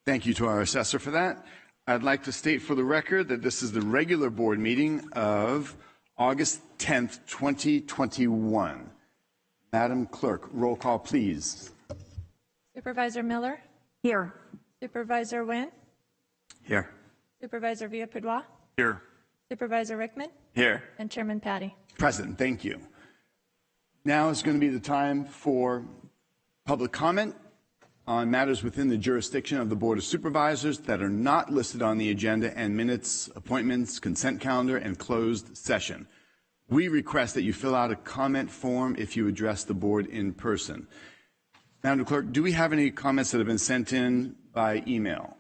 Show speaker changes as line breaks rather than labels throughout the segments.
Thank you to our assessor for that. I'd like to state for the record that this is the regular board meeting of August 10th, 2021. Madam Clerk, roll call, please.
Supervisor Miller?
Here.
Supervisor Nguyen?
Here.
Supervisor Villa-Padua?
Here.
Supervisor Rickman?
Here.
And Chairman Patty.
Present, thank you. Now is going to be the time for public comment on matters within the jurisdiction of the Board of Supervisors that are not listed on the agenda and minutes, appointments, consent calendar, and closed session. We request that you fill out a comment form if you address the board in person. Madam Clerk, do we have any comments that have been sent in by email?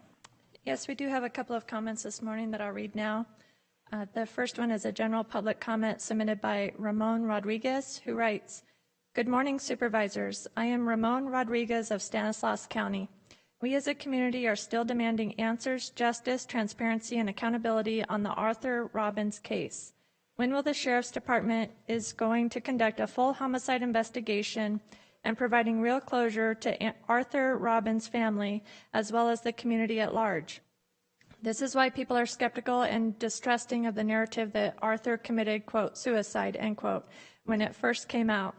Yes, we do have a couple of comments this morning that I'll read now. The first one is a general public comment submitted by Ramon Rodriguez, who writes, "Good morning, Supervisors. I am Ramon Rodriguez of Stanislaus County. We as a community are still demanding answers, justice, transparency, and accountability on the Arthur Robbins case. When will the Sheriff's Department is going to conduct a full homicide investigation and providing real closure to Arthur Robbins' family as well as the community at large? This is why people are skeptical and distrusting of the narrative that Arthur committed, quote, suicide, end quote, when it first came out.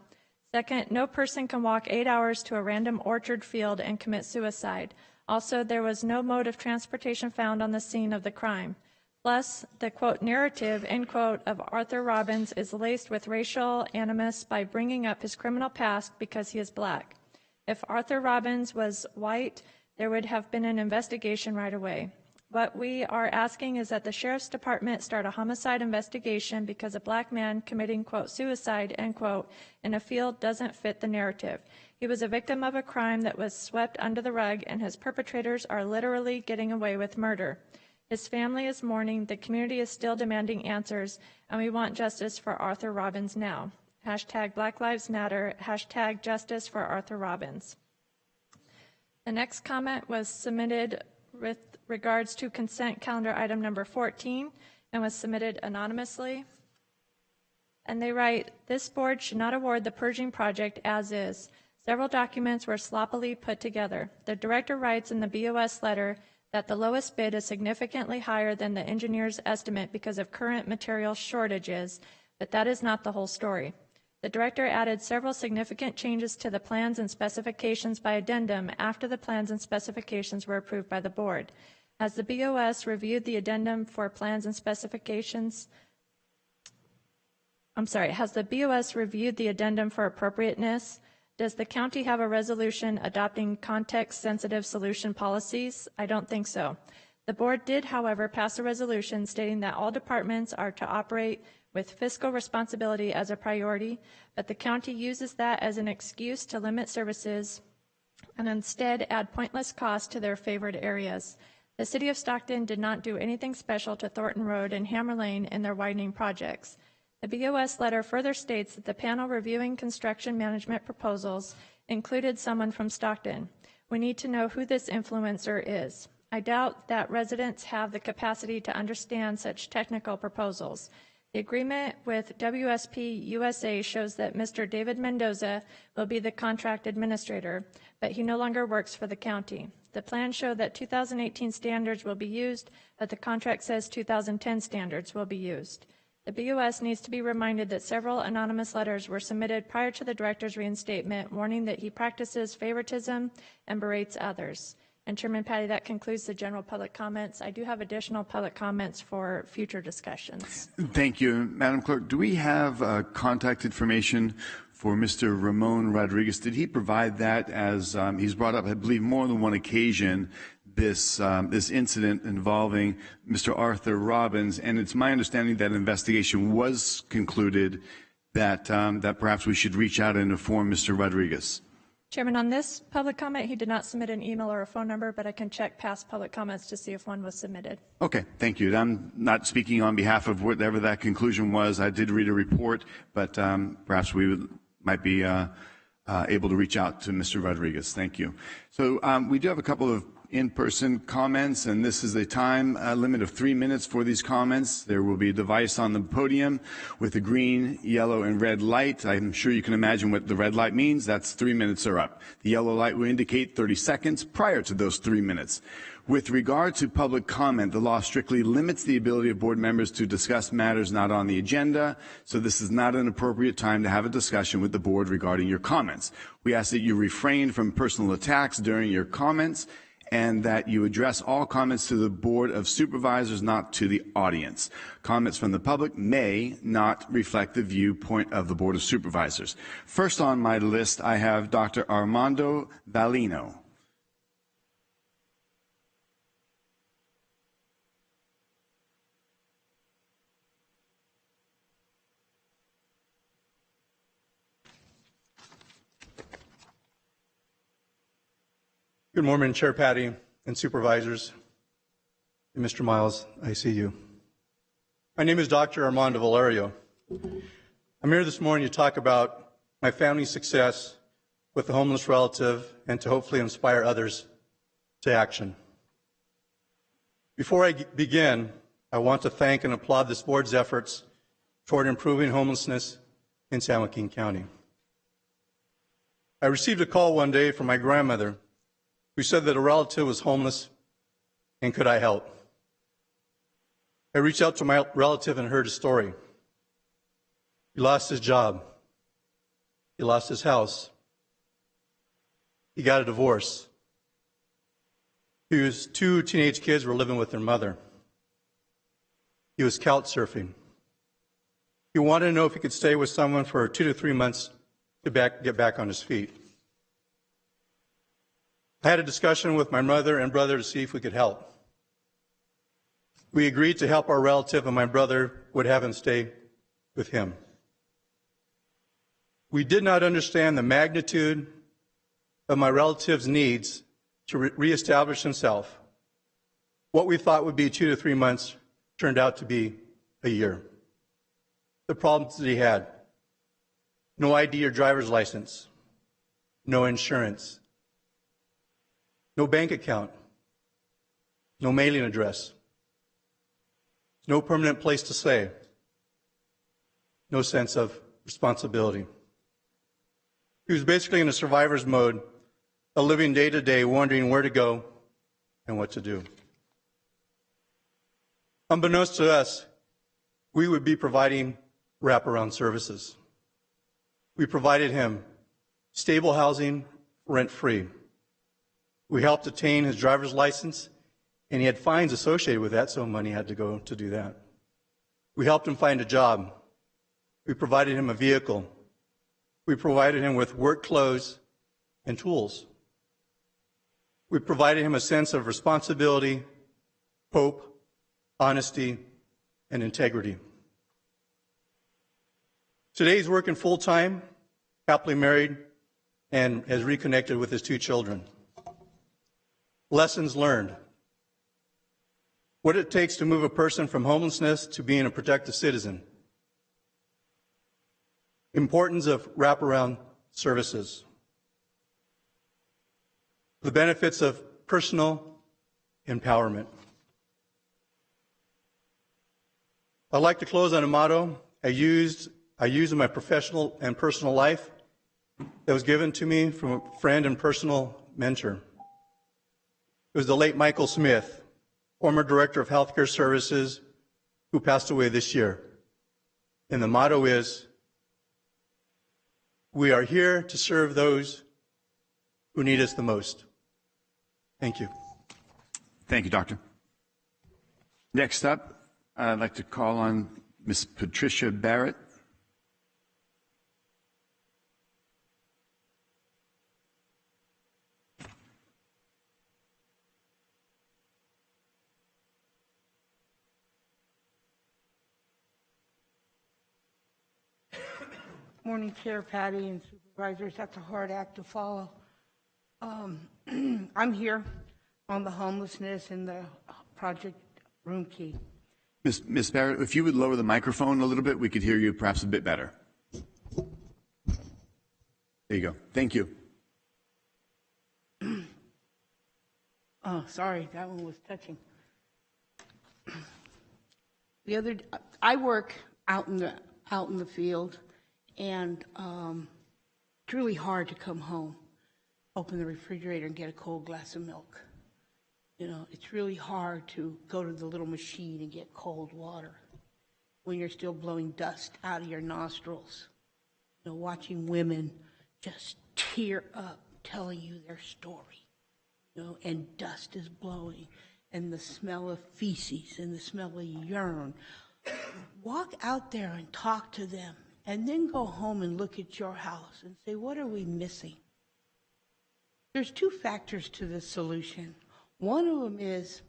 Second, no person can walk 8 hours to a random orchard field and commit suicide. Also, there was no mode of transportation found on the scene of the crime. Plus, the, quote, narrative, end quote, of Arthur Robbins is laced with racial animus by bringing up his criminal past because he is black. If Arthur Robbins was white, there would have been an investigation right away. What we are asking is that the Sheriff's Department start a homicide investigation because a black man committing, quote, suicide, end quote, in a field doesn't fit the narrative. He was a victim of a crime that was swept under the rug, and his perpetrators are literally getting away with murder. His family is mourning, the community is still demanding answers, and we want justice for Arthur Robbins now. Hashtag Black Lives Matter, hashtag justice for Arthur Robbins." The next comment was submitted with regards to consent calendar item number 14 and was submitted anonymously. And they write, "This board should not award the purging project as is. Several documents were sloppily put together. The director writes in the BOS letter that the lowest bid is significantly higher than the engineer's estimate because of current material shortages, but that is not the whole story. The director added several significant changes to the plans and specifications by addendum after the plans and specifications were approved by the board. Has the BOS reviewed the addendum for plans and specifications? Has the BOS reviewed the addendum for appropriateness? Does the county have a resolution adopting context-sensitive solution policies? I don't think so. The board did, however, pass a resolution stating that all departments are to operate with fiscal responsibility as a priority, but the county uses that as an excuse to limit services and instead add pointless costs to their favored areas. The City of Stockton did not do anything special to Thornton Road and Hammer Lane in their widening projects. The BOS letter further states that the panel reviewing construction management proposals included someone from Stockton. We need to know who this influencer is. I doubt that residents have the capacity to understand such technical proposals. The agreement with WSP USA shows that Mr. David Mendoza will be the contract administrator, but he no longer works for the county. The plans show that 2018 standards will be used, but the contract says 2010 standards will be used. The BOS needs to be reminded that several anonymous letters were submitted prior to the director's reinstatement, warning that he practices favoritism and berates others. And Chairman Patty, that concludes the general public comments. I do have additional public comments for future discussions.
Thank you. Madam Clerk, do we have contact information for Mr. Ramon Rodriguez? Did he provide that as he's brought up, I believe, more than one occasion, this incident involving Mr. Arthur Robbins, and it's my understanding that an investigation was concluded that that perhaps we should reach out and inform Mr. Rodriguez.
Chairman, on this public comment, he did not submit an email or a phone number, but I can check past public comments to see if one was submitted.
Okay, thank you. I'm not speaking on behalf of whatever that conclusion was. I did read a report, but perhaps we might be able to reach out to Mr. Rodriguez. Thank you. So we do have a couple of in-person comments, and this is a time limit of 3 minutes for these comments. There will be a device on the podium with a green, yellow, and red light. I'm sure you can imagine what the red light means. That's 3 minutes are up. The yellow light will indicate 30 seconds prior to those 3 minutes. With regard to public comment, the law strictly limits the ability of board members to discuss matters not on the agenda, so this is not an appropriate time to have a discussion with the board regarding your comments. We ask that you refrain from personal attacks during your comments and that you address all comments to the Board of Supervisors, not to the audience. Comments from the public may not reflect the viewpoint of the Board of Supervisors. First on my list, I have Dr. Armando Valino.
Good morning, Chair Patty and Supervisors. And Mr. Miles, I see you. My name is Dr. Armando Valerio. I'm here this morning to talk about my family's success with a homeless relative and to hopefully inspire others to action. Before I begin, I want to thank and applaud this board's efforts toward improving homelessness in San Joaquin County. I received a call one day from my grandmother who said that a relative was homeless and could I help. I reached out to my relative and heard his story. He lost his job. He lost his house. He got a divorce. His 2 teenage kids were living with their mother. He was couch surfing. He wanted to know if he could stay with someone for 2 to 3 months to get back on his feet. I had a discussion with my mother and brother to see if we could help. We agreed to help our relative, and my brother would have him stay with him. We did not understand the magnitude of my relative's needs to reestablish himself. What we thought would be 2 to 3 months turned out to be a year. The problems that he had: no ID or driver's license, no insurance, no bank account, no mailing address, no permanent place to stay, no sense of responsibility. He was basically in a survivor's mode, living day to day, wondering where to go and what to do. Unbeknownst to us, we would be providing wraparound services. We provided him stable housing, rent-free. We helped obtain his driver's license, and he had fines associated with that, so money had to go to do that. We helped him find a job. We provided him a vehicle. We provided him with work clothes and tools. We provided him a sense of responsibility, hope, honesty, and integrity. Today he's working full-time, happily married, and has reconnected with his 2 children. Lessons learned. What it takes to move a person from homelessness to being a productive citizen. Importance of wraparound services. The benefits of personal empowerment. I'd like to close on a motto I used in my professional and personal life that was given to me from a friend and personal mentor. It was the late Michael Smith, former Director of Healthcare Services, who passed away this year. And the motto is, we are here to serve those who need us the most. Thank you.
Thank you, Doctor. Next up, I'd like to call on Ms. Patricia Barrett.
Morning, Chair Patty and Supervisors. That's a hard act to follow. I'm here on the homelessness and the Project Room Key.
Ms. Barrett, if you would lower the microphone a little bit, we could hear you perhaps a bit better. There you go. Thank you.
Oh, sorry, that one was touching. I work out in the field, and it's really hard to come home, open the refrigerator, and get a cold glass of milk. You know, it's really hard to go to the little machine and get cold water when you're still blowing dust out of your nostrils. You know, watching women just tear up, telling you their story. You know, and dust is blowing, and the smell of feces and the smell of urine. Walk out there and talk to them, and then go home and look at your house and say, what are we missing? There's two factors to this solution. One of them is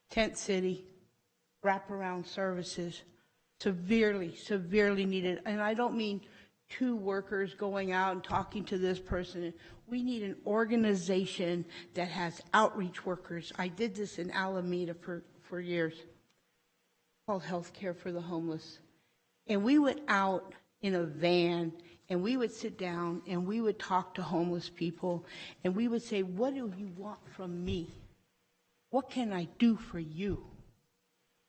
tent city, wraparound services, severely, severely needed. And I don't mean 2 workers going out and talking to this person. We need an organization that has outreach workers. I did this in Alameda for years, called Healthcare for the Homeless. And we went out in a van, and we would sit down, and we would talk to homeless people, and we would say, what do you want from me? What can I do for you?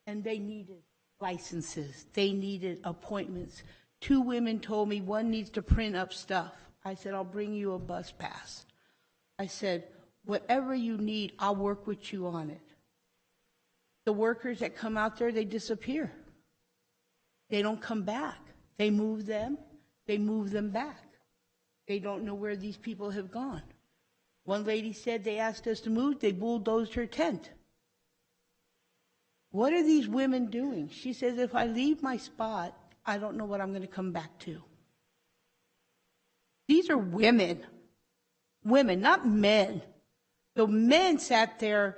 And they needed licenses. They needed appointments. 2 women told me one needs to print up stuff. I said, I'll bring you a bus pass. I said, whatever you need, I'll work with you on it. The workers that come out there, they disappear. They don't come back. They move them back. They don't know where these people have gone. One lady said they asked us to move, they bulldozed her tent. What are these women doing? She says, if I leave my spot, I don't know what I'm going to come back to. These are women, not men. The men sat there.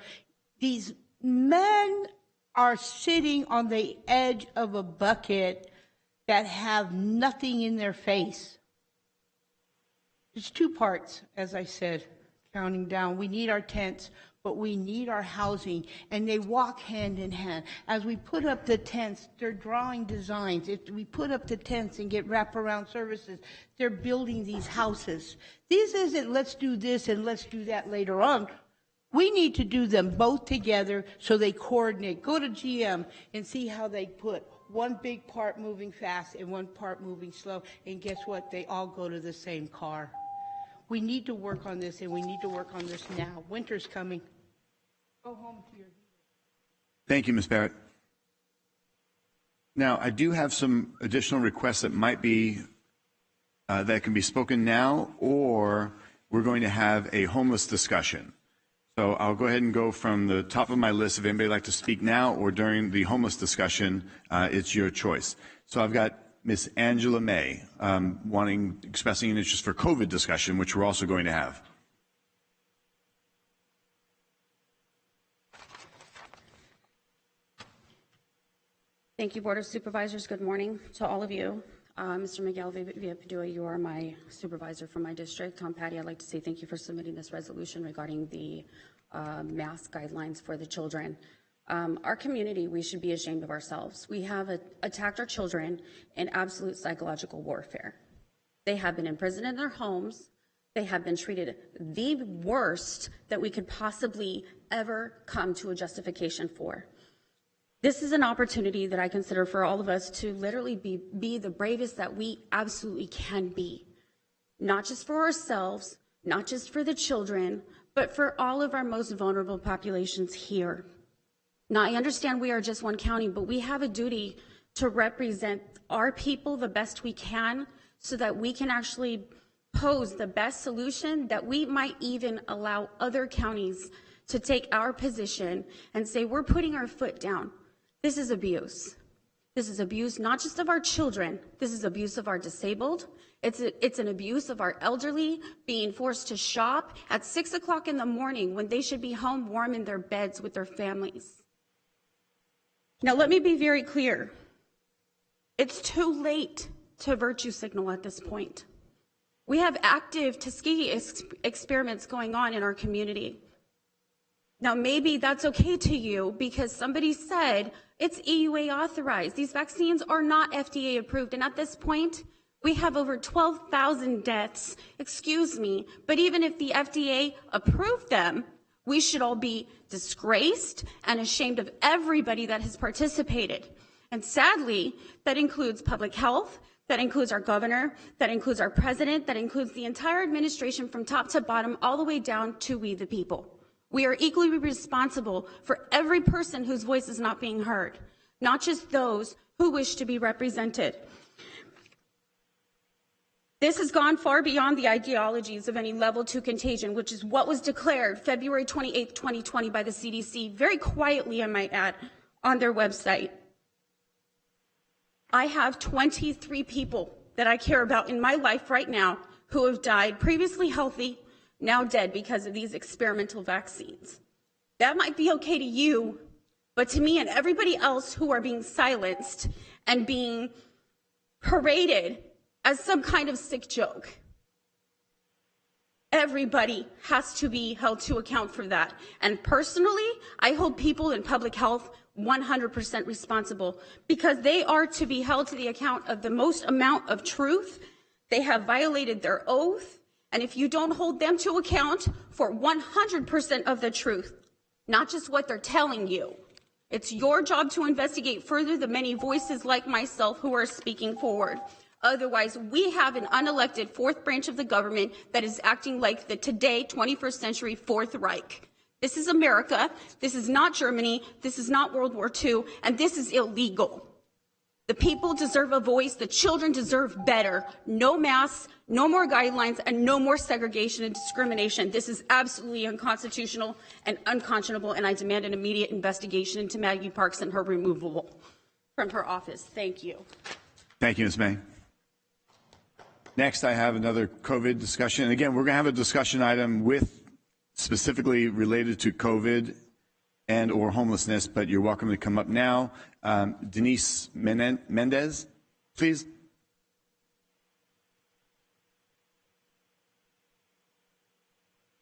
These men are sitting on the edge of a bucket that have nothing in their face. There's 2 parts, as I said, counting down. We need our tents, but we need our housing, and they walk hand in hand. As we put up the tents, they're drawing designs. If we put up the tents and get wraparound services, they're building these houses. This isn't let's do this and let's do that later on. We need to do them both together so they coordinate. Go to GM and see how they put one big part moving fast and one part moving slow, and guess what? They all go to the same car. We need to work on this, and we need to work on this now. Winter's coming. Go home to your...
Thank you, Ms. Barrett. Now, I do have some additional requests that might be, that can be spoken now, or we're going to have a homeless discussion. So I'll go ahead and go from the top of my list. If anybody would like to speak now or during the homeless discussion, it's your choice. So I've got Ms. Angela May expressing an interest for COVID discussion, which we're also going to have.
Thank you, Board of Supervisors. Good morning to all of you. Mr. Miguel Villapadua, you are my supervisor from my district. Tom Patty, I'd like to say thank you for submitting this resolution regarding the mask guidelines for the children. Our community, we should be ashamed of ourselves. We have attacked our children in absolute psychological warfare. They have been imprisoned in their homes. They have been treated the worst that we could possibly ever come to a justification for. This is an opportunity that I consider for all of us to literally be the bravest that we absolutely can be. Not just for ourselves, not just for the children, but for all of our most vulnerable populations here. Now, I understand we are just one county, but we have a duty to represent our people the best we can so that we can actually pose the best solution that we might even allow other counties to take our position and say, we're putting our foot down. This is abuse. This is abuse not just of our children. This is abuse of our disabled. It's an abuse of our elderly being forced to shop at 6 o'clock in the morning when they should be home warm in their beds with their families. Now, let me be very clear. It's too late to virtue signal at this point. We have active Tuskegee experiments going on in our community. Now, maybe that's okay to you because somebody said it's EUA authorized. These vaccines are not FDA approved. And at this point, we have over 12,000 deaths. Excuse me, but even if the FDA approved them, We should all be disgraced and ashamed of everybody that has participated. And sadly, that includes public health, that includes our governor, that includes our president, that includes the entire administration from top to bottom, all the way down to we the people. We are equally responsible for every person whose voice is not being heard, not just those who wish to be represented. This has gone far beyond the ideologies of any level 2 contagion, which is what was declared February 28, 2020 by the CDC, very quietly, I might add, on their website. I have 23 people that I care about in my life right now who have died, previously healthy, now dead because of these experimental vaccines. That might be okay to you, but to me and everybody else who are being silenced and being paraded as some kind of sick joke, everybody has to be held to account for that. And personally, I hold people in public health 100% responsible, because they are to be held to the account of the most amount of truth. They have violated their oath, and if you don't hold them to account for 100% of the truth, not just what they're telling you, it's your job to investigate further the many voices like myself who are speaking forward. Otherwise, we have an unelected fourth branch of the government that is acting like the today 21st century Fourth Reich. This is America. This is not Germany. This is not World War II. And this is illegal. The people deserve a voice. The children deserve better. No masks, no more guidelines, and no more segregation and discrimination. This is absolutely unconstitutional and unconscionable, and I demand an immediate investigation into Maggie Parks and her removal from her office. Thank you.
Thank you, Ms. May. Next, I have another COVID discussion. And again, we're going to have a discussion item with specifically related to COVID and or homelessness, but you're welcome to come up now. Denise Mendez, please.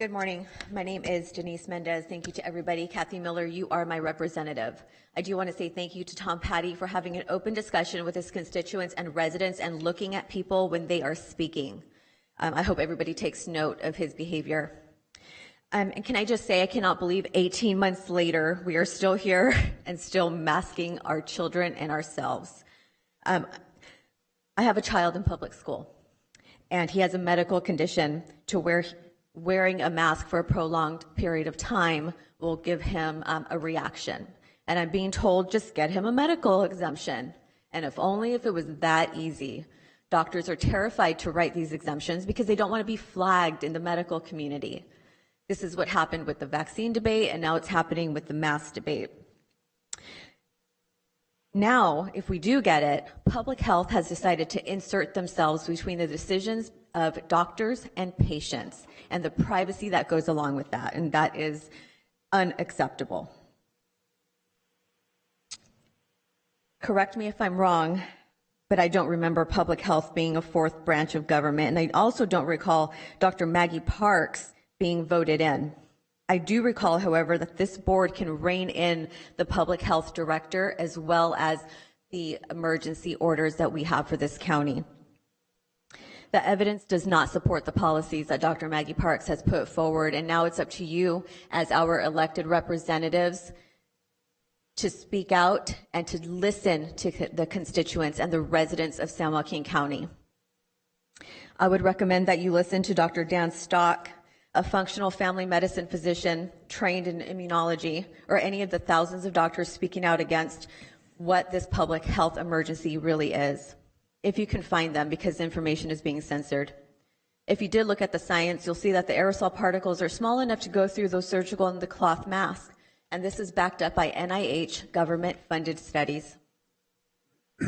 Good morning. My name is Denise Mendez. Thank you to everybody. Kathy Miller, you are my representative. I do want to say thank you to Tom Patty for having an open discussion with his constituents and residents and looking at people when they are speaking. I hope everybody takes note of his behavior. And can I just say, I cannot believe 18 months later, we are still here and still masking our children and ourselves. I have a child in public school, and he has a medical condition to where wearing a mask for a prolonged period of time will give him a reaction. And I'm being told, just get him a medical exemption. And if it was that easy. Doctors are terrified to write these exemptions because they don't want to be flagged in the medical community. This is what happened with the vaccine debate, and now it's happening with the mask debate. Now, if we do get it, public health has decided to insert themselves between the decisions of doctors and patients and the privacy that goes along with that, and that is unacceptable. Correct me if I'm wrong, but I don't remember public health being a fourth branch of government, and I also don't recall Dr. Maggie Parks being voted in. I do recall, however, that this board can rein in the public health director as well as the emergency orders that we have for this county. The evidence does not support the policies that Dr. Maggie Parks has put forward, and now it's up to you as our elected representatives to speak out and to listen to the constituents and the residents of San Joaquin County. I would recommend that you listen to Dr. Dan Stock, a functional family medicine physician trained in immunology, or any of the thousands of doctors speaking out against what this public health emergency really is, if you can find them, because information is being censored. If you did look at the science, you'll see that the aerosol particles are small enough to go through those surgical and the cloth masks, and this is backed up by NIH government-funded studies.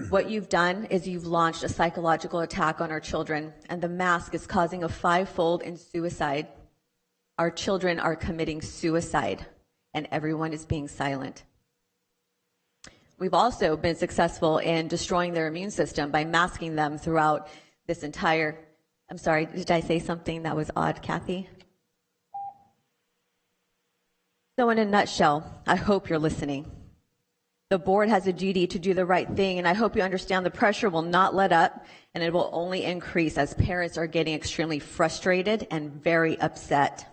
What you've done is you've launched a psychological attack on our children, and the mask is causing a 5-fold in suicide. Our children are committing suicide, and everyone is being silent. We've also been successful in destroying their immune system by masking them throughout this entire, I'm sorry, did I say something that was odd, Kathy? So in a nutshell, I hope you're listening. The board has a duty to do the right thing, and I hope you understand the pressure will not let up, and it will only increase as parents are getting extremely frustrated and very upset.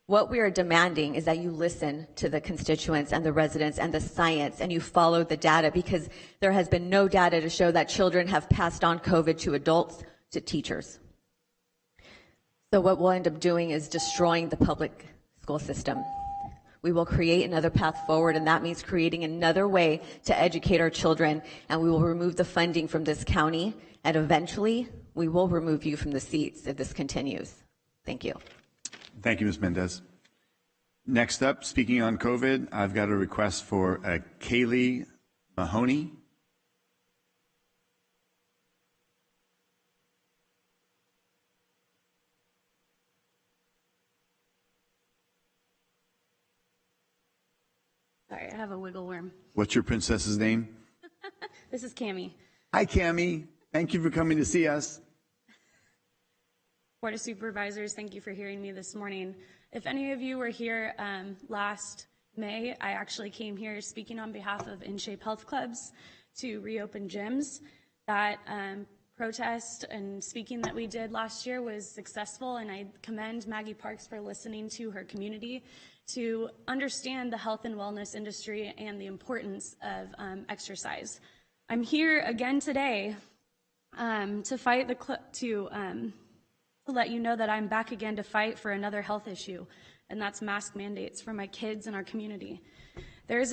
What we are demanding is that you listen to the constituents and the residents and the science, and you follow the data, because there has been no data to show that children have passed on COVID to adults, to teachers. So what we'll end up doing is destroying the public school system. We will create another path forward, and that means creating another way to educate our children, and we will remove the funding from this county, and eventually we will remove you from the seats if this continues. Thank you.
Thank you, Ms. Mendez. Next up, speaking on COVID, I've got a request for Kaylee Mahoney.
Sorry, I have a wiggle worm.
What's your princess's name?
This is Cammie.
Hi, Cammie. Thank you for coming to see us.
Board of Supervisors, thank you for hearing me this morning. If any of you were here last May, I actually came here speaking on behalf of In Shape Health Clubs to reopen gyms. That protest and speaking that we did last year was successful, and I commend Maggie Parks for listening to her community to understand the health and wellness industry and the importance of exercise. I'm here again today to fight to let you know that I'm back again to fight for another health issue, and that's mask mandates for my kids in our community. There is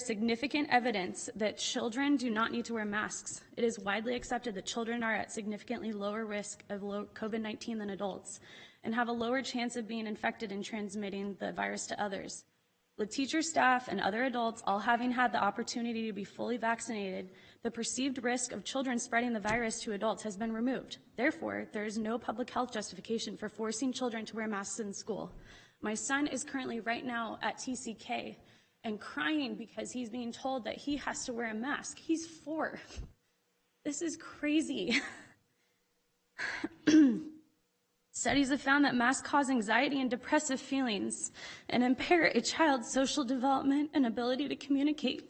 significant evidence that children do not need to wear masks. It is widely accepted that children are at significantly lower risk of COVID-19 than adults and have a lower chance of being infected and transmitting the virus to others. With teachers, staff, and other adults all having had the opportunity to be fully vaccinated, the perceived risk of children spreading the virus to adults has been removed. Therefore, there is no public health justification for forcing children to wear masks in school. My son is currently right now at TCK and crying because he's being told that he has to wear a mask. He's 4. This is crazy. Studies have found that masks cause anxiety and depressive feelings and impair a child's social development and ability to communicate.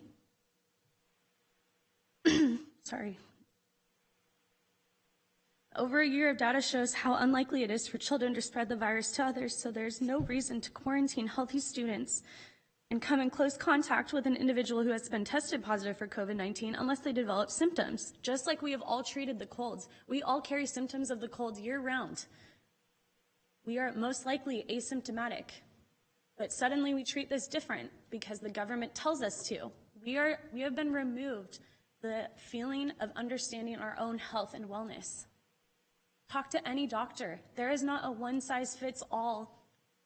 Sorry. Over a year of data shows how unlikely it is for children to spread the virus to others, so there's no reason to quarantine healthy students and come in close contact with an individual who has been tested positive for COVID-19 unless they develop symptoms. Just like we have all treated the colds, we all carry symptoms of the cold year-round. We are most likely asymptomatic, but suddenly we treat this different because the government tells us to. We have been removed the feeling of understanding our own health and wellness. Talk to any doctor. There is not a one-size-fits-all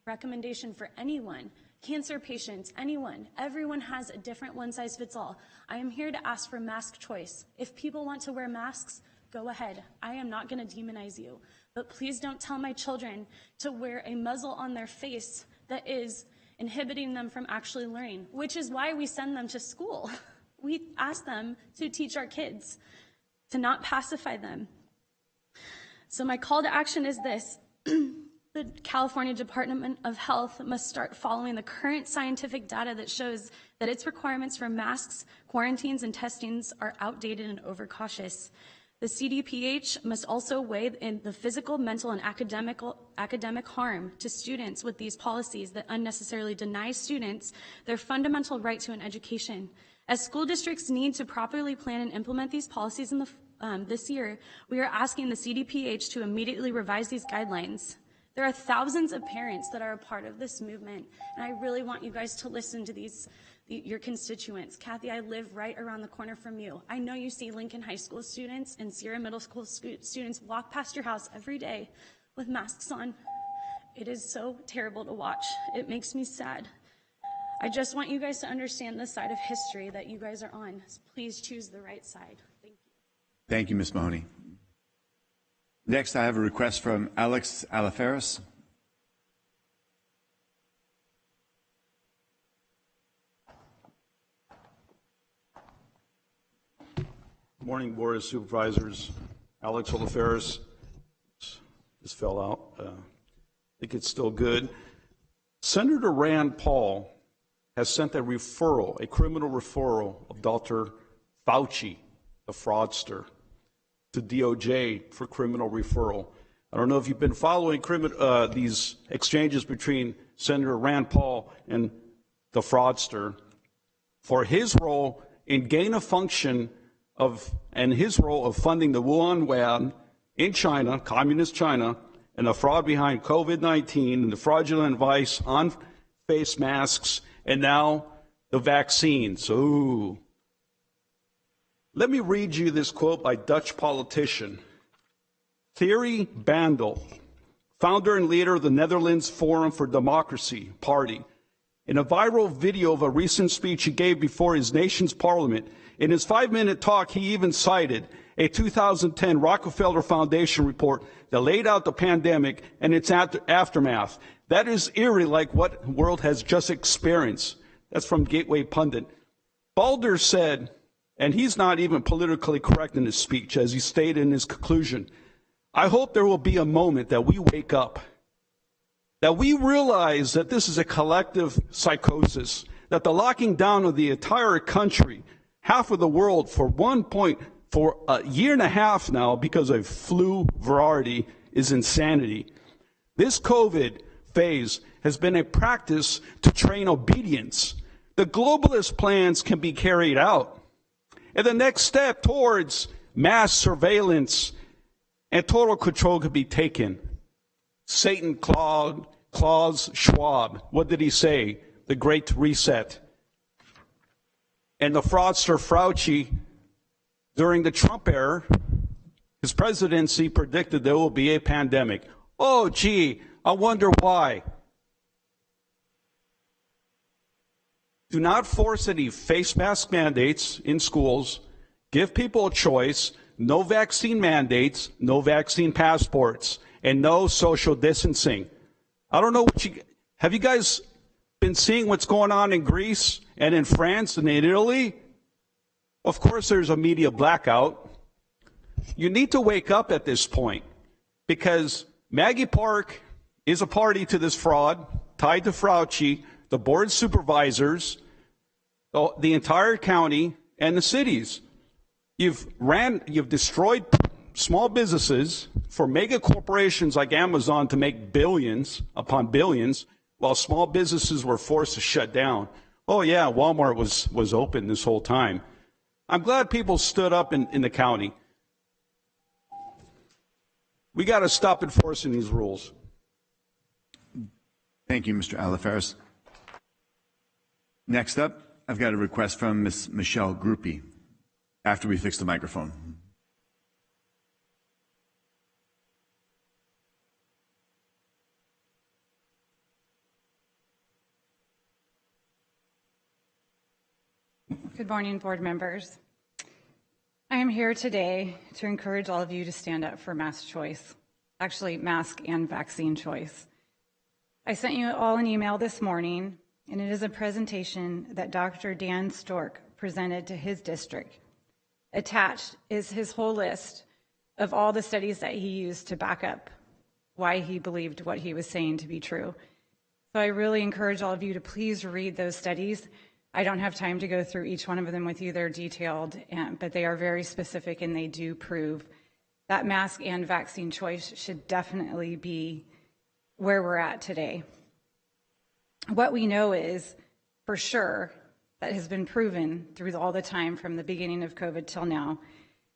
recommendation for anyone. Cancer patients, anyone. Everyone has a different one-size-fits-all. I am here to ask for mask choice. If people want to wear masks, go ahead. I am not going to demonize you. But please don't tell my children to wear a muzzle on their face that is inhibiting them from actually learning, which is why we send them to school. We ask them to teach our kids, to not pacify them. So my call to action is this. The California Department of Health must start following the current scientific data that shows that its requirements for masks, quarantines, and testings are outdated and overcautious. The CDPH must also weigh in the physical, mental, and academic harm to students with these policies that unnecessarily deny students their fundamental right to an education. As school districts need to properly plan and implement these policies in this year, we are asking the CDPH to immediately revise these guidelines. There are thousands of parents that are a part of this movement, and I really want you guys to listen to your constituents. Kathy, I live right around the corner from you. I know you see Lincoln High School students and Sierra Middle School students walk past your house every day with masks on. It is so terrible to watch. It makes me sad. I just want you guys to understand the side of history that you guys are on. Please choose the right side. Thank you.
Thank you, Ms. Mahoney. Next, I have a request from Alex Alaferis.
Good morning, Board of Supervisors. Alex Alaferis. This fell out. I think it's still good. Senator Rand Paul has sent a criminal referral of Dr. Fauci, the fraudster, to DOJ for criminal referral. I don't know if you've been following these exchanges between Senator Rand Paul and the fraudster for his role in gain of function and his role of funding the Wuhan lab in China, communist China, and the fraud behind COVID-19 and the fraudulent advice on face masks and now the vaccines. Ooh. Let me read you this quote by Dutch politician Thierry Bandel, founder and leader of the Netherlands Forum for Democracy Party. In a viral video of a recent speech he gave before his nation's parliament, in his 5-minute talk, he even cited a 2010 Rockefeller Foundation report that laid out the pandemic and its aftermath. That is eerie like what the world has just experienced. That's from Gateway Pundit. Balder said, and he's not even politically correct in his speech, as he stated in his conclusion, I hope there will be a moment that we wake up, that we realize that this is a collective psychosis, that the locking down of the entire country, half of the world for a year and a half now because of flu variety is insanity. This COVID phase has been a practice to train obedience. The globalist plans can be carried out. And the next step towards mass surveillance and total control could be taken. Satan Klaus Schwab, what did he say? The Great Reset. And the fraudster Fauci, during the Trump era, his presidency predicted there will be a pandemic. Oh, gee, I wonder why. Do not force any face mask mandates in schools. Give people a choice. No vaccine mandates, no vaccine passports, and no social distancing. I don't know have you guys been seeing what's going on in Greece and in France and in Italy? Of course, there's a media blackout. You need to wake up at this point because Maggie Park is a party to this fraud, tied to Fauci, the board of supervisors, the entire county, and the cities. You've destroyed small businesses for mega corporations like Amazon to make billions upon billions, while small businesses were forced to shut down. Oh yeah, Walmart was open this whole time. I'm glad people stood up in the county. We got to stop enforcing these rules.
Thank you, Mr. Alafaris. Next up, I've got a request from Ms. Michelle Groupie, after we fix the microphone.
Good morning, board members. I am here today to encourage all of you to stand up for mask choice, actually mask and vaccine choice. I sent you all an email this morning, and it is a presentation that Dr. Dan Stork presented to his district. Attached is his whole list of all the studies that he used to back up why he believed what he was saying to be true. So I really encourage all of you to please read those studies. I don't have time to go through each one of them with you. They're detailed, but they are very specific, and they do prove that mask and vaccine choice should definitely be where we're at today. What we know is, for sure, that has been proven through all the time from the beginning of COVID till now,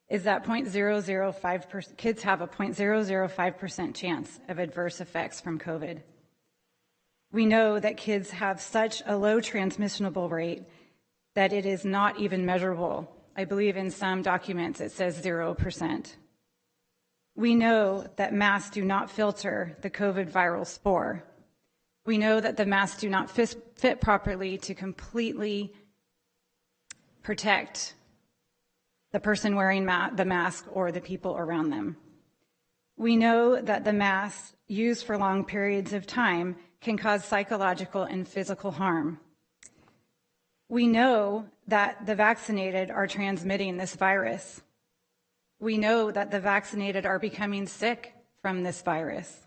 is that 0.005% kids have a 0.005% chance of adverse effects from COVID. We know that kids have such a low transmissible rate that it is not even measurable. I believe in some documents it says 0%. We know that masks do not filter the COVID viral spore. We know that the masks do not fit properly to completely protect the person wearing the mask or the people around them. We know that the masks used for long periods of time can cause psychological and physical harm. We know that the vaccinated are transmitting this virus. We know that the vaccinated are becoming sick from this virus.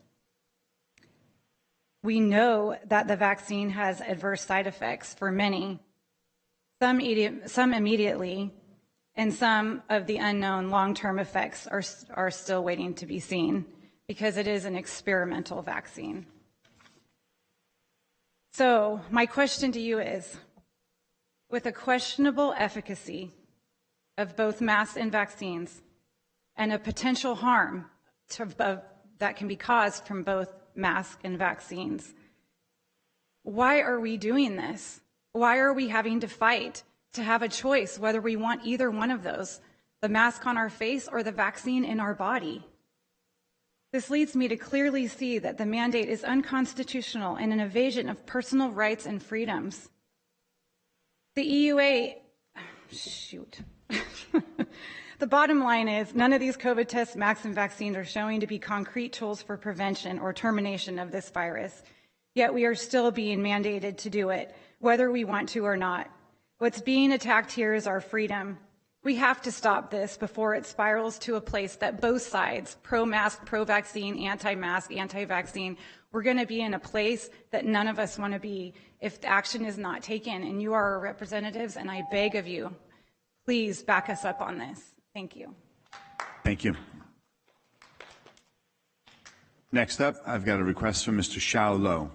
We know that the vaccine has adverse side effects for many, some immediately, and some of the unknown long-term effects are still waiting to be seen because it is an experimental vaccine. So my question to you is, with a questionable efficacy of both masks and vaccines and a potential harm that can be caused from both masks and vaccines, why are we doing this? Why are we having to fight to have a choice whether we want either one of those, the mask on our face or the vaccine in our body? This leads me to clearly see that the mandate is unconstitutional and an invasion of personal rights and freedoms. The EUA, The bottom line is none of these COVID tests, masks, and vaccines are showing to be concrete tools for prevention or termination of this virus. Yet we are still being mandated to do it, whether we want to or not. What's being attacked here is our freedom. We have to stop this before it spirals to a place that both sides, pro-mask, pro-vaccine, anti-mask, anti-vaccine, we're going to be in a place that none of us want to be if action is not taken. And you are our representatives, and I beg of you, please back us up on this. Thank you.
Thank you. Next up, I've got a request from Mr. Xiao Lo.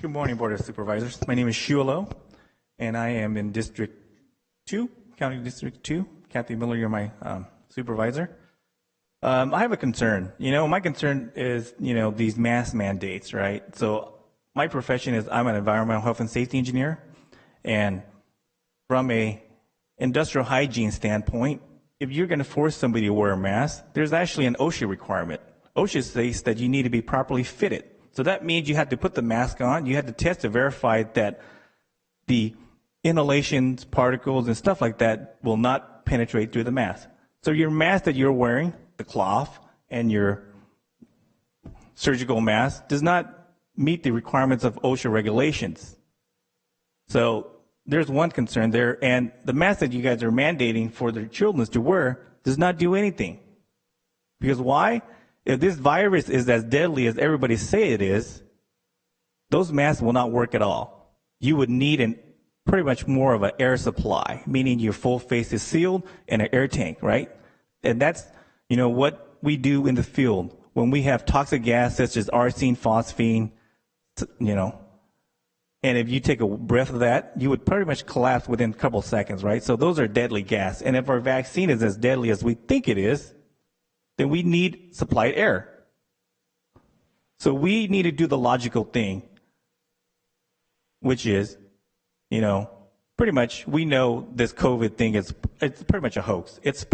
Good morning, Board of Supervisors. My name is Xiao Lo, and I am in District 2, County District 2. Kathy Miller, you're my supervisor. I have a concern. My concern is, these mask mandates, right? So my profession is I'm an environmental health and safety engineer, and from a industrial hygiene standpoint, if you're going to force somebody to wear a mask, there's actually an OSHA requirement. OSHA says that you need to be properly fitted. So that means you have to put the mask on, you have to test to verify that the inhalations, particles, and stuff like that will not penetrate through the mask. So your mask that you're wearing, the cloth, and your surgical mask does not meet the requirements of OSHA regulations. So there's one concern there, and the mask that you guys are mandating for the children to wear does not do anything. Because why? If this virus is as deadly as everybody say it is, those masks will not work at all. You would need pretty much more of an air supply, meaning your full face is sealed and an air tank, right? And that's, what we do in the field when we have toxic gas such as arsine, phosphine, and if you take a breath of that, you would pretty much collapse within a couple seconds, right? So those are deadly gas. And if our vaccine is as deadly as we think it is, then we need supplied air. So we need to do the logical thing, which is, pretty much we know this COVID thing it's pretty much a hoax. It's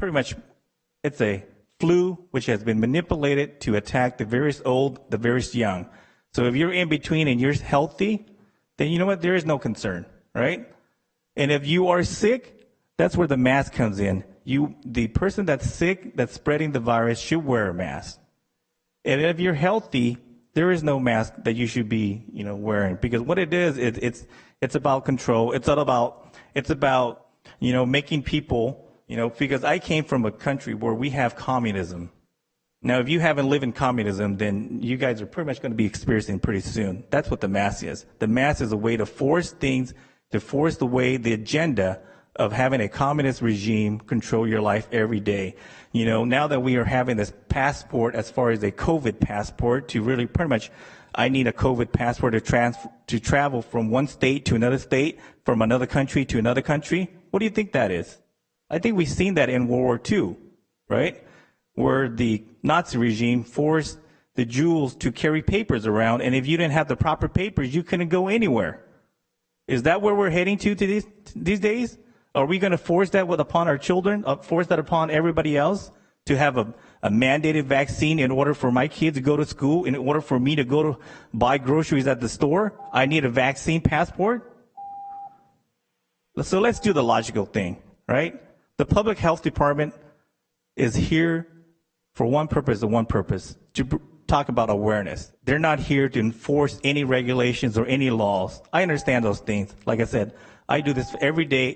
a flu which has been manipulated to attack the various old, the various young. So if you're in between and you're healthy, then you know what? There is no concern, right? And if you are sick, that's where the mask comes in. The person that's sick, that's spreading the virus, should wear a mask. And if you're healthy, there is no mask that you should be, wearing, because what it is, it's about control. It's about making people, because I came from a country where we have communism. Now, if you haven't lived in communism, then you guys are pretty much going to be experiencing pretty soon. That's what the mask is. The mask is a way to force things, to force the agenda of having a communist regime control your life every day. Now that we are having this passport, as far as a COVID passport, to really pretty much, I need a COVID passport to travel from one state to another state, from another country to another country. What do you think that is? I think we've seen that in World War II, right? Where the Nazi regime forced the Jews to carry papers around, and if you didn't have the proper papers, you couldn't go anywhere. Is that where we're heading to these days? Are we going to force that upon our children, force that upon everybody else, to have a mandated vaccine in order for my kids to go to school, in order for me to go to buy groceries at the store? I need a vaccine passport? So let's do the logical thing, right? The Public Health Department is here for one purpose and one purpose, to talk about awareness. They're not here to enforce any regulations or any laws. I understand those things. Like I said, I do this every day,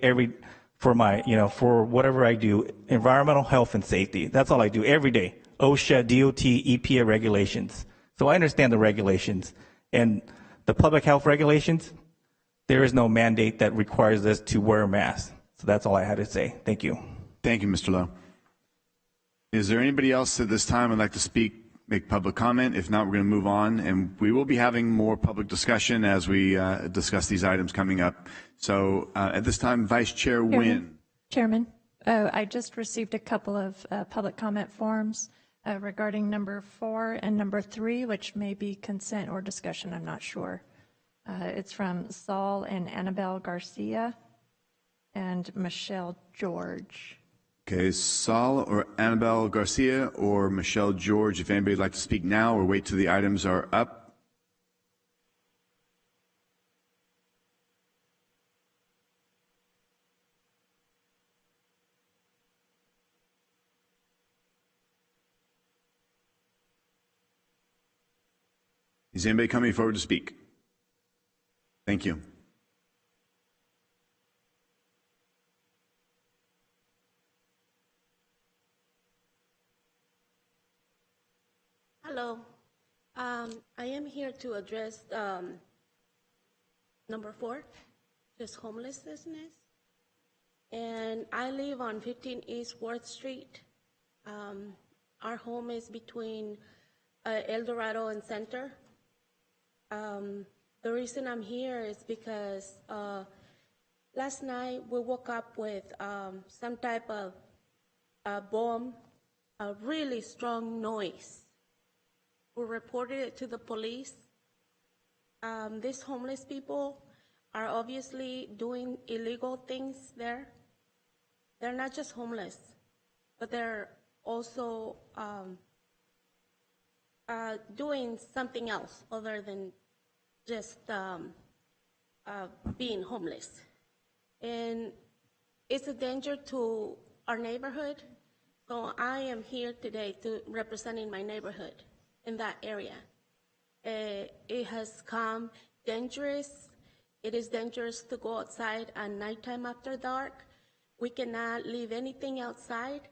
for whatever I do, environmental health and safety. That's all I do every day. OSHA, DOT, EPA regulations. So I understand the regulations. And the public health regulations, there is no mandate that requires us to wear a mask. So that's all I had to say. Thank you.
Thank you, Mr. Lowe. Is there anybody else at this time who would like to speak, make public comment? If not, we're going to move on, and we will be having more public discussion as we discuss these items coming up. So at this time, Vice Chair Nguyen.
Chairman, I just received a couple of public comment forms regarding number 4 and number 3, which may be consent or discussion, I'm not sure. It's from Saul and Annabelle Garcia and Michelle George.
Okay, Saul or Annabelle Garcia or Michelle George, if anybody would like to speak now or wait till the items are up. Is anybody coming forward to speak? Thank you.
Hello. I am here to address number 4, just homelessness. And I live on 15 East 4th Street. Our home is between El Dorado and Center. The reason I'm here is because last night we woke up with some type of bomb, a really strong noise. We reported it to the police. These homeless people are obviously doing illegal things there. They're not just homeless, but they're also doing something else other than just being homeless. And it's a danger to our neighborhood. So I am here today to representing my neighborhood in that area. It has come dangerous. It is dangerous to go outside at nighttime after dark. We cannot leave anything outside.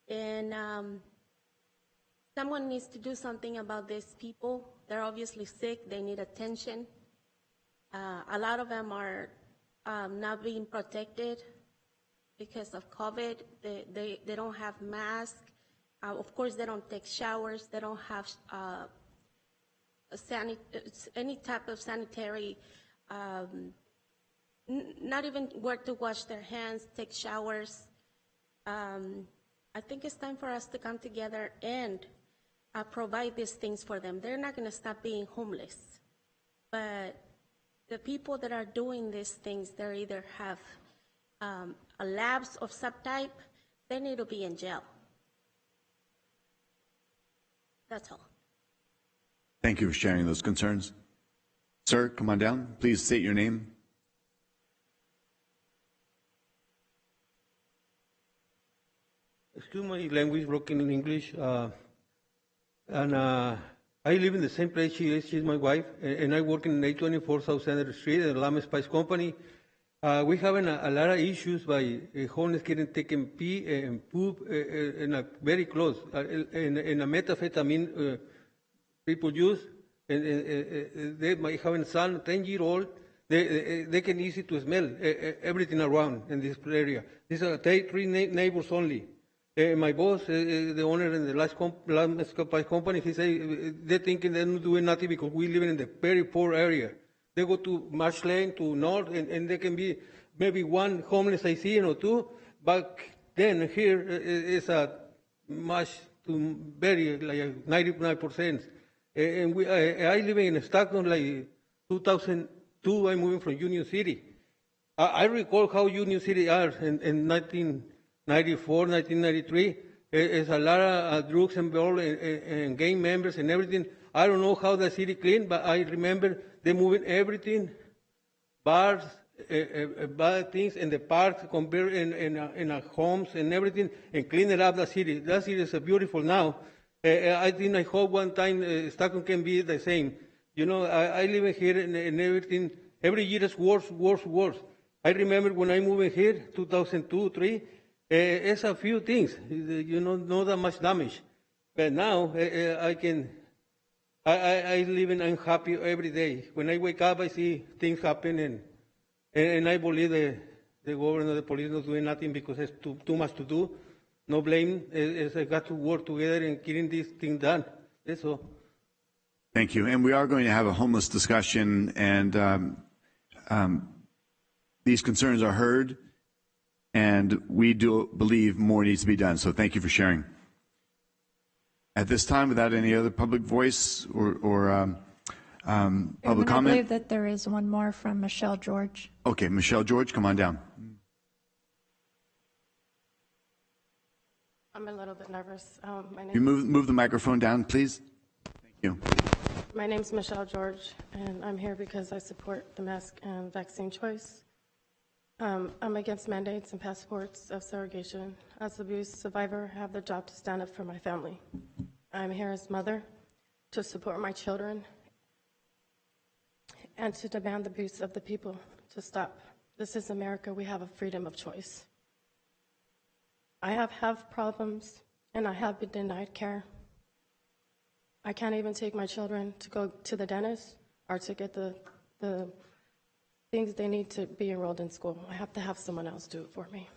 And someone needs to do something about these people. They're obviously sick. They need attention. A lot of them are not being protected because of COVID. They don't have masks. Of course, they don't take showers. They don't have any type of sanitary, not even where to wash their hands, take showers. I think it's time for us to come together and provide these things for them. They're not going to stop being homeless. But the people that are doing these things, they either have a lapse of some type, they need to be in jail. That's all.
Thank you for sharing those concerns. Sir, come on down. Please state your name.
Excuse my language, broken in English. I live in the same place she is. She's my wife, and I work in 824 South Center Street at the Llama Spice Company. We having a lot of issues by homeless getting taken pee and poop and very close. And a methamphetamine people use, and they might have a son, 10-year-old. They can easy to smell everything around in this area. These are 3 neighbors only. My boss, the owner in the last company, he say they're thinking they're not doing nothing because we live in the very poor area. They go to Marsh Lane, to North, and there can be maybe one homeless I see, or two. But then here is a much to very like 99%. And I live in Stockton like 2002. I'm moving from Union City. I recall how Union City are in 1994, 1993. There's a lot of drugs involved and gang members and everything. I don't know how the city clean, but I remember they moving everything, bars, bad things in the parks, compared in our homes and everything, and clean it up the city. That city is beautiful now. I hope one time Stockton can be the same. You know, I live in here and everything. Every year is worse, worse, worse. I remember when I moved in here, 2002, 3. It's a few things, you know, not that much damage. But now I live and I'm happy every day. When I wake up, I see things happen, and I believe the the governor, the police not doing nothing because there's too much to do. No blame. It's got to work together and getting this thing done. That's all.
Thank you. And we are going to have a homeless discussion, and these concerns are heard, and we do believe more needs to be done. So thank you for sharing. At this time, without any other public voice or public comment?
I believe that there is one more from Michelle George.
Okay, Michelle George, come on down.
I'm a little bit nervous.
You move the microphone down, please. Thank you.
My name's Michelle George, and I'm here because I support the mask and vaccine choice. I'm against mandates and passports of segregation. As an abuse survivor, I have the job to stand up for my family. I'm here as mother to support my children and to demand the abuse of the people to stop. This is America. We have a freedom of choice. I have health problems, and I have been denied care. I can't even take my children to go to the dentist or to get the things they need to be enrolled in school. I have to have someone else do it for me.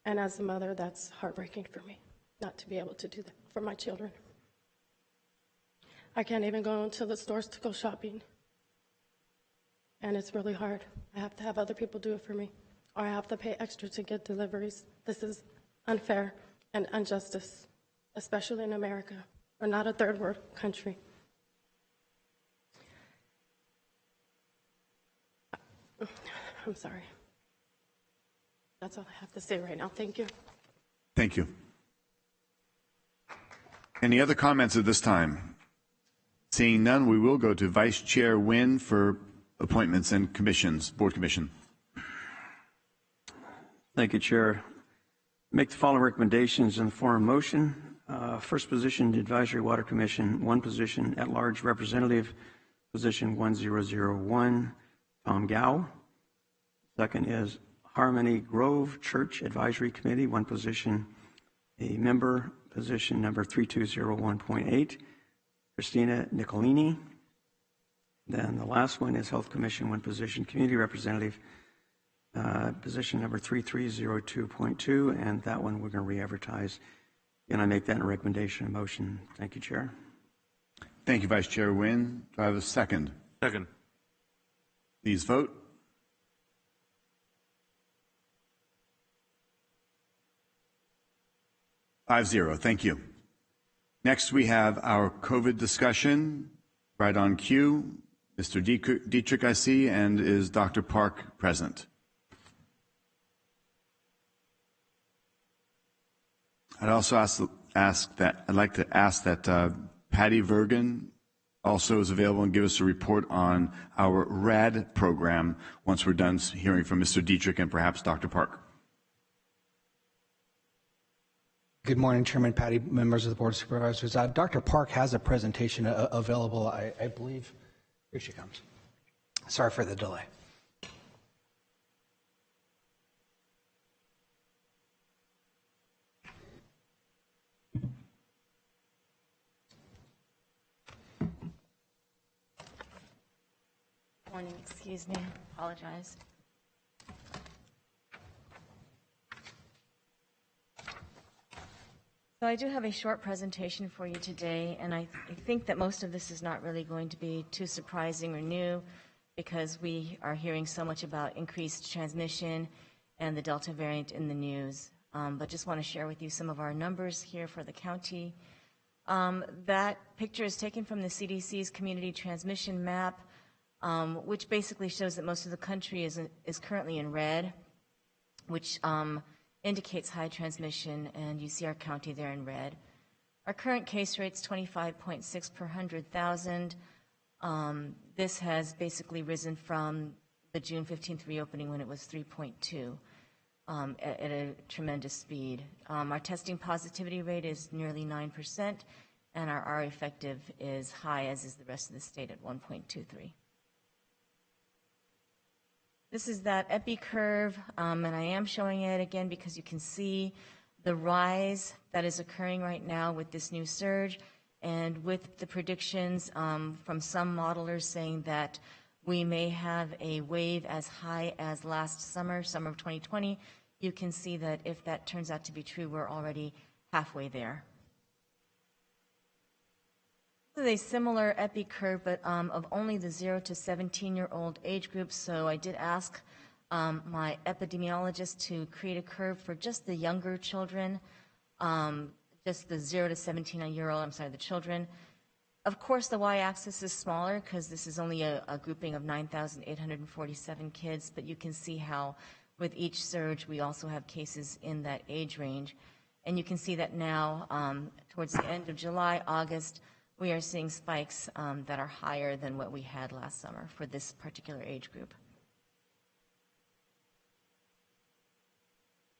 And as a mother, that's heartbreaking for me, not to be able to do that for my children. I can't even go into the stores to go shopping. And it's really hard. I have to have other people do it for me, or I have to pay extra to get deliveries. This is unfair and injustice, especially in America. We're not a third world country. I'm sorry. That's all I have to say right now. Thank you.
Thank you. Any other comments at this time? Seeing none, we will go to Vice Chair Nguyen for appointments and commissions, board commission.
Thank you, Chair. Make the following recommendations in the form of motion. First position, Advisory Water Commission, one position, at-large representative, position 1001, Tom Gao. Second is Harmony Grove Church Advisory Committee, one position, a member, position number 3201.8, Christina Nicolini. Then the last one is Health Commission, one position, community representative, position number 3302.2, and that one we're going to re-advertise. And I make that a recommendation and motion. Thank you, Chair.
Thank you, Vice Chair Nguyen. Do I have a second?
Second.
Please vote. Five zero. Thank you. Next, we have our COVID discussion. Right on cue. Mr. Dietrich, I see, and is Dr. Park present? I'd also I'd like to ask that Patty Vergen also is available and give us a report on our RAD program once we're done hearing from Mr. Dietrich and perhaps Dr. Park.
Good morning, Chairman Patty, members of the Board of Supervisors. Dr. Park has a presentation available, I believe. Here she comes. Sorry for the delay.
Morning, excuse me, apologize. So I do have a short presentation for you today, and I think that most of this is not really going to be too surprising or new because we are hearing so much about increased transmission and the Delta variant in the news. But just want to share with you some of our numbers here for the county. That picture is taken from the CDC's community transmission map, which basically shows that most of the country is currently in red, which indicates high transmission, and you see our county there in red. Our current case rate's 25.6 per 100,000. This has basically risen from the June 15th reopening when it was 3.2 at a tremendous speed. Our testing positivity rate is nearly 9%, and our R effective is high, as is the rest of the state at 1.23. This is that epi curve, and I am showing it again because you can see the rise that is occurring right now with this new surge, and with the predictions from some modelers saying that we may have a wave as high as last summer, summer of 2020. You can see that if that turns out to be true, we're already halfway there. This is a similar epi curve, but of only the 0 to 17-year-old age group. So I did ask my epidemiologist to create a curve for just the younger children, just the 0 to 17-year-old, the children. Of course, the y-axis is smaller because this is only a grouping of 9,847 kids, but you can see how with each surge, we also have cases in that age range. And you can see that now, towards the end of July, August, we are seeing spikes that are higher than what we had last summer for this particular age group.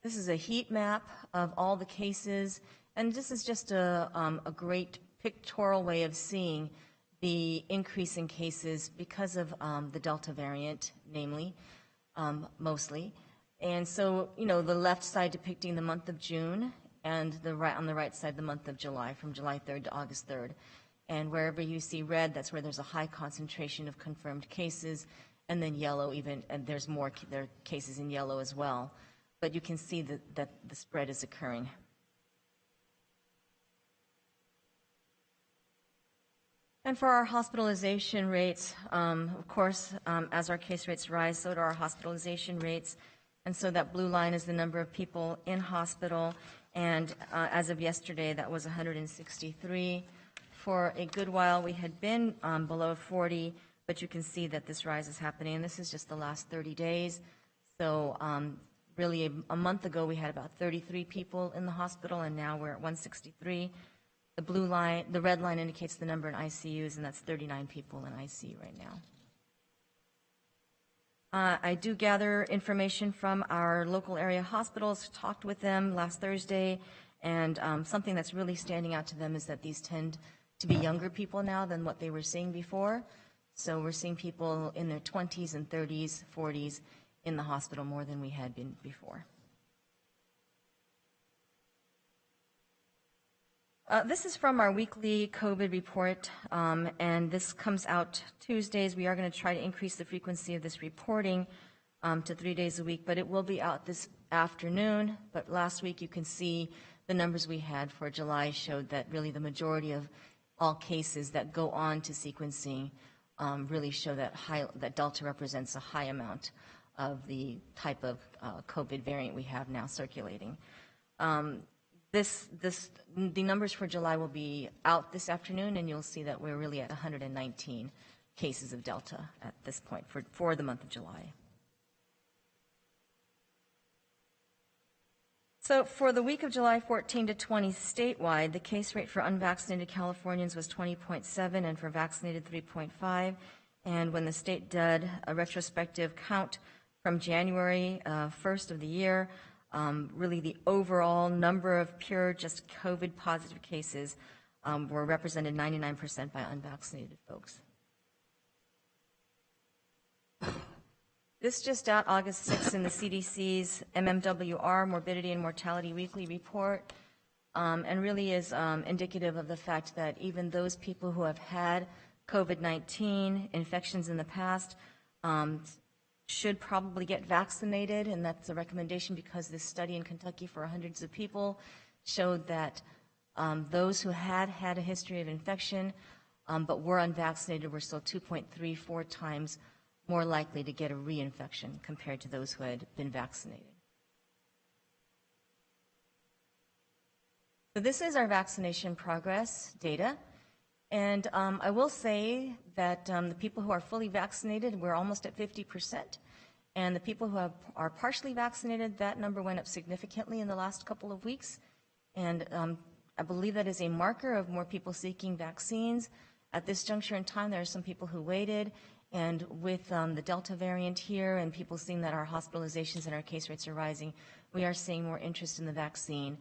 This is a heat map of all the cases, and this is just a great pictorial way of seeing the increase in cases because of the Delta variant, namely, mostly. And so, you know, the left side depicting the month of June, and on the right side the month of July, from July 3rd to August 3rd. And wherever you see red, that's where there's a high concentration of confirmed cases, and then yellow even, and there are cases in yellow as well. But you can see that the spread is occurring. And for our hospitalization rates, of course, as our case rates rise, so do our hospitalization rates. And so that blue line is the number of people in hospital. And as of yesterday, that was 163. For a good while, we had been below 40, but you can see that this rise is happening. And this is just the last 30 days. So really, a month ago, we had about 33 people in the hospital, and now we're at 163. The blue line, the red line indicates the number in ICUs, and that's 39 people in ICU right now. I do gather information from our local area hospitals, talked with them last Thursday, and something that's really standing out to them is that these tend to be younger people now than what they were seeing before. So we're seeing people in their 20s and 30s, 40s in the hospital more than we had been before. This is from our weekly COVID report, and this comes out Tuesdays. We are going to try to increase the frequency of this reporting to 3 days a week, but it will be out this afternoon. But last week, you can see the numbers we had for July showed that really the majority of all cases that go on to sequencing really show that that Delta represents a high amount of the type of COVID variant we have now circulating. The numbers for July will be out this afternoon, and you'll see that we're really at 119 cases of Delta at this point for the month of July. So for the week of July 14 to 20 statewide, the case rate for unvaccinated Californians was 20.7 and for vaccinated 3.5. And when the state did a retrospective count from January 1st of the year, really the overall number of pure just COVID positive cases were represented 99% by unvaccinated folks. This just out August 6th in the CDC's MMWR, Morbidity and Mortality Weekly Report, and really is indicative of the fact that even those people who have had COVID-19 infections in the past should probably get vaccinated, and that's a recommendation because this study in Kentucky for hundreds of people showed that those who had a history of infection but were unvaccinated were still 2.34 times more likely to get a reinfection compared to those who had been vaccinated. So this is our vaccination progress data. And I will say that the people who are fully vaccinated, we're almost at 50%. And the people who are partially vaccinated, that number went up significantly in the last couple of weeks. And I believe that is a marker of more people seeking vaccines. At this juncture in time, there are some people who waited. And with the Delta variant here and people seeing that our hospitalizations and our case rates are rising, we are seeing more interest in the vaccine.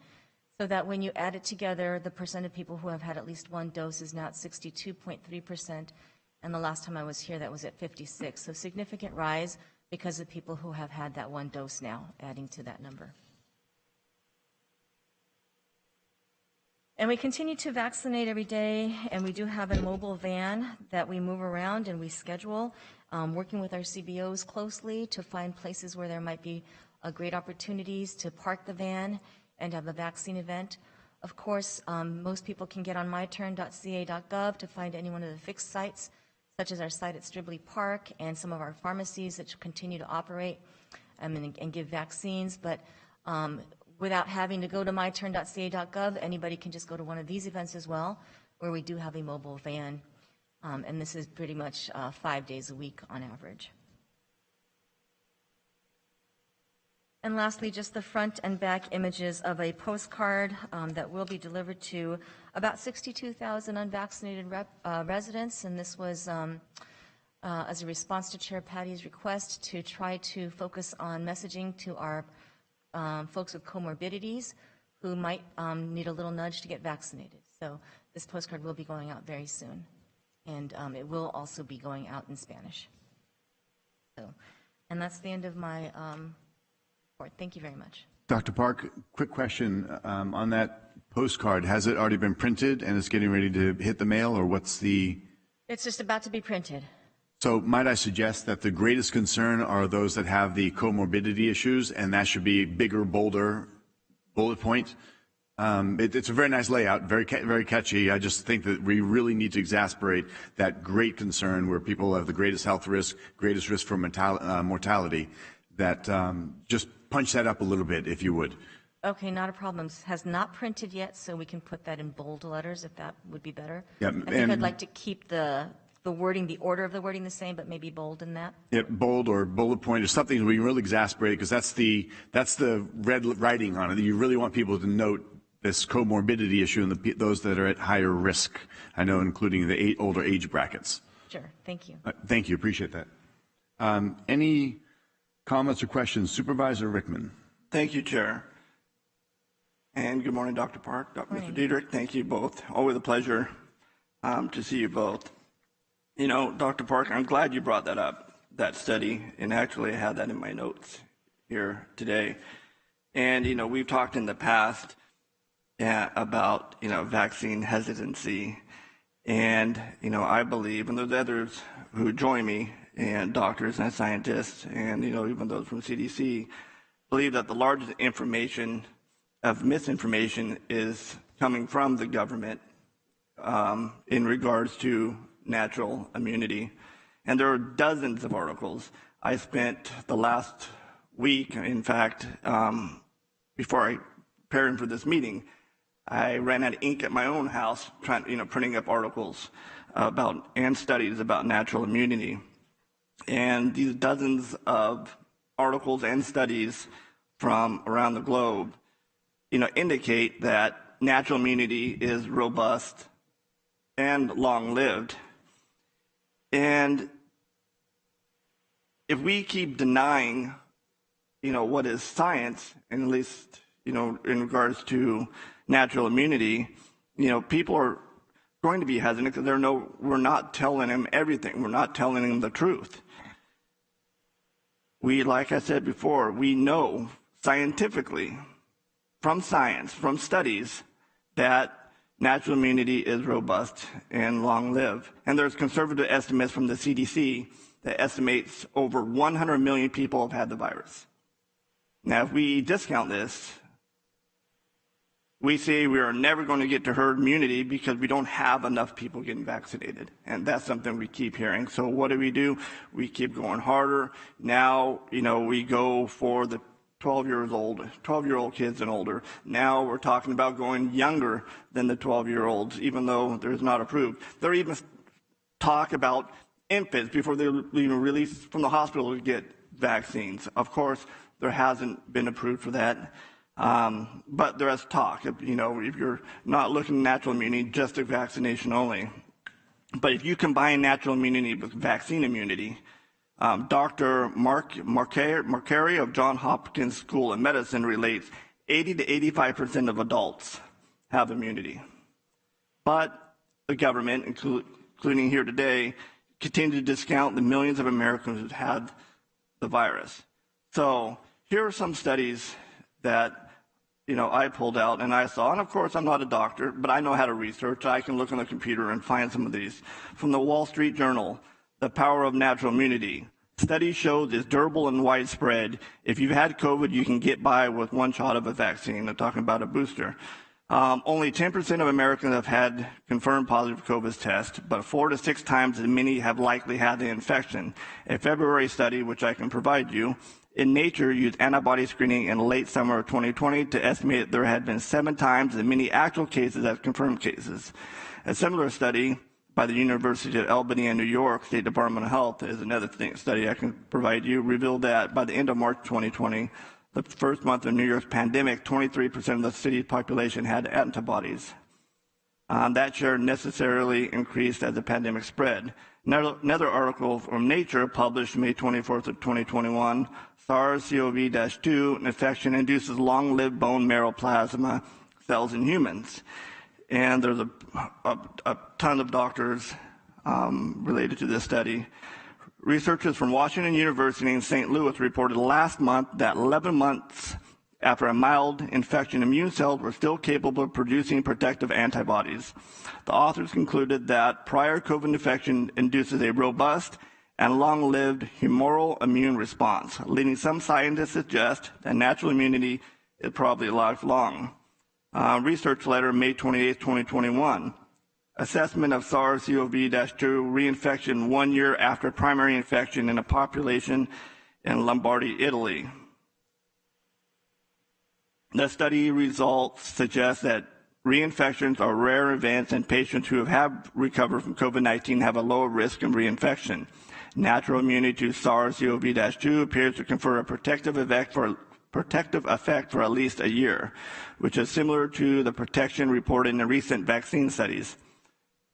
So that when you add it together, the percent of people who have had at least one dose is now at 62.3%. And the last time I was here, that was at 56%. So significant rise because of people who have had that one dose now, adding to that number. And we continue to vaccinate every day, and we do have a mobile van that we move around and we schedule, working with our CBOs closely to find places where there might be great opportunities to park the van and have a vaccine event. Of course, most people can get on myturn.ca.gov to find any one of the fixed sites, such as our site at Stribley Park and some of our pharmacies that continue to operate and give vaccines. But without having to go to myturn.ca.gov, anybody can just go to one of these events as well, where we do have a mobile van. And this is pretty much 5 days a week on average. And lastly, just the front and back images of a postcard that will be delivered to about 62,000 unvaccinated residents. And this was as a response to Chair Patty's request to try to focus on messaging to our folks with comorbidities who might need a little nudge to get vaccinated. So this postcard will be going out very soon. And it will also be going out in Spanish. And that's the end of my report. Thank you very much.
Dr. Park, quick question on that postcard. Has it already been printed and it's getting ready to hit the mail, or what's the...
It's just about to be printed.
So might I suggest that the greatest concern are those that have the comorbidity issues, and that should be bigger, bolder bullet point? It's a very nice layout, very catchy. I just think that we really need to exasperate that great concern where people have the greatest health risk, greatest risk for mortality, that just punch that up a little bit, if you would.
Okay, not a problem. Has not printed yet, so we can put that in bold letters if that would be better.
Yeah,
I think I'd like to keep the wording, the order of the wording the same, but maybe bold in that.
Yeah, bold or bullet point or something we can really exasperate, because that's the red writing on it. You really want people to note this comorbidity issue and those that are at higher risk. I know, including the older age brackets.
Sure, thank you.
Thank you, appreciate that. Any comments or questions? Supervisor Rickman.
Thank you, Chair. And good morning, Dr. Park, Mr. Diedrich. Thank you both. Always a pleasure to see you both. You know, Dr. Park, I'm glad you brought that up, that study, and actually I had that in my notes here today. And, you know, we've talked in the past about, you know, vaccine hesitancy. And, you know, I believe, and there's others who join me, and doctors and scientists, and, you know, even those from CDC, believe that the largest misinformation is coming from the government in regards to natural immunity. And there are dozens of articles. I spent the last week, in fact, before I preparing for this meeting, I ran out of ink at my own house, printing up articles about and studies about natural immunity. And these dozens of articles and studies from around the globe, you know, indicate that natural immunity is robust and long-lived. And if we keep denying, you know, what is science, and at least, you know, in regards to natural immunity, you know, people are going to be hesitant because we're not telling them everything. We're not telling them the truth. We, like I said before, we know scientifically from science, from studies, that natural immunity is robust and long-lived. And there's conservative estimates from the CDC that estimates over 100 million people have had the virus. Now, if we discount this, we say we are never going to get to herd immunity because we don't have enough people getting vaccinated. And that's something we keep hearing. So what do? We keep going harder. Now, you know, we go for the 12-year-old kids and older. Now we're talking about going younger than the 12-year-olds, even though there's not approved. There even talk about infants before they're released from the hospital to get vaccines. Of course, there hasn't been approved for that. But there is talk, you know, if you're not looking at natural immunity, just a vaccination only. But if you combine natural immunity with vaccine immunity, Dr. Marcari of Johns Hopkins School of Medicine relates 80 to 85% of adults have immunity. But the government, including here today, continue to discount the millions of Americans who've had the virus. So here are some studies that I pulled out and I saw, and of course I'm not a doctor, but I know how to research. I can look on the computer and find some of these. From the Wall Street Journal, The Power of Natural Immunity. Study shows it's durable and widespread. If you've had COVID, you can get by with one shot of a vaccine. They're talking about a booster. Only 10% of Americans have had confirmed positive COVID test, but 4 to 6 times as many have likely had the infection. A February study, which I can provide you, in Nature used antibody screening in late summer of 2020 to estimate there had been 7 times as many actual cases as confirmed cases. A similar study by the University of Albany in New York, State Department of Health, is another study I can provide you, revealed that by the end of March 2020, the first month of New York's pandemic, 23% of the city's population had antibodies. That share necessarily increased as the pandemic spread. Another article from Nature published May 24th of 2021, SARS-CoV-2 infection induces long-lived bone marrow plasma cells in humans. And there's a ton of doctors related to this study. Researchers from Washington University in St. Louis reported last month that 11 months after a mild infection, immune cells were still capable of producing protective antibodies. The authors concluded that prior COVID infection induces a robust and long-lived humoral immune response, leading some scientists to suggest that natural immunity is probably lifelong. Research letter, May 28, 2021. Assessment of SARS-CoV-2 reinfection 1 year after primary infection in a population in Lombardy, Italy. The study results suggest that reinfections are rare events and patients who have recovered from COVID-19 have a lower risk of reinfection. Natural immunity to SARS-CoV-2 appears to confer a protective effect for at least a year, which is similar to the protection reported in recent vaccine studies.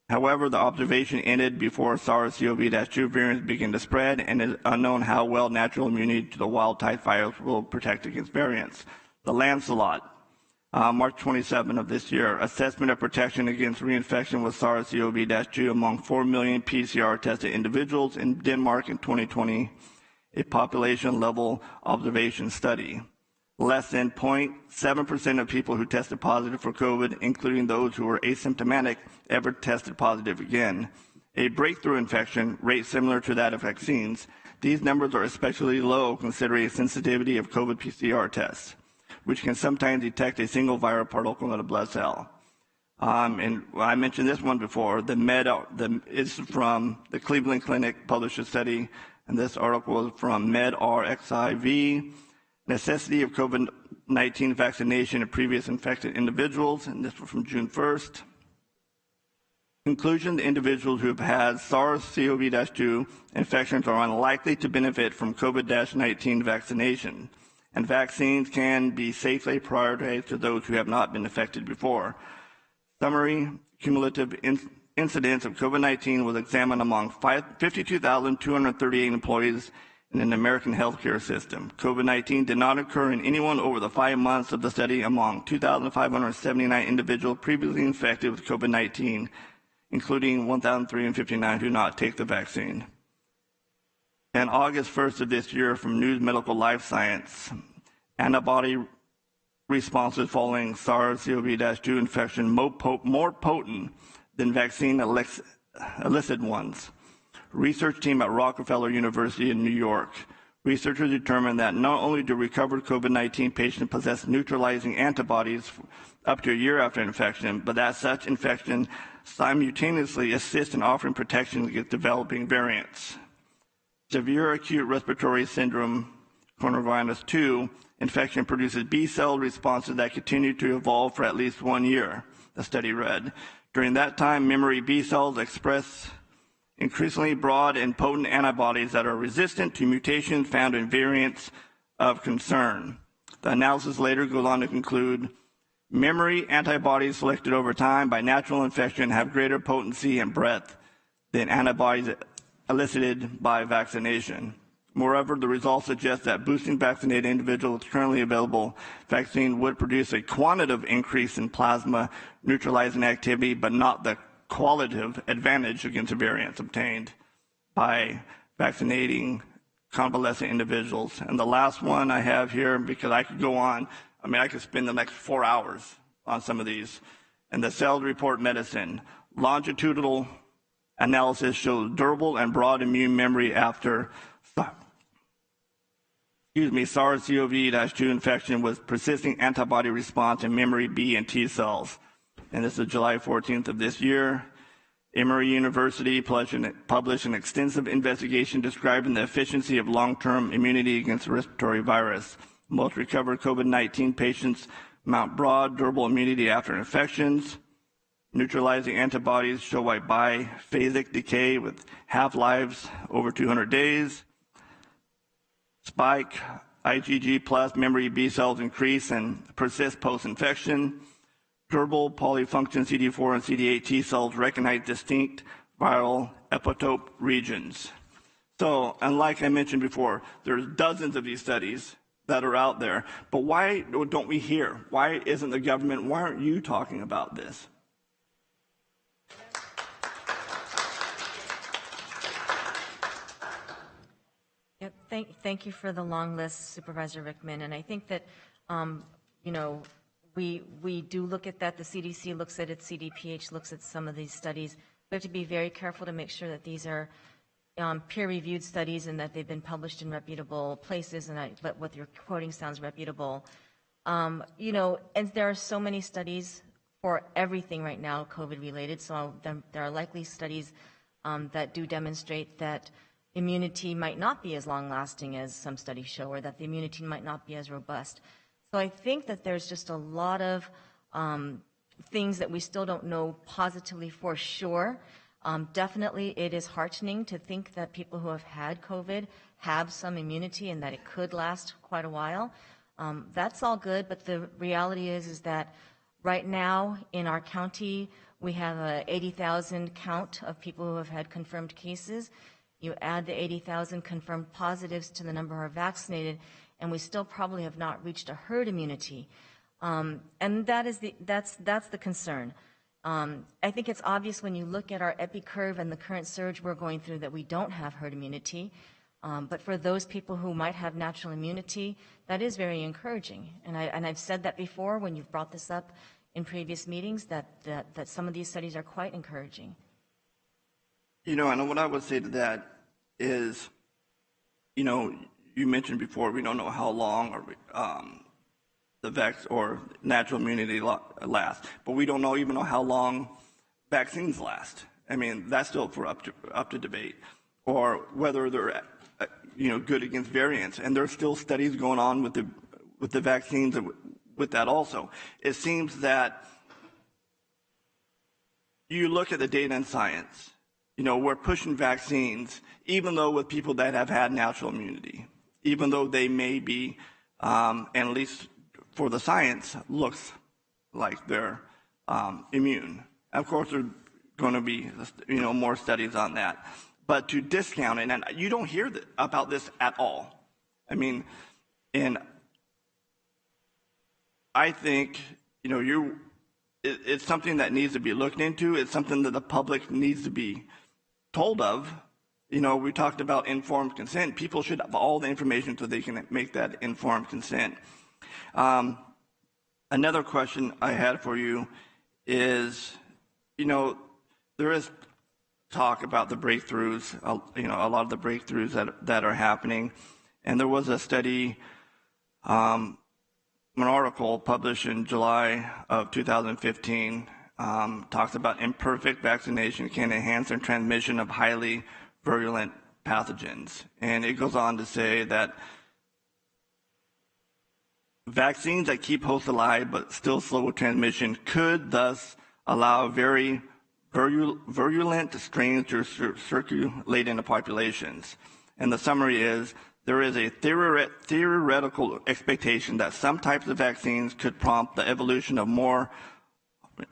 However, the observation ended before SARS-CoV-2 variants began to spread, and it is unknown how well natural immunity to the wild-type virus will protect against variants. The Lancelot, March 27 of this year, assessment of protection against reinfection with SARS-CoV-2 among 4 million PCR-tested individuals in Denmark in 2020, a population-level observation study. Less than 0.7% of people who tested positive for COVID, including those who were asymptomatic, ever tested positive again. A breakthrough infection rate similar to that of vaccines. These numbers are especially low considering the sensitivity of COVID PCR tests, which can sometimes detect a single viral particle in a blood cell. And I mentioned this one before. It's from the Cleveland Clinic published a study, and this article is from MedRxiv. Necessity of COVID-19 vaccination in previous infected individuals, and this was from June 1st. Conclusion, the individuals who have had SARS-CoV-2 infections are unlikely to benefit from COVID-19 vaccination, and vaccines can be safely prioritized to those who have not been affected before. Summary, cumulative incidence of COVID-19 was examined among 52,238 employees in an American healthcare system. COVID-19 did not occur in anyone over the 5 months of the study among 2,579 individuals previously infected with COVID-19, including 1,359 who did not take the vaccine. And August 1st of this year from News Medical Life Science, antibody responses following SARS-CoV-2 infection more potent than vaccine elicited ones. Research team at Rockefeller University in New York. Researchers determined that not only do recovered COVID-19 patients possess neutralizing antibodies up to a year after infection, but that such infection simultaneously assists in offering protection against developing variants. Severe acute respiratory syndrome, coronavirus 2, infection produces B-cell responses that continue to evolve for at least 1 year, the study read. During that time, memory B-cells express increasingly broad and potent antibodies that are resistant to mutations found in variants of concern. The analysis later goes on to conclude, memory antibodies selected over time by natural infection have greater potency and breadth than antibodies elicited by vaccination. Moreover, the results suggest that boosting vaccinated individuals with currently available vaccine would produce a quantitative increase in plasma neutralizing activity, but not the qualitative advantage against the variants obtained by vaccinating convalescent individuals. And the last one I have here, because I could go on, I mean, I could spend the next 4 hours on some of these. And the Cells Report Medicine, longitudinal analysis shows durable and broad immune memory after SARS-CoV-2 infection with persisting antibody response in memory B and T cells. And this is July 14th of this year. Emory University published an extensive investigation describing the efficiency of long-term immunity against the respiratory virus. Most recovered COVID-19 patients mount broad, durable immunity after infections. Neutralizing antibodies show a biphasic decay with half-lives over 200 days. Spike IgG plus memory B cells increase and persist post-infection. Durable polyfunction CD4 and CD8 T cells recognize distinct viral epitope regions. So, and like I mentioned before, there's dozens of these studies that are out there, but why don't we hear? Why isn't the government, why aren't you talking about this?
Yep, thank you for the long list, Supervisor Rickman. And I think that, you know, we do look at that. The CDC looks at it, CDPH looks at some of these studies. We have to be very careful to make sure that these are peer-reviewed studies and that they've been published in reputable places, and but what you're quoting sounds reputable. You know, and there are so many studies for everything right now COVID-related, so there are likely studies that do demonstrate that immunity might not be as long-lasting as some studies show, or that the immunity might not be as robust. So I think that there's just a lot of things that we still don't know positively for sure. Definitely it is heartening to think that people who have had COVID have some immunity and that it could last quite a while. That's all good, but the reality is that right now in our county, we have a 80,000 count of people who have had confirmed cases. You add the 80,000 confirmed positives to the number who are vaccinated, and we still probably have not reached a herd immunity. And that's the concern. I think it's obvious when you look at our epi curve and the current surge we're going through that we don't have herd immunity. But for those people who might have natural immunity, that is very encouraging. And I've said that before when you've brought this up in previous meetings, that some of these studies are quite encouraging.
You know, and what I would say to that is, you know, you mentioned before we don't know how long the natural immunity lasts, but we don't even know how long vaccines last. I mean, that's still up to debate, or whether they're good against variants. And there's still studies going on with the vaccines with that also. It seems that you look at the data and science. You know, we're pushing vaccines, even though with people that have had natural immunity, even though they may be, and at least for the science, looks like they're immune. Of course, there are going to be, more studies on that. But to discount it, and you don't hear about this at all. I mean, and I think, it's something that needs to be looked into. It's something that the public needs to be told of. We talked about informed consent. People should have all the information so they can make that informed consent. Another question I had for you is, there is talk about the breakthroughs, a lot of the breakthroughs that are happening. And there was a study, an article published in July of 2015, talks about imperfect vaccination can enhance the transmission of highly virulent pathogens. And it goes on to say that vaccines that keep hosts alive but still slow transmission could thus allow very virulent strains to circulate in the populations. And the summary is, there is a theoretical expectation that some types of vaccines could prompt the evolution of more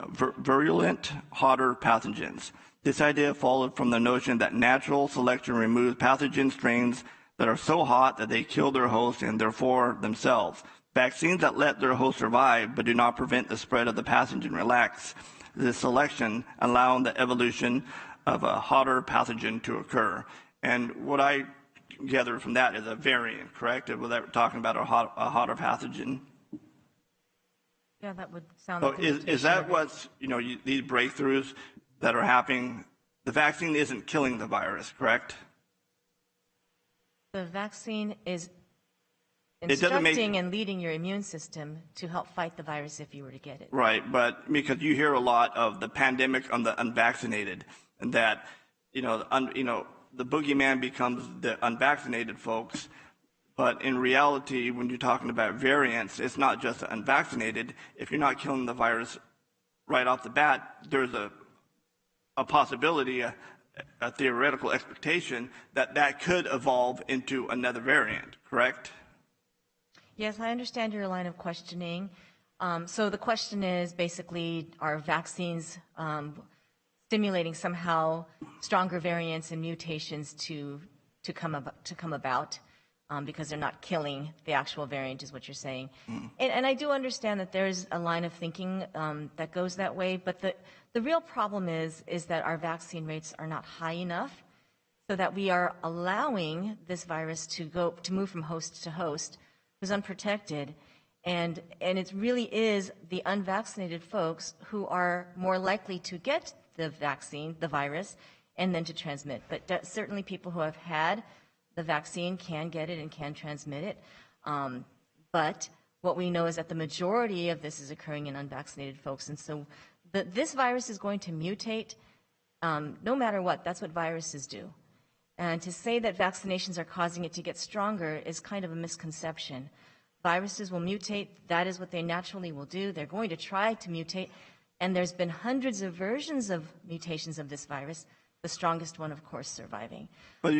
virulent, hotter pathogens. This idea followed from the notion that natural selection removes pathogen strains that are so hot that they kill their host and therefore themselves. Vaccines that let their host survive but do not prevent the spread of the pathogen relax this selection, allowing the evolution of a hotter pathogen to occur. And what I gather from that is a variant, correct? We're talking about a hotter pathogen.
Yeah, that would sound
So
like
is that what's, these breakthroughs that are happening, the vaccine isn't killing the virus, correct?
the vaccine is
It doesn't make-
instructing and leading your immune system to help fight the virus if you were to get it.
Right, but because you hear a lot of the pandemic on the unvaccinated, and that, the boogeyman becomes the unvaccinated folks. But in reality, when you're talking about variants, it's not just the unvaccinated. If you're not killing the virus right off the bat, there's a possibility, a theoretical expectation that could evolve into another variant, correct?
Yes, I understand your line of questioning. So the question is basically, are vaccines stimulating somehow stronger variants and mutations to come about? Because they're not killing the actual variant, is what you're saying. And I do understand that there's a line of thinking that goes that way, but the real problem is that our vaccine rates are not high enough so that we are allowing this virus to move from host to host who's unprotected. And it really is the unvaccinated folks who are more likely to get the vaccine, the virus, and then to transmit. But certainly people who have had the vaccine can get it and can transmit it. But what we know is that the majority of this is occurring in unvaccinated folks. And so this virus is going to mutate no matter what. That's what viruses do. And to say that vaccinations are causing it to get stronger is kind of a misconception. Viruses will mutate. That is what they naturally will do. They're going to try to mutate. And there's been hundreds of versions of mutations of this virus, the strongest one, of course, surviving.
But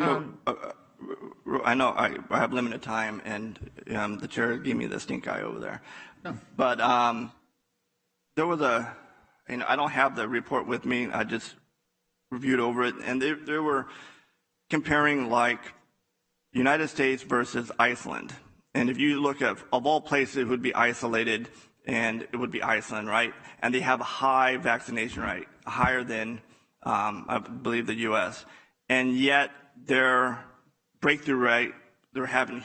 I know I have limited time, and the chair gave me the stink eye over there. No. But there was I don't have the report with me. I just reviewed over it, and they were comparing like United States versus Iceland. And if you look at, of all places, it would be isolated, and it would be Iceland, right? And they have a high vaccination rate, higher than, I believe, the U.S. And yet their breakthrough rate, they're having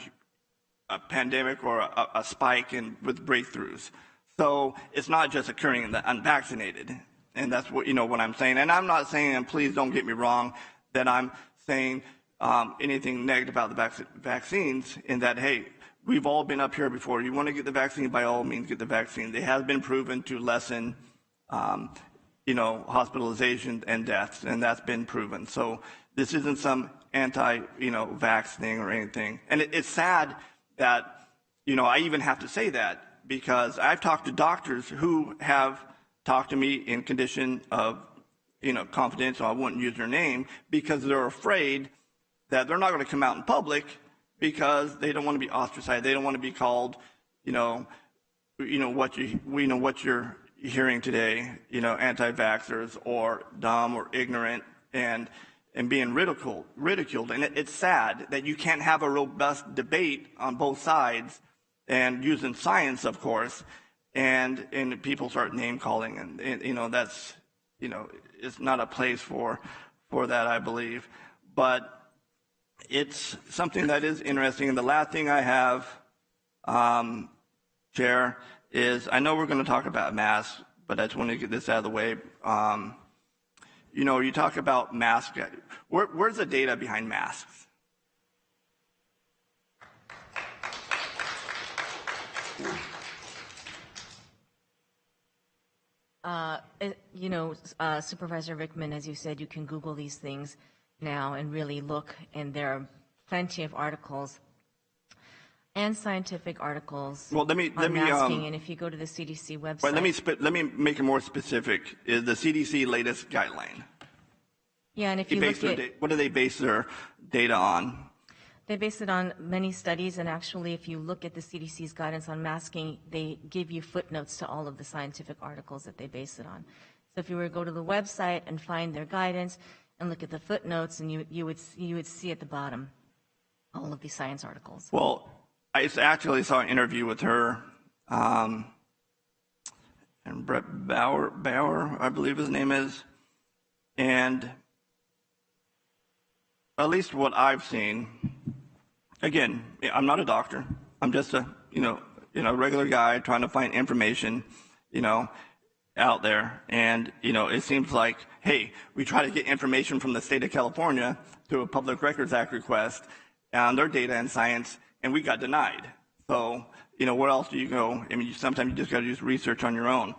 a pandemic or a spike with breakthroughs. So it's not just occurring in the unvaccinated. And that's what I'm saying. And I'm not saying, and please don't get me wrong, that I'm saying anything negative about the vaccines, in that, hey, we've all been up here before. You want to get the vaccine, by all means, get the vaccine. It has been proven to lessen, hospitalization and deaths, and that's been proven. So this isn't some vax thing or anything. And it's sad that, I even have to say that, because I've talked to doctors who have talked to me in condition of, confidential. I wouldn't use their name, because they're afraid that they're not going to come out in public, because they don't want to be ostracized. They don't want to be called, what you're hearing today, anti-vaxxers, or dumb or ignorant, and being ridiculed. And it's sad that you can't have a robust debate on both sides, and using science, of course, and people start name calling, and that's, it's not a place for that, I believe. But it's something that is interesting. And the last thing I have, Chair, is I know we're going to talk about masks, but I just want to get this out of the way. You talk about masks. Where's the data behind masks?
Supervisor Rickman, as you said, you can Google these things now and really look, and there are plenty of articles and scientific articles on masking. And if you go to the CDC website,
right, let me make it more specific. Is the CDC latest guideline?
Yeah, and if you look at
what do they base their data on?
They base it on many studies, and actually, if you look at the CDC's guidance on masking, they give you footnotes to all of the scientific articles that they base it on. So if you were to go to the website and find their guidance and look at the footnotes, and you would see at the bottom all of these science articles.
Well, I actually saw an interview with her, and Brett Bauer, I believe his name is, and at least what I've seen, again, I'm not a doctor. I'm just a regular guy trying to find information, out there. And, it seems like, hey, we try to get information from the state of California through a Public Records Act request on their data and science, and we got denied. So, where else do you go? I mean, sometimes you just got to do research on your own.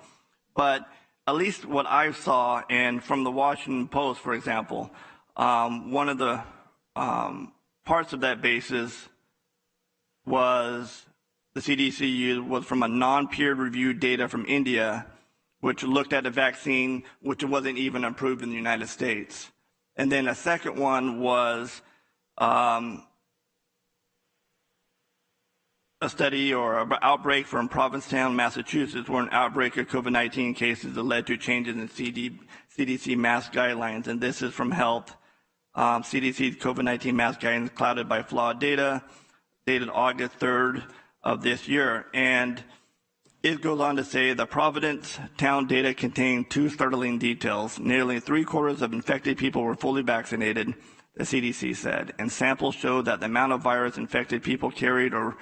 But at least what I saw, and from the Washington Post, for example, one of the parts of that basis was the CDC used was from a non-peer reviewed data from India, which looked at a vaccine which wasn't even approved in the United States. And then a second one was a study or an outbreak from Provincetown, Massachusetts, where an outbreak of COVID-19 cases that led to changes in CDC mask guidelines. And this is from Health. CDC's COVID-19 mask guidance clouded by flawed data, dated August 3rd of this year. And it goes on to say the Provincetown data contained two startling details. Nearly 3/4 of infected people were fully vaccinated, the CDC said, and samples showed that the amount of virus infected people carried or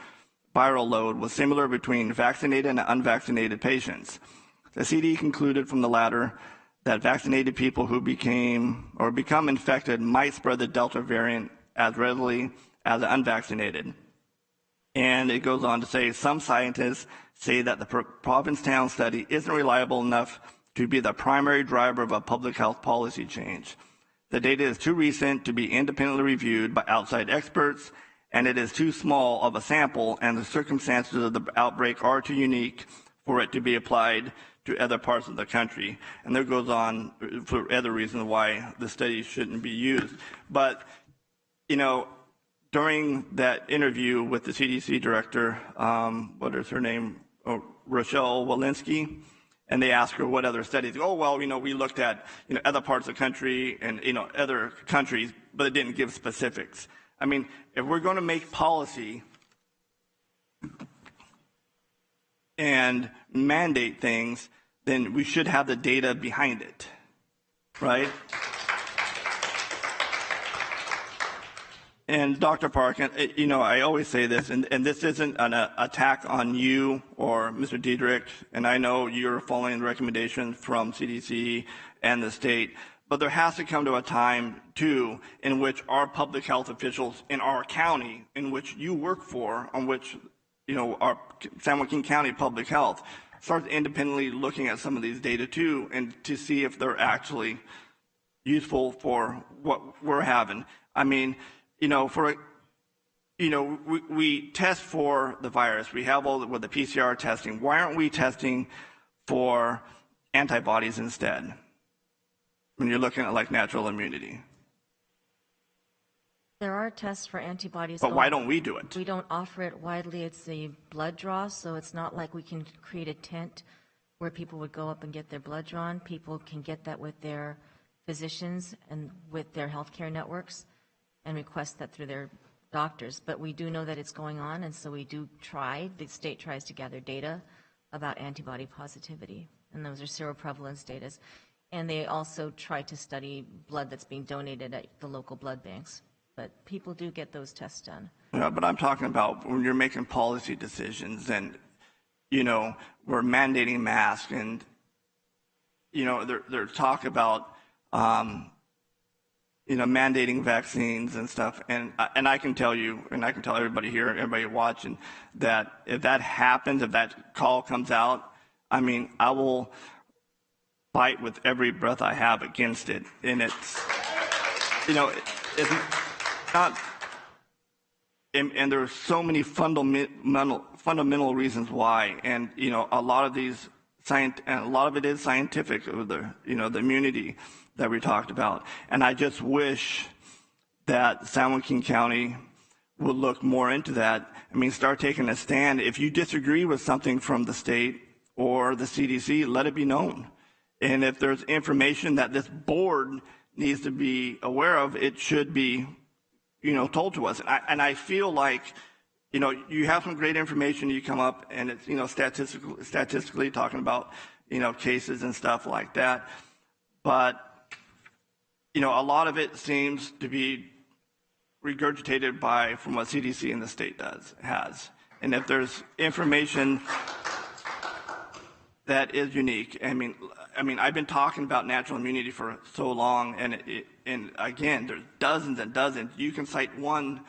viral load was similar between vaccinated and unvaccinated patients. The CDC concluded from the latter that vaccinated people who become infected might spread the Delta variant as readily as the unvaccinated. And it goes on to say some scientists say that the Provincetown study isn't reliable enough to be the primary driver of a public health policy change. The data is too recent to be independently reviewed by outside experts, and it is too small of a sample, and the circumstances of the outbreak are too unique for it to be applied to other parts of the country. And there goes on for other reasons why the study shouldn't be used. But, during that interview with the CDC director, what is her name? Rochelle Walensky, and they asked her what other studies. Oh, well, we looked at, other parts of the country and, other countries, but it didn't give specifics. I mean, if we're going to make policy and mandate things, then we should have the data behind it, right? And Dr. Park, I always say this, and this isn't an attack on you or Mr. Diedrich, and I know you're following the recommendations from CDC and the state, but there has to come to a time, too, in which our public health officials in our county, in which you work for, on which, our San Joaquin County Public Health, starts independently looking at some of these data, too, and to see if they're actually useful for what we're having. I mean, we test for the virus. We have all with the PCR testing. Why aren't we testing for antibodies instead when you're looking at like natural immunity?
There are tests for antibodies.
But why don't we do it?
We don't offer it widely. It's a blood draw, so it's not like we can create a tent where people would go up and get their blood drawn. People can get that with their physicians and with their healthcare networks and request that through their doctors. But we do know that it's going on, and so we do try. The state tries to gather data about antibody positivity, and those are seroprevalence data. And they also try to study blood that's being donated at the local blood banks. But people do get those tests done.
Yeah, but I'm talking about when you're making policy decisions and, we're mandating masks and, there's talk about, mandating vaccines and stuff. And I can tell you, and I can tell everybody here, everybody watching, that if that happens, if that call comes out, I will fight with every breath I have against it. And it's, it's not, and there are so many fundamental reasons why. And, a lot of these, and a lot of it is scientific, the immunity that we talked about. And I just wish that San Joaquin County would look more into that. Start taking a stand. If you disagree with something from the state or the CDC, let it be known. And if there's information that this board needs to be aware of, it should be, told to us. And I feel like, you have some great information, you come up and it's, statistically talking about, cases and stuff like that. But, a lot of it seems to be regurgitated from what CDC and the state has. And if there's information that is unique. I mean, I've been talking about natural immunity for so long, and again, there's dozens and dozens. You can cite one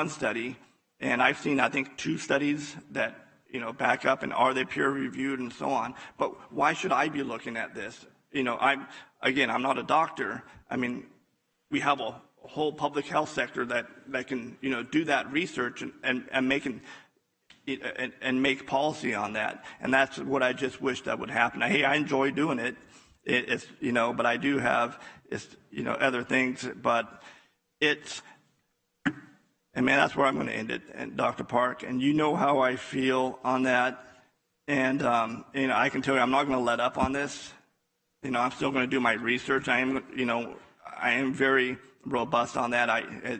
study, and I've seen, I think, 2 studies that, back up, and are they peer reviewed and so on. But why should I be looking at this? I'm not a doctor. I mean, we have a whole public health sector that can, do that research and make policy on that. And that's what I just wish that would happen. Hey, I enjoy doing it. It's, but I do have, other things, but and man, that's where I'm going to end it, and Dr. Park. And you know how I feel on that. And, I can tell you, I'm not going to let up on this. I'm still going to do my research. I am very robust on that.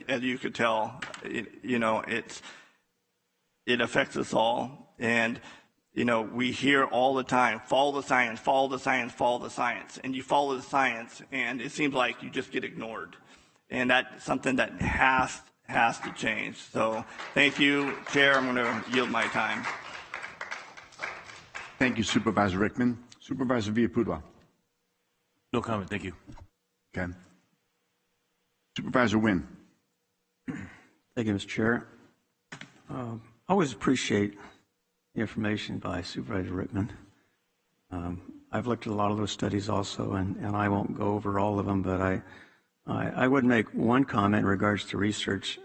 As you could tell, it affects us all. And, we hear all the time, follow the science, follow the science, follow the science. And you follow the science, and it seems like you just get ignored. And that's something that has to change. So thank you, Chair. I'm going to yield my time.
Thank you, Supervisor Rickman. Supervisor Villapudua.
No comment. Thank you.
Okay. Supervisor Wynn.
Thank you, Mr. Chair. I always appreciate the information by Supervisor Rickman. I've looked at a lot of those studies also, and I won't go over all of them, but I would make one comment in regards to research.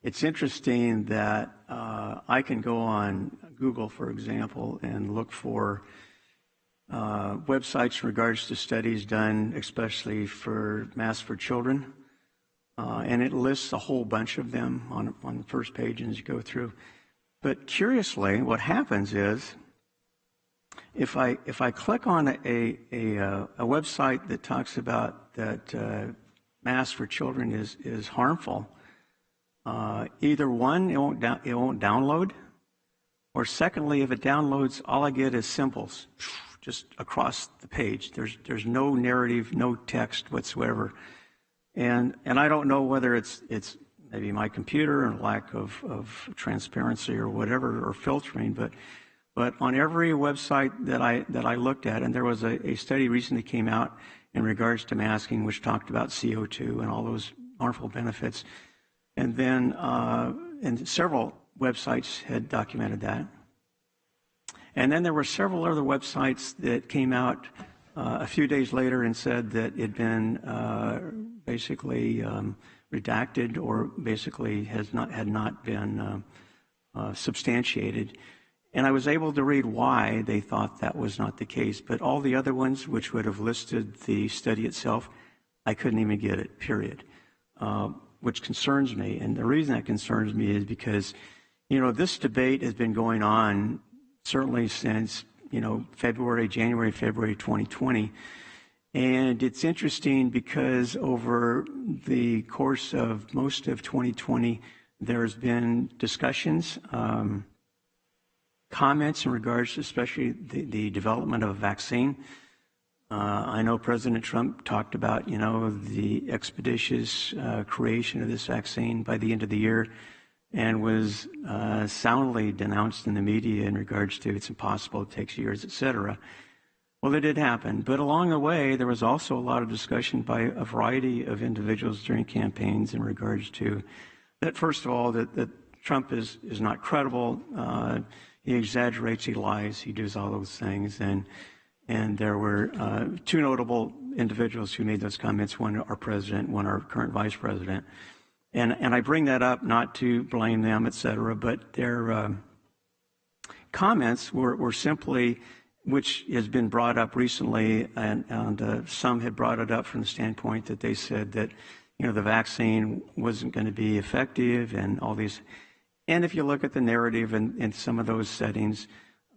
It's interesting that I can go on Google, for example, and look for websites in regards to studies done, especially for masks for children, and it lists a whole bunch of them on the first page as you go through. But curiously, what happens is, if I click on a website that talks about that masks for children is harmful, either one, it won't download, or secondly, if it downloads, all I get is symbols just across the page. There's no narrative, no text whatsoever, and I don't know whether it's maybe my computer and lack of transparency or whatever, or filtering, but on every website that I looked at, and there was a study recently came out in regards to masking, which talked about CO2 and all those harmful benefits, and then and several websites had documented that. And then there were several other websites that came out a few days later and said that it had been basically redacted, or basically had not been substantiated. And I was able to read why they thought that was not the case. But all the other ones, which would have listed the study itself, I couldn't even get it, period, which concerns me. And the reason that concerns me is because, this debate has been going on certainly since, January, February 2020. And it's interesting because over the course of most of 2020, there's been discussions, comments in regards to especially the development of a vaccine. I know President Trump talked about, the expeditious creation of this vaccine by the end of the year, and was soundly denounced in the media in regards to it's impossible, it takes years, et cetera. Well, it did happen. But along the way, there was also a lot of discussion by a variety of individuals during campaigns in regards to that, first of all, that Trump is not credible. He exaggerates, he lies, he does all those things. And there were 2 notable individuals who made those comments, one our president, one our current vice president. And I bring that up not to blame them, et cetera, but their comments were simply, which has been brought up recently, and some had brought it up from the standpoint that they said that, the vaccine wasn't going to be effective and all these. And if you look at the narrative in some of those settings,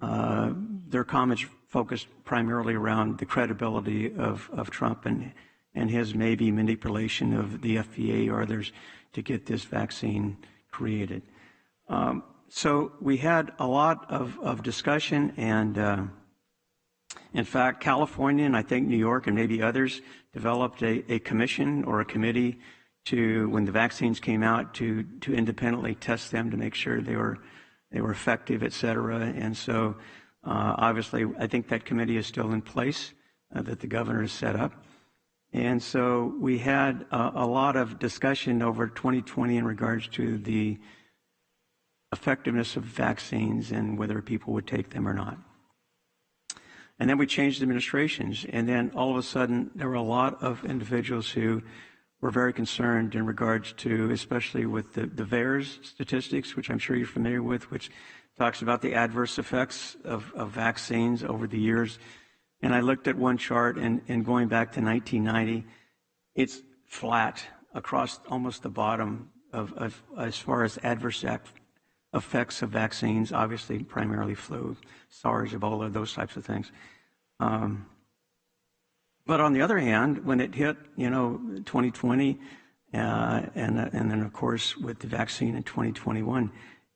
their comments focused primarily around the credibility of Trump and his maybe manipulation of the FDA or others to get this vaccine created. So we had a lot of discussion, and in fact, California and I think New York and maybe others developed a commission or a committee to, when the vaccines came out, to independently test them to make sure they were effective, et cetera. And so Obviously, I think that committee is still in place that the governor has set up. And so we had a lot of discussion over 2020 in regards to the effectiveness of vaccines and whether people would take them or not. And then we changed administrations, and then all of a sudden there were a lot of individuals who were very concerned in regards to, especially with the VAERS statistics, which I'm sure you're familiar with, which talks about the adverse effects of vaccines over the years. And I looked at one chart, and going back to 1990, it's flat across almost the bottom of as far as adverse effects of vaccines, obviously primarily flu, SARS, Ebola, those types of things. But on the other hand, when it hit, 2020, and then of course with the vaccine in 2021,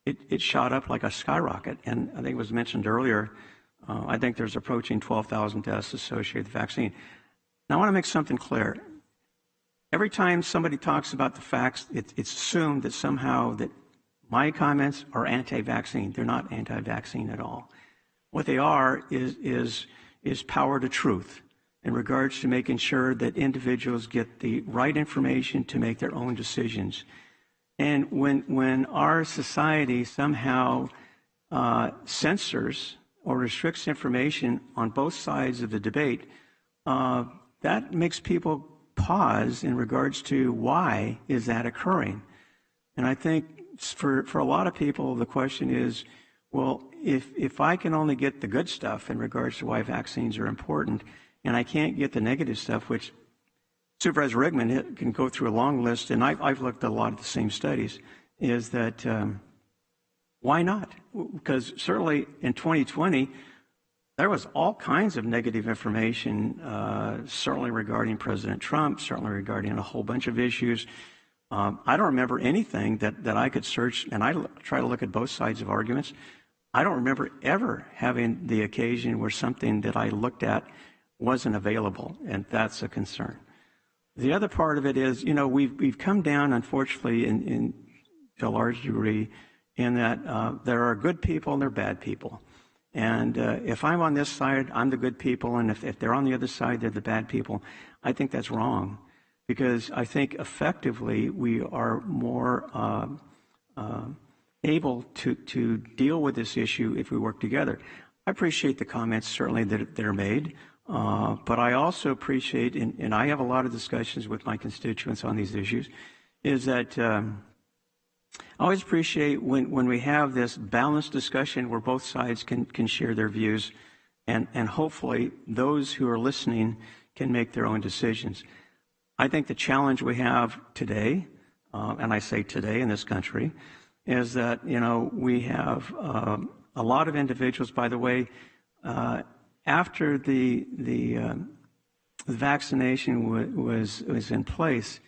it shot up like a skyrocket. And I think it was mentioned earlier, I think there's approaching 12,000 deaths associated with the vaccine. Now I want to make something clear. Every time somebody talks about the facts, it's assumed that somehow that my comments are anti-vaccine. They're not anti-vaccine at all. What they are is power to truth in regards to making sure that individuals get the right information to make their own decisions. And when our society somehow censors or restricts information on both sides of the debate, that makes people pause in regards to why is that occurring. And I think for a lot of people, the question is, well, if I can only get the good stuff in regards to why vaccines are important, and I can't get the negative stuff, which Supervisor Rickman can go through a long list, and I've looked at a lot of the same studies, is that why not? Because certainly in 2020, there was all kinds of negative information, certainly regarding President Trump, certainly regarding a whole bunch of issues. I don't remember anything that I could search, and I try to look at both sides of arguments. I don't remember ever having the occasion where something that I looked at wasn't available, and that's a concern. The other part of it is, we've come down, unfortunately, to a large degree, in that there are good people and there are bad people. And if I'm on this side, I'm the good people, and if they're on the other side, they're the bad people. I think that's wrong, because I think effectively we are more able to deal with this issue if we work together. I appreciate the comments, certainly, that are made. But I also appreciate, and I have a lot of discussions with my constituents on these issues, is that I always appreciate when we have this balanced discussion where both sides can share their views, and hopefully those who are listening can make their own decisions. I think the challenge we have today, and I say today in this country, is that, we have a lot of individuals, by the way, after the vaccination was in place,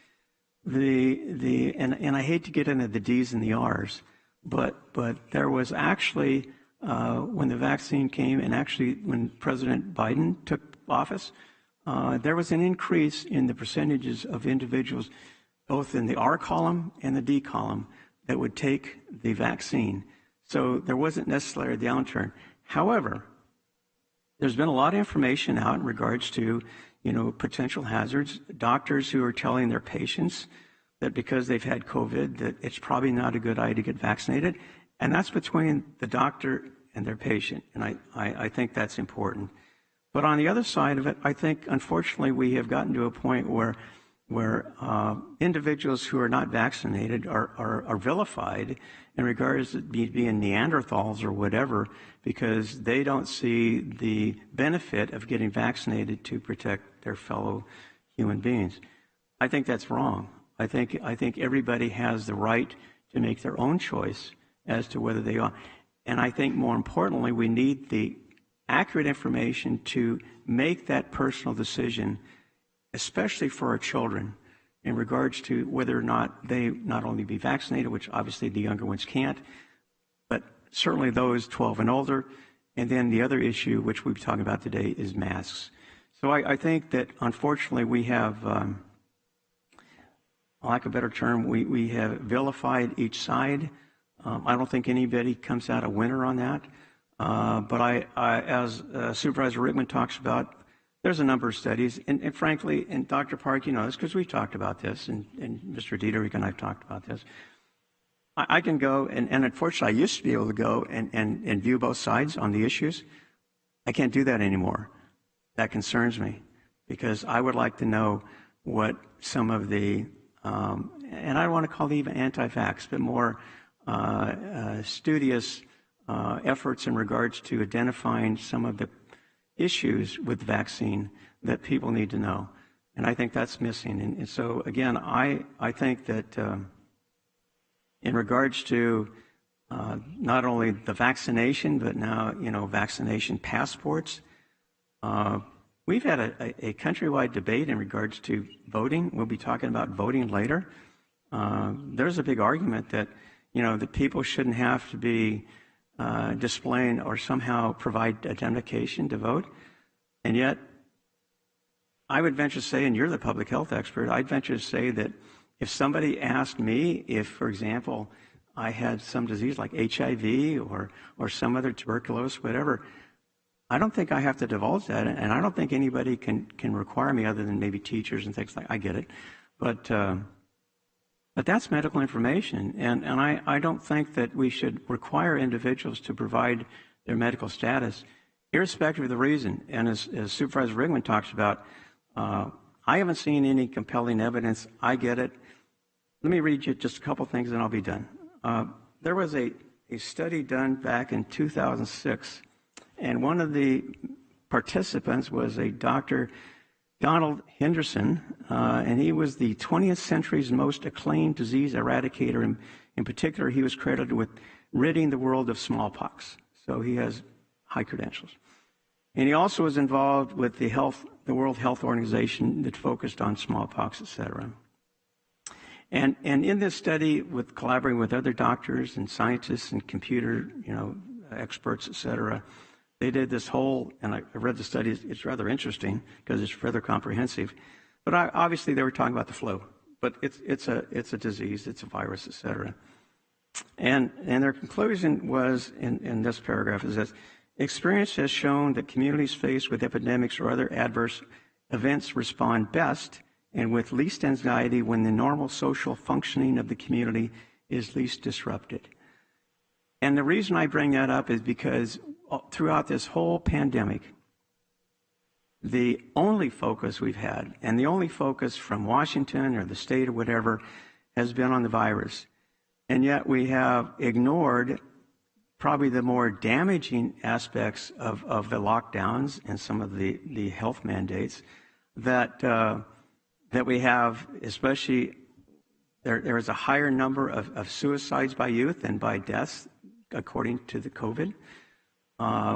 and I hate to get into the D's and the R's, but there was actually when the vaccine came, and actually when President Biden took office, there was an increase in the percentages of individuals, both in the R column and the D column, that would take the vaccine. So there wasn't necessarily a downturn. However, there's been a lot of information out in regards to, potential hazards. Doctors who are telling their patients that because they've had COVID, that it's probably not a good idea to get vaccinated. And that's between the doctor and their patient. And I think that's important. But on the other side of it, I think, unfortunately, we have gotten to a point where individuals who are not vaccinated are vilified in regards to being Neanderthals or whatever, because they don't see the benefit of getting vaccinated to protect their fellow human beings. I think that's wrong. I think everybody has the right to make their own choice as to whether they are. And I think more importantly, we need the accurate information to make that personal decision, especially for our children, in regards to whether or not they not only be vaccinated, which obviously the younger ones can't, but certainly those 12 and older. And then the other issue, which we'll be talking about today, is masks. So I think that, unfortunately, we have, for lack of a better term, we have vilified each side. I don't think anybody comes out a winner on that. But as Supervisor Rickman talks about, there's a number of studies, and frankly, and Dr. Park, you know this because we've talked about this, and Mr. Dieterich and I have talked about this. I can go, and unfortunately, I used to be able to go and view both sides on the issues. I can't do that anymore. That concerns me because I would like to know what some of the, and I don't want to call it even anti-vax, but more studious efforts in regards to identifying some of the issues with the vaccine that people need to know. And I think that's missing. And so, again, I think that in regards to not only the vaccination, but now, you know, vaccination passports, we've had a countrywide debate in regards to voting. We'll be talking about voting later. There's a big argument that, you know, that people shouldn't have to be displaying or somehow provide identification to vote. And yet, I would venture to say, and you're the public health expert, I'd venture to say that if somebody asked me if, for example, I had some disease like HIV or some other tuberculosis, whatever, I don't think I have to divulge that, and I don't think anybody can require me other than maybe teachers and things like that. I get it. But that's medical information, and I don't think that we should require individuals to provide their medical status, irrespective of the reason. And as Supervisor Rickman talks about, I haven't seen any compelling evidence. I get it. Let me read you just a couple things and I'll be done. There was a study done back in 2006, and one of the participants was a Dr. Donald Henderson, and he was the 20th century's most acclaimed disease eradicator. In particular, he was credited with ridding the world of smallpox. So he has high credentials. And he also was involved with the World Health Organization that focused on smallpox, et cetera. And in this study, with collaborating with other doctors and scientists and computer, you know, experts, et cetera, they did this whole, and I read the study, it's rather interesting because it's rather comprehensive. But obviously they were talking about the flu, but it's a disease, it's a virus, et cetera. And their conclusion was, in this paragraph, is that experience has shown that communities faced with epidemics or other adverse events respond best and with least anxiety when the normal social functioning of the community is least disrupted. And the reason I bring that up is because throughout this whole pandemic, the only focus we've had, and the only focus from Washington or the state or whatever, has been on the virus. And yet we have ignored probably the more damaging aspects of the lockdowns and some of the health mandates that we have, especially there is a higher number of suicides by youth than by deaths, according to the COVID.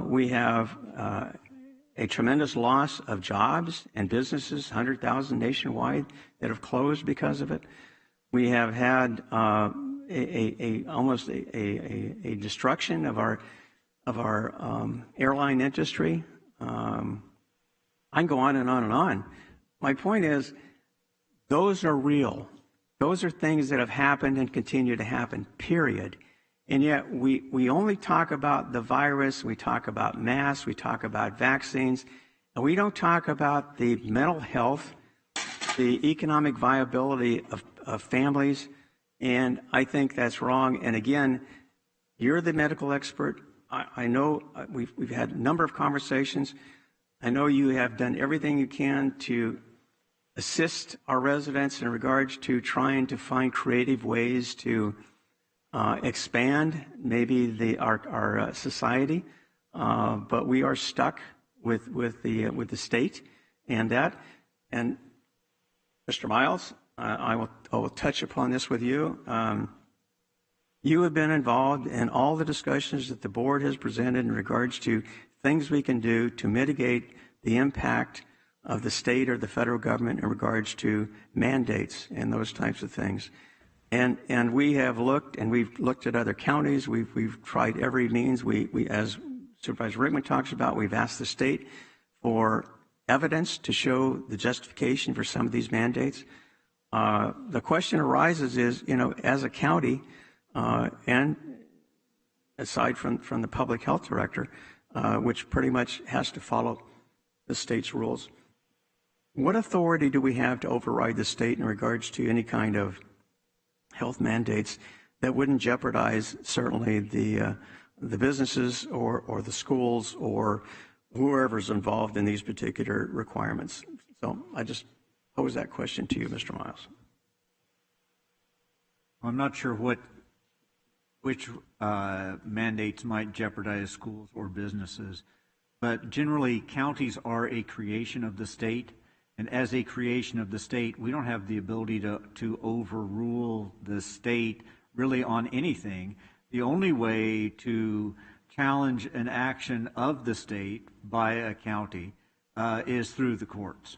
We have a tremendous loss of jobs and businesses, 100,000 nationwide that have closed because of it. We have had almost a destruction of our airline industry. I can go on and on and on. My point is, those are real. Those are things that have happened and continue to happen, period. And yet we only talk about the virus, we talk about masks, we talk about vaccines, and we don't talk about the mental health, the economic viability of families, and I think that's wrong. And again, you're the medical expert. I know we've had a number of conversations. I know you have done everything you can to assist our residents in regards to trying to find creative ways to expand maybe our society, but we are stuck with the state and that. And Mr. Miles, I will touch upon this with you. You have been involved in all the discussions that the board has presented in regards to things we can do to mitigate the impact of the state or the federal government in regards to mandates and those types of things. And we have looked, and we've looked at other counties. We've tried every means. We as Supervisor Rickman talks about, we've asked the state for evidence to show the justification for some of these mandates. The question arises is, you know, as a county, and aside from the public health director, which pretty much has to follow the state's rules. What authority do we have to override the state in regards to any kind of health mandates that wouldn't jeopardize certainly the businesses or the schools or whoever's involved in these particular requirements? So I just pose that question to you, Mr. Miles.
I'm not sure which mandates might jeopardize schools or businesses, but generally counties are a creation of the state, and as a creation of the state, we don't have the ability to overrule the state really on anything. The only way to challenge an action of the state by a county is through the courts.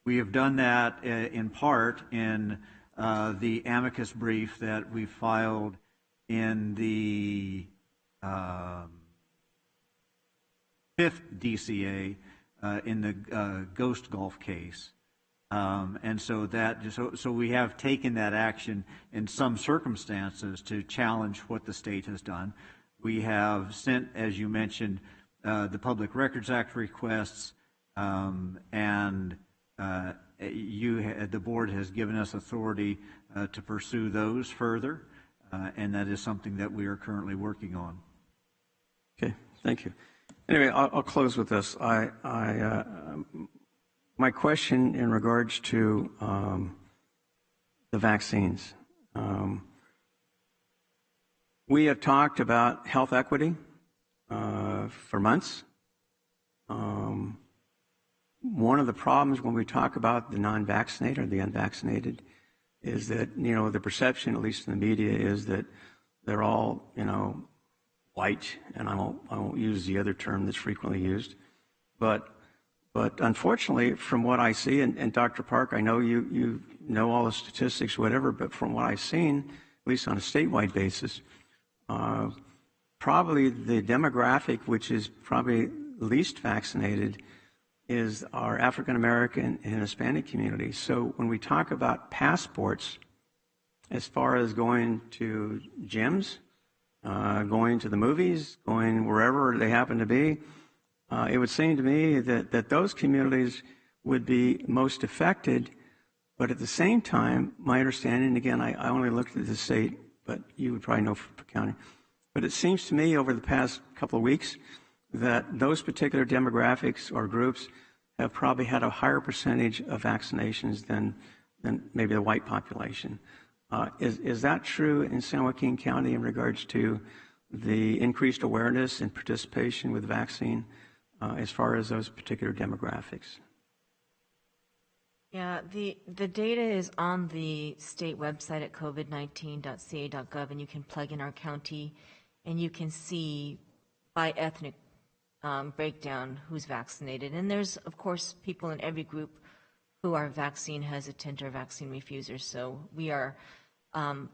We have done that in part in the amicus brief that we filed in the 5th DCA in the Ghost Gulf case. And so we have taken that action in some circumstances to challenge what the state has done. We have sent, as you mentioned, the Public Records Act requests, and the board has given us authority to pursue those further, and that is something that we are currently working on.
Okay, thank you. Anyway, I'll close with this. My question in regards to the vaccines. We have talked about health equity for months. One of the problems when we talk about the non-vaccinated or the unvaccinated is that, the perception, at least in the media, is that they're all, white, and I won't use the other term that's frequently used. But unfortunately, from what I see, and Dr. Park, I know you know all the statistics, whatever, but from what I've seen, at least on a statewide basis, probably the demographic which is probably least vaccinated is our African American and Hispanic community. So when we talk about passports, as far as going to gyms, going to the movies, going wherever they happen to be, it would seem to me that those communities would be most affected. But at the same time, my understanding, again, I only looked at the state, but you would probably know for county. But it seems to me over the past couple of weeks that those particular demographics or groups have probably had a higher percentage of vaccinations than maybe the white population. Is that true in San Joaquin County in regards to the increased awareness and participation with vaccine as far as those particular demographics?
Yeah, the data is on the state website at covid19.ca.gov, and you can plug in our county, and you can see by ethnic breakdown who's vaccinated. And there's, of course, people in every group who are vaccine hesitant or vaccine refusers. So we are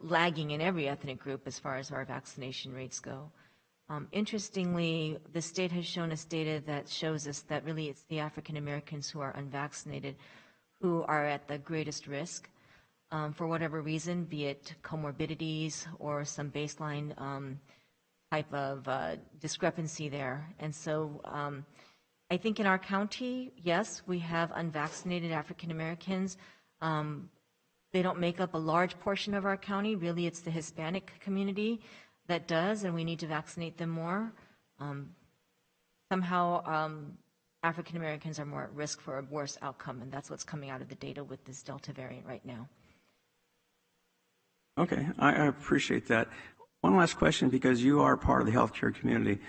lagging in every ethnic group as far as our vaccination rates go. Interestingly, the state has shown us data that shows us that really it's the African Americans who are unvaccinated who are at the greatest risk for whatever reason, be it comorbidities or some baseline type of discrepancy there. And so I think in our county, yes, we have unvaccinated African Americans. They don't make up a large portion of our county. Really, it's the Hispanic community that does, and we need to vaccinate them more. Somehow, African Americans are more at risk for a worse outcome, and that's what's coming out of the data with this Delta variant right now.
Okay, I appreciate that. One last question, because you are part of the healthcare community.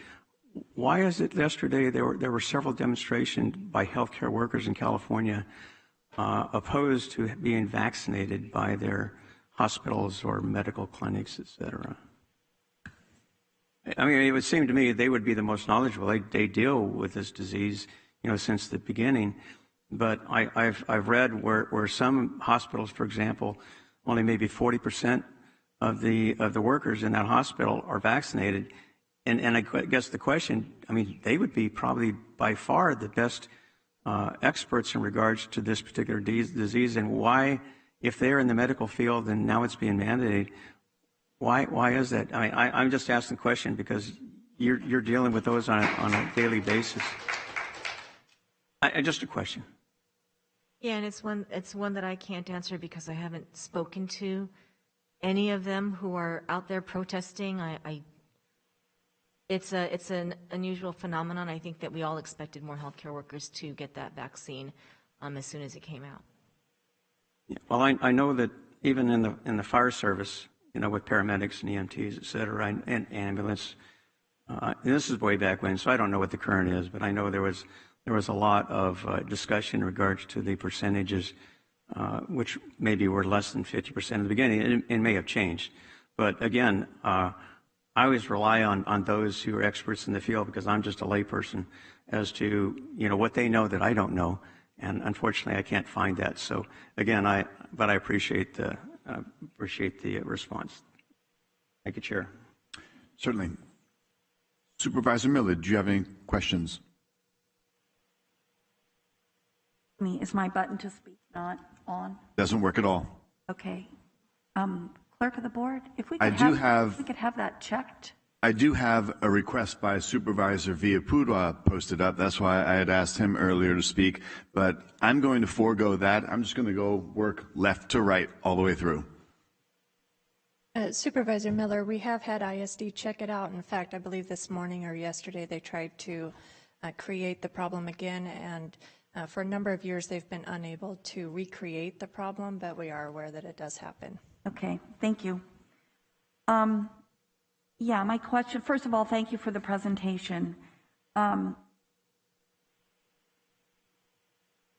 Why is it yesterday there were several demonstrations by healthcare workers in California opposed to being vaccinated by their hospitals or medical clinics, et cetera? I mean, it would seem to me they would be the most knowledgeable. They deal with this disease, since the beginning. But I've read where some hospitals, for example, only maybe 40% of the workers in that hospital are vaccinated. And I guess the question, I mean, they would be probably by far the best experts in regards to this particular disease, and why, if they're in the medical field and now it's being mandated, Why is that? I mean, I'm just asking the question because you're dealing with those on a daily basis. Just a question.
Yeah, and it's one that I can't answer because I haven't spoken to any of them who are out there protesting. It's an unusual phenomenon. I think that we all expected more healthcare workers to get that vaccine as soon as it came out.
Yeah, well, I know that even in the fire service, you know, with paramedics and EMTs, et cetera, and ambulance. And this is way back when, so I don't know what the current is, but I know there was a lot of discussion in regards to the percentages, which maybe were less than 50% in the beginning. It may have changed, but again, I always rely on those who are experts in the field because I'm just a layperson as to what they know that I don't know, and unfortunately I can't find that. So again, I appreciate the response. Thank you, Chair.
Certainly. Supervisor Miller, do you have any questions?
Is my button to speak not on?
Doesn't work at all.
Okay. Clerk of the board, if we
I
could
do
if we could have that checked.
I do have a request by Supervisor Villapuda posted up. That's why I had asked him earlier to speak, but I'm going to forego that. I'm just going to go work left to right all the way through.
Supervisor Miller, we have had ISD check it out. In fact, I believe this morning or yesterday they tried to create the problem again, and for a number of years they've been unable to recreate the problem, but we are aware that it does happen.
Okay, thank you. Yeah, my question, first of all, thank you for the presentation.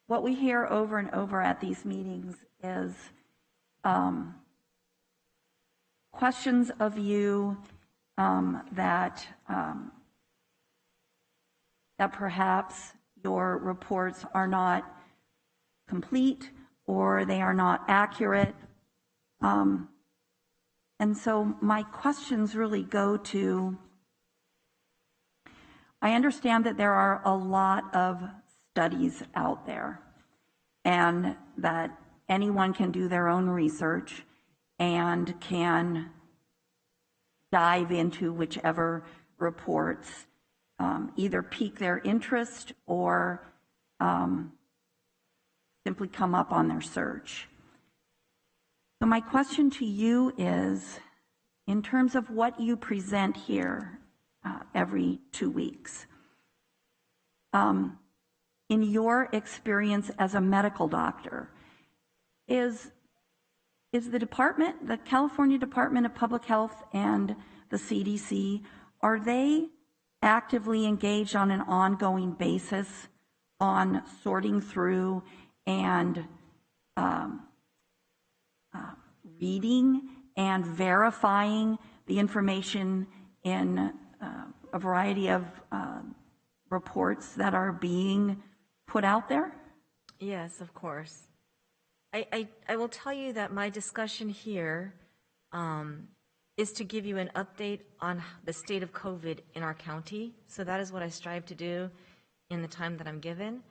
What we hear over and over at these meetings is questions of you that perhaps your reports are not complete or they are not accurate. And so my questions really go to, I understand that there are a lot of studies out there and that anyone can do their own research and can dive into whichever reports either pique their interest or simply come up on their search. So my question to you is, in terms of what you present here every 2 weeks, in your experience as a medical doctor, is the department, the California Department of Public Health and the CDC, are they actively engaged on an ongoing basis on sorting through and reading and verifying the information in a variety of reports that are being put out there?
Yes, of course. I will tell you that my discussion here is to give you an update on the state of COVID in our county. So that is what I strive to do in the time that I'm given.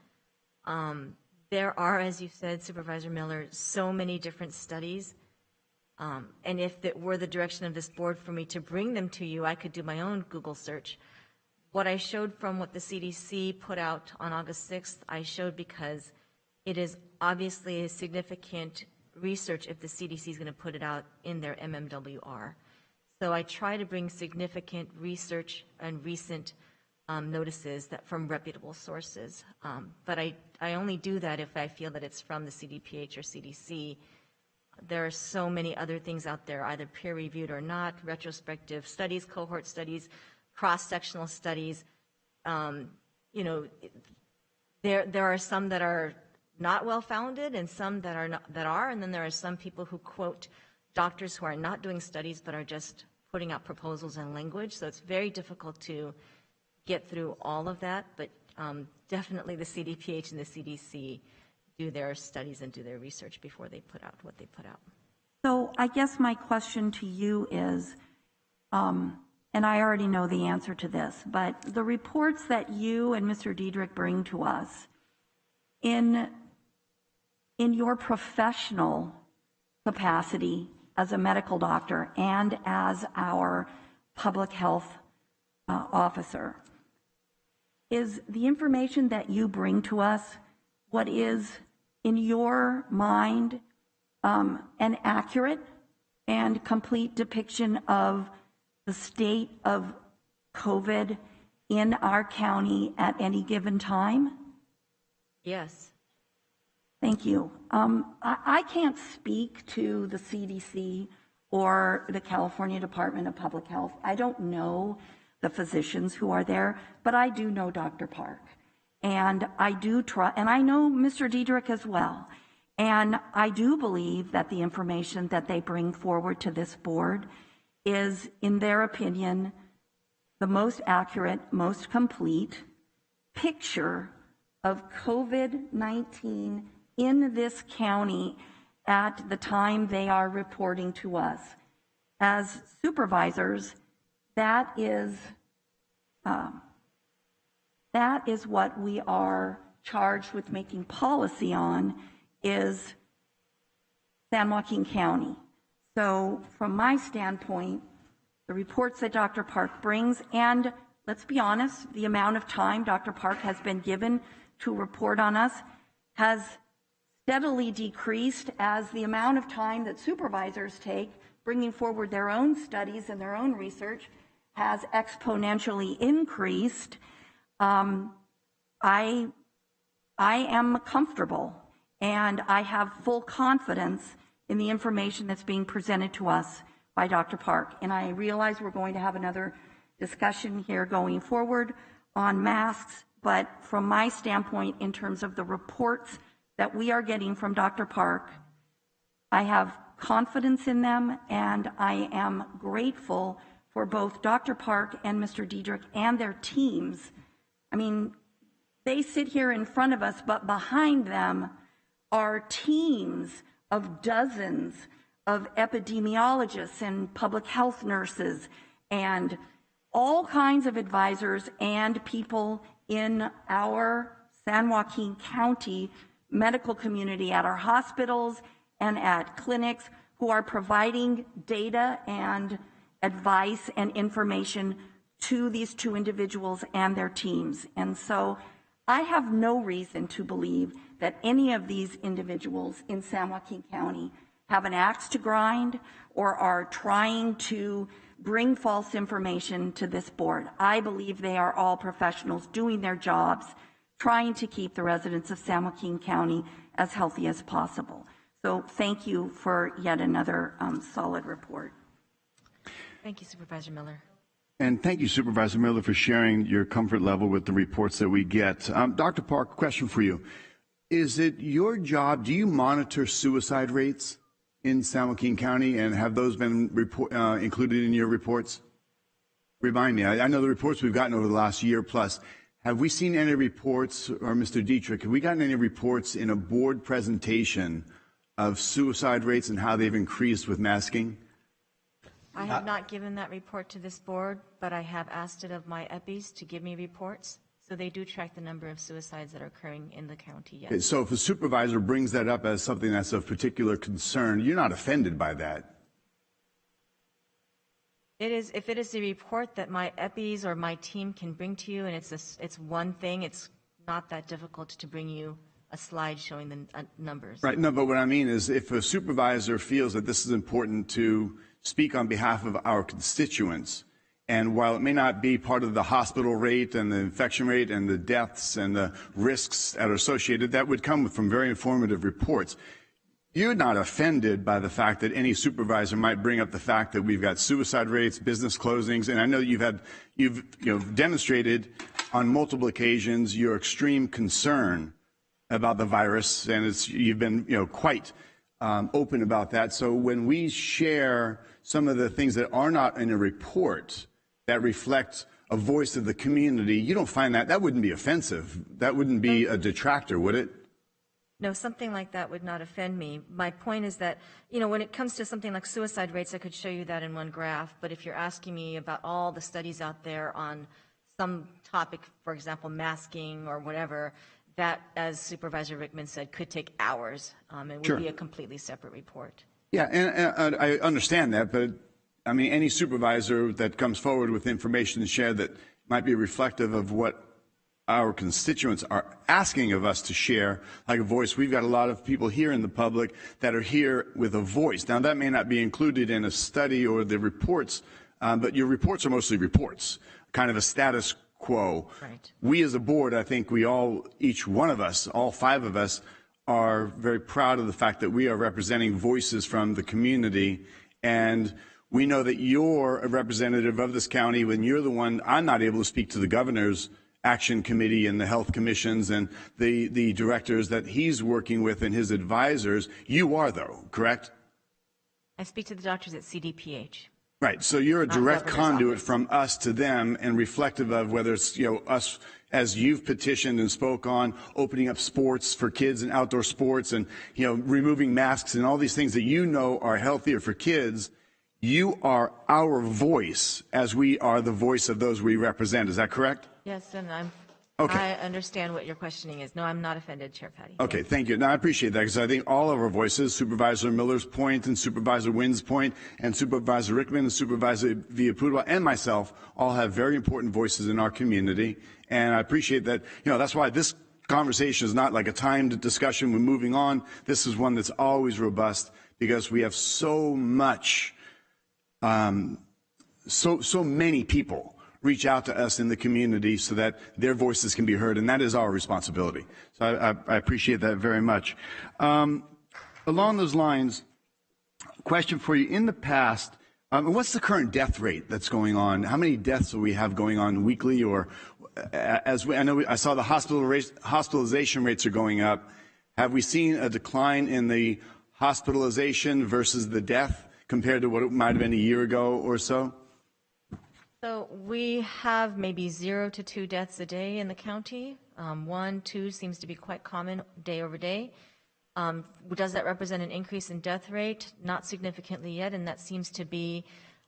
There are, as you said, Supervisor Miller, so many different studies. And if it were the direction of this board for me to bring them to you, I could do my own Google search. What I showed from what the CDC put out on August 6th, I showed because it is obviously a significant research if the CDC is going to put it out in their MMWR. So I try to bring significant research and recent notices that from reputable sources. But I only do that if I feel that it's from the CDPH or CDC. There are so many other things out there, either peer-reviewed or not, retrospective studies, cohort studies, cross-sectional studies. You know, there are some that are not well-founded and some that are not, and then there are some people who quote doctors who are not doing studies but are just putting out proposals and language. So it's very difficult to get through all of that, but definitely the CDPH and the CDC do their studies and do their research before they put out what they put out.
So I guess my question to you is, and I already know the answer to this, but the reports that you and Mr. Diedrich bring to us, in your professional capacity, as a medical doctor and as our public health officer, is the information that you bring to us what is, in your mind, an accurate and complete depiction of the state of COVID in our county at any given time?
Yes.
Thank you. I can't speak to the CDC or the California Department of Public Health. I don't know the physicians who are there, but I do know Dr. Park. And I do try, and I know Mr. Diedrich as well. And I do believe that the information that they bring forward to this board is, in their opinion, the most accurate, most complete picture of COVID-19 in this county at the time they are reporting to us. As supervisors, that is what we are charged with making policy on, is San Joaquin County. So from my standpoint, the reports that Dr. Park brings, and let's be honest, the amount of time Dr. Park has been given to report on us has steadily decreased as the amount of time that supervisors take bringing forward their own studies and their own research has exponentially increased. I am comfortable and I have full confidence in the information that's being presented to us by Dr. Park. And I realize we're going to have another discussion here going forward on masks, but from my standpoint, in terms of the reports that we are getting from Dr. Park, I have confidence in them, and I am grateful for both Dr. Park and Mr. Diedrich and their teams. I mean, they sit here in front of us, but behind them are teams of dozens of epidemiologists and public health nurses and all kinds of advisors and people in our San Joaquin County medical community at our hospitals and at clinics who are providing data and advice and information to these two individuals and their teams. And so I have no reason to believe that any of these individuals in San Joaquin County have an axe to grind or are trying to bring false information to this board. I believe they are all professionals doing their jobs, trying to keep the residents of San Joaquin County as healthy as possible. So thank you for yet another solid report.
Thank you, Supervisor Miller.
And thank you, Supervisor Miller, for sharing your comfort level with the reports that we get. Dr. Park, question for you. Is it your job, do you monitor suicide rates in San Joaquin County, and have those been included in your reports? Remind me, I know the reports we've gotten over the last year plus. Have we seen any reports, or Mr. Diedrich, have we gotten any reports in a board presentation of suicide rates and how they've increased with masking?
I have not given that report to this board, but I have asked it of my EPIs to give me reports. So they do track the number of suicides that are occurring in the county, yes.
Okay, so if a supervisor brings that up as something that's of particular concern, you're not offended by that?
It is, if it is a report that my EPIs or my team can bring to you, and it's one thing, it's not that difficult to bring you a slide showing the numbers.
Right, no, but what I mean is if a supervisor feels that this is important to speak on behalf of our constituents, and while it may not be part of the hospital rate and the infection rate and the deaths and the risks that are associated, that would come from very informative reports. You're not offended by the fact that any supervisor might bring up the fact that we've got suicide rates, business closings, and I know you've demonstrated on multiple occasions your extreme concern about the virus, and you've been quite open about that. So when we share some of the things that are not in a report that reflect a voice of the community, you don't find that wouldn't be offensive. That wouldn't be a detractor, would it?
No, something like that would not offend me. My point is that, when it comes to something like suicide rates, I could show you that in one graph, but if you're asking me about all the studies out there on some topic, for example, masking or whatever, that, as Supervisor Rickman said, could take hours. It would be a completely separate report.
Yeah, and I understand that, but I mean, any supervisor that comes forward with information to share that might be reflective of what our constituents are asking of us to share, like a voice. We've got a lot of people here in the public that are here with a voice. Now, that may not be included in a study or the reports, but your reports are mostly reports, kind of a status quo.
Right.
We as a board, I think we all, each one of us, all 5 of us, are very proud of the fact that we are representing voices from the community. And we know that you're a representative of this county when you're the one. I'm not able to speak to the governor's action committee and the health commissions and the directors that he's working with and his advisors. You are, though, correct?
I speak to the doctors at CDPH.
Right. So you're a direct
governor's
conduit
office.
from us to them and reflective of whether it's, us as you've petitioned and spoke on opening up sports for kids and outdoor sports and, removing masks and all these things that are healthier for kids. You are our voice as we are the voice of those we represent. Is that correct?
Yes, and
Okay.
I understand what your questioning is. No, I'm not offended, Chair Patty.
Okay, thank you. Now, I appreciate that because I think all of our voices, Supervisor Miller's point and Supervisor Wynn's point and Supervisor Rickman and Supervisor Villaputua and myself all have very important voices in our community. And I appreciate that. That's why this conversation is not like a timed discussion. We're moving on. This is one that's always robust because we have so much, so many people reach out to us in the community so that their voices can be heard, and that is our responsibility. So I appreciate that very much. Along those lines, question for you. In the past, what's the current death rate that's going on? How many deaths do we have going on weekly? Or I saw the hospitalization rates are going up. Have we seen a decline in the hospitalization versus the death compared to what it might have been a year ago or so?
So we have maybe 0 to 2 deaths a day in the county. 1, 2 seems to be quite common day over day. Does that represent an increase in death rate? Not significantly yet, and that seems to be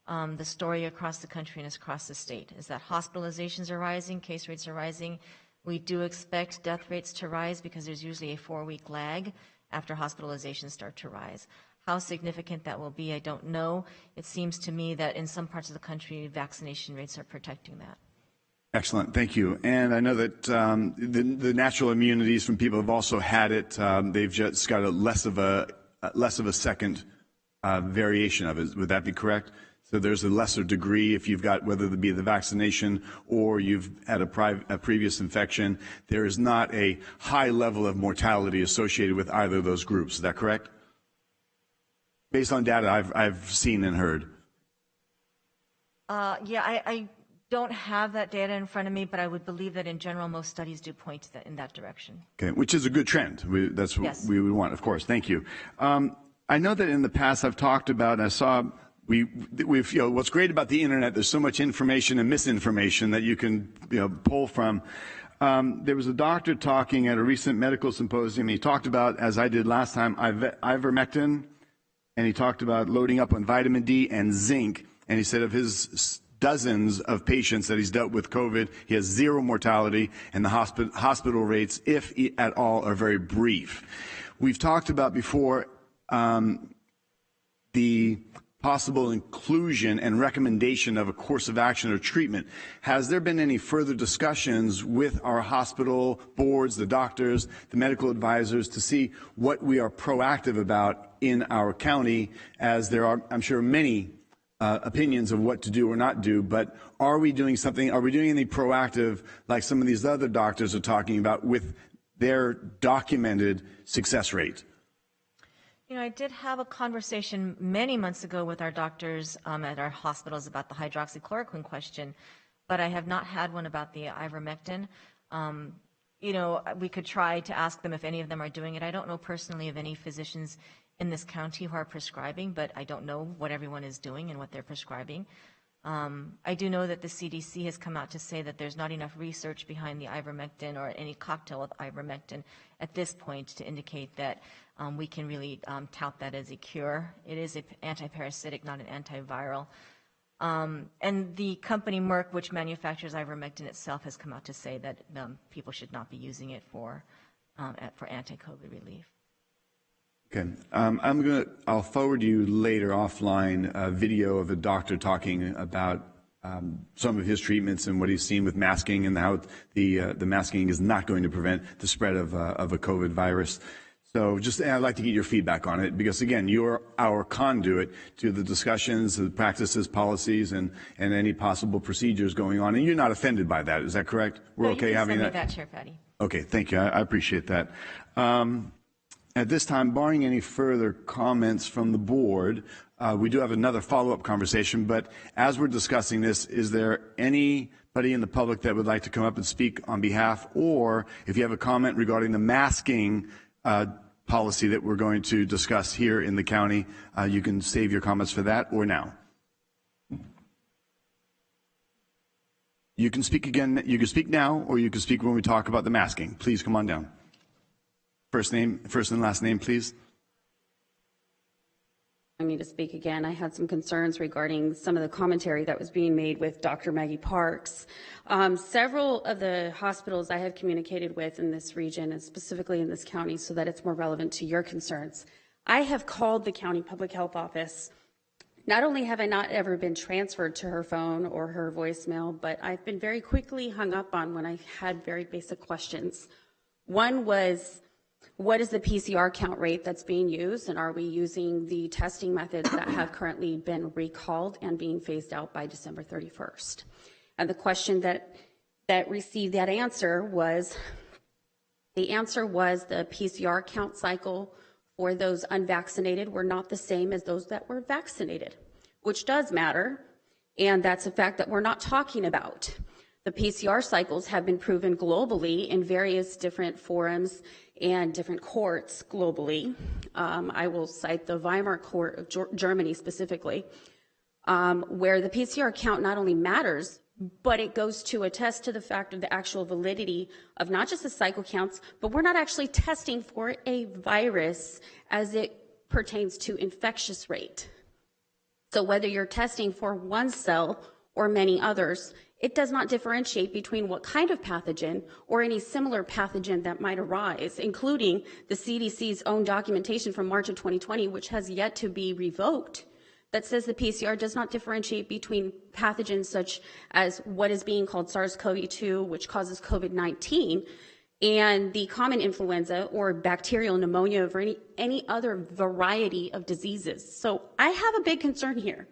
the story across the country and across the state, is that hospitalizations are rising, case rates are rising. We do expect death rates to rise because there's usually a 4-week lag after hospitalizations start to rise. How significant that will be, I don't know. It seems to me that in some parts of the country, vaccination rates are protecting that.
Excellent, thank you. And I know that the natural immunities from people have also had it. They've just got less of a second variation of it. Would that be correct? So there's a lesser degree if you've got, whether it be the vaccination or you've had a previous infection. There is not a high level of mortality associated with either of those groups. Is that correct? Based on data I've seen and heard.
I don't have that data in front of me, but I would believe that in general, most studies do point to in that direction.
Okay, which is a good trend. That's what
Yes.
we would want, of course. Thank you. I know that in the past I've talked about, and I saw, what's great about the internet, there's so much information and misinformation that you can pull from. There was a doctor talking at a recent medical symposium. He talked about, as I did last time, ivermectin. And he talked about loading up on vitamin D and zinc. And he said of his dozens of patients that he's dealt with COVID, he has 0 mortality, and the hospital rates, if at all, are very brief. We've talked about before the possible inclusion and recommendation of a course of action or treatment. Has there been any further discussions with our hospital boards, the doctors, the medical advisors to see what we are proactive about in our county, as there are, I'm sure, many opinions of what to do or not do, but are we doing something, are we doing anything proactive like some of these other doctors are talking about with their documented success rate?
I did have a conversation many months ago with our doctors at our hospitals about the hydroxychloroquine question, but I have not had one about the ivermectin. We could try to ask them if any of them are doing it. I don't know personally of any physicians in this county who are prescribing, but I don't know what everyone is doing and what they're prescribing. I do know that the CDC has come out to say that there's not enough research behind the ivermectin or any cocktail with ivermectin at this point to indicate that we can really tout that as a cure. It is an antiparasitic, not an antiviral. And the company Merck, which manufactures ivermectin itself, has come out to say that people should not be using it for anti-COVID relief.
Okay. I'll forward you later offline a video of a doctor talking about some of his treatments and what he's seen with masking and how the masking is not going to prevent the spread of a COVID virus. So I'd like to get your feedback on it because, again, you're our conduit to the discussions, the practices, policies, and any possible procedures going on. And you're not offended by that. Is that correct? We're okay having that?
That, Chair Patty.
Okay, thank you. I appreciate that. At this time, barring any further comments from the board, we do have another follow-up conversation, but as we're discussing this, is there anybody in the public that would like to come up and speak on behalf, or if you have a comment regarding the masking policy that we're going to discuss here in the county, you can save your comments for that or now. You can speak again. You can speak now, or you can speak when we talk about the masking. Please come on down. First and last name, please.
I need to speak again. I had some concerns regarding some of the commentary that was being made with Dr. Maggie Parks. Several of the hospitals I have communicated with in this region and specifically in this county so that it's more relevant to your concerns. I have called the county public health office. Not only have I not ever been transferred to her phone or her voicemail, but I've been very quickly hung up on when I had very basic questions. One was, what is the PCR count rate that's being used, and are we using the testing methods that have currently been recalled and being phased out by December 31st? And the question that received that answer was, the PCR count cycle for those unvaccinated were not the same as those that were vaccinated, which does matter, and that's a fact that we're not talking about. The PCR cycles have been proven globally in various different forums and different courts globally. I will cite the Weimar Court of Germany specifically, where the PCR count not only matters, but it goes to attest to the fact of the actual validity of not just the cycle counts, but we're not actually testing for a virus as it pertains to infectious rate. So whether you're testing for one cell or many others, it does not differentiate between what kind of pathogen or any similar pathogen that might arise, including the CDC's own documentation from March of 2020, which has yet to be revoked, that says the PCR does not differentiate between pathogens such as what is being called SARS-CoV-2, which causes COVID-19, and the common influenza or bacterial pneumonia or any other variety of diseases. So I have a big concern here.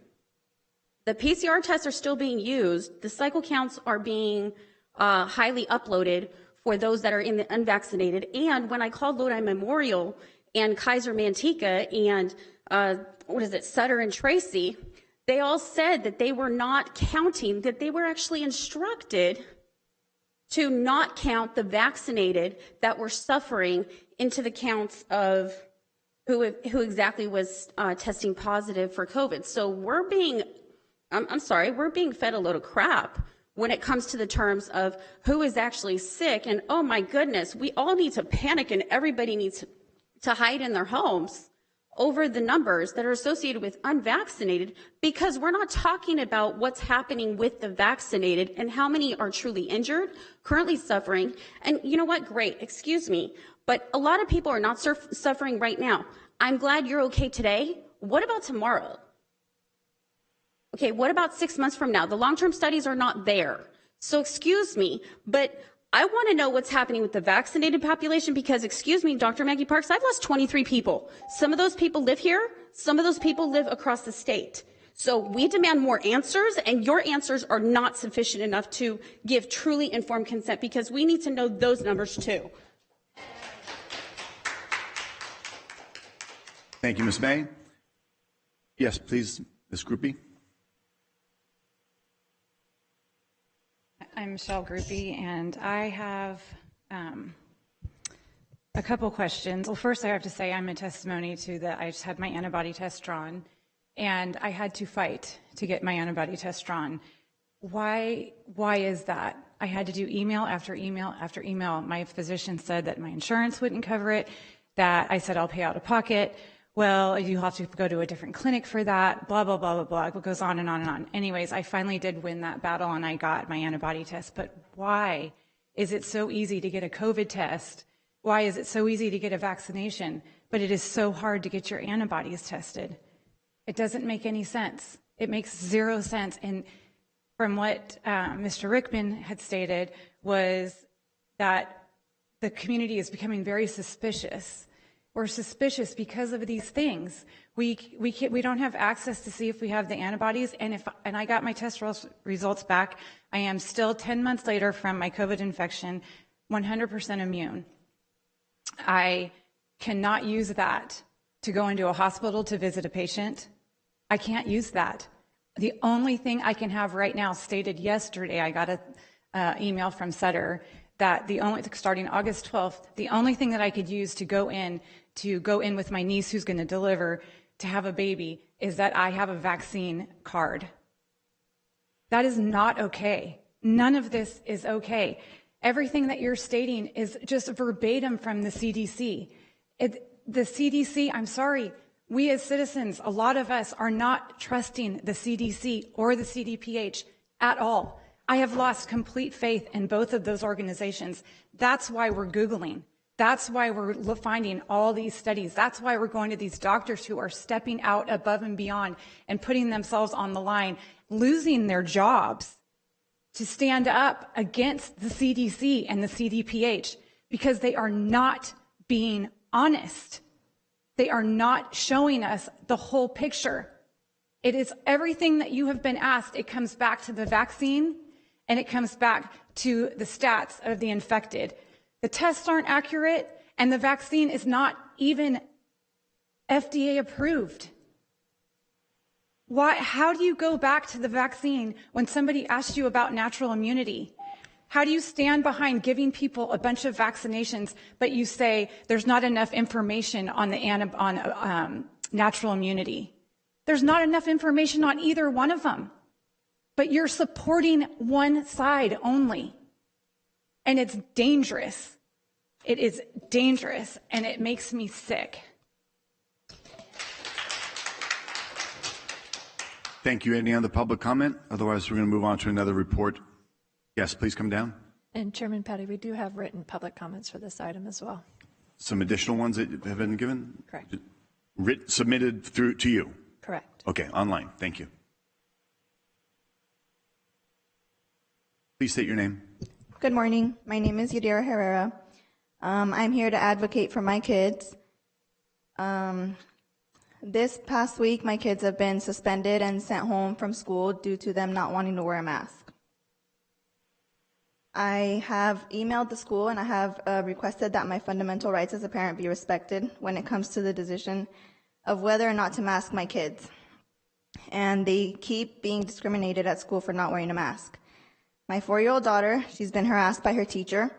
The PCR tests are still being used. The cycle counts are being highly uploaded for those that are in the unvaccinated. And when I called Lodi Memorial and Kaiser Manteca and Sutter and Tracy, they all said that they were not counting, that they were actually instructed to not count the vaccinated that were suffering into the counts of who exactly was testing positive for COVID. So we're being fed a load of crap when it comes to the terms of who is actually sick. And oh my goodness, we all need to panic and everybody needs to hide in their homes over the numbers that are associated with unvaccinated, because we're not talking about what's happening with the vaccinated and how many are truly injured, currently suffering. And you know what? Great, excuse me, but a lot of people are not suffering right now. I'm glad you're okay today. What about tomorrow? Okay, what about 6 months from now? The long-term studies are not there. So excuse me, but I want to know what's happening with the vaccinated population because, excuse me, Dr. Maggie Parks, I've lost 23 people. Some of those people live here. Some of those people live across the state. So we demand more answers, and your answers are not sufficient enough to give truly informed consent because we need to know those numbers too.
Thank you, Ms. May. Yes, please, Ms. Groupie.
I'm Michelle Groupie, and I have a couple questions. Well, first I have to say I'm a testimony to that I just had my antibody test drawn, and I had to fight to get my antibody test drawn. Why is that? I had to do email after email after email. My physician said that my insurance wouldn't cover it, that I said I'll pay out of pocket. Well, you have to go to a different clinic for that, blah, blah, blah, blah, blah. It goes on and on and on. Anyways, I finally did win that battle and I got my antibody test. But why is it so easy to get a COVID test? Why is it so easy to get a vaccination, but it is so hard to get your antibodies tested. It doesn't make any sense. It makes zero sense. And from what Mr. Rickman had stated was that the community is becoming very suspicious. We're suspicious because of these things. We don't have access to see if we have the antibodies, and I got my test results back. I am still 10 months later from my COVID infection, 100% immune. I cannot use that to go into a hospital to visit a patient. I can't use that. The only thing I can have right now, stated yesterday, I got an email from Sutter that starting August 12th, the only thing that I could use to go in with my niece who's going to deliver to have a baby is that I have a vaccine card. That is not okay. None of this is okay. Everything that you're stating is just verbatim from the CDC. The CDC, I'm sorry, we as citizens, a lot of us are not trusting the CDC or the CDPH at all. I have lost complete faith in both of those organizations. That's why we're Googling. That's why we're finding all these studies. That's why we're going to these doctors who are stepping out above and beyond and putting themselves on the line, losing their jobs to stand up against the CDC and the CDPH because they are not being honest. They are not showing us the whole picture. It is everything that you have been asked. It comes back to the vaccine and it comes back to the stats of the infected. The tests aren't accurate and the vaccine is not even FDA approved. How do you go back to the vaccine when somebody asks you about natural immunity? How do you stand behind giving people a bunch of vaccinations, but you say there's not enough information on natural immunity? There's not enough information on either one of them, but you're supporting one side only. And it's dangerous. It is dangerous, and it makes me sick.
Thank you. Any other public comment? Otherwise, we're going to move on to another report. Yes, please come down.
And Chairman Patty, we do have written public comments for this item as well.
Some additional ones that have been given?
Correct.
Submitted through to you?
Correct.
Okay, online. Thank you. Please state your name.
Good morning. My name is Yadira Herrera. I'm here to advocate for my kids. This past week, my kids have been suspended and sent home from school due to them not wanting to wear a mask. I have emailed the school and I have requested that my fundamental rights as a parent be respected when it comes to the decision of whether or not to mask my kids. And they keep being discriminated at school for not wearing a mask. My 4-year-old daughter, she's been harassed by her teacher,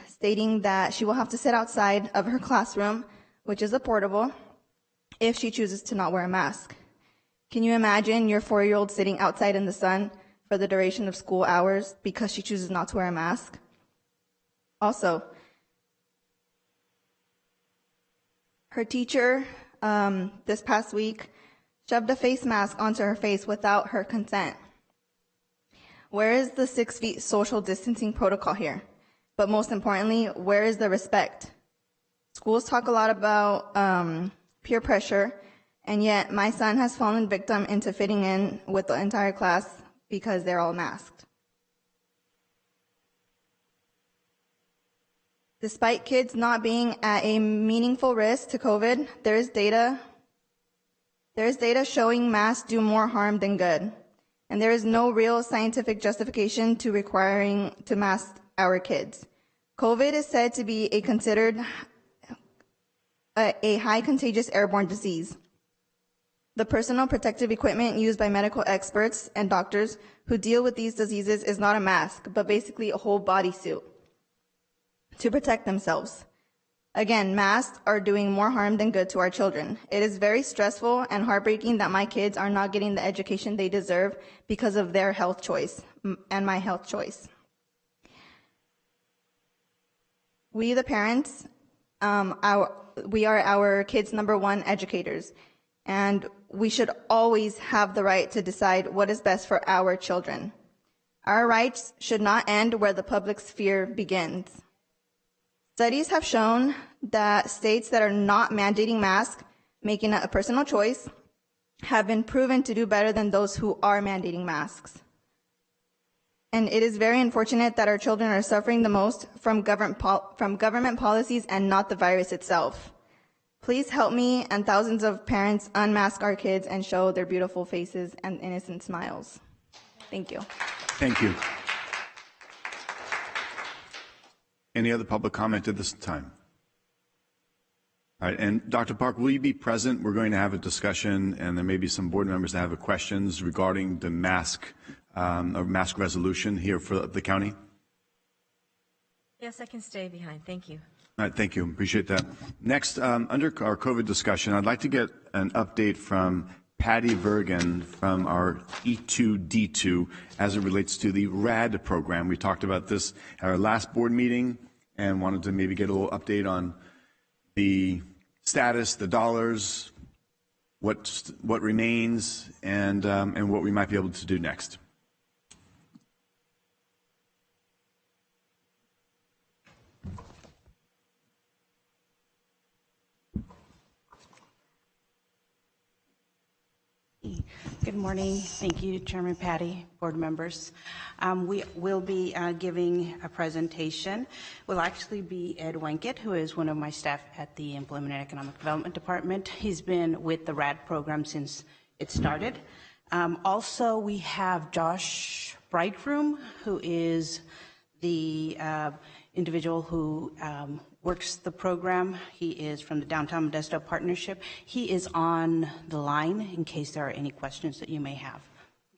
stating that she will have to sit outside of her classroom, which is a portable, if she chooses to not wear a mask. Can you imagine your 4-year-old sitting outside in the sun for the duration of school hours because she chooses not to wear a mask? Also, her teacher this past week shoved a face mask onto her face without her consent. Where is the 6 feet social distancing protocol here? But most importantly, where is the respect? Schools talk a lot about peer pressure, and yet my son has fallen victim into fitting in with the entire class because they're all masked. Despite kids not being at a meaningful risk to COVID, there is data showing masks do more harm than good. And there is no real scientific justification to requiring to mask our kids. COVID is said to be considered a high contagious airborne disease. The personal protective equipment used by medical experts and doctors who deal with these diseases is not a mask, but basically a whole bodysuit to protect themselves. Again, masks are doing more harm than good to our children. It is very stressful and heartbreaking that my kids are not getting the education they deserve because of their health choice and my health choice. We, the parents, we are our kids' #1 educators, and we should always have the right to decide what is best for our children. Our rights should not end where the public's fear begins. Studies have shown that states that are not mandating masks, making it a personal choice, have been proven to do better than those who are mandating masks. And it is very unfortunate that our children are suffering the most from government policies and not the virus itself. Please help me and thousands of parents unmask our kids and show their beautiful faces and innocent smiles. Thank you.
Thank you. Any other public comment at this time? All right, and Dr. Park, will you be present? We're going to have a discussion, and there may be some board members that have questions regarding the mask resolution here for the county.
Yes, I can stay behind. Thank you.
All right, thank you. Appreciate that. Next, under our COVID discussion, I'd like to get an update from Patty Vergen from our E2D2 as it relates to the RAD program. We talked about this at our last board meeting and wanted to maybe get a little update on the status, the dollars, what remains, and what we might be able to do next.
Good morning. Thank you, Chairman Patty, board members. We will be giving a presentation. Will actually be Ed Wenkett, who is one of my staff at the Employment and Economic Development Department. He's been with the RAD program since it started. Also, we have Josh Bridegroom, who is the individual who works the program. He is from the Downtown Modesto Partnership. He is on the line in case there are any questions that you may have.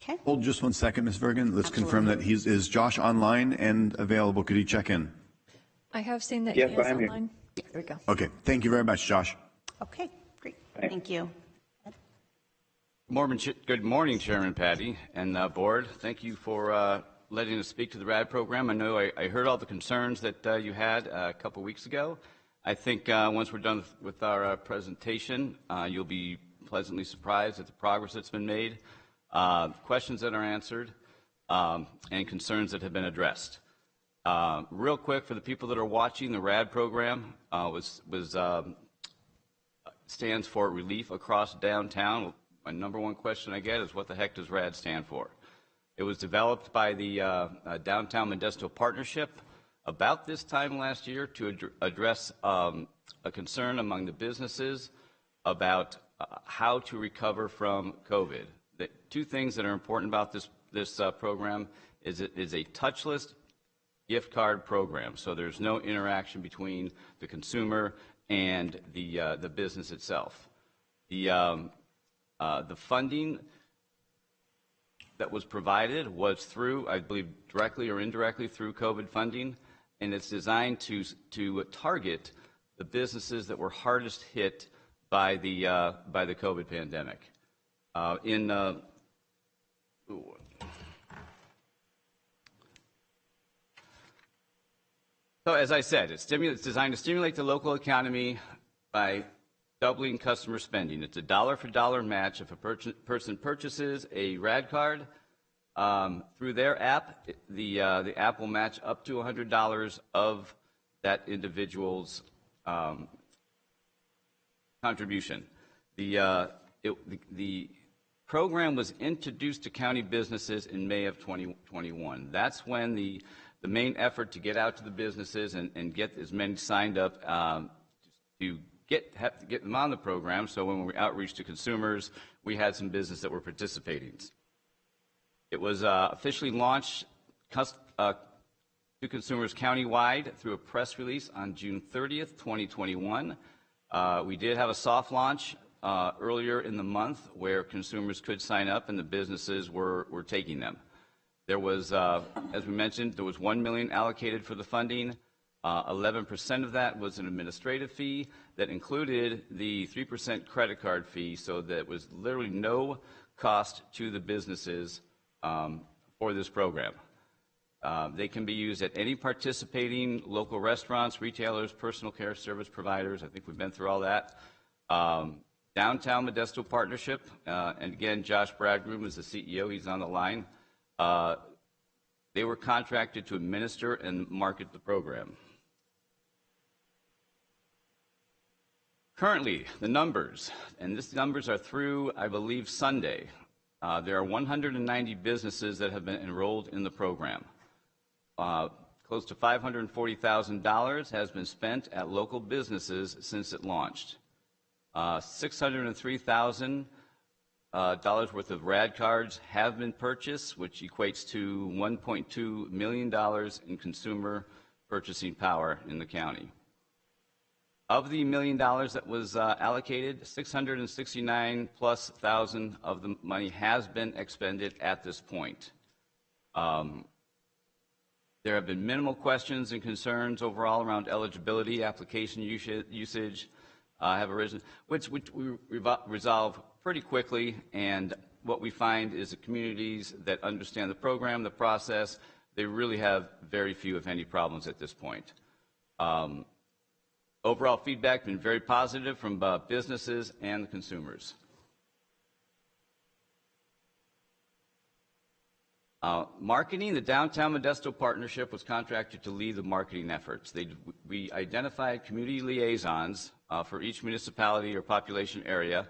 Okay.
Hold just 1 second, Ms. Vergen. Let's confirm that is Josh online and available. Could he check in?
I have seen that
Yes,
he is
I am here.
online.
There we go.
Okay. Thank you very much, Josh.
Okay, great. Thank you.
Good morning, Chairman Patty and board. Thank you for letting us speak to the RAD program. I know I heard all the concerns that you had a couple weeks ago. I think once we're done with our presentation, you'll be pleasantly surprised at the progress that's been made, questions that are answered, and concerns that have been addressed. Real quick, for the people that are watching, the RAD program stands for Relief Across Downtown. My number one question I get is, what the heck does RAD stand for? It was developed by the Downtown Modesto Partnership about this time last year to address a concern among the businesses about how to recover from COVID. The two things that are important about this program is it is a touchless gift card program, so there's no interaction between the consumer and the business itself. The funding that was provided was through, I believe, directly or indirectly through COVID funding, and it's designed to target the businesses that were hardest hit by the COVID pandemic. So as I said, it's designed to stimulate the local economy by doubling customer spending. It's a dollar-for-dollar match. If a person purchases a RAD card through their app, the app will match up to $100 of that individual's contribution. The program was introduced to county businesses in May of 2021. That's when the main effort to get out to the businesses and get as many signed up to have to get them on the program. So when we outreach to consumers, we had some business that were participating. It was officially launched to consumers countywide through a press release on June 30th, 2021. We did have a soft launch earlier in the month where consumers could sign up and the businesses were taking them. There was, as we mentioned, there was $1 million allocated for the funding. 11% of that was an administrative fee that included the 3% credit card fee, so that was literally no cost to the businesses for this program. They can be used at any participating local restaurants, retailers, personal care service providers. I think we've been through all that. Downtown Modesto Partnership, and again, Josh Bridegroom is the CEO. He's on the line. They were contracted to administer and market the program. Currently, the numbers, and these numbers are through, I believe, Sunday. There are 190 businesses that have been enrolled in the program. Close to $540,000 has been spent at local businesses since it launched. $603,000 worth of RAD cards have been purchased, which equates to $1.2 million in consumer purchasing power in the county. Of the $1 million that was allocated, $669,000+ of the money has been expended at this point. There have been minimal questions and concerns overall around eligibility, application usage have arisen, which we resolve pretty quickly. And what we find is the communities that understand the program, the process, they really have very few, if any, problems at this point. Overall feedback has been very positive from businesses and the consumers. Marketing, the Downtown Modesto Partnership was contracted to lead the marketing efforts. We identified community liaisons for each municipality or population area,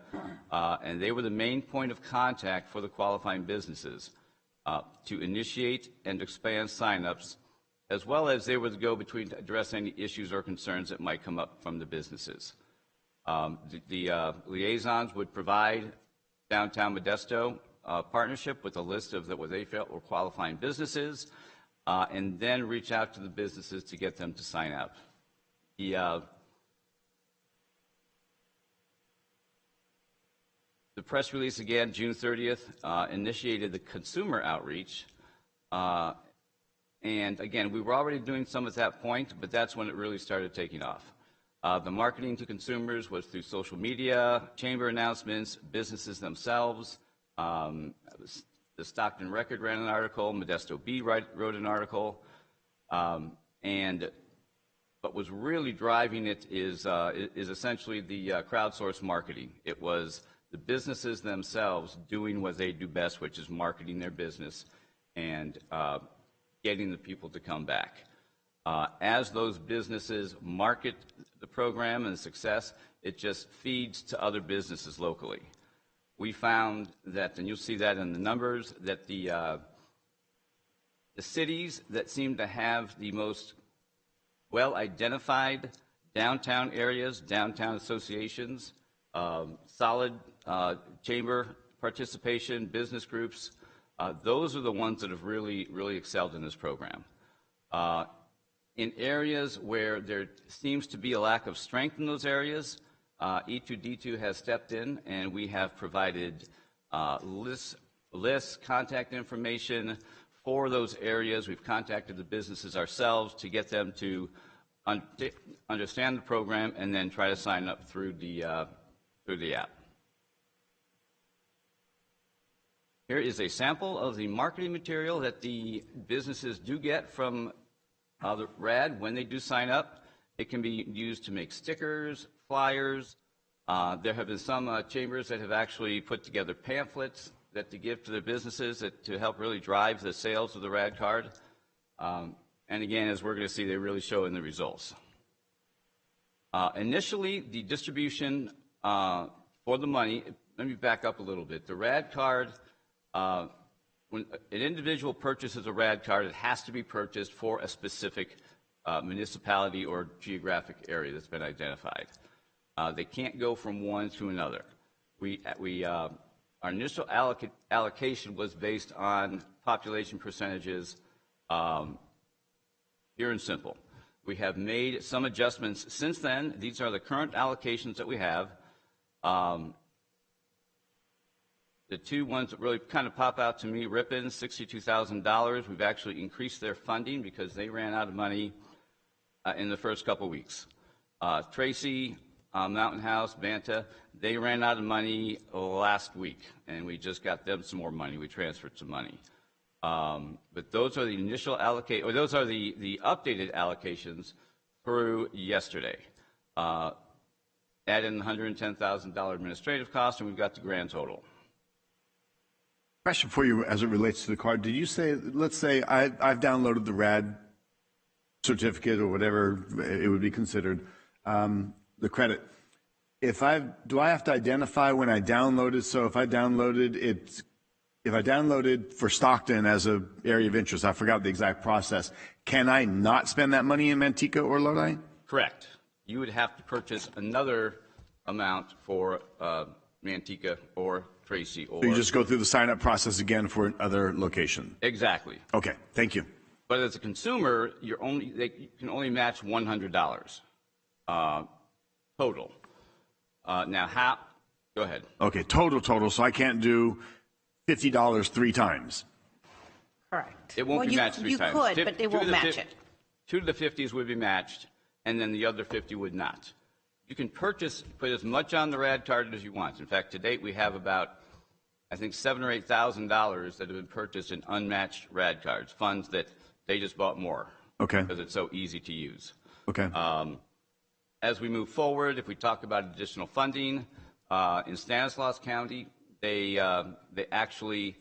and they were the main point of contact for the qualifying businesses to initiate and expand signups, as well as they were the go-between to address any issues or concerns that might come up from the businesses. The liaisons would provide Downtown Modesto partnership with a list of what they felt were qualifying businesses, and then reach out to the businesses to get them to sign up. The press release, again, June 30th, initiated the consumer outreach. And again, we were already doing some at that point, but that's when it really started taking off. The marketing to consumers was through social media, chamber announcements, businesses themselves. The Stockton Record ran an article, Modesto Bee wrote an article, and what was really driving it is essentially the crowdsourced marketing. It was the businesses themselves doing what they do best, which is marketing their business and getting the people to come back. As those businesses market the program and the success, it just feeds to other businesses locally. We found that, and you'll see that in the numbers, that the cities that seem to have the most well-identified downtown areas, downtown associations, solid chamber participation, business groups, those are the ones that have really excelled in this program. In areas where there seems to be a lack of strength in those areas, E2D2 has stepped in, and we have provided lists, contact information for those areas. We've contacted the businesses ourselves to get them to understand the program and then try to sign up through the app. Here is a sample of the marketing material that the businesses do get from the RAD when they do sign up. It can be used to make stickers, flyers. There have been some chambers that have actually put together pamphlets that to give to their businesses to help really drive the sales of the RAD card. And again, as we're going to see, they really show in the results. Initially, the distribution for the money, let me back up a little bit. The RAD card, when an individual purchases a RAD card, it has to be purchased for a specific municipality or geographic area that's been identified. They can't go from one to another. Our initial allocation was based on population percentages, pure and simple. We have made some adjustments since then. These are the current allocations that we have. The two ones that really kind of pop out to me, Ripon, $62,000. We've actually increased their funding because they ran out of money in the first couple weeks. Tracy, Mountain House, Banta, they ran out of money last week, and we just got them some more money. We transferred some money. But those are the initial those are the updated allocations through yesterday. Add in the $110,000 administrative cost, and we've got the grand total.
Question for you as it relates to the card. Did you say, let's say I've downloaded the RAD certificate or whatever it would be considered, the credit. do I have to identify when I downloaded? So if I downloaded for Stockton as an area of interest, I forgot the exact process. Can I not spend that money in Manteca or Lodi?
Correct. You would have to purchase another amount for Manteca or Tracy. Or
So you just go through the sign-up process again for another location?
Exactly.
Okay, thank you.
But as a consumer, you can only match $100 total. Now, how? Go ahead.
Okay, total. So I can't do $50 3 times.
Correct.
It won't be matched 3 times.
You could, but they won't match it.
2 of the 50s would be matched, and then the other 50 would not. You can put as much on the RAD card as you want. In fact, to date, we have about, I think, $7,000 or $8,000 that have been purchased in unmatched RAD cards, funds that they just bought more.
Okay.
Because it's so easy to use.
Okay.
As we move forward, if we talk about additional funding, in Stanislaus County, they actually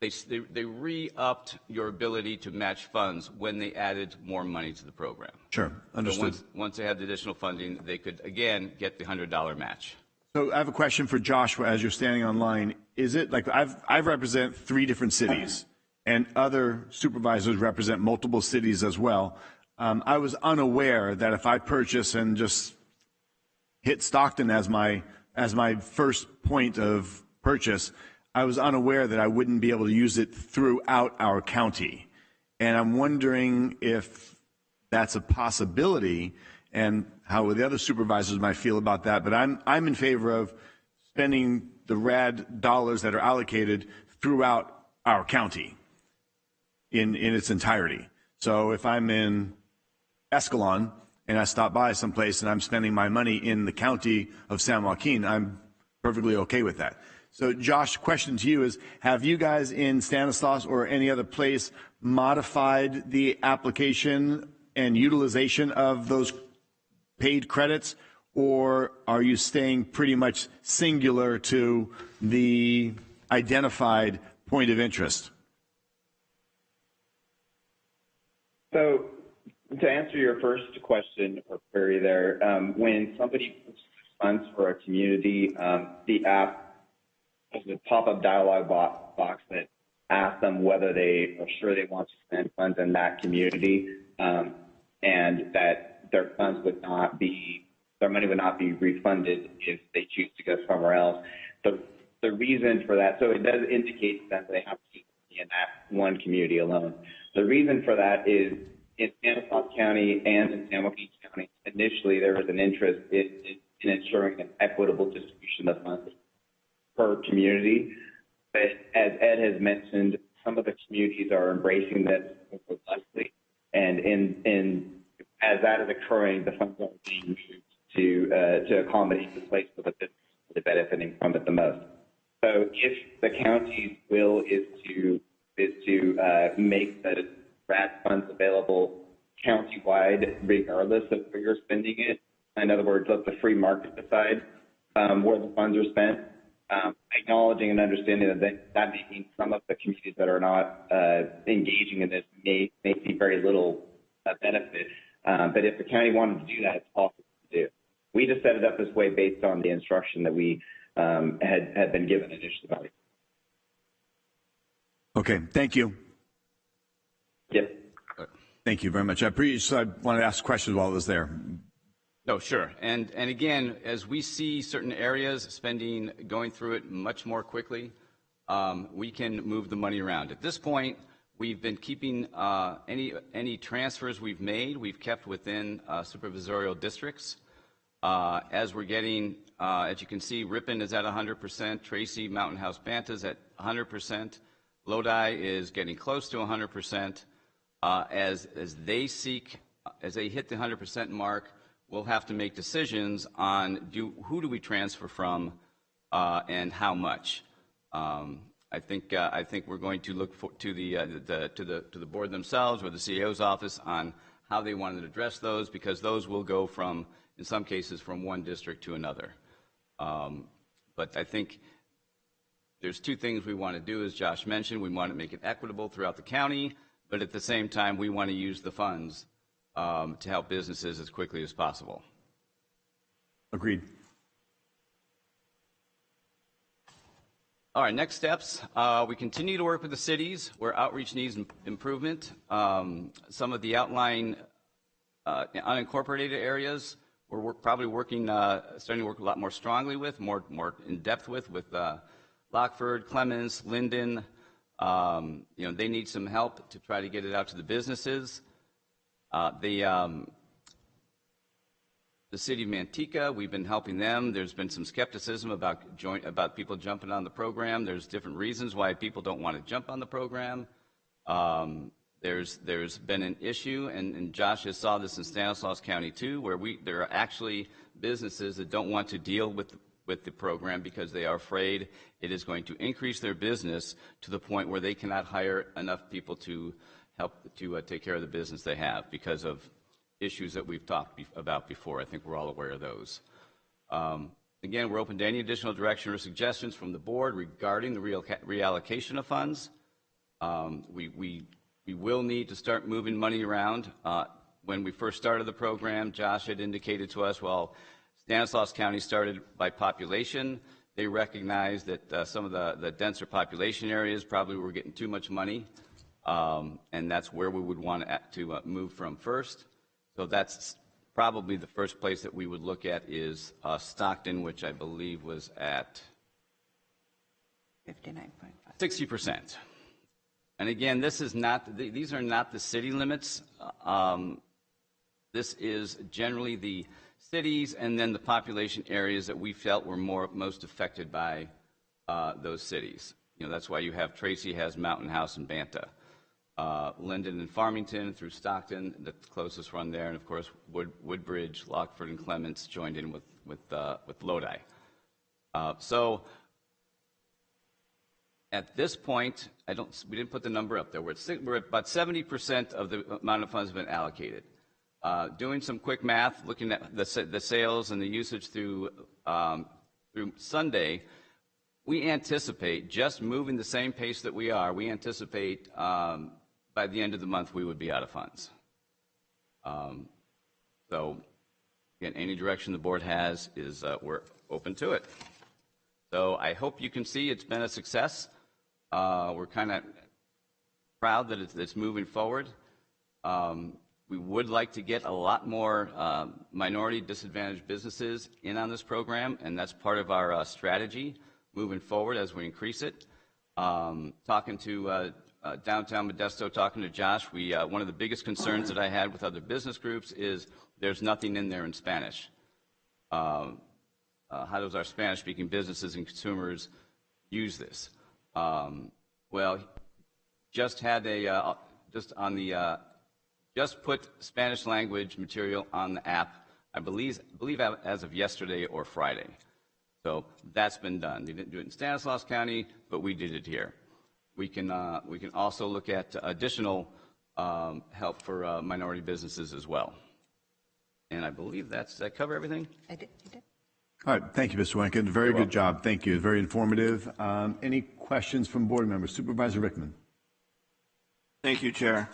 re-upped your ability to match funds when they added more money to the program.
Sure, understood.
So once they had the additional funding, they could again get the $100 match.
So I have a question for Josh as you're standing online. Is it like I represent 3 different cities, and other supervisors represent multiple cities as well. I was unaware that if I purchase and just hit Stockton as my first point of purchase, I was unaware that I wouldn't be able to use it throughout our county. And I'm wondering if that's a possibility and how the other supervisors might feel about that. But I'm in favor of spending the RAD dollars that are allocated throughout our county in its entirety. So if I'm in Escalon and I stop by someplace and I'm spending my money in the county of San Joaquin, I'm perfectly okay with that. So Josh, question to you is, have you guys in Stanislaus or any other place modified the application and utilization of those paid credits, or are you staying pretty much singular to the identified point of interest?
So to answer your first question or query there, when somebody puts funds for a community, the app has a pop-up dialog box that asks them whether they are sure they want to spend funds in that community, and that their money would not be refunded if they choose to go somewhere else. The reason for that, so it does indicate to them they have to be in that one community alone. The reason for that is in Stanislaus County and in San Joaquin County, initially there was an interest in ensuring an equitable distribution of funds per community. But as Ed has mentioned, some of the communities are embracing this robustly, and as that is occurring, the funds are being used to accommodate the place where the business is benefiting from it the most. So if the county's will is to make the RAD funds available countywide, regardless of where you're spending it, in other words, let the free market decide where the funds are spent, acknowledging and understanding that may mean some of the communities that are not engaging in this may see very little benefit. But if the county wanted to do that, it's possible to do. We just set it up this way based on the instruction that we had been given initially by.
Okay, thank you.
Yep.
Thank you very much. I wanted to ask questions while I was there.
No, sure. And again, as we see certain areas spending, going through it much more quickly, we can move the money around. At this point, we've been keeping any transfers we've made, we've kept within supervisorial districts. As we're getting, as you can see, Ripon is at 100%, Tracy, Mountain House, Banta is at 100%, Lodi is getting close to 100%. As they hit the 100% mark, we'll have to make decisions on who do we transfer from and how much. I think we're going to look to the board themselves or the CEO's office on how they want to address those, because those will go from, in some cases, from one district to another. But I think there's 2 things we want to do, as Josh mentioned. We want to make it equitable throughout the county, but at the same time, we want to use the funds to help businesses as quickly as possible.
Agreed.
All right, next steps. We continue to work with the cities where outreach needs improvement. Some of the outlying unincorporated areas we're probably working, starting to work a lot more strongly with, more in depth with Lockford, Clemens, Linden. They need some help to try to get it out to the businesses. The city of Manteca, we've been helping them. There's been some skepticism about people jumping on the program. There's different reasons why people don't want to jump on the program. There's been an issue, and Josh has saw this in Stanislaus County too, where there are actually businesses that don't want to deal with the program because they are afraid it is going to increase their business to the point where they cannot hire enough people to help to take care of the business they have because of issues that we've talked about before. I think we're all aware of those. Again, we're open to any additional direction or suggestions from the board regarding the reallocation of funds. We will need to start moving money around. When we first started the program, Josh had indicated to us, well, Stanislaus County started by population. They recognized that some of the denser population areas probably were getting too much money, and that's where we would want to move from first. So that's probably the first place that we would look at is Stockton, which I believe was at
59.5.
60%. And again, these are not the city limits. This is generally the cities and then the population areas that we felt were most affected by those cities. That's why you have Tracy has Mountain House and Banta. Linden and Farmington through Stockton, the closest one there, and of course Woodbridge, Lockford, and Clements joined in with Lodi. So at this point, we didn't put the number up there. We're at about 70% of the amount of funds have been allocated. Doing some quick math, looking at the sales and the usage through Sunday, we anticipate just moving the same pace that we are. We anticipate by the end of the month we would be out of funds. So again, any direction the board has is we're open to it. So I hope you can see it's been a success. We're kind of proud that it's moving forward. We would like to get a lot more minority disadvantaged businesses in on this program, and that's part of our strategy moving forward as we increase it. Talking to downtown Modesto, talking to Josh, one of the biggest concerns that I had with other business groups is there's nothing in there in Spanish. How does our Spanish-speaking businesses and consumers use this? Well, just had just put Spanish language material on the app, I believe as of yesterday or Friday. So that's been done. They didn't do it in Stanislaus County, but we did it here. We can also look at additional help for minority businesses as well. And I believe did I cover everything?
I did. You did.
All right. Thank you, Mr. Wenkin. Very good job. Thank you. Very informative. Any questions from board members? Supervisor Rickman.
Thank you, Chair.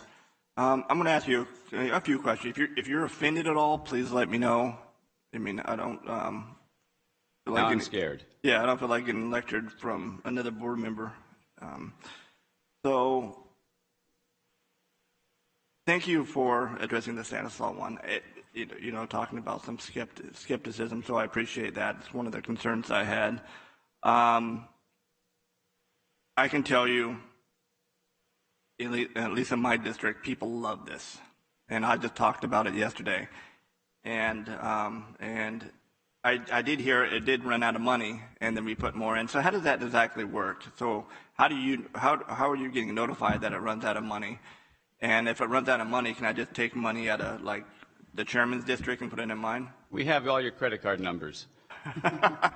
I'm going to ask you a few questions. If you're offended at all, please let me know. I mean, I don't feel like
I'm scared.
Yeah, I don't feel like getting lectured from another board member. So thank you for addressing the Stanislaus one. Talking about some skepticism, so I appreciate that. It's one of the concerns I had. I can tell you, at least in my district, people love this, and I just talked about it yesterday. And I did hear it did run out of money, and then we put more in. So how does that exactly work? So how are you getting notified that it runs out of money? And if it runs out of money, can I just take money out of the chairman's district and put it in mine?
We have all your credit card numbers.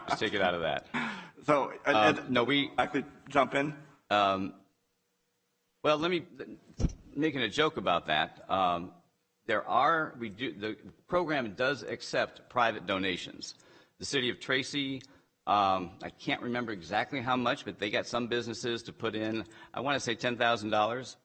Just take it out of that.
So
no,
I could jump in.
Well, let me making a joke about that. The program does accept private donations. The city of Tracy, I can't remember exactly how much, but they got some businesses to put in, I want to say $10,000.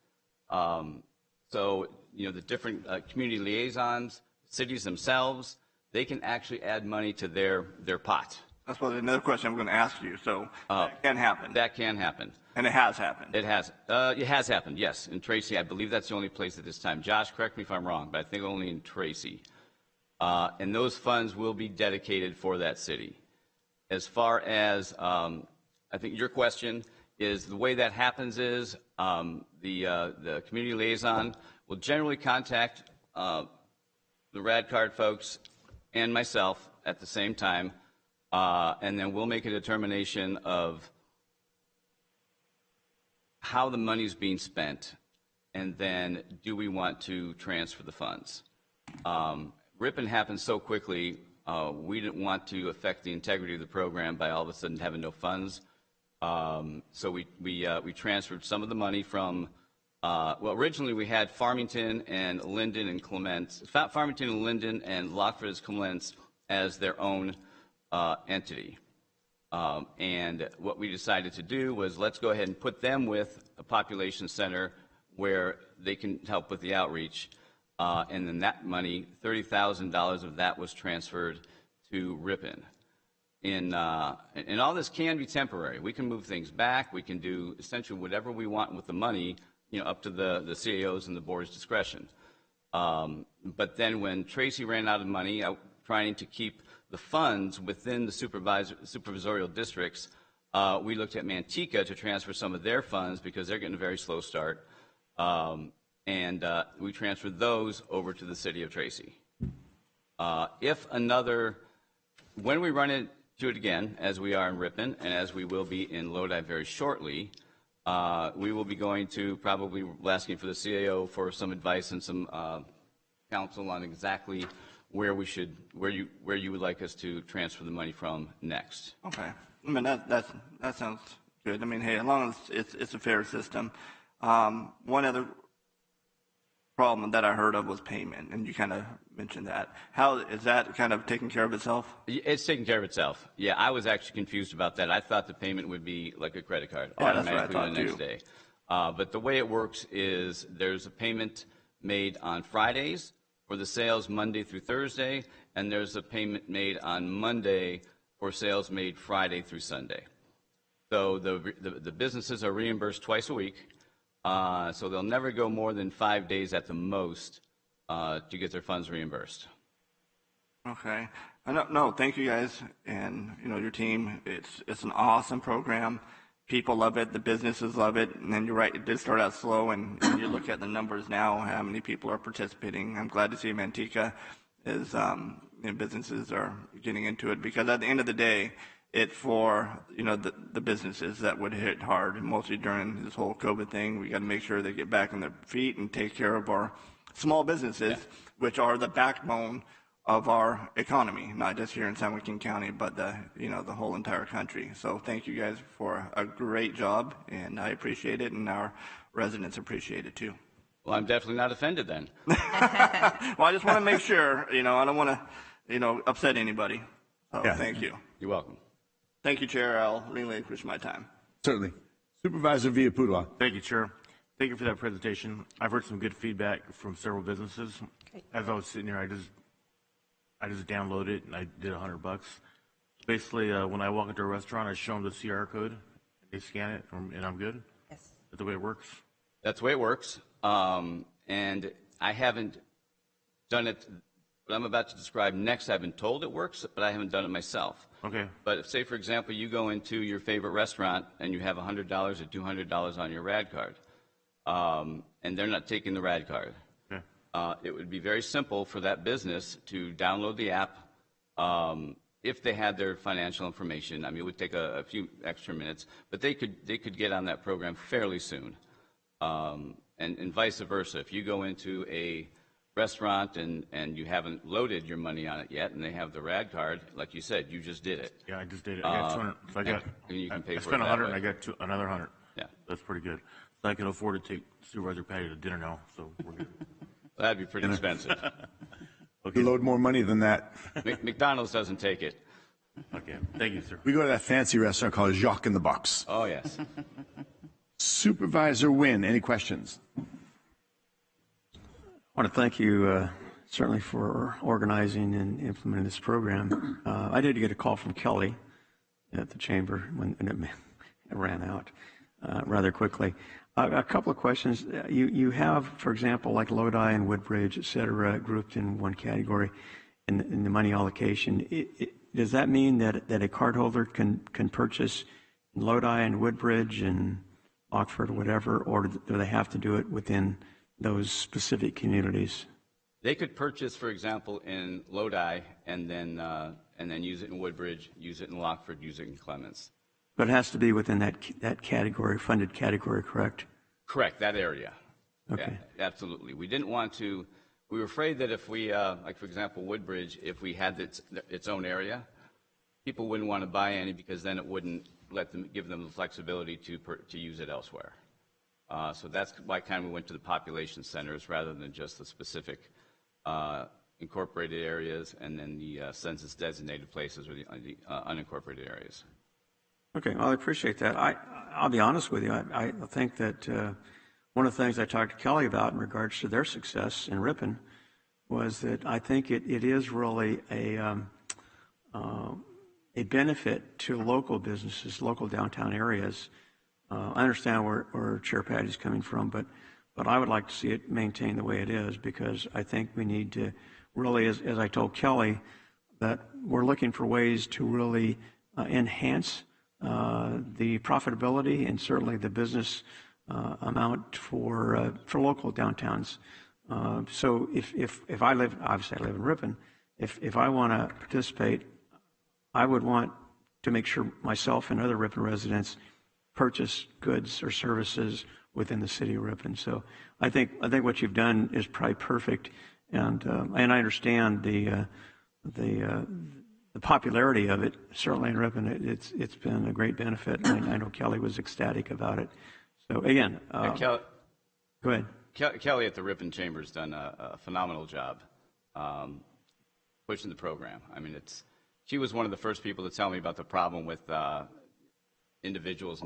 So, the different community liaisons, cities themselves, they can actually add money to their pot.
That's what another question I'm going to ask you. So that can happen.
That can happen.
And it has happened.
It has happened, yes. In Tracy, I believe that's the only place at this time. Josh, correct me if I'm wrong, but I think only in Tracy. And those funds will be dedicated for that city. As far as, I think your question is, the way that happens is the community liaison will generally contact the rad card folks and myself at the same time, and then we'll make a determination of how the money's being spent, and then do we want to transfer the funds. Ripon happened so quickly, we didn't want to affect the integrity of the program by all of a sudden having no funds. So we transferred some of the money from, well, originally we had Farmington and Linden and Clements, Farmington and Linden and Lockford as Clements as their own entity. And what we decided to do was let's go ahead and put them with a population center where they can help with the outreach. And then that money, $30,000 of that was transferred to Ripon. And all this can be temporary. We can move things back. We can do essentially whatever we want with the money, up to the CAOs and the board's discretion. But then when Tracy ran out of money, trying to keep the funds within the supervisorial districts, we looked at Manteca to transfer some of their funds because they're getting a very slow start. And we transferred those over to the city of Tracy. When we run into it again, as we are in Ripon and as we will be in Lodi very shortly, we will be going to probably asking for the CAO for some advice and some counsel on exactly where you would like us to transfer the money from next.
Okay. I mean, that sounds good. I mean, hey, as long as it's a fair system. One other problem that I heard of was payment, and you kind of mentioned that. How is that kind of taking care of itself?
It's taking care of itself. Yeah, I was actually confused about that. I thought the payment would be like a credit card, automatically the next day. But the way it works is there's a payment made on Fridays for the sales Monday through Thursday, and there's a payment made on Monday for sales made Friday through Sunday. So the businesses are reimbursed twice a week. So they'll never go more than 5 days at the most to get their funds reimbursed.
Okay. No, thank you guys and your team. It's an awesome program. People love it. The businesses love it. And then you're right, it did start out slow, and you look at the numbers now, how many people are participating. I'm glad to see Manteca is businesses are getting into it, because at the end of the day, it's for the businesses that would hit hard, and mostly during this whole COVID thing. We got to make sure they get back on their feet and take care of our small businesses, which are the backbone of our economy, not just here in San Joaquin County, but the whole entire country. So thank you guys for a great job, and I appreciate it, and our residents appreciate it too.
Well, I'm definitely not offended then.
Well, I just want to make sure, I don't want to, upset anybody. So thank you.
You're welcome.
Thank you, Chair. I'll relinquish my time.
Certainly. Supervisor Villapudua.
Thank you, Chair. Thank you for that presentation. I've heard some good feedback from several businesses. As I was sitting here, I just downloaded it and I did $100. Basically, when I walk into a restaurant, I show them the QR code, they scan it, and I'm good. Yes. Is that the way it works?
That's the way it works. And I haven't done it. What I'm about to describe next, I've been told it works, but I haven't done it myself.
Okay.
But say, for example, you go into your favorite restaurant and you have $100 or $200 on your RAD card, and they're not taking the RAD card.
Okay.
It would be very simple for that business to download the app. If they had their financial information, I mean, it would take a few extra minutes, but they could get on that program fairly soon. And vice versa. If you go into a restaurant and you haven't loaded your money on it yet, and they have the RAD card, like you said, you just did it.
Yeah, I just did it. I got 200. So I spent 100 and I got another 100.
Yeah,
that's pretty good. So I can afford to take Supervisor Patty to dinner now. So we're good.
That'd be pretty expensive.
Okay. You load more money than that.
McDonald's doesn't take it.
Okay. Thank you, sir.
We go to that fancy restaurant called Jacques in the Box.
Oh, yes.
Supervisor Wynn, any questions?
I want to thank you, certainly for organizing and implementing this program. I did get a call from Kelly at the chamber when it ran out rather quickly. A couple of questions. You have, for example, like Lodi and Woodbridge, et cetera, grouped in one category in the money allocation. Does that mean that a cardholder can purchase in Lodi and Woodbridge and Lockford or whatever, or do they have to do it within those specific communities?
They could purchase, for example, in Lodi and then use it in Woodbridge, use it in Lockford, use it in Clements.
But it has to be within that category, funded category, correct?
Correct, that area.
Okay.
Yeah, absolutely. We didn't want to, we were afraid that if we, like for example, Woodbridge, if we had its own area, people wouldn't want to buy any because then it wouldn't give them the flexibility to use it elsewhere. So that's why kind of we went to the population centers rather than just the specific incorporated areas and then the census designated places or the unincorporated areas.
Okay, well, I appreciate that. I'll be honest with you. I think that one of the things I talked to Kelly about in regards to their success in Ripon was that I think it is really a benefit to local businesses, local downtown areas. I understand where Chair Patty's coming from, but I would like to see it maintained the way it is because I think we need to really, as I told Kelly, that we're looking for ways to really enhance the profitability and certainly the business amount for local downtowns. So if I live, obviously I live in Ripon, if I want to participate, I would want to make sure myself and other Ripon residents purchase goods or services within the city of Ripon. So I think what you've done is probably perfect, and I understand the popularity of it. Certainly in Ripon, it's been a great benefit. I know Kelly was ecstatic about it. So again,
Kelly,
go ahead.
Kelly at the Ripon Chamber has done a phenomenal job pushing the program. I mean, she was one of the first people to tell me about the problem with individuals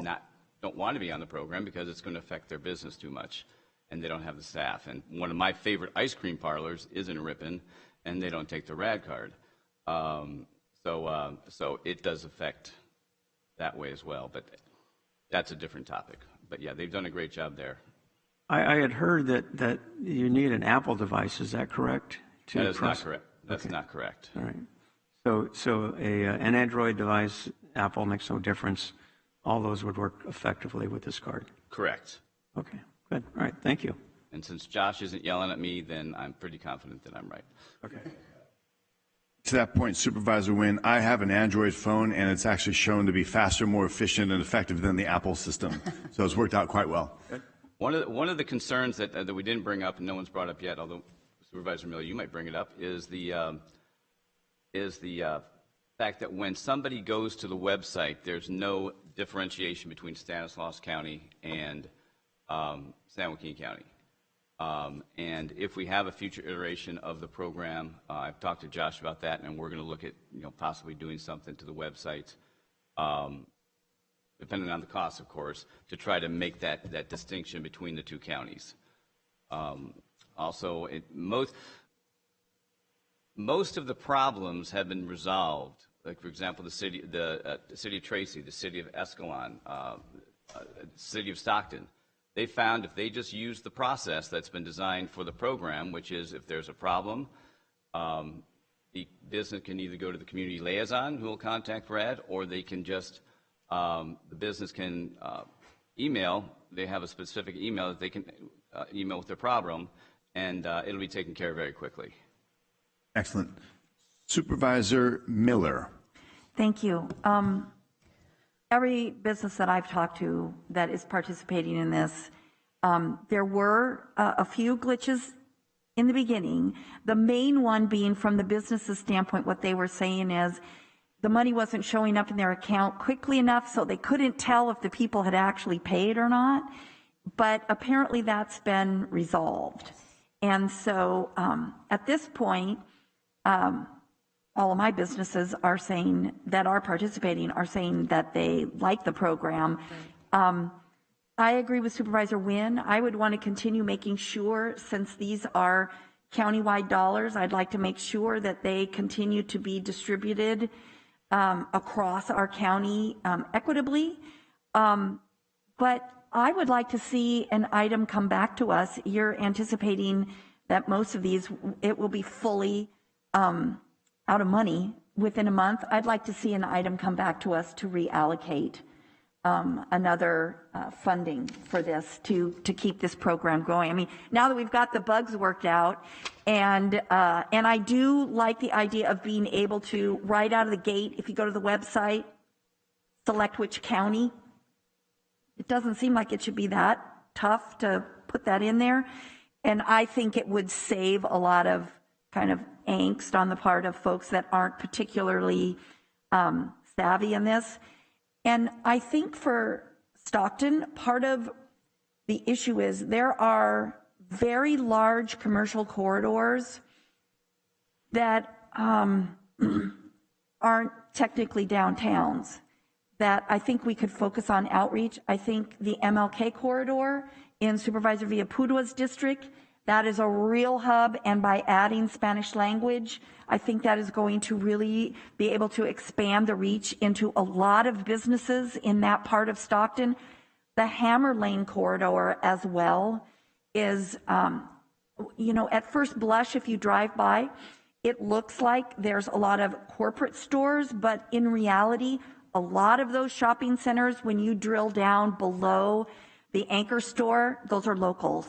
don't want to be on the program because it's going to affect their business too much, and they don't have the staff. And one of my favorite ice cream parlors is in Ripon, and they don't take the RAD card. So it does affect that way as well, but that's a different topic. But yeah, they've done a great job there.
I had heard that you need an Apple device. Is that correct?
That is not correct. That's not correct.
All right. So an Android device, Apple makes no difference. All those would work effectively with this card.
Correct.
Okay. Good. All right. Thank you.
And since Josh isn't yelling at me, then I'm pretty confident that I'm right.
Okay.
To that point, Supervisor Wynn, I have an Android phone, and it's actually shown to be faster, more efficient, and effective than the Apple system. So it's worked out quite well.
One of the concerns that we didn't bring up, and no one's brought up yet, although Supervisor Miller, you might bring it up, is the fact that when somebody goes to the website, there's no differentiation between Stanislaus County and San Joaquin County. And if we have a future iteration of the program, I've talked to Josh about that, and we're going to look at possibly doing something to the website, depending on the cost, of course, to try to make that distinction between the two counties. Also, most of the problems have been resolved. Like, for example, the city of Tracy, the city of Escalon, the city of Stockton. They found if they just use the process that's been designed for the program, which is if there's a problem, the business can either go to the community liaison who will contact RAD, or they can just, the business can email. They have a specific email that they can email with their problem, and it'll be taken care of very quickly.
Excellent. Supervisor Miller.
Thank you. Every business that I've talked to that is participating in this, there were a few glitches in the beginning. The main one being from the business's standpoint, what they were saying is the money wasn't showing up in their account quickly enough, so they couldn't tell if the people had actually paid or not. But apparently that's been resolved. And so at this point, all of my businesses are saying that are participating are saying that they like the program. I agree with Supervisor Wynn. I would want to continue making sure, since these are countywide dollars. I'd like to make sure that they continue to be distributed across our county equitably. But I would like to see an item come back to us. You're anticipating that most of these, it will be fully out of money within a month. I'd like to see an item come back to us to reallocate another funding for this to keep this program going. I mean, now that we've got the bugs worked out, and I do like the idea of being able to, right out of the gate, if you go to the website, select which county. It doesn't seem like it should be that tough to put that in there. And I think it would save a lot of kind of angst on the part of folks that aren't particularly savvy in this. And I think for Stockton, part of the issue is there are very large commercial corridors that aren't technically downtowns that I think we could focus on outreach. I think the MLK corridor in Supervisor Villapudua's district, that is a real hub, and by adding Spanish language, I think that is going to really be able to expand the reach into a lot of businesses in that part of Stockton. The Hammer Lane corridor as well is, at first blush, if you drive by, it looks like there's a lot of corporate stores, but in reality, a lot of those shopping centers, when you drill down below the anchor store, those are locals.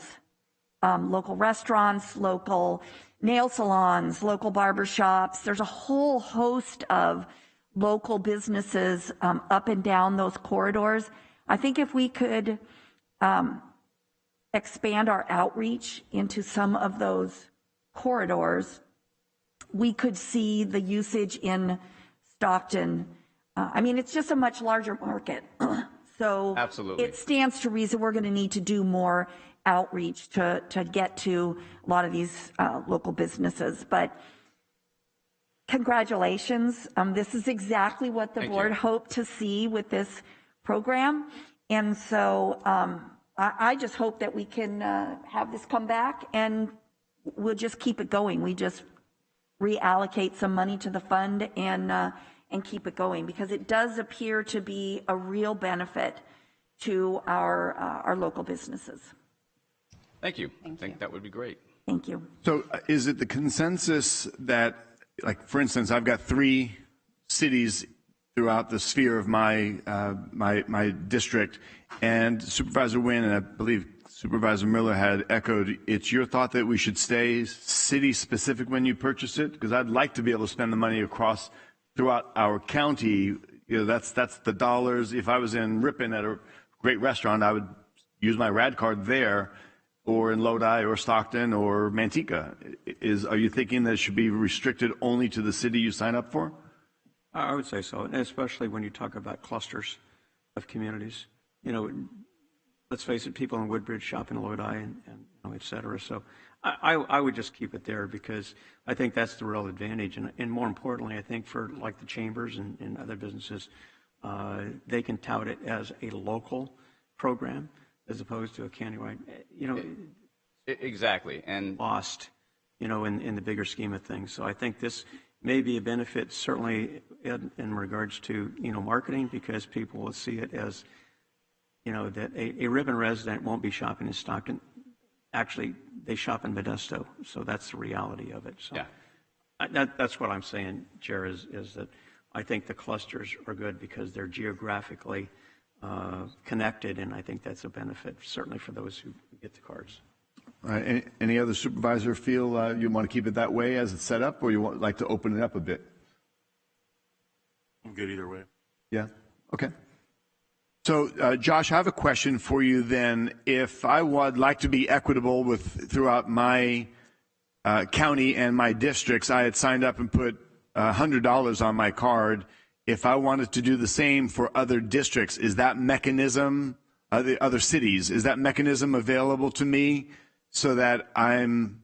Local restaurants, local nail salons, local barber shops. There's a whole host of local businesses up and down those corridors. I think if we could expand our outreach into some of those corridors, we could see the usage in Stockton. It's just a much larger market. So
absolutely,
it stands to reason we're going to need to do more outreach to get to a lot of these local businesses. But congratulations. This is exactly what the board hoped to see with this program. And so I just hope that we can have this come back and we'll just keep it going. We just reallocate some money to the fund and keep it going, because it does appear to be a real benefit to our local businesses.
Thank you. I think that would be great.
Thank you.
So is it the consensus that, like, for instance, I've got 3 cities throughout the sphere of my my district, and Supervisor Wynn and I believe Supervisor Miller had echoed, it's your thought that we should stay city-specific when you purchase it? Because I'd like to be able to spend the money across throughout our county. That's the dollars. If I was in Ripon at a great restaurant, I would use my RAD card there, or in Lodi or Stockton or Manteca. Are you thinking that it should be restricted only to the city you sign up for?
I would say so, especially when you talk about clusters of communities. Let's face it, people in Woodbridge shop in Lodi and et cetera. So I would just keep it there, because I think that's the real advantage. And more importantly, I think for like the chambers and other businesses, they can tout it as a local program as opposed to a countywide,
Exactly. And
lost, in the bigger scheme of things. So I think this may be a benefit, certainly in regards to, marketing, because people will see it as, that a Ripon resident won't be shopping in Stockton. Actually, they shop in Modesto. So that's the reality of it. So
yeah.
That's what I'm saying, Chair, is that I think the clusters are good because they're geographically connected, and I think that's a benefit, certainly for those who get the cards.
All right. Any other supervisor feel you want to keep it that way as it's set up, or you would like to open it up a bit?
I'm good either way.
Yeah? Okay. So, Josh, I have a question for you then. If I would like to be equitable throughout my county and my districts, I had signed up and put $100 on my card. If I wanted to do the same for other districts, is that mechanism, the other cities, is that mechanism available to me so that I'm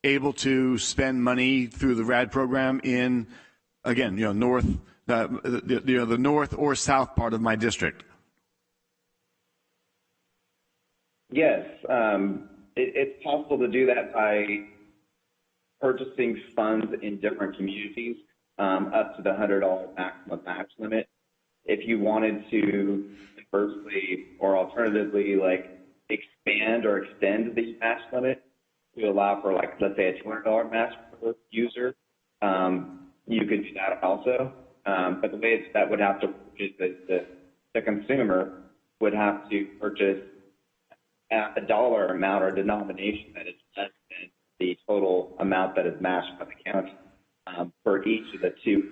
able to spend money through the RAD program in, again, north, the north or south part of my district?
Yes, it's possible to do that by purchasing funds in different communities up to the $100 maximum match limit. If you wanted to conversely or alternatively like expand or extend the match limit to allow for like, let's say a $200 match per user, you could do that also. But the way that would have to is that the consumer would have to purchase a dollar amount or denomination that is less than the total amount that is matched by the county for each of the two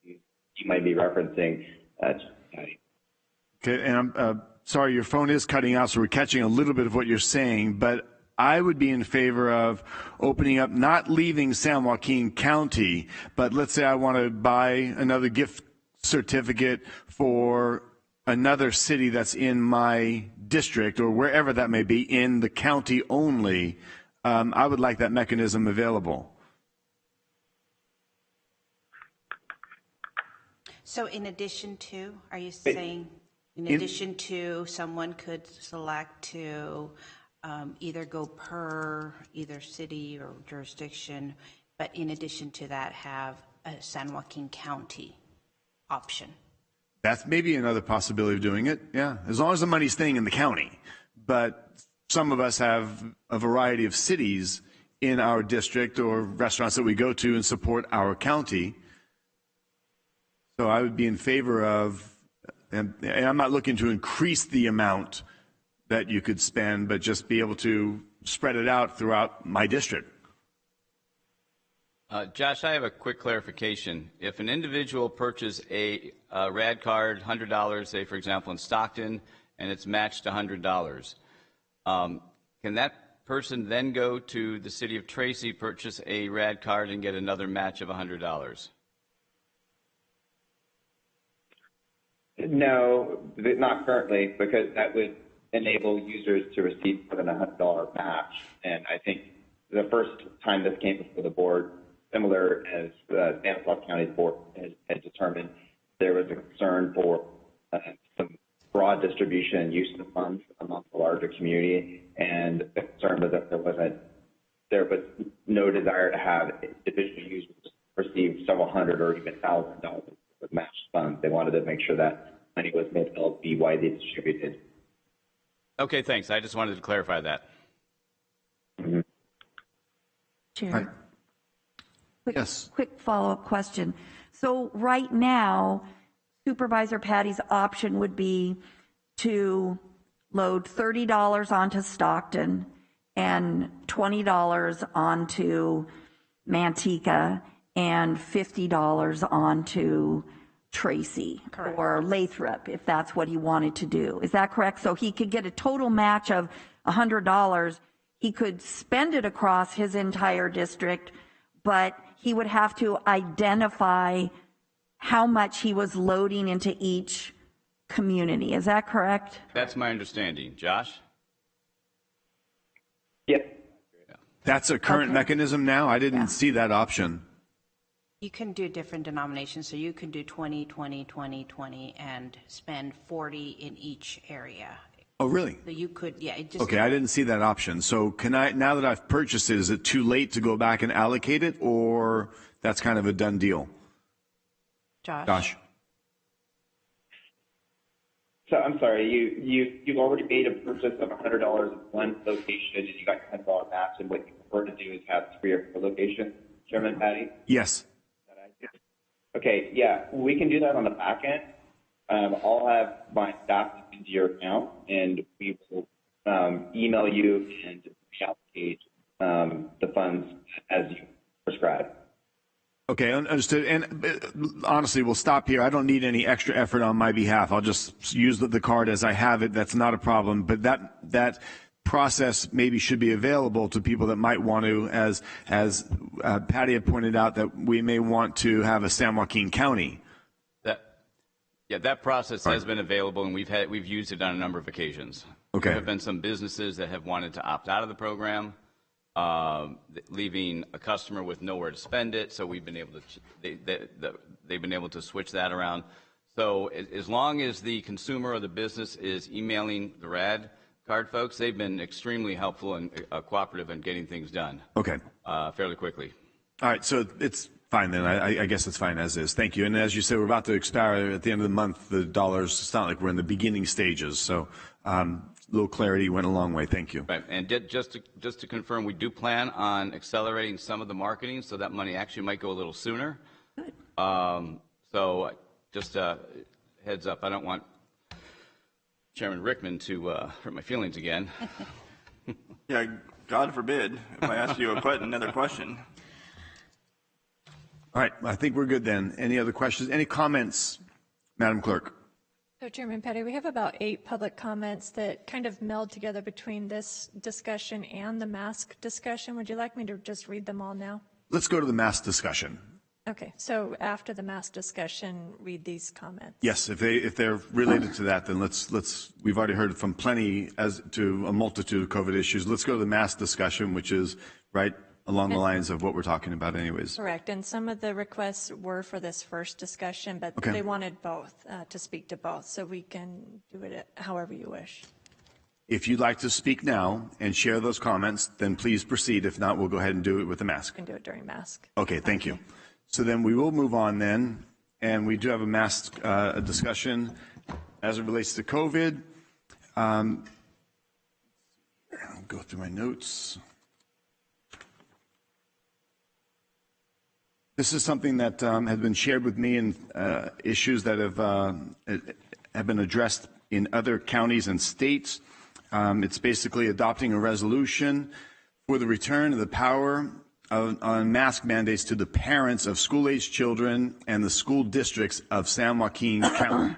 you might be referencing.
Okay, and I'm sorry, your phone is cutting out, so we're catching a little bit of what you're saying, but I would be in favor of opening up, not leaving San Joaquin County, but let's say I want to buy another gift certificate for another city that's in my district or wherever that may be in the county only. I would like that mechanism available.
So in addition to, are you saying, in addition to, someone could select to either go per either city or jurisdiction, but in addition to that have a San Joaquin County option?
That's maybe another possibility of doing it, yeah, as long as the money's staying in the county. But some of us have a variety of cities in our district or restaurants that we go to and support our county. So I would be in favor of, and I'm not looking to increase the amount that you could spend, but just be able to spread it out throughout my district.
Josh, I have a quick clarification. If an individual purchases a RAD card, $100, say for example in Stockton, and it's matched $100, can that person then go to the city of Tracy, purchase a RAD card, and get another match of $100?
No, not currently, because that would enable users to receive more than a $100 match. And I think the first time this came before the board, similar as Stanislaus County's board had determined, there was a concern for some broad distribution and use of the funds amongst the larger community, and the concern was that there was no desire to have individual users receive several hundred or even $1,000 of matched funds. They wanted to make sure that money was made to be widely distributed.
Okay, thanks. I just wanted to clarify that.
Mm-hmm.
Chair.
Yes.
Quick follow-up question. So right now, Supervisor Patty's option would be to load $30 onto Stockton and $20 onto Manteca and $50 onto Tracy. Correct. Or Lathrop, if that's what he wanted to do. Is that correct? So he could get a total match of $100. He could spend it across his entire district, but he would have to identify how much he was loading into each community. Is that correct?
That's my understanding. Josh?
Yes.
That's a current mechanism now? I didn't see that option.
You can do different denominations, so you can do 20, 20, 20, 20, and spend 40 in each area.
Oh, really?
So you could, yeah. It just,
Okay, I didn't see that option. So can I, now that I've purchased it, is it too late to go back and allocate it, or that's kind of a done deal? Josh?
So I'm sorry, you've already made a purchase of $100 in one location and you got your $100 match, and what you prefer to do is have 3 or 4 locations, Chairman Patty?
Yes.
Okay, yeah, we can do that on the back end. I'll have my staff look into your account, and we will email you and reallocate the funds as you prescribe.
Okay, understood. And honestly, we'll stop here. I don't need any extra effort on my behalf. I'll just use the card as I have it. That's not a problem. But that process maybe should be available to people that might want to, as Patty had pointed out, that we may want to have a San Joaquin County.
That process has been available, and we've used it on a number of occasions.
Okay.
There have been some businesses that have wanted to opt out of the program, leaving a customer with nowhere to spend it. So we've been able to they've been able to switch that around. So as long as the consumer or the business is emailing the RAD, card folks, they've been extremely helpful and cooperative in getting things done.
Okay.
Fairly quickly.
All right, so it's fine then. I guess it's fine as is. Thank you. And as you said, we're about to expire at the end of the month. The dollars, it's not like we're in the beginning stages. So a little clarity went a long way. Thank you.
Right, and just to confirm, we do plan on accelerating some of the marketing, so that money actually might go a little sooner.
Good.
So just heads up, I don't want Chairman Rickman to hurt my feelings again.
Yeah, God forbid if I ask you another question.
All right, I think we're good then. Any other questions? Any comments, Madam Clerk?
So, Chairman Petty, we have about 8 public comments that kind of meld together between this discussion and the mask discussion. Would you like me to just read them all now?
Let's go to the mask discussion.
Okay, so after the mask discussion, read these comments.
Yes, if they're related to that, then let's. We've already heard from plenty as to a multitude of COVID issues. Let's go to the mask discussion, which is right along the lines of what we're talking about anyways.
Correct, and some of the requests were for this first discussion, but
Okay.
they wanted both, to speak to both, so we can do it however you wish.
If you'd like to speak now and share those comments, then please proceed. If not, we'll go ahead and do it with the mask.
You can do it during mask.
Okay, thank you. So then we will move on then, and we do have a mask discussion as it relates to COVID. I'll go through my notes. This is something that has been shared with me and issues that have been addressed in other counties and states. It's basically adopting a resolution for the return of the power on mask mandates to the parents of school-aged children and the school districts of San Joaquin County.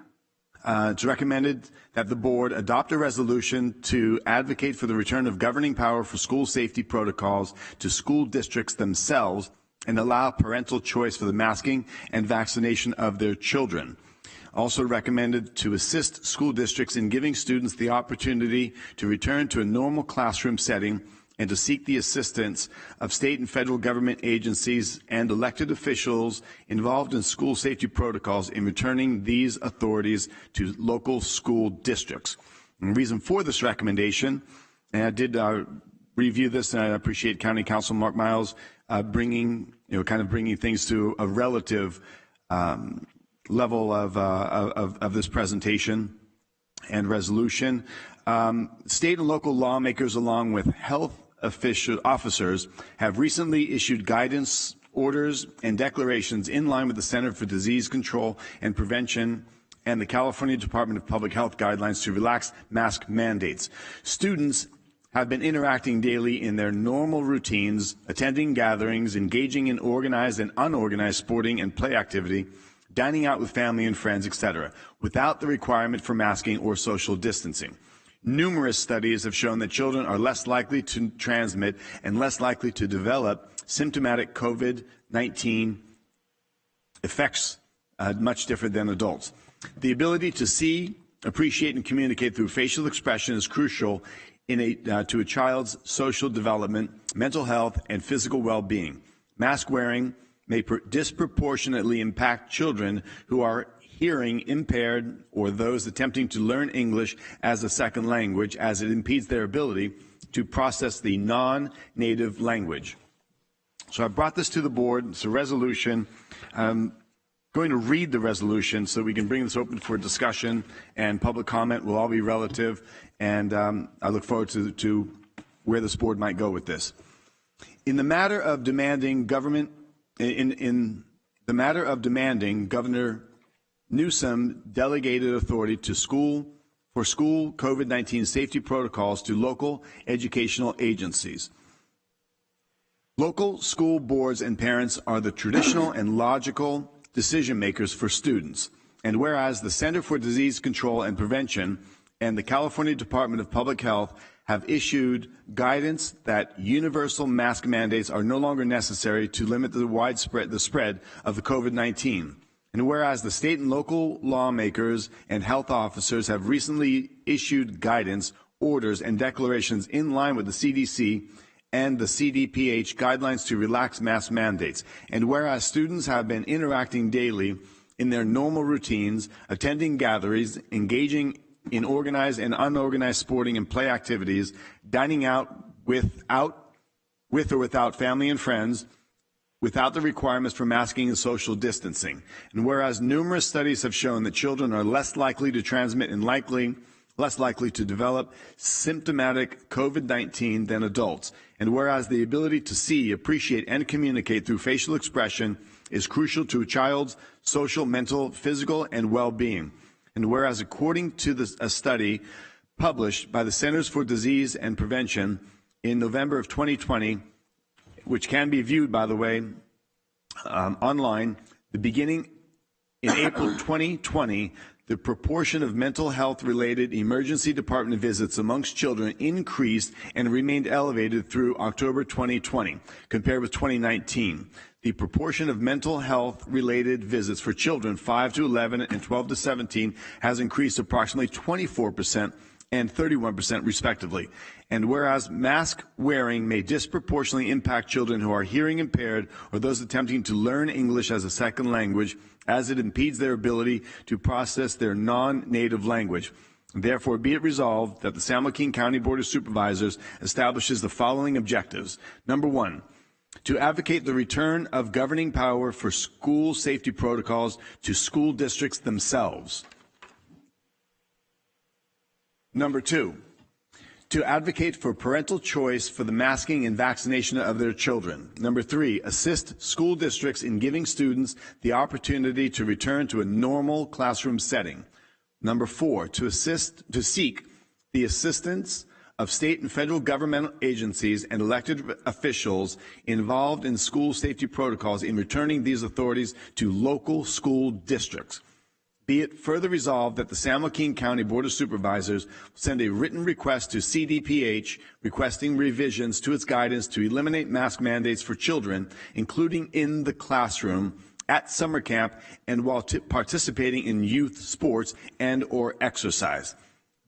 It's recommended that the board adopt a resolution to advocate for the return of governing power for school safety protocols to school districts themselves and allow parental choice for the masking and vaccination of their children. Also recommended to assist school districts in giving students the opportunity to return to a normal classroom setting and to seek the assistance of state and federal government agencies and elected officials involved in school safety protocols in returning these authorities to local school districts. And the reason for this recommendation, and I did review this, and I appreciate County Council Mark Miles bringing things to a relative level of this presentation and resolution. State and local lawmakers, along with health officers, have recently issued guidance, orders, and declarations in line with the Center for Disease Control and Prevention and the California Department of Public Health guidelines to relax mask mandates. Students have been interacting daily in their normal routines, attending gatherings, engaging in organized and unorganized sporting and play activity, dining out with family and friends, etc., without the requirement for masking or social distancing. Numerous studies have shown that children are less likely to transmit and less likely to develop symptomatic COVID-19 effects much different than adults. The ability to see, appreciate, and communicate through facial expression is crucial to a child's social development, mental health, and physical well-being. Mask wearing may disproportionately impact children who are hearing impaired or those attempting to learn English as a second language, as it impedes their ability to process the non-native language. So I brought this to the board. It's a resolution. I'm going to read the resolution so we can bring this open for discussion, and public comment will all be relative, and I look forward to where this board might go with this. In the matter of demanding Governor Newsom delegated authority to school COVID-19 safety protocols to local educational agencies. Local school boards and parents are the traditional and logical decision makers for students. And whereas the Center for Disease Control and Prevention and the California Department of Public Health have issued guidance that universal mask mandates are no longer necessary to limit the spread of the COVID-19. And whereas the state and local lawmakers and health officers have recently issued guidance, orders, and declarations in line with the CDC and the CDPH guidelines to relax mask mandates. And whereas students have been interacting daily in their normal routines, attending gatherings, engaging in organized and unorganized sporting and play activities, dining out with or without family and friends, without the requirements for masking and social distancing. And whereas numerous studies have shown that children are less likely to transmit and less likely to develop symptomatic COVID-19 than adults, and whereas the ability to see, appreciate, and communicate through facial expression is crucial to a child's social, mental, physical, and well-being. And whereas according to a study published by the Centers for Disease and Prevention in November of 2020, which can be viewed, by the way, online, beginning in April 2020, the proportion of mental health-related emergency department visits amongst children increased and remained elevated through October 2020, compared with 2019. The proportion of mental health-related visits for children 5 to 11 and 12 to 17 has increased approximately 24% and 31% respectively. And whereas mask wearing may disproportionately impact children who are hearing impaired or those attempting to learn English as a second language, as it impedes their ability to process their non-native language. Therefore, be it resolved that the San Joaquin County Board of Supervisors establishes the following objectives. Number one, to advocate the return of governing power for school safety protocols to school districts themselves. Number two, to advocate for parental choice for the masking and vaccination of their children. Number three, assist school districts in giving students the opportunity to return to a normal classroom setting. Number four, to seek the assistance of state and federal governmental agencies and elected officials involved in school safety protocols in returning these authorities to local school districts. Be it further resolved that the San Joaquin County Board of Supervisors send a written request to CDPH requesting revisions to its guidance to eliminate mask mandates for children, including in the classroom, at summer camp, and while participating in youth sports and or exercise.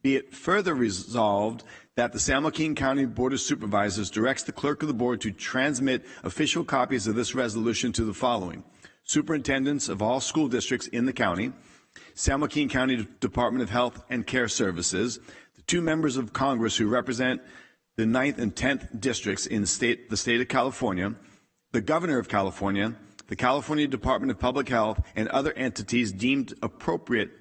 Be it further resolved that the San Joaquin County Board of Supervisors directs the clerk of the board to transmit official copies of this resolution to the following: superintendents of all school districts in the county, San Joaquin County Department of Health and Care Services, the two members of Congress who represent the 9th and 10th districts in the state of California, the governor of California, the California Department of Public Health, and other entities deemed appropriate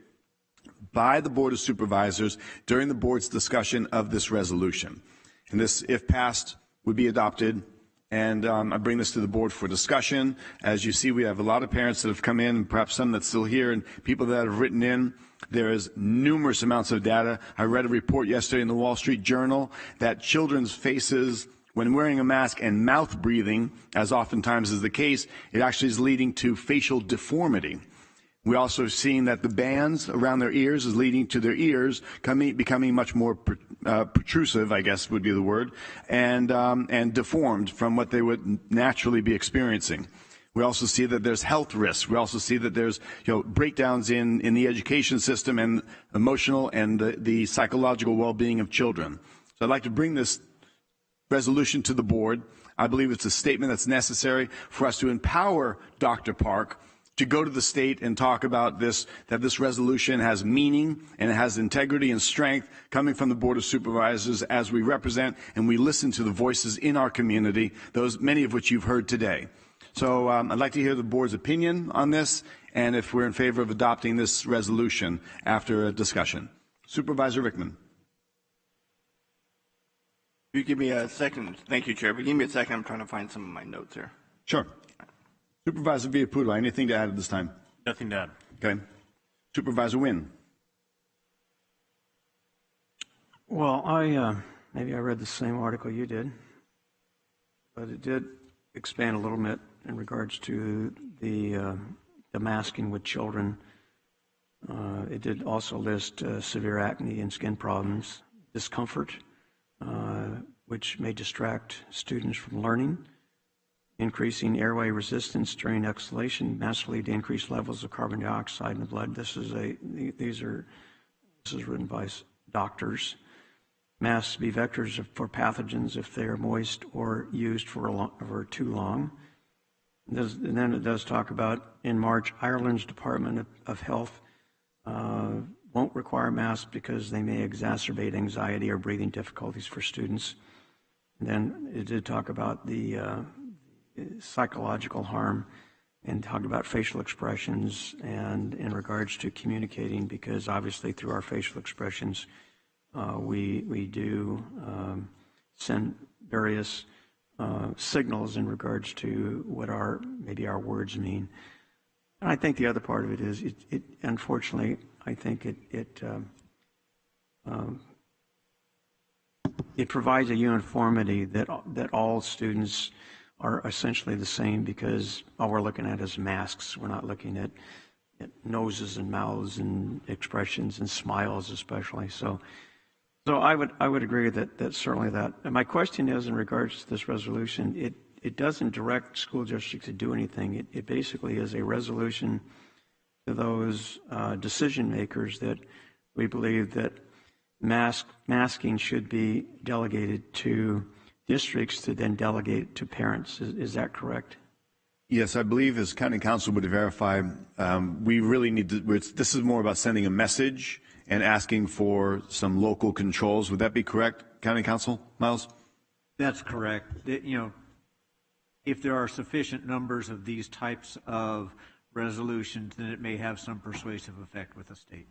by the Board of Supervisors during the board's discussion of this resolution. And this, if passed, would be adopted. And I bring this to the board for discussion. As you see, we have a lot of parents that have come in, and perhaps some that's still here, and people that have written in. There is numerous amounts of data. I read a report yesterday in the Wall Street Journal that children's faces, when wearing a mask and mouth breathing, as oftentimes is the case, it actually is leading to facial deformity. We also have seen that the bands around their ears is leading to their ears becoming much more protrusive, I guess would be the word, and deformed from what they would naturally be experiencing. We also see that there's health risks. We also see that there's breakdowns in the education system and emotional and the psychological well-being of children. So I'd like to bring this resolution to the board. I believe it's a statement that's necessary for us to empower Dr. Park to go to the state and talk about this, that this resolution has meaning and it has integrity and strength coming from the Board of Supervisors as we represent and we listen to the voices in our community, those many of which you've heard today. So I'd like to hear the board's opinion on this and if we're in favor of adopting this resolution after a discussion. Supervisor Rickman.
If you give me a second. Thank you, Chair. But give me a second. I'm trying to find some of my notes here.
Sure. Supervisor Villaputo, anything to add at this time?
Nothing to add.
Okay. Supervisor Wynn.
Well, maybe I read the same article you did, but it did expand a little bit in regards to the masking with children. It did also list severe acne and skin problems, discomfort, which may distract students from learning, increasing airway resistance during exhalation, massively to increased levels of carbon dioxide in the blood. This is written by doctors. Masks be vectors for pathogens if they are moist or used for too long. And then it does talk about, in March, Ireland's Department of Health won't require masks because they may exacerbate anxiety or breathing difficulties for students. And then it did talk about the psychological harm and talked about facial expressions and in regards to communicating, because obviously through our facial expressions, we do send various signals in regards to what maybe our words mean. And I think the other part of it is, it unfortunately, I think it provides a uniformity that all students are essentially the same, because all we're looking at is masks. We're not looking at noses and mouths and expressions and smiles especially. So I would agree that certainly that. And my question is, in regards to this resolution, it doesn't direct school districts to do anything. It basically is a resolution to those decision makers that we believe that masking should be delegated to districts to then delegate to parents. Is that correct?
Yes, I believe, as County Council would verify, we really need to, this is more about sending a message and asking for some local controls. Would that be correct, County Council? Miles?
That's correct. If there are sufficient numbers of these types of resolutions, then it may have some persuasive effect with the state.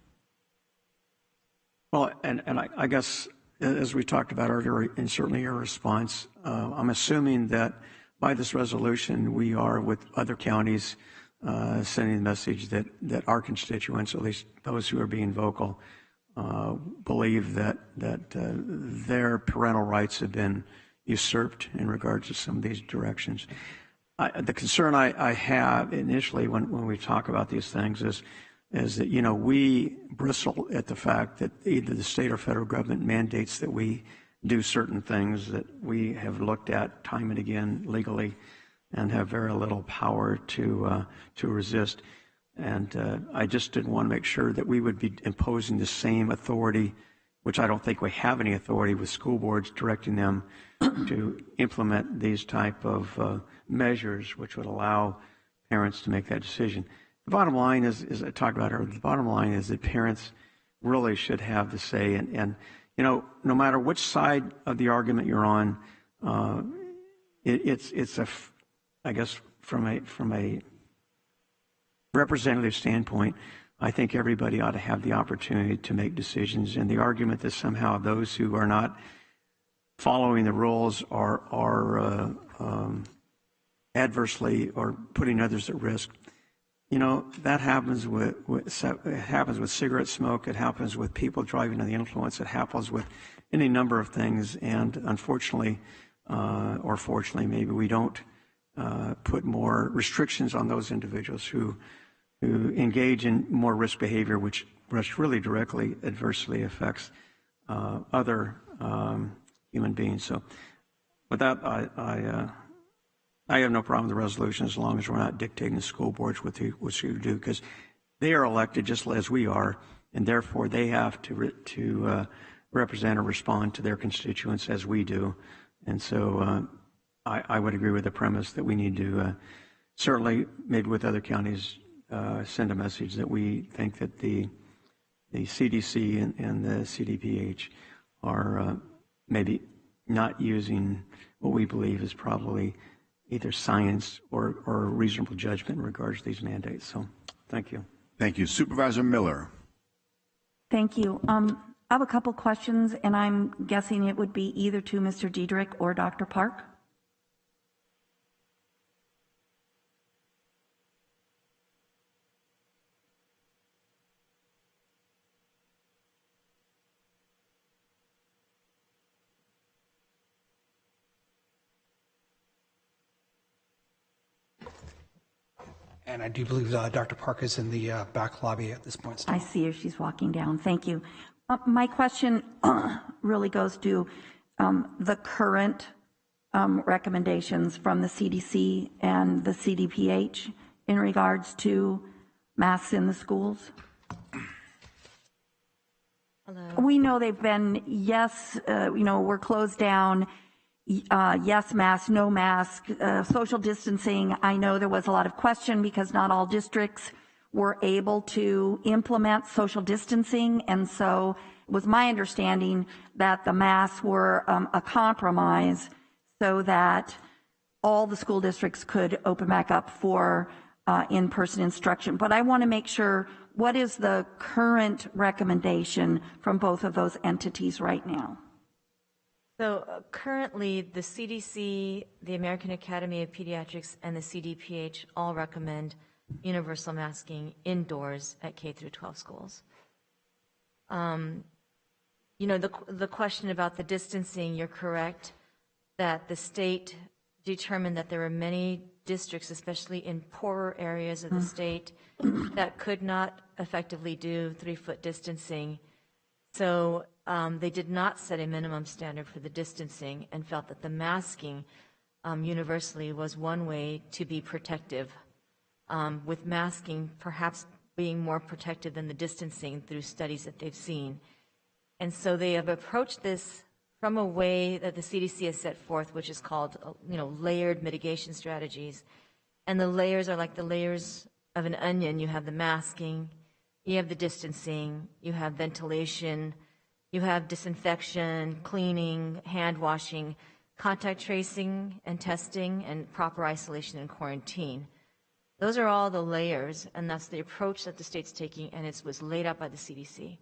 Well, and I guess, as we talked about earlier, and certainly your response, I'm assuming that by this resolution, we are, with other counties, sending the message that our constituents, at least those who are being vocal, believe that their parental rights have been usurped in regards to some of these directions. The concern I have initially when we talk about these things is that, we bristle at the fact that either the state or federal government mandates that we do certain things that we have looked at time and again legally and have very little power to resist. And I just didn't want to make sure that we would be imposing the same authority, which I don't think we have any authority with school boards, directing them to implement these type of measures, which would allow parents to make that decision. The bottom line is, as I talked about earlier, the bottom line is that parents really should have the say. And no matter which side of the argument you're on, I guess from a representative standpoint, I think everybody ought to have the opportunity to make decisions. And the argument that somehow those who are not following the rules are adversely or putting others at risk, that happens with cigarette smoke. It happens with people driving under the influence. It happens with any number of things. And unfortunately, or fortunately, maybe we don't put more restrictions on those individuals who engage in more risk behavior, which really directly adversely affects other human beings. So with that, I have no problem with the resolution as long as we're not dictating the school boards what to do, because they are elected just as we are, and therefore they have to represent or respond to their constituents as we do. And so I would agree with the premise that we need to certainly, maybe with other counties, send a message that we think that the CDC and the CDPH are maybe not using what we believe is probably either science or reasonable judgment in regards to these mandates. So thank you.
Thank you. Supervisor Miller.
Thank you. I have a couple questions, and I'm guessing it would be either to Mr. Diedrich or Dr. Park.
And I do believe Dr. Park is in the back lobby at this point.
I see her. She's walking down. Thank you. My question really goes to the current recommendations from the CDC and the CDPH in regards to masks in the schools.
Hello.
We know they've been, yes, we're closed down. Yes, mask, no mask, social distancing. I know there was a lot of question because not all districts were able to implement social distancing, and so it was my understanding that the masks were a compromise so that all the school districts could open back up for in-person instruction. But I want to make sure, what is the current recommendation from both of those entities right now?
So currently, the CDC, the American Academy of Pediatrics, and the CDPH all recommend universal masking indoors at K through 12 schools. You know, the question about the distancing, you're correct, that the state determined that there were many districts, especially in poorer areas of the state, that could not effectively do 3-foot distancing. So they did not set a minimum standard for the distancing and felt that the masking universally was one way to be protective, with masking perhaps being more protective than the distancing through studies that they've seen. And so they have approached this from a way that the CDC has set forth, which is called, layered mitigation strategies. And the layers are like the layers of an onion. You have the masking, you have the distancing, you have ventilation, you have disinfection, cleaning, hand washing, contact tracing and testing, and proper isolation and quarantine. Those are all the layers, and that's the approach that the state's taking, and it was laid out by the CDC.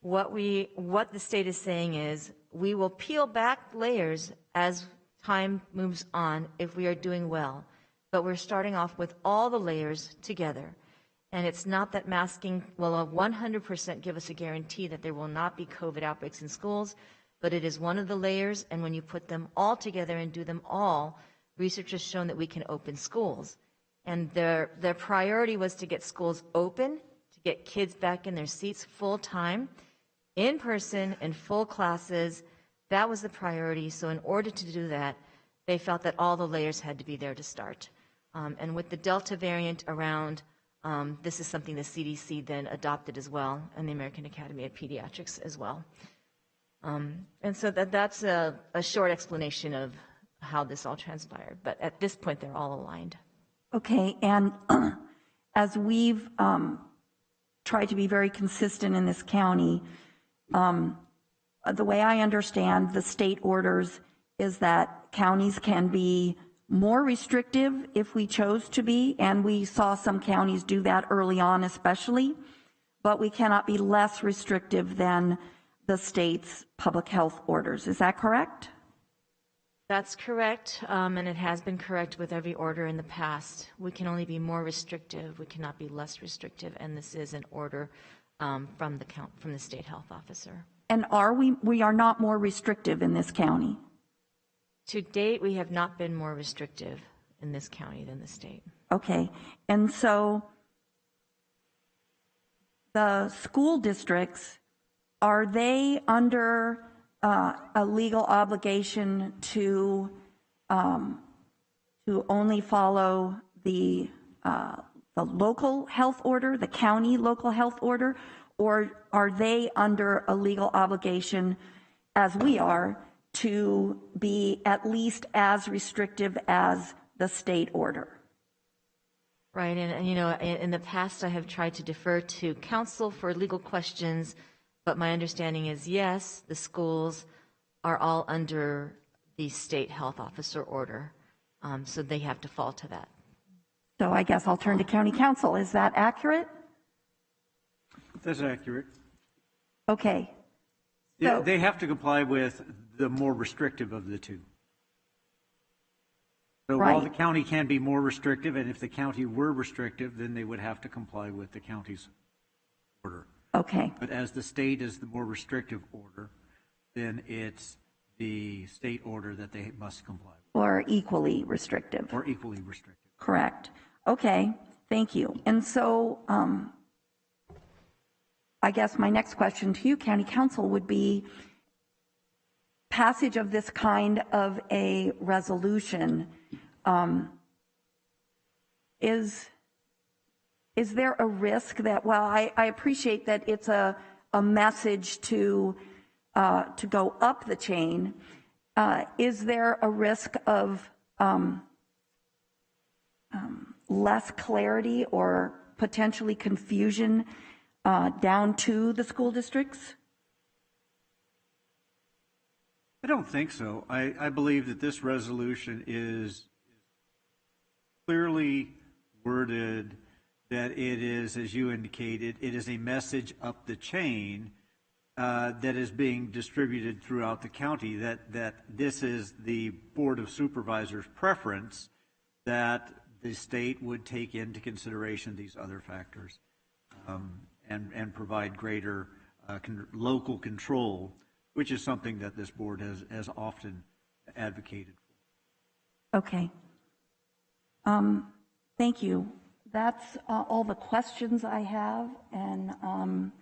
What the state is saying is, we will peel back layers as time moves on if we are doing well, but we're starting off with all the layers together. And it's not that masking will 100% give us a guarantee that there will not be COVID outbreaks in schools, but it is one of the layers, and when you put them all together and do them all, research has shown that we can open schools. And their priority was to get schools open, to get kids back in their seats full time, in person, in full classes. That was the priority. So in order to do that, they felt that all the layers had to be there to start. And with the Delta variant around, this is something the CDC then adopted as well, and the American Academy of Pediatrics as well. And so that's a short explanation of how this all transpired. But at this point, they're all aligned.
Okay, and as we've tried to be very consistent in this county, the way I understand the state orders is that counties can be more restrictive if we chose to be, and we saw some counties do that early on especially, but we cannot be less restrictive than the state's public health orders. Is that correct?
That's correct, and it has been correct with every order in the past. We can only be more restrictive. We cannot be less restrictive, and this is an order from the state health officer.
And we are not more restrictive in this county?
To date, we have not been more restrictive in this county than the state.
Okay, and so the school districts, are they under a legal obligation to only follow the local health order, the county local health order, or are they under a legal obligation, as we are, to be at least as restrictive as the state order?
Right, and in the past I have tried to defer to counsel for legal questions, but my understanding is yes, the schools are all under the state health officer order, so they have to fall to that.
So I guess I'll turn to county counsel. Is that accurate?
That's accurate.
Okay.
Yeah, they have to comply with the more restrictive of the two. So while the county can be more restrictive, and if the county were restrictive, then they would have to comply with the county's order.
Okay.
But as the state is the more restrictive order, then it's the state order that they must comply with.
Or equally restrictive.
Or equally restrictive.
Correct. Okay, thank you. And so I guess my next question to you, County Counsel, would be passage of this kind of a resolution. Is there a risk that, well, I appreciate that it's a message to go up the chain. Is there a risk of less clarity or potentially confusion down to the school districts?
I don't think so. I believe that this resolution is clearly worded, that it is, as you indicated, it is a message up the chain that is being distributed throughout the county, that this is the Board of Supervisors' preference, that the state would take into consideration these other factors and provide greater local control, which is something that this board has often advocated for.
Okay. Thank you. That's all the questions I have. And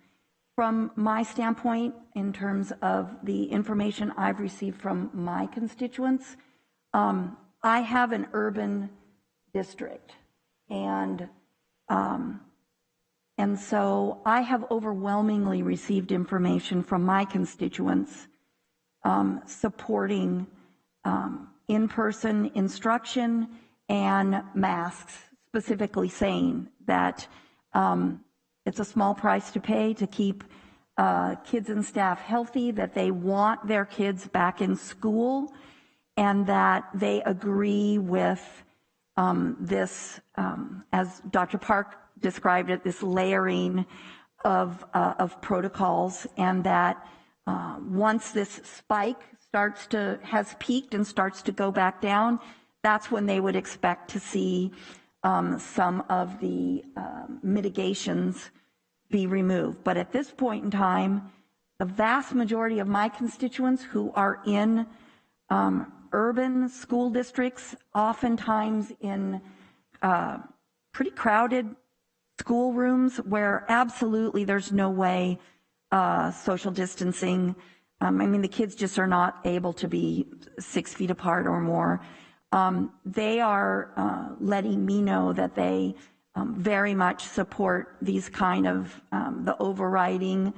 from my standpoint, in terms of the information I've received from my constituents, I have an urban district, and so I have overwhelmingly received information from my constituents supporting in-person instruction and masks, specifically saying that it's a small price to pay to keep kids and staff healthy, that they want their kids back in school, and that they agree with this, as Dr. Park described it, this layering of protocols, and that once this spike has peaked and starts to go back down, that's when they would expect to see some of the mitigations be removed. But at this point in time, the vast majority of my constituents who are in urban school districts, oftentimes in pretty crowded schoolrooms where absolutely there's no way social distancing, I mean, the kids just are not able to be 6 feet apart or more. They are letting me know that they very much support these kind of, the overriding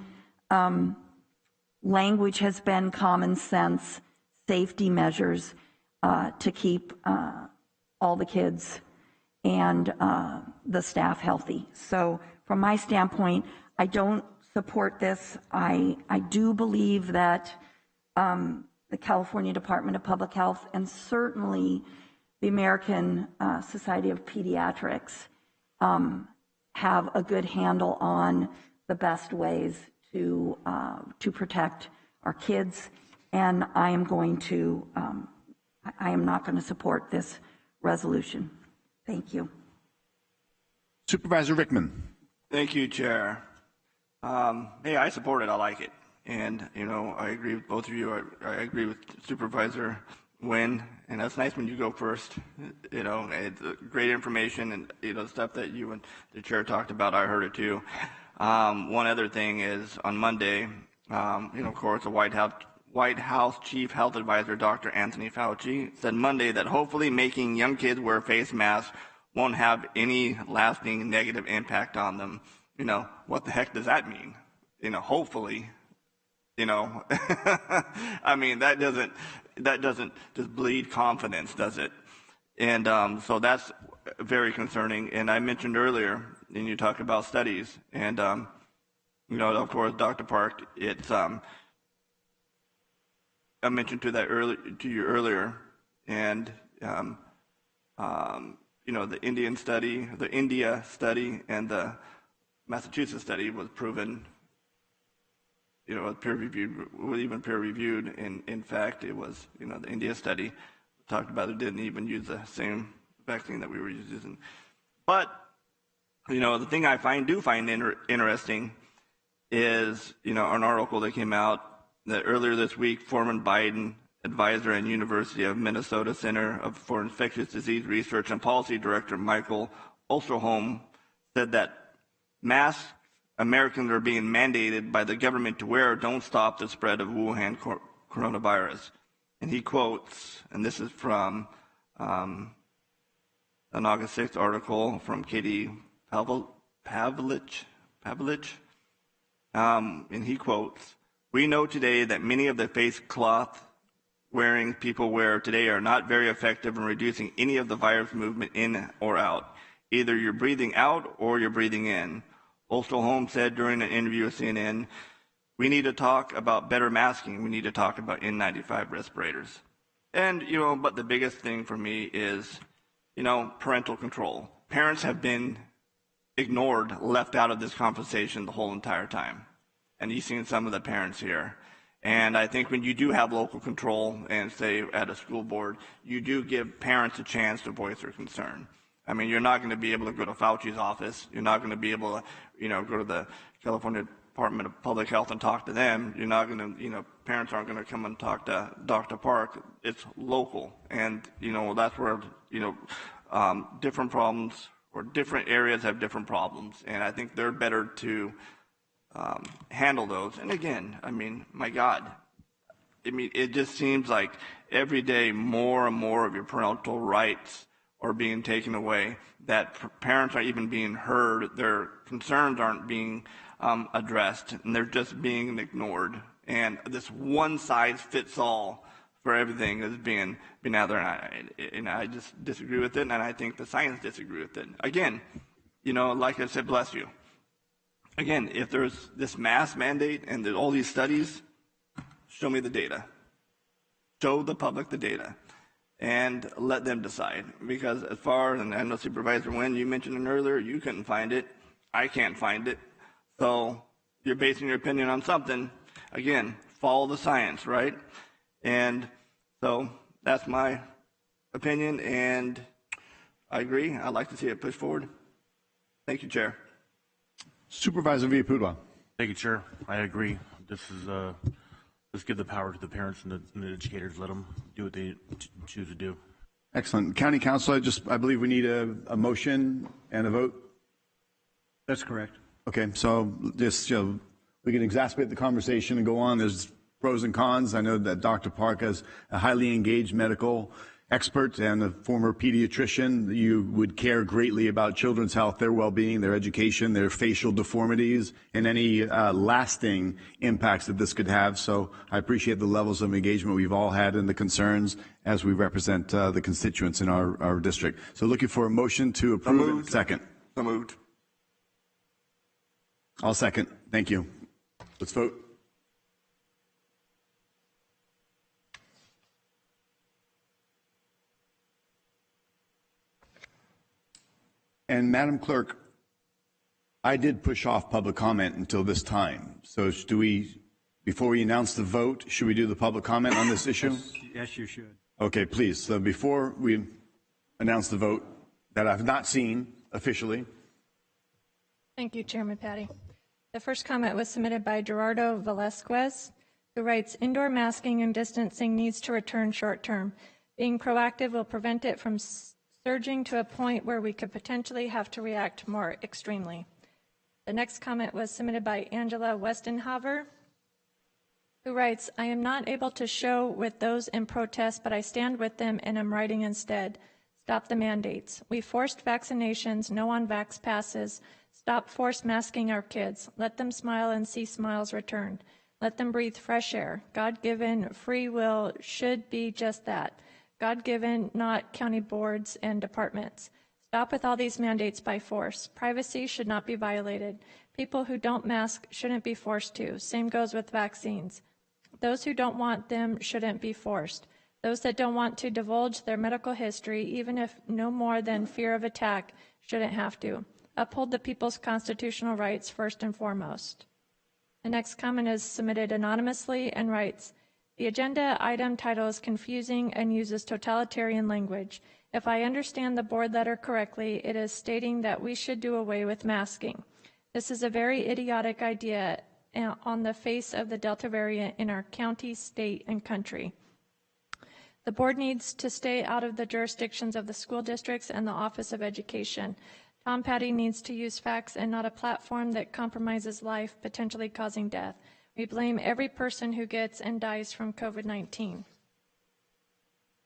language has been common sense, safety measures to keep all the kids and the staff healthy. So from my standpoint, I don't support this. I do believe that the California Department of Public Health and certainly the American Society of Pediatrics have a good handle on the best ways to protect our kids. And I am not going to support this resolution. Thank you.
Supervisor Rickman.
Thank you, Chair. Hey, I support it. I like it. And, I agree with both of you. I agree with Supervisor Nguyen. And that's nice when you go first. It's great information and, stuff that you and the Chair talked about. I heard it too. One other thing is on Monday, of course, the White House Chief Health Advisor, Dr. Anthony Fauci, said Monday that hopefully making young kids wear face masks won't have any lasting negative impact on them. What the heck does that mean? Hopefully, I mean, that doesn't just bleed confidence, does it? And so that's very concerning. And I mentioned earlier, and you talk about studies, and of course, Dr. Park, it's I mentioned to you earlier, and the India study, and the Massachusetts study was proven, even peer reviewed. In fact, it was, the India study talked about it didn't even use the same vaccine that we were using. But, the thing I find interesting is, an article that came out that earlier this week, former Biden advisor and University of Minnesota Center for Infectious Disease Research and Policy Director Michael Osterholm said that masks Americans are being mandated by the government to wear don't stop the spread of Wuhan coronavirus. And he quotes, and this is from an August 6th article from Katie Pavlich, and he quotes, "We know today that many of the face cloth wearing people wear today are not very effective in reducing any of the virus movement in or out. Either you're breathing out or you're breathing in. Ulster Holmes said during an interview with CNN, we need to talk about better masking. We need to talk about N95 respirators. And, but the biggest thing for me is, parental control. Parents have been ignored, left out of this conversation the whole entire time. And you've seen some of the parents here. And I think when you do have local control, and say at a school board, you do give parents a chance to voice their concern. I mean, you're not going to be able to go to Fauci's office. You're not going to be able to, go to the California Department of Public Health and talk to them. You're not going to, parents aren't going to come and talk to Dr. Park. It's local. And, that's where, different problems or different areas have different problems. And I think they're better to handle those. And again, I mean, my God, it just seems like every day more and more of your parental rights are being taken away, that parents aren't even being heard, their concerns aren't being addressed, and they're just being ignored. And this one-size-fits-all for everything is being out there, and I just disagree with it, and I think the science disagree with it. Again, like I said, bless you. Again, if there's this mask mandate and there's all these studies, show me the data. Show the public the data and let them decide. Because as far as, and I know Supervisor Nguyen, you mentioned it earlier, you couldn't find it. I can't find it. So you're basing your opinion on something. Again, follow the science, right? And so that's my opinion, and I agree. I'd like to see it pushed forward. Thank you, Chair.
Supervisor Villapudua.
Thank you, Chair. I agree. This is let's give the power to the parents and the educators. Let them do what they choose to do.
Excellent. County Council, I believe we need a motion and a vote.
That's correct.
Okay, so just we can exacerbate the conversation and go on. There's pros and cons. I know that Dr. Park, as a highly engaged medical expert and a former pediatrician, you would care greatly about children's health, their well-being, their education, their facial deformities, and any lasting impacts that this could have. So I appreciate the levels of engagement we've all had and the concerns as we represent the constituents in our district. So looking for a motion to approve. Second.
So moved.
I'll second. Thank you. Let's vote. And Madam Clerk, I did push off public comment until this time. So before we announce the vote, should we do the public comment on this issue?
Yes, you should.
Okay, please. So before we announce the vote that I've not seen officially.
Thank you, Chairman Patty. The first comment was submitted by Gerardo Velasquez, who writes, indoor masking and distancing needs to return short term. Being proactive will prevent it from surging to a point where we could potentially have to react more extremely. The next comment was submitted by Angela Westenhaver, who writes, I am not able to show with those in protest, but I stand with them and am writing instead. Stop the mandates. We forced vaccinations, no on vax passes. Stop forced masking our kids. Let them smile and see smiles returned. Let them breathe fresh air. God-given free will should be just that. God-given, not county boards and departments. Stop with all these mandates by force. Privacy should not be violated. People who don't mask shouldn't be forced to. Same goes with vaccines. Those who don't want them shouldn't be forced. Those that don't want to divulge their medical history, even if no more than fear of attack, shouldn't have to. Uphold the people's constitutional rights first and foremost. The next comment is submitted anonymously and writes, the agenda item title is confusing and uses totalitarian language. If I understand the board letter correctly, it is stating that we should do away with masking. This is a very idiotic idea on the face of the Delta variant in our county, state, and country. The board needs to stay out of the jurisdictions of the school districts and the Office of Education. Tom Petty needs to use facts and not a platform that compromises life, potentially causing death. We blame every person who gets and dies from COVID-19.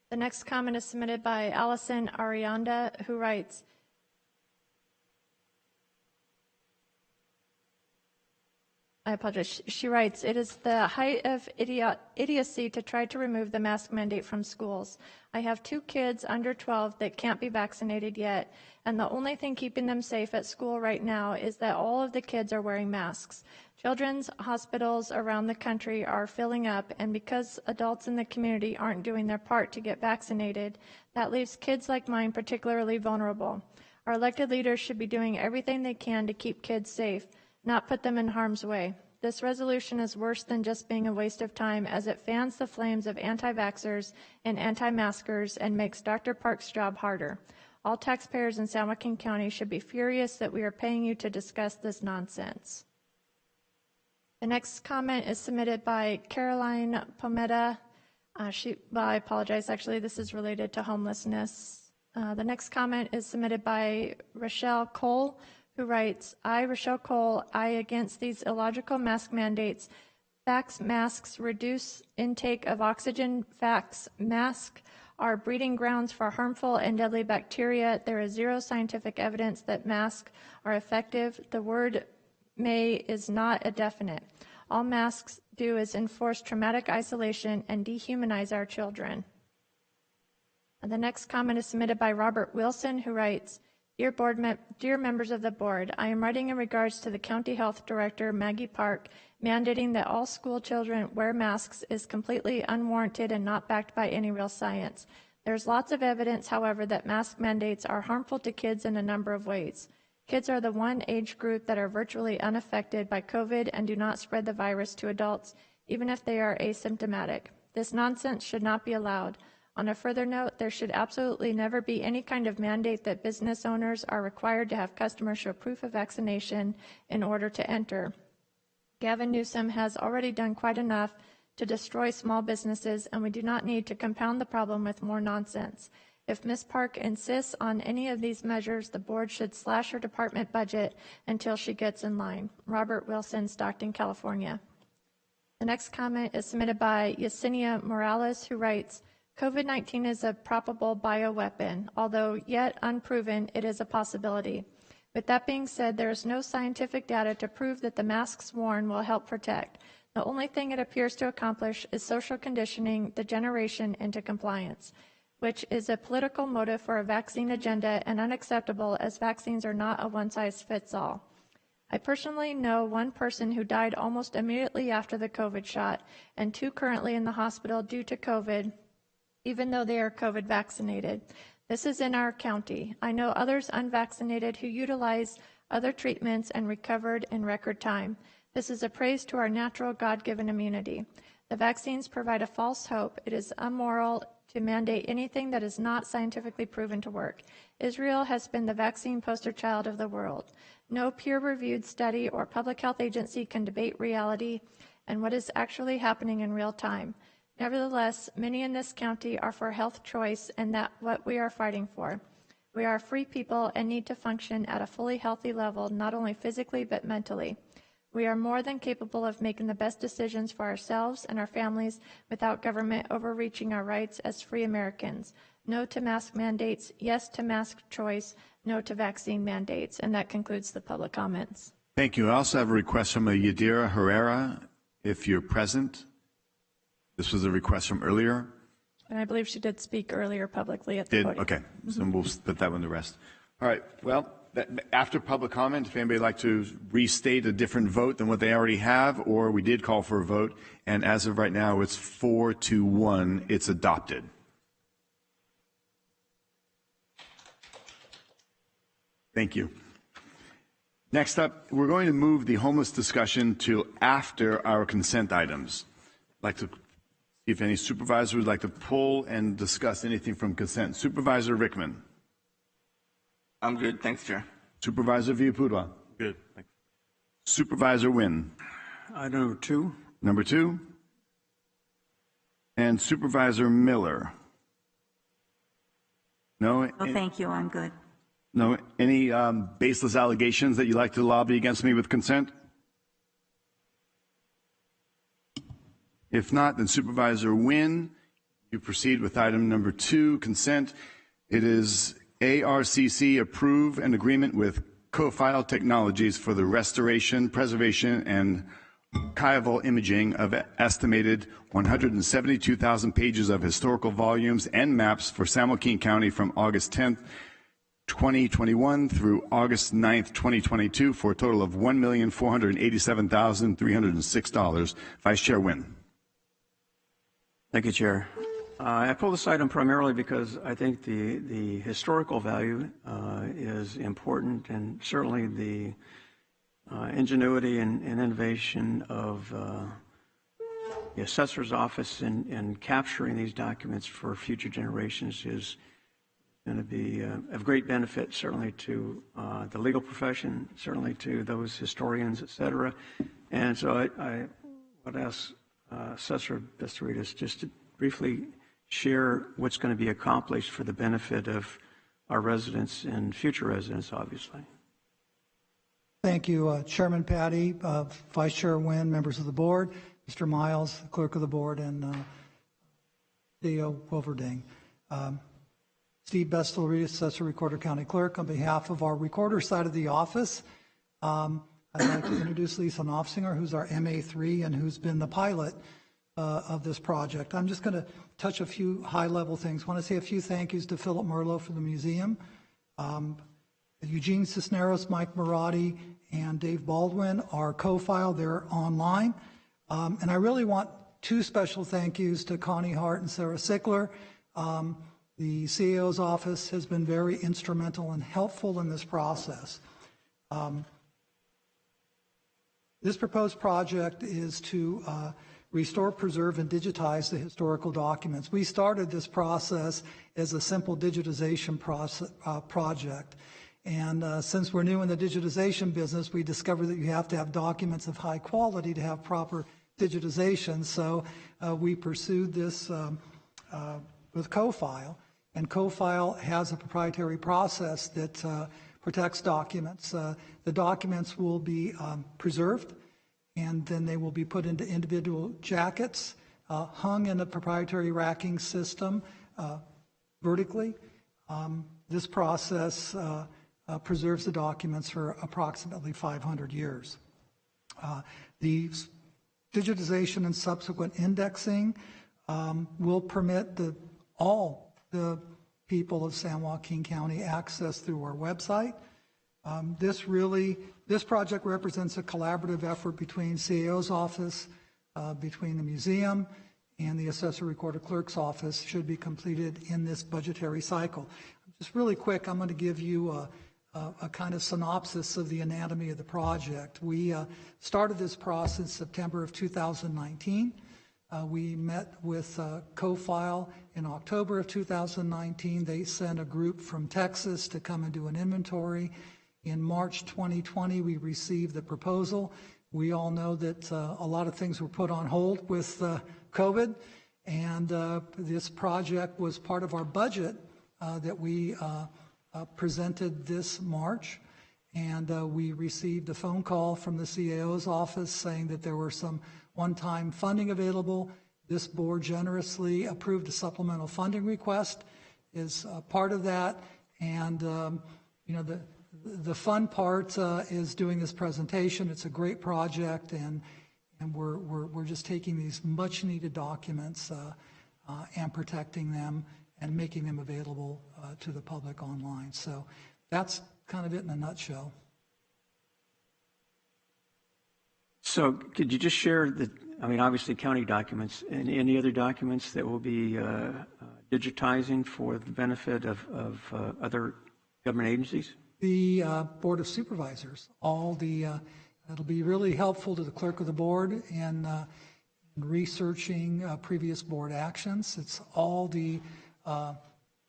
The next comment is submitted by Allison Arianda, who writes, I apologize. She writes, it is the height of idiocy to try to remove the mask mandate from schools. I have 2 kids under 12 that can't be vaccinated yet, and the only thing keeping them safe at school right now is that all of the kids are wearing masks. Children's hospitals around the country are filling up, and because adults in the community aren't doing their part to get vaccinated, that leaves kids like mine particularly vulnerable. Our elected leaders should be doing everything they can to keep kids safe, not put them in harm's way. This resolution is worse than just being a waste of time, as it fans the flames of anti-vaxxers and anti-maskers and makes Dr. Park's job harder. All taxpayers in San Joaquin County should be furious that we are paying you to discuss this nonsense. The next comment is submitted by Caroline Pomeda. I apologize, actually, this is related to homelessness. The next comment is submitted by Rochelle Cole, who writes, I, Rochelle Cole, I against these illogical mask mandates. Fax masks reduce intake of oxygen. Fax masks are breeding grounds for harmful and deadly bacteria. There is zero scientific evidence that masks are effective. The word may is not a definite. All masks do is enforce traumatic isolation and dehumanize our children. And the next comment is submitted by Robert Wilson, who writes, Dear members of the board, I am writing in regards to the County Health Director, Maggie Park, mandating that all school children wear masks is completely unwarranted and not backed by any real science. There's lots of evidence, however, that mask mandates are harmful to kids in a number of ways. Kids are the one age group that are virtually unaffected by COVID and do not spread the virus to adults, even if they are asymptomatic. This nonsense should not be allowed. On a further note, there should absolutely never be any kind of mandate that business owners are required to have customers show proof of vaccination in order to enter. Gavin Newsom has already done quite enough to destroy small businesses, and we do not need to compound the problem with more nonsense. If Ms. Park insists on any of these measures, the board should slash her department budget until she gets in line. Robert Wilson, Stockton, California. The next comment is submitted by Yesenia Morales, who writes, COVID-19 is a probable bioweapon. Although yet unproven, it is a possibility. With that being said, there is no scientific data to prove that the masks worn will help protect. The only thing it appears to accomplish is social conditioning the generation into compliance, which is a political motive for a vaccine agenda and unacceptable, as vaccines are not a one-size-fits-all. I personally know one person who died almost immediately after the COVID shot, and 2 currently in the hospital due to COVID, even though they are COVID vaccinated. This is in our county. I know others unvaccinated who utilized other treatments and recovered in record time. This is a praise to our natural God-given immunity. The vaccines provide a false hope. It is immoral to mandate anything that is not scientifically proven to work. Israel has been the vaccine poster child of the world. No peer-reviewed study or public health agency can debate reality and what is actually happening in real time. Nevertheless, many in this county are for health choice, and that's what we are fighting for. We are free people and need to function at a fully healthy level, not only physically but mentally. We are more than capable of making the best decisions for ourselves and our families without government overreaching our rights as free Americans. No to mask mandates, yes to mask choice, no to vaccine mandates. And that concludes the public comments.
Thank you. I also have a request from Yadira Herrera, if you're present. This was a request from earlier.
And I believe she did speak earlier publicly at the podium.
Okay, so we'll put that one to rest. All right, well, after public comment, if anybody would like to restate a different vote than what they already have, or we did call for a vote, and as of right now, it's 4-1, it's adopted. Thank you. Next up, we're going to move the homeless discussion to after our consent items. I'd like to see if any supervisor would like to pull and discuss anything from consent. Supervisor Rickman.
I'm good, thanks, Chair.
Supervisor Villapudua.
Good, thanks.
Supervisor Wynn.
Item number 2.
Number 2. And Supervisor Miller. No?
Oh, thank you, I'm good.
No? Any baseless allegations that you'd like to lobby against me with consent? If not, then Supervisor Wynn, you proceed with item number 2, consent. It is ARCC approve an agreement with Co-File Technologies for the restoration, preservation, and archival imaging of estimated 172,000 pages of historical volumes and maps for San Joaquin County from August 10th, 2021 through August 9th, 2022 for a total of $1,487,306. Vice Chair Nguyen.
Thank you, Chair. I pull this item primarily because I think the historical value is important, and certainly the ingenuity and innovation of the assessor's office in capturing these documents for future generations is going to be of great benefit, certainly to the legal profession, certainly to those historians, et cetera. And so I would ask Assessor Besteritas just to briefly share what's going to be accomplished for the benefit of our residents and future residents, obviously.
Thank you, Chairman Patty, Vice Chair Nguyen, members of the board, Mr. Miles, Clerk of the Board, and Theo Wilverding. Steve Besteritas, Assessor Recorder County Clerk. On behalf of our recorder side of the office, I'd like to introduce Lisa Knopfsinger, who's our MA3 and who's been the pilot of this project. I'm just going to touch a few high-level things. I want to say a few thank yous to Philip Merlo for the museum, Eugene Cisneros, Mike Marotti, and Dave Baldwin are co-file. They're online. And I really want two special thank yous to Connie Hart and Sarah Sickler. The CAO's office has been very instrumental and helpful in this process. This proposed project is to restore, preserve, and digitize the historical documents. We started this process as a simple digitization project. And since we're new in the digitization business, we discovered that you have to have documents of high quality to have proper digitization. So we pursued this with CoFile. And CoFile has a proprietary process that protects documents. The documents will be preserved, and then they will be put into individual jackets, hung in a proprietary racking system vertically. This process preserves the documents for approximately 500 years. The digitization and subsequent indexing will permit all the people of San Joaquin County access through our website. This project represents a collaborative effort between CAO's office, between the museum, and the Assessor Recorder Clerk's office. Should be completed in this budgetary cycle. Just really quick, I'm going to give you a kind of synopsis of the anatomy of the project. We started this process in September of 2019. We met with CoFile in October of 2019. They sent a group from Texas to come and do an inventory. In March 2020, we received the proposal. We all know that a lot of things were put on hold with COVID, and this project was part of our budget that we presented this March. And we received a phone call from the CAO's office saying that there were some one-time funding available. This board generously approved a supplemental funding request as part of that. And, you know, the fun part is doing this presentation. It's a great project, and we're just taking these much-needed documents and protecting them and making them available to the public online. So that's kind of it in a nutshell.
So could you just share obviously county documents and any other documents that will be digitizing for the benefit of other government agencies?
The Board of Supervisors, it'll be really helpful to the clerk of the board in researching previous board actions. It's all the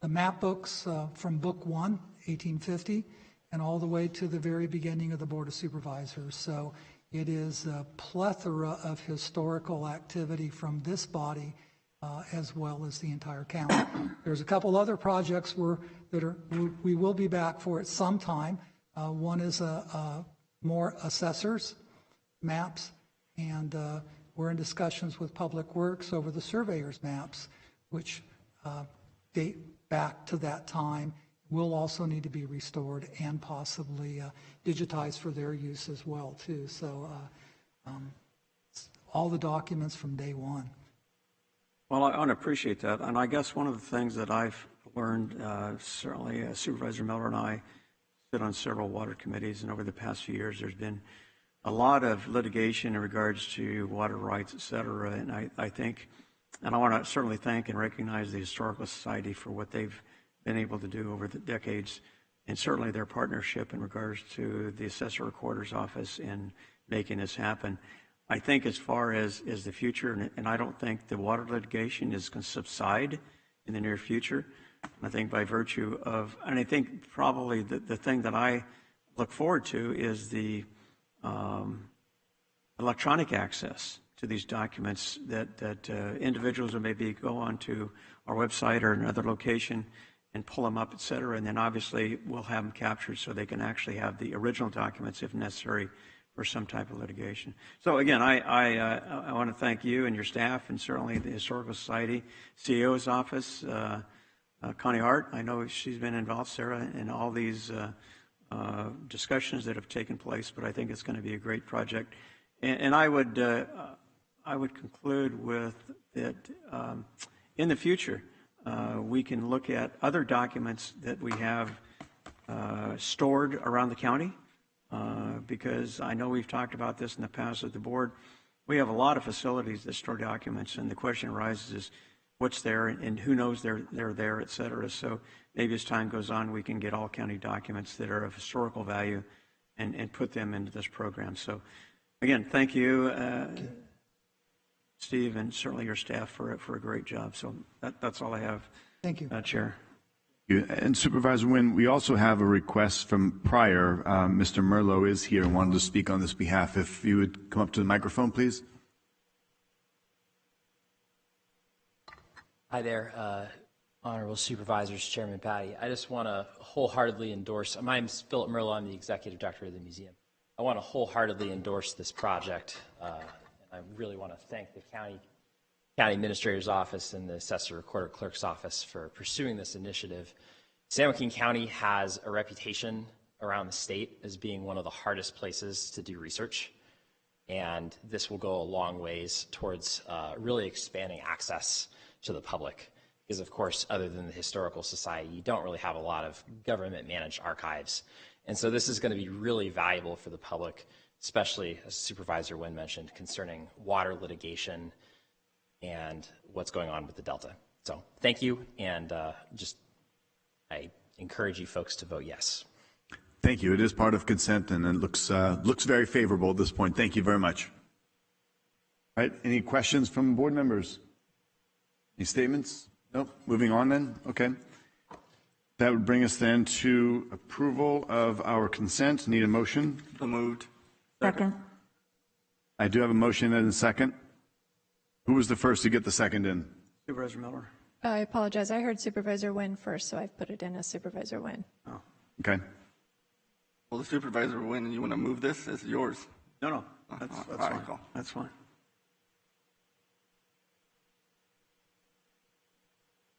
map books from Book 1, 1850, and all the way to the very beginning of the Board of Supervisors. So it is a plethora of historical activity from this body as well as the entire county. There's a couple other projects we will be back for at some time. One is more assessors, maps, and we're in discussions with Public Works over the surveyors maps, which date back to that time, will also need to be restored and possibly digitized for their use as well, too. So all the documents from day one.
Well, I appreciate that. And I guess one of the things that I've learned, certainly Supervisor Miller and I sit on several water committees, and over the past few years, there's been a lot of litigation in regards to water rights, et cetera. And I think, and I want to certainly thank and recognize the Historical Society for what they've been able to do over the decades, and certainly their partnership in regards to the Assessor Recorder's Office in making this happen. I think as far as the future, and I don't think the water litigation is going to subside in the near future. I think by virtue of, and I think probably the thing that I look forward to is the electronic access to these documents that individuals will maybe go onto our website or another location and pull them up, et cetera. And then obviously we'll have them captured so they can actually have the original documents if necessary for some type of litigation. So again, I want to thank you and your staff, and certainly the Historical Society, CEO's office, Connie Hart. I know she's been involved, Sarah, in all these discussions that have taken place, but I think it's going to be a great project. And I would conclude with that in the future, we can look at other documents that we have stored around the county, because I know we've talked about this in the past at the board. We have a lot of facilities that store documents, and the question arises is what's there and who knows they're there, et cetera. So maybe as time goes on, we can get all county documents that are of historical value and put them into this program. So again, thank you, Steve, and certainly your staff for a great job. So that's all I have.
Thank you.
Chair.
And Supervisor Nguyen, we also have a request from prior. Mr. Merlo is here and wanted to speak on this behalf. If you would come up to the microphone, please.
Hi there, Honorable Supervisors, Chairman Patty. I just want to wholeheartedly endorse, my name is Philip Merlo, I'm the Executive Director of the museum. I want to wholeheartedly endorse this project. And I really want to thank the County Administrator's Office and the Assessor Recorder Clerk's Office for pursuing this initiative. San Joaquin County has a reputation around the state as being one of the hardest places to do research. And this will go a long ways towards really expanding access to the public. Because of course, other than the Historical Society, you don't really have a lot of government managed archives. And so this is going to be really valuable for the public, especially as Supervisor Nguyen mentioned, concerning water litigation and what's going on with the Delta. So thank you, and I encourage you folks to vote yes.
Thank you. It is part of consent, and it looks very favorable at this point. Thank you very much. All right. Any questions from board members? Any statements? Nope. Moving on then. Okay. That would bring us then to approval of our consent. Need a motion?
So moved.
Second.
I do have a motion and a second. Who was the first to get the second in?
Supervisor Miller.
I apologize. I heard Supervisor Nguyen first, so I've put it in as Supervisor Nguyen.
Oh, okay.
Well, the Supervisor Nguyen, you want to move this? It's yours.
No. That's fine.
Cool.
That's fine.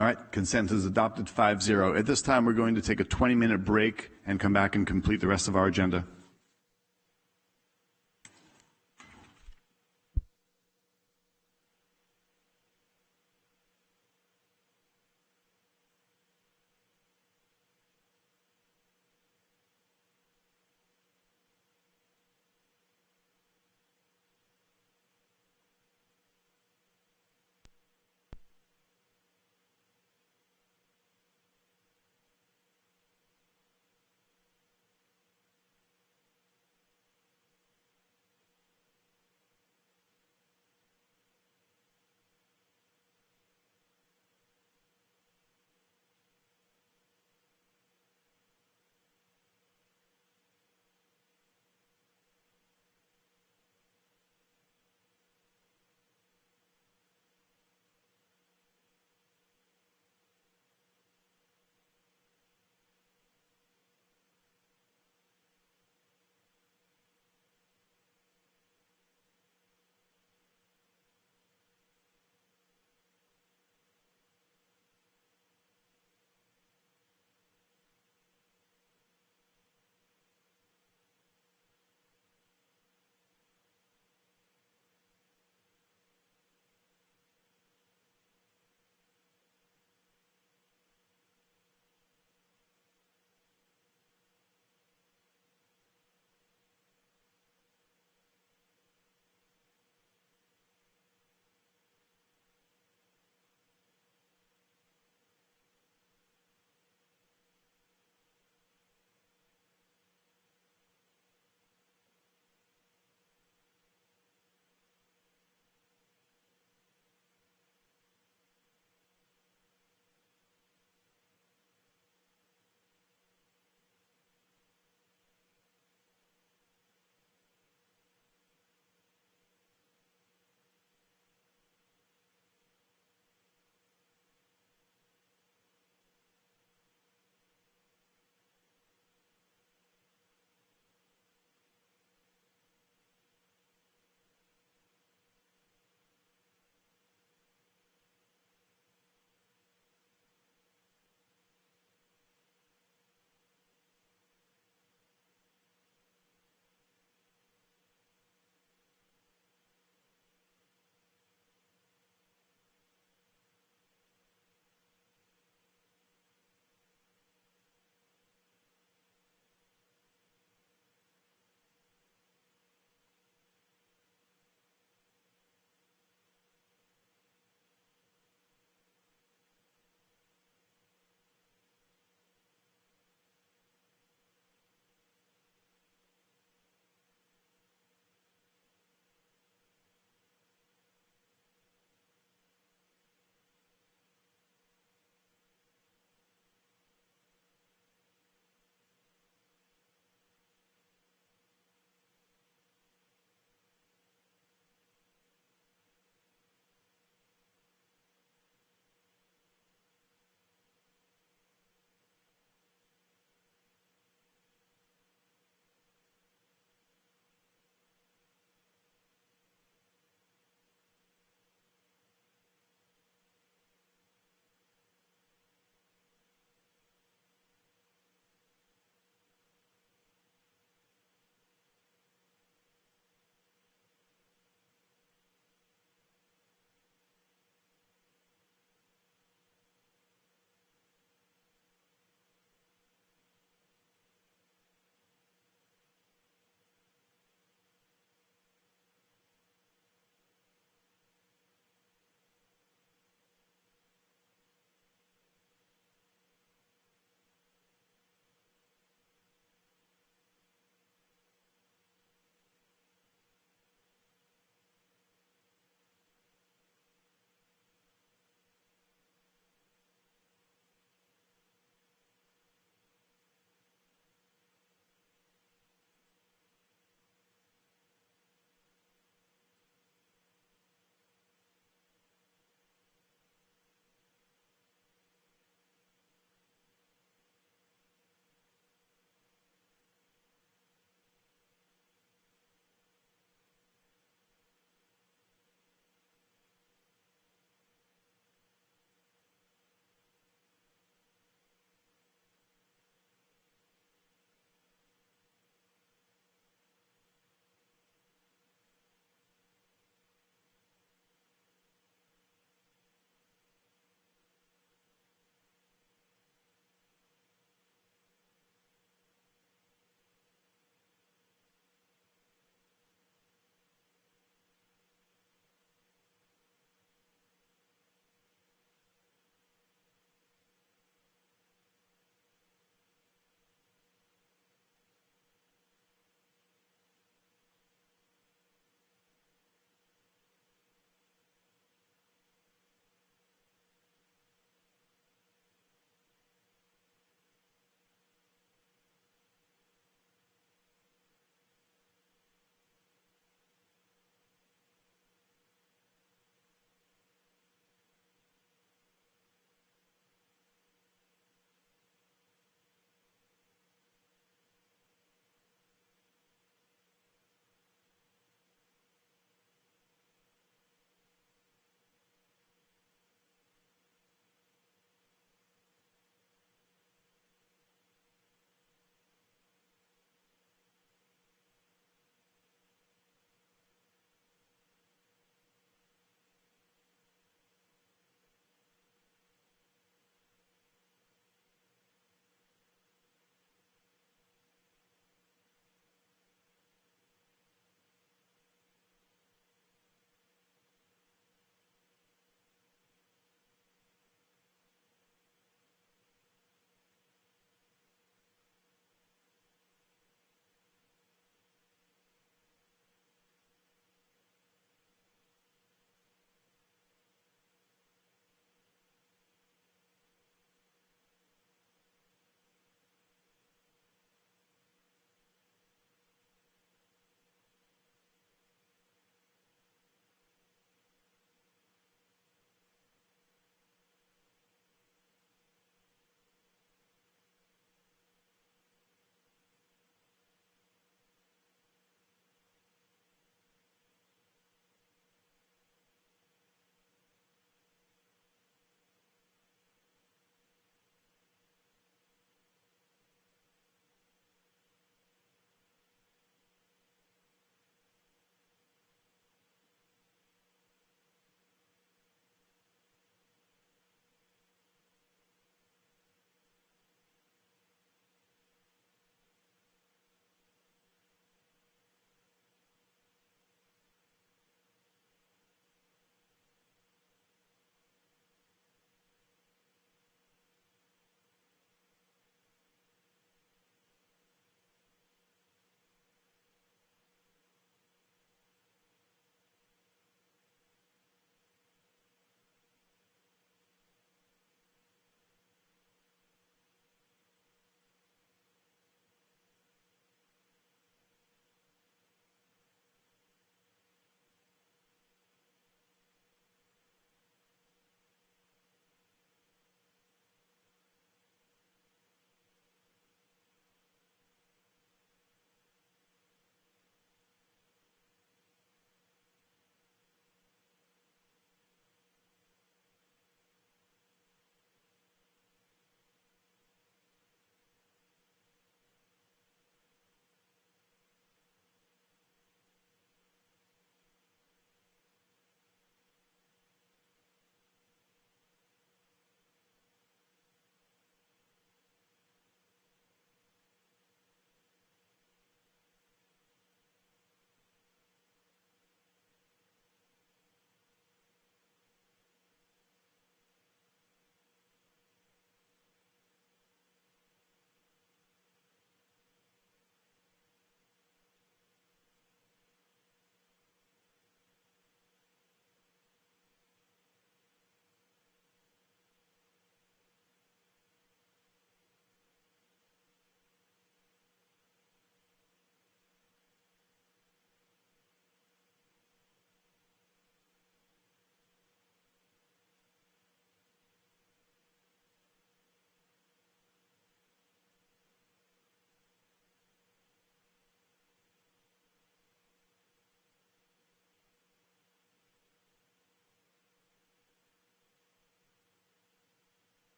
All right, consent is adopted 5-0. At this time, we're going to take a 20-minute break and come back and complete the rest of our agenda.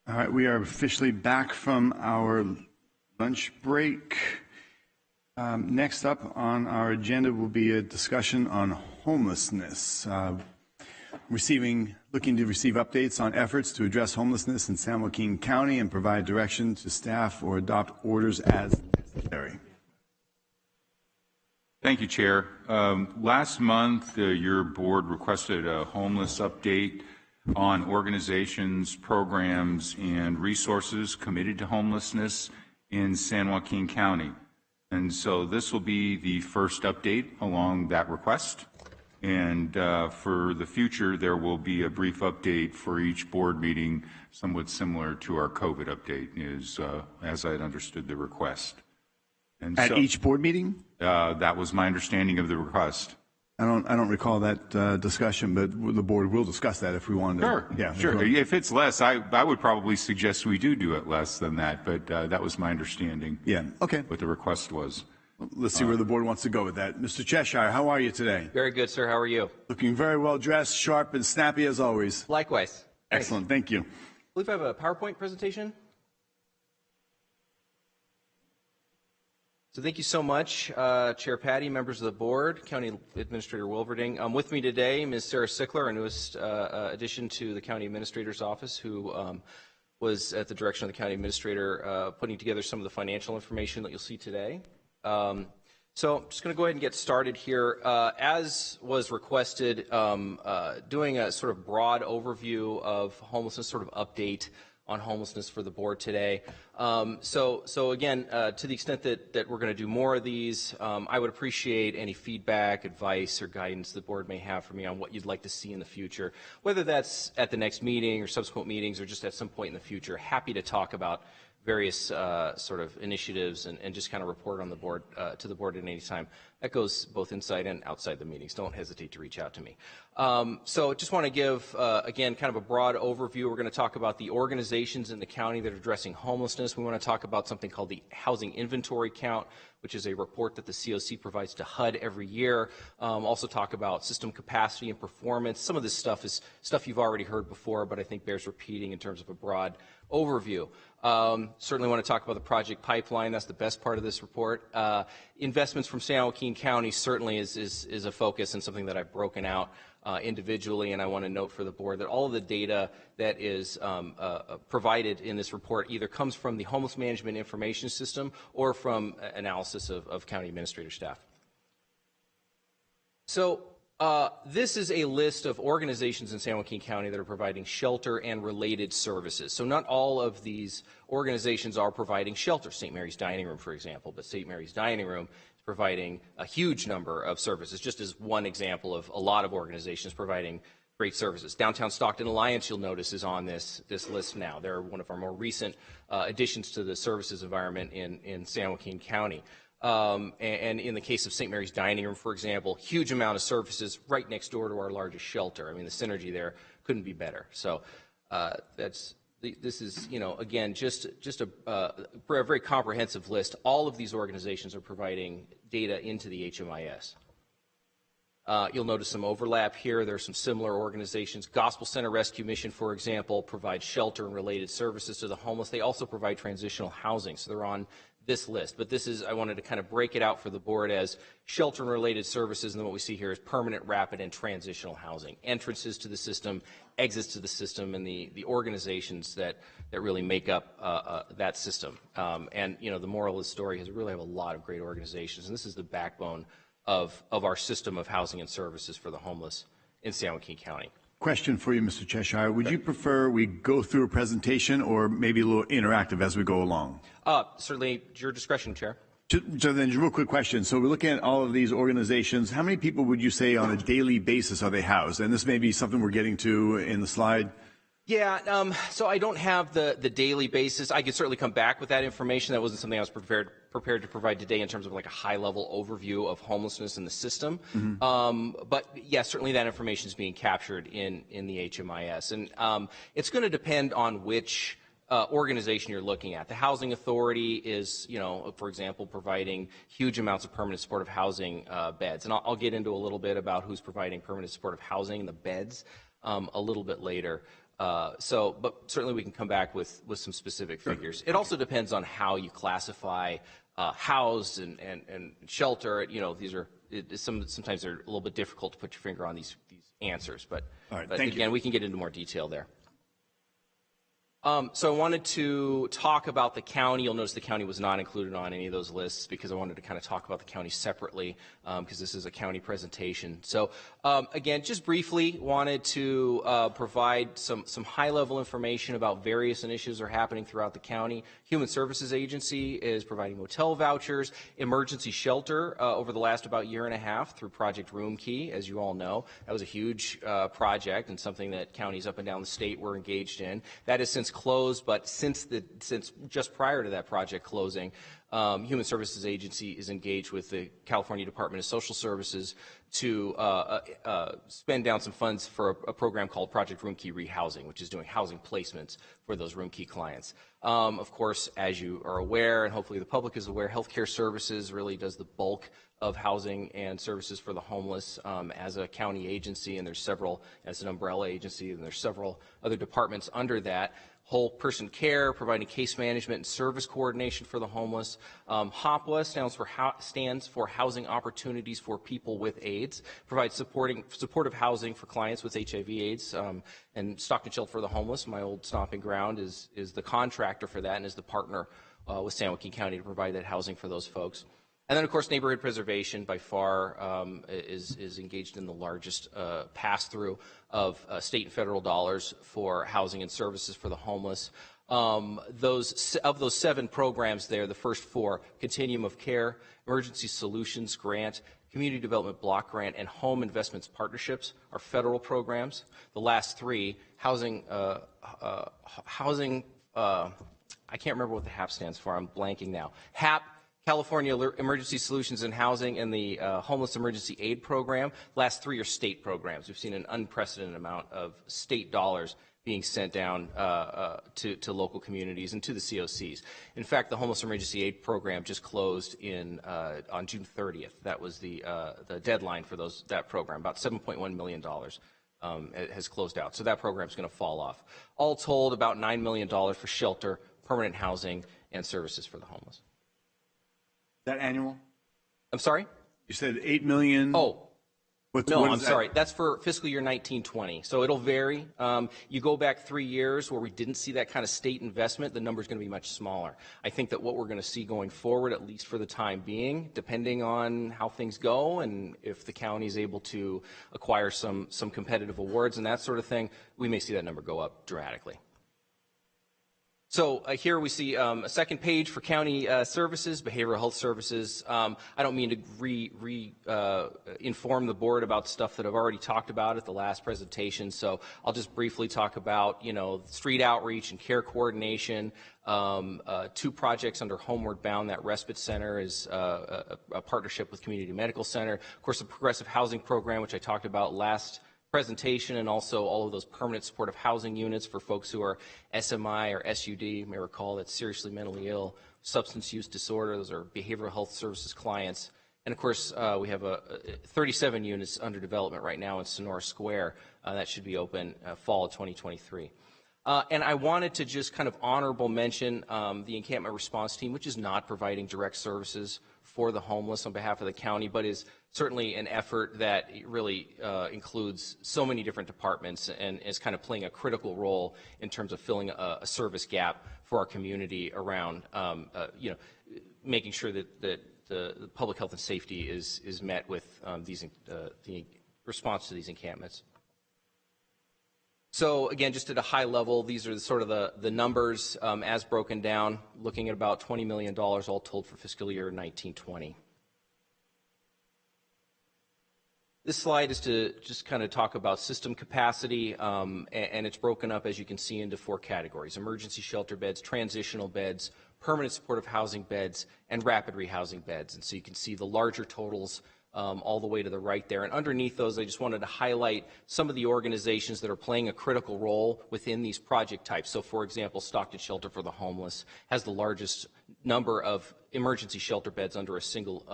All right, we are officially back from our lunch break. Next up on our agenda will be a discussion on homelessness. Looking to receive updates on efforts to address homelessness in San Joaquin County and provide direction to staff or adopt orders as necessary.
Thank you, Chair. Last month, your board requested a homeless update on organizations, programs, and resources committed to homelessness in San Joaquin County. And so this will be the first update along that request. And for the future, there will be a brief update for each board meeting, somewhat similar to our COVID update, as I had understood the request. And
At each board meeting?
That was my understanding of the request.
I don't recall that discussion, but the board will discuss that if we wanted to.
Sure,
yeah,
sure. If it's less, I would probably suggest we do it less than that, but that was my understanding.
Yeah, okay.
What the request was.
Let's see where the board wants to go with that. Mr. Cheshire, how are you today?
Very good, sir. How are you?
Looking very well dressed, sharp, and snappy as always.
Likewise.
Excellent. Thank you.
I believe I have a PowerPoint presentation. So thank you so much, Chair Patty, members of the board, County Administrator Wilverding. With me today, Ms. Sarah Sickler, our newest addition to the County Administrator's Office, who was at the direction of the County Administrator putting together some of the financial information that you'll see today. So I'm just going to go ahead and get started here. As was requested, doing a sort of broad overview of homelessness, sort of update on homelessness for the board today. So again, to the extent that we're going to do more of these, I would appreciate any feedback, advice, or guidance the board may have for me on what you'd like to see in the future, whether that's at the next meeting or subsequent meetings or just at some point in the future. Happy to talk about various sort of initiatives and just kind of report on the board to the board at any time. That goes both inside and outside the meetings. Don't hesitate to reach out to me. So just want to give, again, kind of a broad overview. We're going to talk about the organizations in the county that are addressing homelessness. We want to talk about something called the Housing Inventory Count, which is a report that the COC provides to HUD every year. Also talk about system capacity and performance. Some of this stuff is stuff you've already heard before, but I think bears repeating in terms of a broad overview. Certainly want to talk about the project pipeline. That's the best part of this report. Investments from San Joaquin County certainly is a focus and something that I've broken out individually, and I want to note for the board that all of the data that is provided in this report either comes from the Homeless Management Information System or from analysis of county administrator staff. So this is a list of organizations in San Joaquin County that are providing shelter and related services. So not all of these organizations are providing shelter. St. Mary's Dining Room, for example, but St. Mary's Dining Room is providing a huge number of services, just as one example of a lot of organizations providing great services. Downtown Stockton Alliance, you'll notice, is on this list now. They're one of our more recent additions to the services environment in San Joaquin County. And in the case of St. Mary's Dining Room, for example, huge amount of services right next door to our largest shelter. I mean, the synergy there couldn't be better. So this is, again, just a very comprehensive list. All of these organizations are providing data into the HMIS. You'll notice some overlap here. There are some similar organizations. Gospel Center Rescue Mission, for example, provides shelter and related services to the homeless. They also provide transitional housing, so they're on this list. But this is, I wanted to kind of break it out for the board as shelter and related services, and then what we see here is permanent, rapid, and transitional housing. Entrances to the system, exits to the system, and the organizations that really make up that system. And, the moral of the story is we really have a lot of great organizations, and this is the backbone of our system of housing and services for the homeless in San Joaquin County.
Question for you, Mr. Cheshire. Would you prefer we go through a presentation or maybe a little interactive as we go along?
Certainly, your discretion, Chair.
So then, real quick question. So we're looking at all of these organizations. How many people would you say on a daily basis are they housed? And this may be something we're getting to in the slide.
Yeah, so I don't have the daily basis. I could certainly come back with that information. That wasn't something I was prepared to provide today in terms of like a high-level overview of homelessness in the system. Mm-hmm. But yeah, certainly that information is being captured in the HMIS. And it's going to depend on which organization you're looking at. The Housing Authority is, for example, providing huge amounts of permanent supportive housing beds. And I'll get into a little bit about who's providing permanent supportive housing and the beds. a little bit later. But certainly we can come back with some specific figures. It also depends on how you classify house and shelter. You know, these are sometimes they're a little bit difficult to put your finger on these answers. But, again, we can get into more detail there. So I wanted to talk about the county. You'll notice the county was not included on any of those lists because I wanted to kind of talk about the county separately because this is a county presentation. So again, just briefly wanted to provide some high-level information about various initiatives that are happening throughout the county. Human Services Agency is providing motel vouchers, emergency shelter over the last about year and a half through Project Room Key, as you all know. That was a huge project and something that counties up and down the state were engaged in. That has since closed, but since just prior to that project closing, Human Services Agency is engaged with the California Department of Social Services to spend down some funds for a program called Project Room Key Rehousing, which is doing housing placements for those Room Key clients. Of course, as you are aware, and hopefully the public is aware, healthcare services really does the bulk of housing and services for the homeless as a county agency, and there's several, as an umbrella agency, and there's several other departments under that. Whole person care, providing case management and service coordination for the homeless. HOPWA stands for Housing Opportunities for People with AIDS, provides supportive housing for clients with HIV/AIDS. And Stockton Shelter for the Homeless, my old stomping ground, is the contractor for that and is the partner with San Joaquin County to provide that housing for those folks. And then, of course, neighborhood preservation by far is engaged in the largest pass-through of state and federal dollars for housing and services for the homeless. Of those 7 programs there, the first 4, Continuum of Care, Emergency Solutions Grant, Community Development Block Grant, and Home Investments Partnerships are federal programs. The last 3, housing, I can't remember what the HAP stands for, I'm blanking now. HAP, California Emergency Solutions and Housing, and the Homeless Emergency Aid Program. Last 3 are state programs. We've seen an unprecedented amount of state dollars being sent down to local communities and to the COCs. In fact, the Homeless Emergency Aid Program just closed on June 30th. That was the deadline for that program. About $7.1 million has closed out. So that program is going to fall off. All told, about $9 million for shelter, permanent housing, and services for the homeless.
Is that annual?
I'm sorry?
You said $8 million.
Oh.
I'm
sorry. That's for fiscal year 1920. So it'll vary. You go back 3 years where we didn't see that kind of state investment, the number's going to be much smaller. I think that what we're going to see going forward, at least for the time being, depending on how things go and if the county is able to acquire some competitive awards and that sort of thing, we may see that number go up dramatically. So here we see a second page for county services, behavioral health services. I don't mean to inform the board about stuff that I've already talked about at the last presentation. So I'll just briefly talk about, street outreach and care coordination. 2 projects under Homeward Bound. That respite center is a partnership with Community Medical Center. Of course, the progressive housing program, which I talked about last presentation, and also all of those permanent supportive housing units for folks who are SMI or SUD. You may recall that's seriously mentally ill, substance use disorder. Those are behavioral health services clients. And of course, we have 37 units under development right now in Sonora Square. That should be open fall of 2023. And I wanted to just kind of honorable mention the encampment response team, which is not providing direct services for the homeless on behalf of the county, but is certainly an effort that really includes so many different departments and is kind of playing a critical role in terms of filling a service gap for our community around, making sure that the public health and safety is met with the response to these encampments. So again, just at a high level, these are sort of the numbers as broken down, looking at about $20 million all told for fiscal year 1920. This slide is to just kind of talk about system capacity, and it's broken up, as you can see, into 4 categories: emergency shelter beds, transitional beds, permanent supportive housing beds, and rapid rehousing beds. And so you can see the larger totals all the way to the right there. And underneath those, I just wanted to highlight some of the organizations that are playing a critical role within these project types. So, for example, Stockton Shelter for the Homeless has the largest number of emergency shelter beds under a single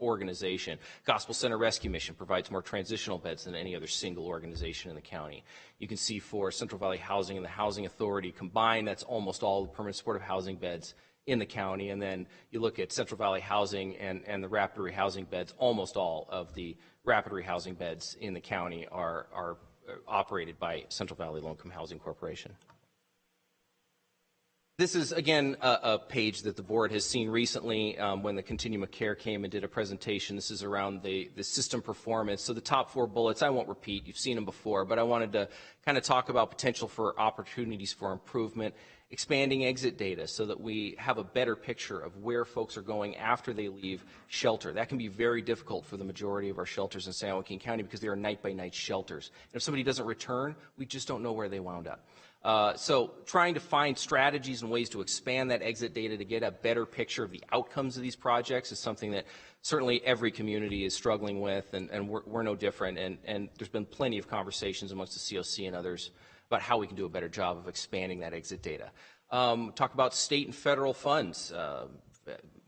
organization. Gospel Center Rescue Mission provides more transitional beds than any other single organization in the county. You can see for Central Valley Housing and the Housing Authority combined, that's almost all the permanent supportive housing beds in the county. And then you look at Central Valley Housing and the rapid rehousing beds, almost all of the rapid rehousing beds in the county are operated by Central Valley Low-Income Housing Corporation. This is, again, a page that the board has seen recently when the Continuum of Care came and did a presentation. This is around the system performance. So the top 4 bullets, I won't repeat. You've seen them before, but I wanted to kind of talk about potential for opportunities for improvement, expanding exit data so that we have a better picture of where folks are going after they leave shelter. That can be very difficult for the majority of our shelters in San Joaquin County because they are night-by-night shelters. And if somebody doesn't return, we just don't know where they wound up. So trying to find strategies and ways to expand that exit data to get a better picture of the outcomes of these projects is something that certainly every community is struggling with, and we're no different. And there's been plenty of conversations amongst the COC and others about how we can do a better job of expanding that exit data. Talk about state and federal funds.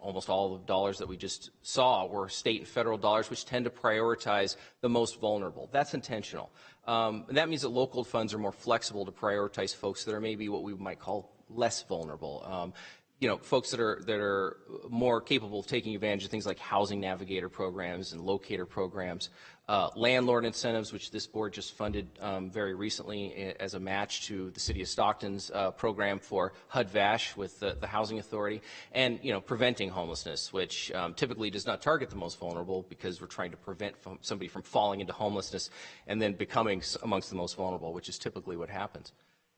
Almost all of the dollars that we just saw were state and federal dollars, which tend to prioritize the most vulnerable. That's intentional. And that means that local funds are more flexible to prioritize folks that are maybe what we might call less vulnerable. You know, folks that are more capable of taking advantage of things like housing navigator programs and locator programs, landlord incentives, which this board just funded very recently as a match to the City of Stockton's program for HUD-VASH with the Housing Authority, and preventing homelessness, which typically does not target the most vulnerable because we're trying to prevent somebody from falling into homelessness and then becoming amongst the most vulnerable, which is typically what happens.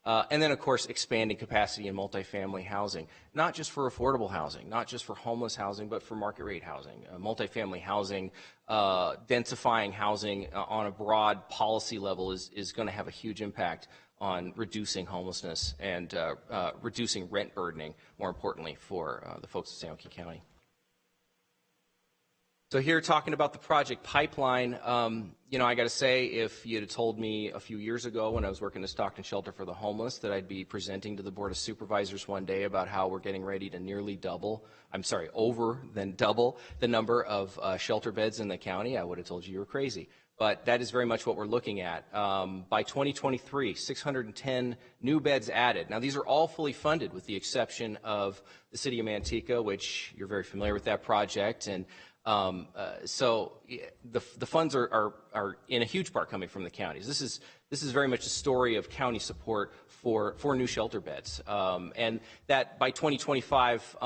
And then, of course, expanding capacity in multifamily housing, not just for affordable housing, not just for homeless housing, but for market rate housing. Multifamily housing, densifying housing on a broad policy level is going to have a huge impact on reducing homelessness and reducing rent burdening, more importantly, for the folks in San Joaquin County. So here, talking about the project pipeline, I got to say, if you'd have told me a few years ago when I was working at Stockton Shelter for the Homeless that I'd be presenting to the Board of Supervisors one day about how we're getting ready to over than double the number of shelter beds in the county, I would have told you were crazy. But that is very much what we're looking at. By 2023, 610 new beds added. Now, these are all fully funded with the exception of the City of Manteca, which you're very familiar with that project. And so the funds are in a huge part coming from the counties. This is very much a story of county support for new shelter beds, and that by 2025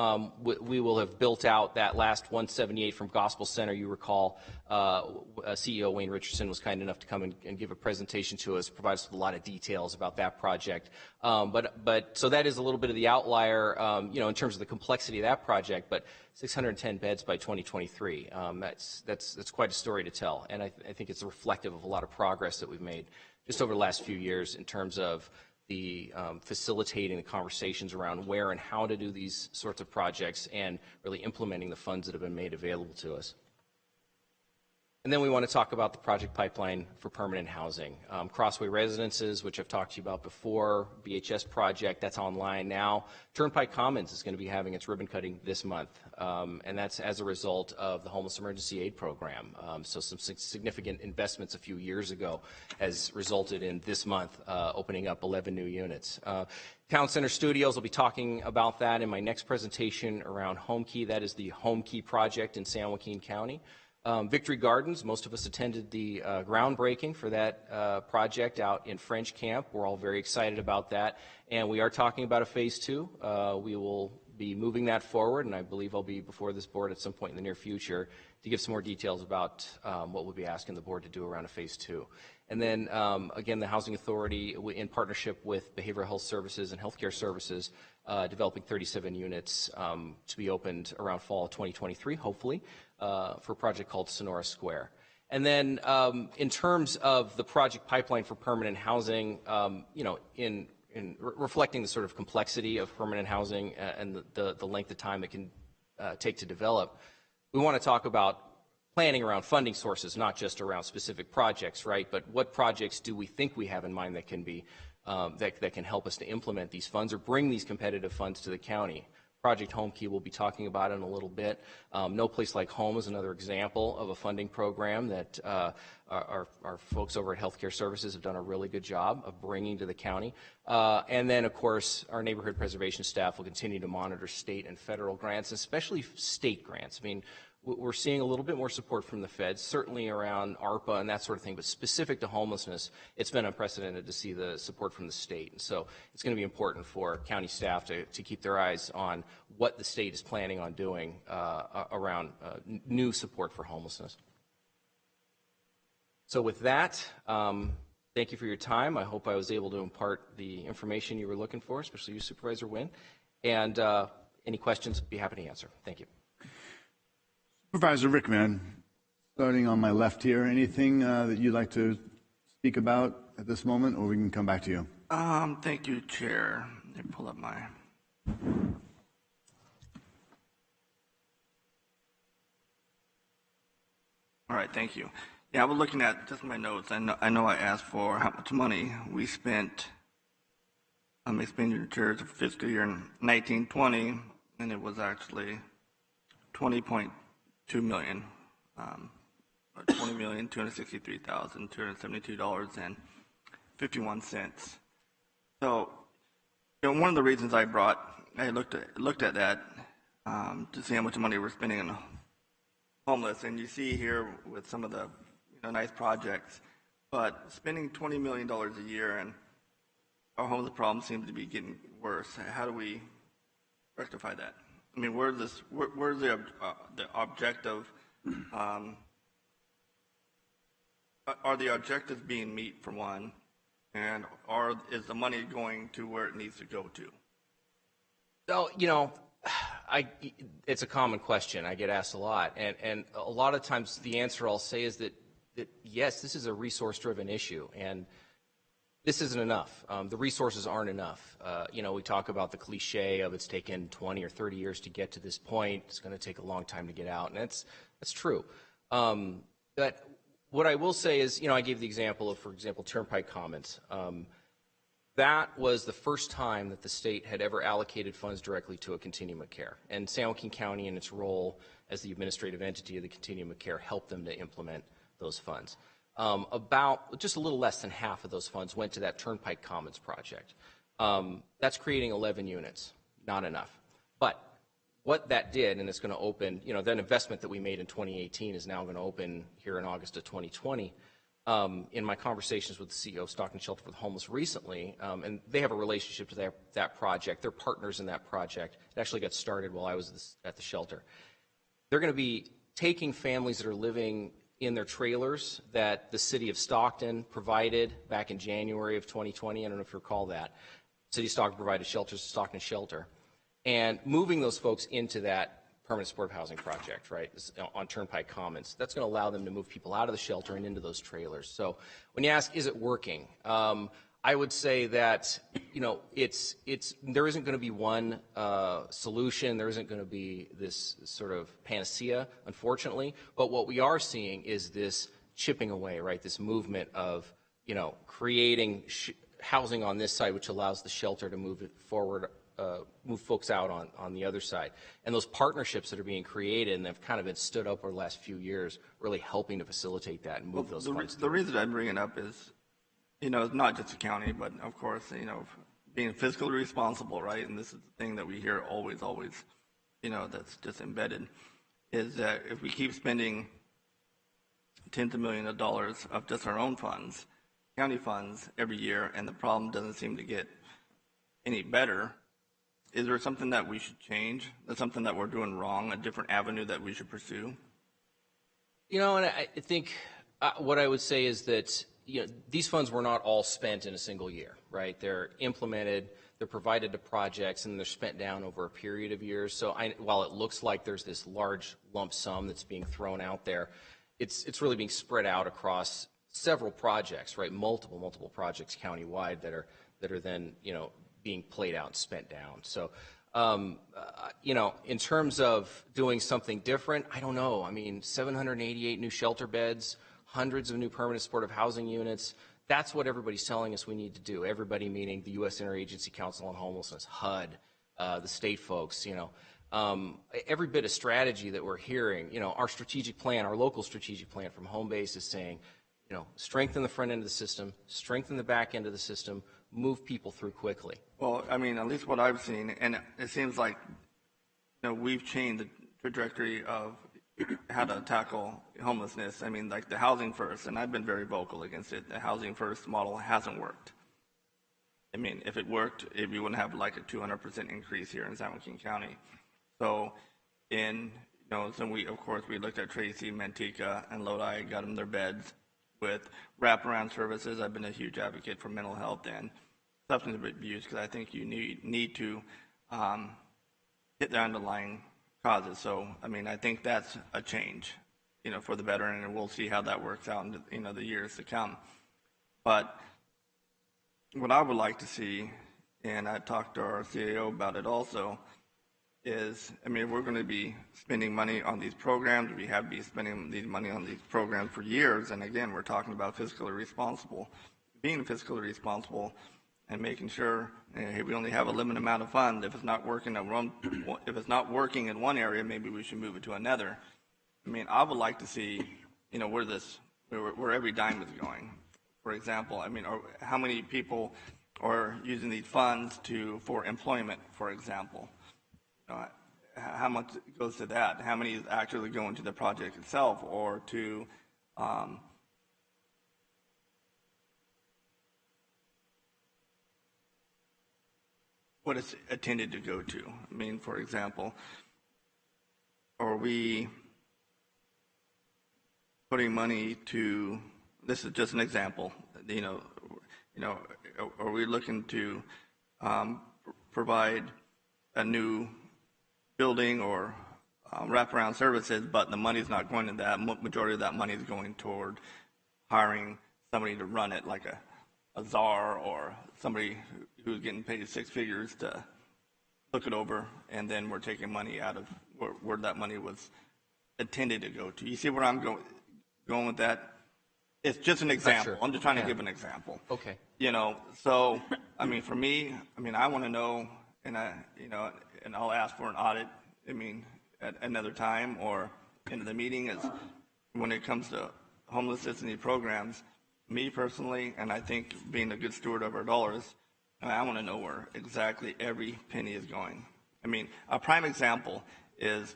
we will have built out that last 178 from Gospel Center. You recall CEO Wayne Richardson was kind enough to come and give a presentation to us, provide us with a lot of details about that project. But so that is a little bit of the outlier, in terms of the complexity of that project. But 610 beds by 2023. That's quite a story to tell, and I think it's reflective of a lot of progress that we've made just over the last few years in terms of the facilitating the conversations around where and how to do these sorts of projects and really implementing the funds that have been made available to us. And then we want to talk about the project pipeline for permanent housing. Crossway Residences, which I've talked to you about before, BHS project, that's online now. Turnpike Commons is going to be having its ribbon cutting this month, and that's as a result of the Homeless Emergency Aid Program. So some significant investments a few years ago has resulted in this month opening up 11 new units. Town Center Studios, will be talking about that in my next presentation around Home Key. That is the Home Key project in San Joaquin County. Victory Gardens, most of us attended the groundbreaking for that project out in French Camp. We're all very excited about that, and we are talking about a phase 2. We will be moving that forward, and I believe I'll be before this board at some point in the near future to give some more details about what we'll be asking the board to do around a phase 2. And then, again, the Housing Authority, in partnership with Behavioral Health Services and Healthcare Services, developing 37 units to be opened around fall of 2023, hopefully, for a project called Sonora Square. And then in terms of the project pipeline for permanent housing, in reflecting the sort of complexity of permanent housing and the length of time it can take to develop, we want to talk about planning around funding sources, not just around specific projects, right? But what projects do we think we have in mind that can be that can help us to implement these funds or bring these competitive funds to the county? Project Home Key, we'll be talking about in a little bit. No Place Like Home is another example of a funding program that our folks over at Healthcare Services have done a really good job of bringing to the county. And then, of course, our neighborhood preservation staff will continue to monitor state and federal grants, especially state grants. I mean, we're seeing a little bit more support from the feds, certainly around ARPA and that sort of thing, but specific to homelessness, it's been unprecedented to see the support from the state. And so it's going to be important for county staff to keep their eyes on what the state is planning on doing around new support for homelessness. So with that, thank you for your time. I hope I was able to impart the information you were looking for, especially you, Supervisor Wynn. And any questions, I'd be happy to answer. Thank you.
Supervisor Rickman, starting on my left here, anything that you'd like to speak about at this moment, or we can come back to you?
Thank you, Chair. Let me pull up my... All right, thank you. Yeah, I was looking at just my notes. I know I asked for how much money we spent on expenditures for fiscal year 1920, and it was actually $20.2 million, $20,263,272.51. So, one of the reasons I looked at that to see how much money we're spending on homeless, and you see here with some of the nice projects, but spending $20 million a year, and our homeless problem seems to be getting worse. How do we rectify that? I mean, where's the objective? Are the objectives being met, for one, and is the money going to where it needs to go to?
So, it's a common question I get asked a lot, and a lot of times the answer I'll say is that yes, this is a resource-driven issue, and this isn't enough. The resources aren't enough. We talk about the cliche of it's taken 20 or 30 years to get to this point. It's going to take a long time to get out, and that's true. But what I will say is, I gave the example of, for example, Turnpike Commons. That was the first time that the state had ever allocated funds directly to a continuum of care. And San Joaquin County, in its role as the administrative entity of the continuum of care, helped them to implement those funds. About just a little less than half of those funds went to that Turnpike Commons project. That's creating 11 units, not enough. But what that did, and it's going to open, that investment that we made in 2018 is now going to open here in August of 2020. In my conversations with the CEO of Stockton Shelter for the Homeless recently, and they have a relationship to that project. They're partners in that project. It actually got started while I was at the shelter. They're going to be taking families that are living in their trailers that the city of Stockton provided back in January of 2020. I don't know if you recall that. City of Stockton provided shelters to Stockton Shelter. And moving those folks into that permanent supportive housing project, right, on Turnpike Commons, that's going to allow them to move people out of the shelter and into those trailers. So when you ask, is it working? I would say that, there isn't going to be one solution. There isn't going to be this sort of panacea, unfortunately. But what we are seeing is this chipping away, right? This movement of, creating housing on this side, which allows the shelter to move it forward, move folks out on the other side. And those partnerships that are being created and have kind of been stood up over the last few years, really helping to facilitate that and move those funds.
The reason I bring it up is, it's not just the county, but of course, being fiscally responsible, right? And this is the thing that we hear always, that's just embedded, is that if we keep spending tens of millions of dollars of just our own funds, county funds, every year, and the problem doesn't seem to get any better, is there something that we should change? That's something that we're doing wrong, a different avenue that we should pursue?
And I think what I would say is that these funds were not all spent in a single year, right? They're implemented, they're provided to projects, and they're spent down over a period of years. So while it looks like there's this large lump sum that's being thrown out there, it's really being spread out across several projects, right? Multiple projects countywide that are then being played out and spent down. So in terms of doing something different, I don't know. I mean, 788 new shelter beds, hundreds of new permanent supportive housing units. That's what everybody's telling us we need to do. Everybody meaning the U.S. Interagency Council on Homelessness, HUD, the state folks, every bit of strategy that we're hearing, our strategic plan, our local strategic plan from home base is saying, strengthen the front end of the system, strengthen the back end of the system, move people through quickly.
Well, I mean, at least what I've seen, and it seems like, we've changed the trajectory of how to tackle homelessness. I mean, like the housing first, and I've been very vocal against it. The housing first model hasn't worked. I mean, if it worked, we wouldn't have like a 200% increase here in San Joaquin County. So so we looked at Tracy, Manteca, and Lodi, got them their beds with wraparound services. I've been a huge advocate for mental health and substance abuse because I think you need to hit the underlying causes. So, I mean, I think that's a change, for the better, and we'll see how that works out in, the years to come. But what I would like to see, and I talked to our CAO about it also, is, I mean, we're going to be spending money on these programs. We have been spending these money on these programs for years, and again, we're talking about fiscally responsible. Being fiscally responsible and making sure hey, we only have a limited amount of funds. If it's not working in one area, maybe we should move it to another. I mean, I would like to see, where every dime is going. For example, I mean, how many people are using these funds for employment, for example? How much goes to that? How many is actually going to the project itself or to what it's intended to go to? I mean, for example, are we putting money to, this is just an example, are we looking to provide a new building or wraparound services, but the money's not going to that? Majority of that money is going toward hiring somebody to run it, like a czar or somebody who's getting paid six figures to look it over, and then we're taking money out of where that money was intended to go to. You see where I'm going with that? It's just an example.
Sure.
I'm just trying to give an example.
Okay.
So, I mean, for me, I want to know, and and I'll ask for an audit, at another time or into the meeting, is when it comes to homelessness and these programs, me personally, and I think being a good steward of our dollars, I want to know where exactly every penny is going. I mean, a prime example is,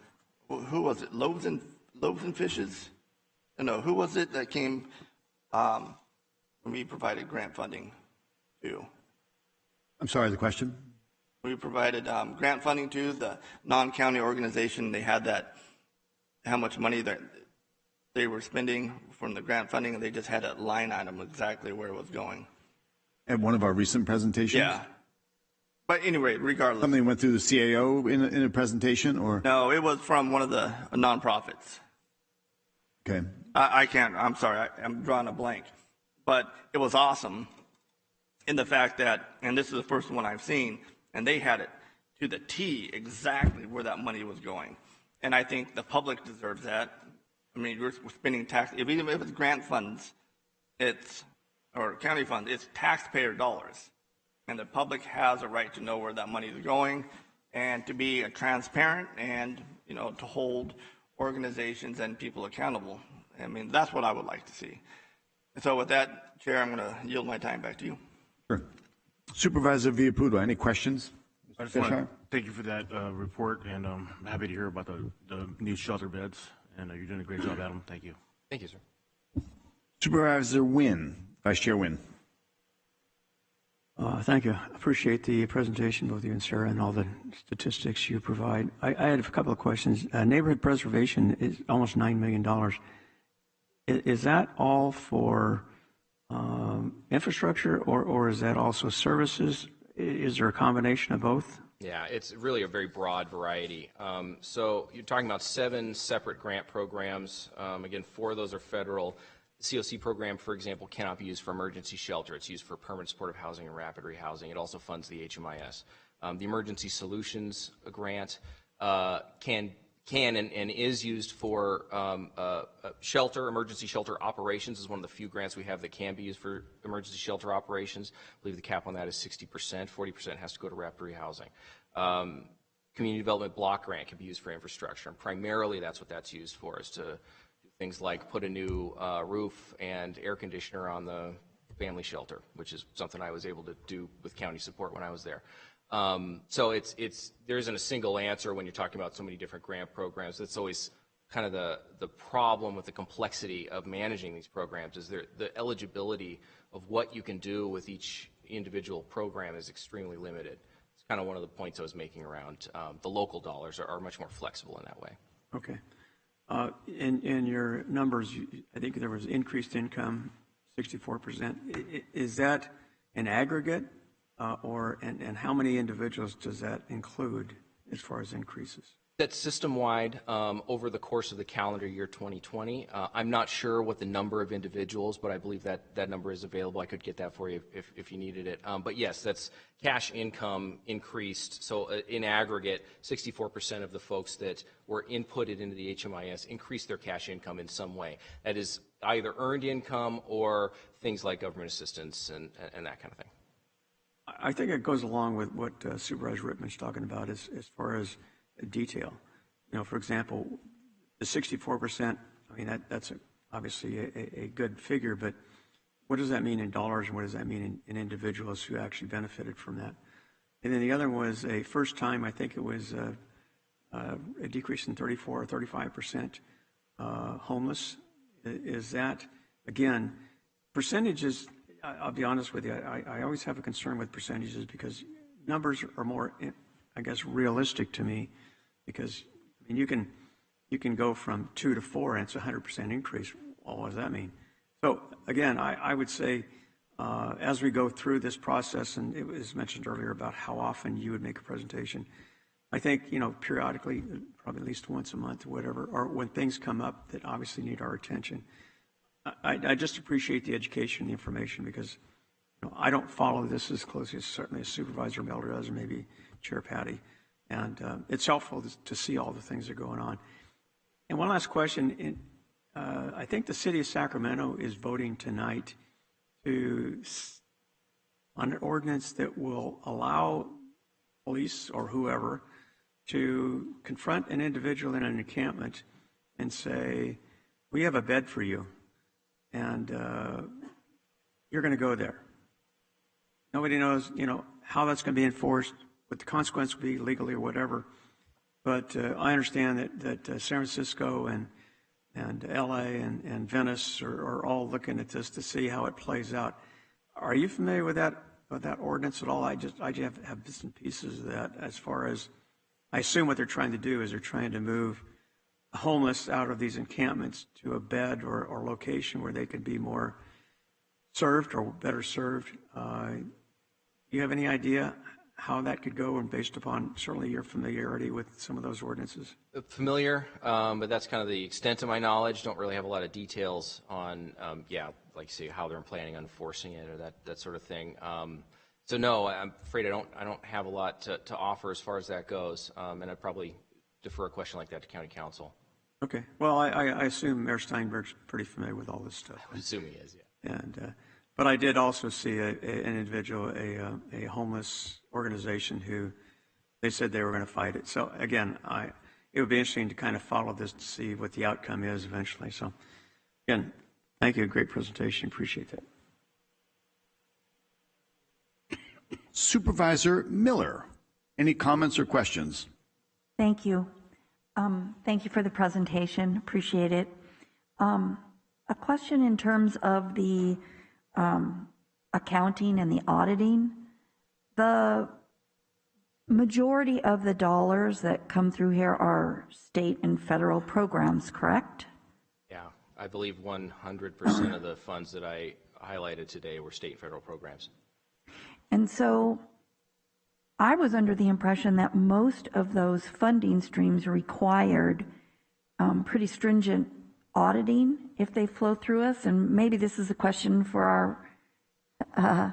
who was it? Loaves and Fishes? No, who was it that came when we provided grant funding to?
I'm sorry, the question?
We provided grant funding to the non-county organization. They had how much money that they were spending from the grant funding, and they just had a line item exactly where it was going.
At one of our recent presentations?
Yeah. But anyway, regardless.
Something went through the CAO in a presentation, or?
No, it was from one of the nonprofits.
Okay.
I can't, I'm sorry, I'm drawing a blank. But it was awesome in the fact that, and this is the first one I've seen, and they had it to the T exactly where that money was going. And I think the public deserves that. I mean, we're spending even if it's grant funds, or county funds, it's taxpayer dollars. And the public has a right to know where that money is going and to be transparent and, to hold organizations and people accountable. I mean, that's what I would like to see. And so with that, Chair, I'm going to yield my time back to you.
Sure. Supervisor Villapudo, any questions?
I just want to thank you for that report, and I'm happy to hear about the new shelter beds, and you're doing a great job, Adam. Thank you.
Thank you, sir.
Supervisor Wynn, Vice Chair Wynn.
Thank you. I appreciate the presentation, both you and Sarah, and all the statistics you provide. I had a couple of questions. Neighborhood preservation is almost $9 million. Is that all for infrastructure, or is that also services? Is there a combination of both?
Yeah, it's really a very broad variety. So you're talking about 7 separate grant programs. Again, 4 of those are federal. The COC program, for example, cannot be used for emergency shelter. It's used for permanent supportive housing and rapid rehousing. It also funds the HMIS. The Emergency Solutions grant can can and is used for emergency shelter operations. Is one of the few grants we have that can be used for emergency shelter operations. I believe the cap on that is 60%. 40% has to go to rapid rehousing. Community development block grant can be used for infrastructure, and primarily that's what that's used for, is to do things like put a new roof and air conditioner on the family shelter, which is something I was able to do with county support when I was there. So there isn't a single answer when you're talking about so many different grant programs. That's always kind of the problem with the complexity of managing these programs, is the eligibility of what you can do with each individual program is extremely limited. It's kind of one of the points I was making around the local dollars are much more flexible in that way.
Okay. In your numbers, I think there was increased income, 64%. Is that an aggregate, and how many individuals does that include as far as increases?
That's system-wide over the course of the calendar year 2020. I'm not sure what the number of individuals, but I believe that number is available. I could get that for you if you needed it. But yes, that's cash income increased. So in aggregate, 64% of the folks that were inputted into the HMIS increased their cash income in some way. That is either earned income or things like government assistance and that kind of thing.
I think it goes along with what Supervisor Rittman's talking about as far as detail. For example, the 64%, I mean, that's obviously a good figure, but what does that mean in dollars, and what does that mean in individuals who actually benefited from that? And then the other was a first time, I think it was a decrease in 34 or 35% homeless. Is that, again, percentages, I'll be honest with you, I always have a concern with percentages because numbers are more, I guess, realistic to me, because I mean, you can go from 2 to 4 and it's a 100% increase. Well, what does that mean? So again, I would say as we go through this process, and it was mentioned earlier about how often you would make a presentation, I think, periodically, probably at least once a month or whatever, or when things come up that obviously need our attention. I just appreciate the education, the information, because I don't follow this as closely as certainly as Supervisor Melder does, or maybe Chair Patty. And it's helpful to see all the things that are going on. And one last question. I think the city of Sacramento is voting tonight on an ordinance that will allow police or whoever to confront an individual in an encampment and say, we have a bed for you, and you're going to go there. Nobody knows, how that's going to be enforced, what the consequence will be legally or whatever. But I understand that San Francisco and LA and Venice are all looking at this to see how it plays out. Are you familiar with that ordinance at all? I have bits and pieces of that. As far as, I assume what they're trying to do is they're trying to move homeless out of these encampments to a bed or location where they could be more served or better served. Do you have any idea how that could go, and based upon certainly your familiarity with some of those ordinances?
Familiar, but that's kind of the extent of my knowledge. Don't really have a lot of details on, like say how they're planning on enforcing it or that sort of thing. So no, I'm afraid I don't have a lot to offer as far as that goes, and I'd probably defer a question like that to County Council.
Okay. Well, I assume Mayor Steinberg's pretty familiar with all this stuff.
I would assume he is, yeah.
And but I did also see an individual, a homeless organization, who they said they were going to fight it. So again, it would be interesting to kind of follow this to see what the outcome is eventually. So again, thank you. Great presentation. Appreciate that.
Supervisor Miller, any comments or questions?
Thank you. Thank you for the presentation. Appreciate it. A question in terms of the accounting and the auditing. The majority of the dollars that come through here are state and federal programs, correct?
Yeah, I believe 100% of the funds that I highlighted today were state and federal programs.
And so I was under the impression that most of those funding streams required pretty stringent auditing if they flow through us. And maybe this is a question for our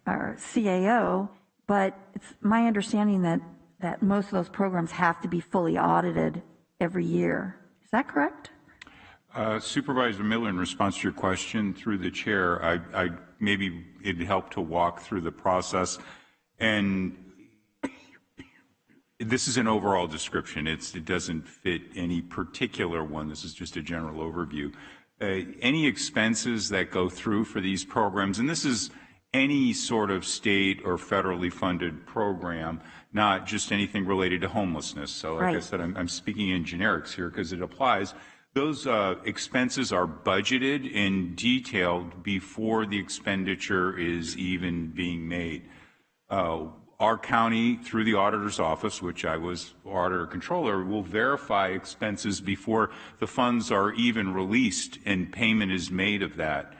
CAO, but it's my understanding that that most of those programs have to be fully audited every year. Is that correct?
Supervisor Miller, in response to your question through the chair, I maybe it'd help to walk through the process. And this is an overall description. It doesn't fit any particular one. This is just a general overview. Any expenses that go through for these programs, and this is any sort of state or federally funded program, not just anything related to homelessness. So like I said, I'm speaking in generics here because it applies. Those expenses are budgeted and detailed before the expenditure is even being made. Our county, through the auditor's office, which I was auditor controller, will verify expenses before the funds are even released and payment is made of that.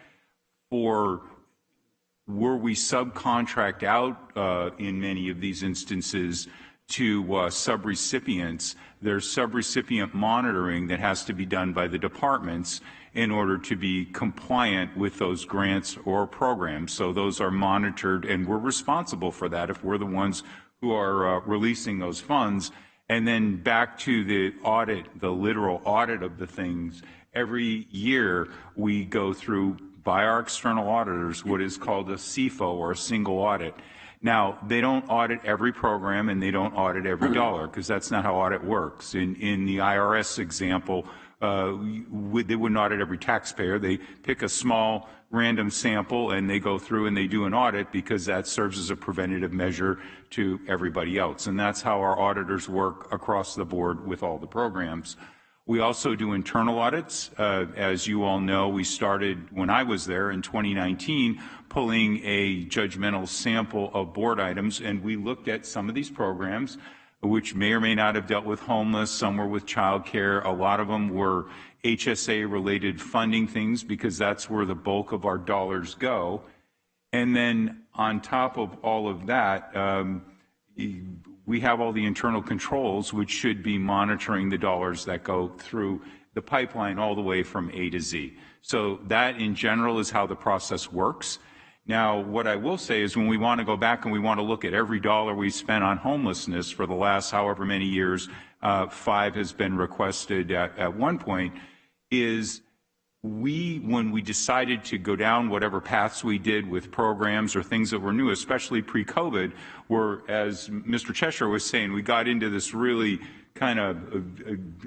Were we subcontract out in many of these instances to subrecipients, there's subrecipient monitoring that has to be done by the departments in order to be compliant with those grants or programs. So those are monitored, and we're responsible for that if we're the ones who are releasing those funds. And then back to the audit, the literal audit of the things, every year we go through by our external auditors what is called a CFO, or a single audit. Now, they don't audit every program and they don't audit every dollar, because that's not how audit works. In the IRS example, they wouldn't audit every taxpayer. They pick a small random sample and they go through and they do an audit, because that serves as a preventative measure to everybody else. And that's how our auditors work across the board with all the programs. We also do internal audits. As you all know, we started when I was there in 2019, pulling a judgmental sample of board items, and we looked at some of these programs, which may or may not have dealt with homeless. Some were with child care. A lot of them were HSA-related funding things, because that's where the bulk of our dollars go. And then on top of all of that, we have all the internal controls, which should be monitoring the dollars that go through the pipeline all the way from A to Z. So that, in general, is how the process works. Now, what I will say is when we want to go back and we want to look at every dollar we spent on homelessness for the last however many years, 5 has been requested at one point, is when we decided to go down whatever paths we did with programs or things that were new, especially pre-COVID, where, as Mr. Cheshire was saying, we got into this really kind of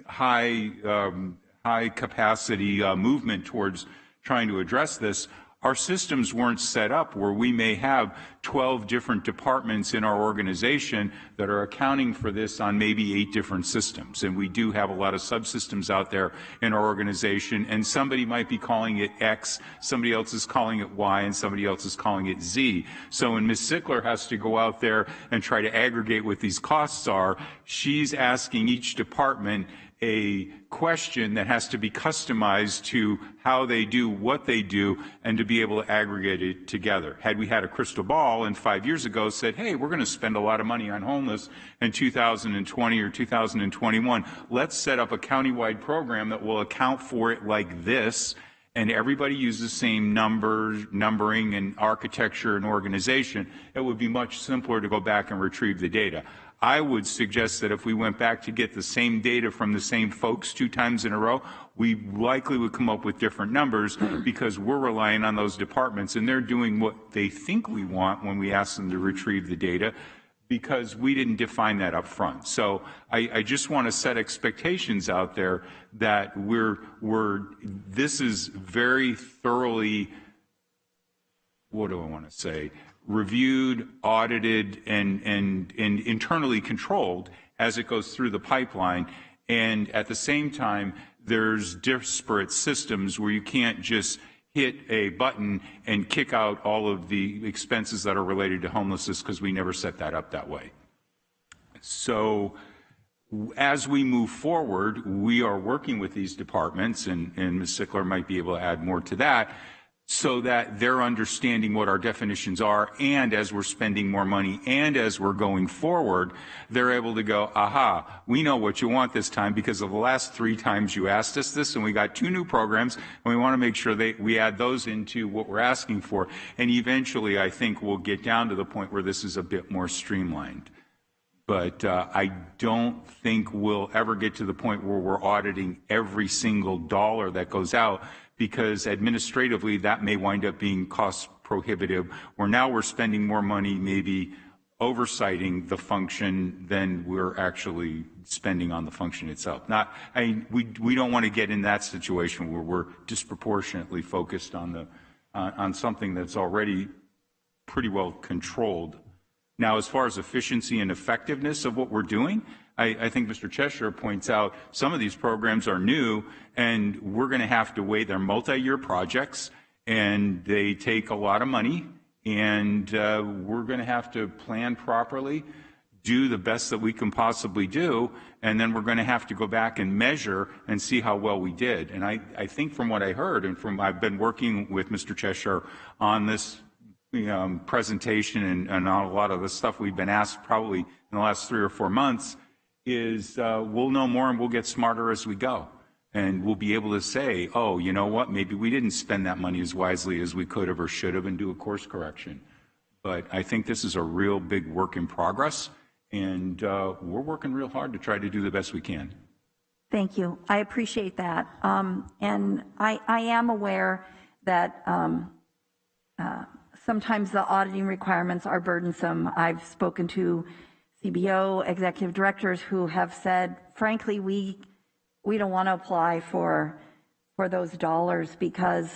high capacity movement towards trying to address this. Our systems weren't set up where we may have 12 different departments in our organization that are accounting for this on maybe 8 different systems. And we do have a lot of subsystems out there in our organization, and somebody might be calling it X, somebody else is calling it Y, and somebody else is calling it Z. So when Ms. Sickler has to go out there and try to aggregate what these costs are, she's asking each department a question that has to be customized to how they do what they do and to be able to aggregate it together. Had we had a crystal ball and 5 years ago said, hey, we're going to spend a lot of money on homeless in 2020 or 2021, let's set up a countywide program that will account for it like this, and everybody uses the same numbering and architecture and organization, it would be much simpler to go back and retrieve the data. I would suggest that if we went back to get the same data from the same folks 2 times in a row, we likely would come up with different numbers, because we're relying on those departments and they're doing what they think we want when we ask them to retrieve the data, because we didn't define that up front. So I just want to set expectations out there that this is very thoroughly, what do I want to say, reviewed, audited, and internally controlled as it goes through the pipeline. And at the same time, there's disparate systems where you can't just hit a button and kick out all of the expenses that are related to homelessness, because we never set that up that way. So as we move forward, we are working with these departments, and Ms. Sickler might be able to add more to that, so that they're understanding what our definitions are, and as we're spending more money and as we're going forward, they're able to go, aha, we know what you want this time because of the last 3 times you asked us this, and we got 2 new programs, and we want to make sure we add those into what we're asking for. And eventually, I think we'll get down to the point where this is a bit more streamlined. But I don't think we'll ever get to the point where we're auditing every single dollar that goes out, because administratively that may wind up being cost prohibitive, where now we're spending more money maybe oversighting the function than we're actually spending on the function itself. We don't want to get in that situation where we're disproportionately focused on something that's already pretty well controlled. Now, as far as efficiency and effectiveness of what we're doing, I think Mr. Cheshire points out some of these programs are new, and we're going to have to wait. They're multi-year projects, and they take a lot of money, and we're going to have to plan properly, do the best that we can possibly do, and then we're going to have to go back and measure and see how well we did. And I think from what I heard, and from I've been working with Mr. Cheshire on this presentation and on a lot of the stuff we've been asked probably in the last 3 or 4 months, is we'll know more and we'll get smarter as we go. And we'll be able to say, oh, you know what, maybe we didn't spend that money as wisely as we could have or should have, and do a course correction. But I think this is a real big work in progress, and we're working real hard to try to do the best we can.
Thank you. I appreciate that. And I am aware that sometimes the auditing requirements are burdensome. I've spoken to CBO executive directors who have said, frankly, we don't want to apply for those dollars, because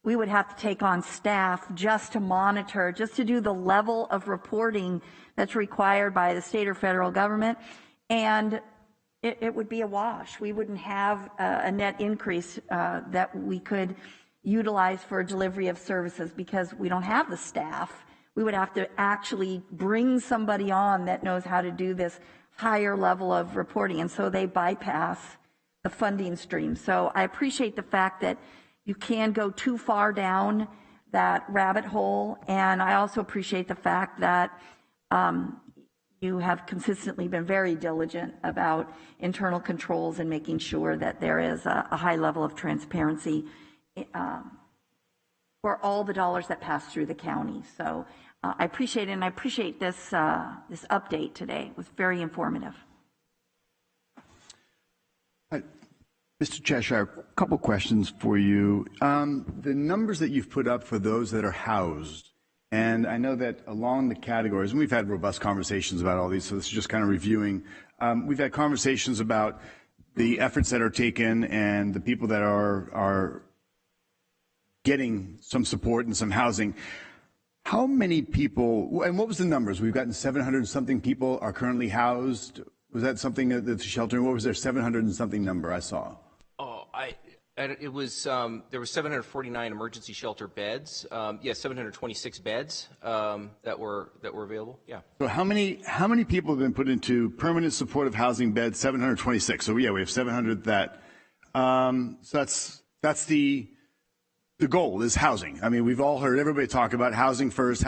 we would have to take on staff just to monitor, just to do the level of reporting that's required by the state or federal government, and it would be a wash. We wouldn't have a net increase that we could utilize for delivery of services, because we don't have the staff. We would have to actually bring somebody on that knows how to do this higher level of reporting, and so they bypass the funding stream. So I appreciate the fact that you can go too far down that rabbit hole, and I also appreciate the fact that you have consistently been very diligent about internal controls and making sure that there is a high level of transparency for all the dollars that pass through the county. So I appreciate it, and I appreciate this this update today. It was very informative.
Mr. Cheshire, a couple questions for you. The numbers that you've put up for those that are housed, and I know that along the categories, and we've had robust conversations about all these, so this is just kind of reviewing. We've had conversations about the efforts that are taken and the people that are getting some support and some housing. How many people, and what was the numbers? We've gotten 700 something people are currently housed. Was that something that's sheltering? What was their 700 and something number I saw?
It was there were 749 emergency shelter beds. 726 beds that were available. Yeah.
So how many people have been put into permanent supportive housing beds? 726. So yeah, we have 700 that. So that's the goal is housing. I mean, we've all heard everybody talk about housing first.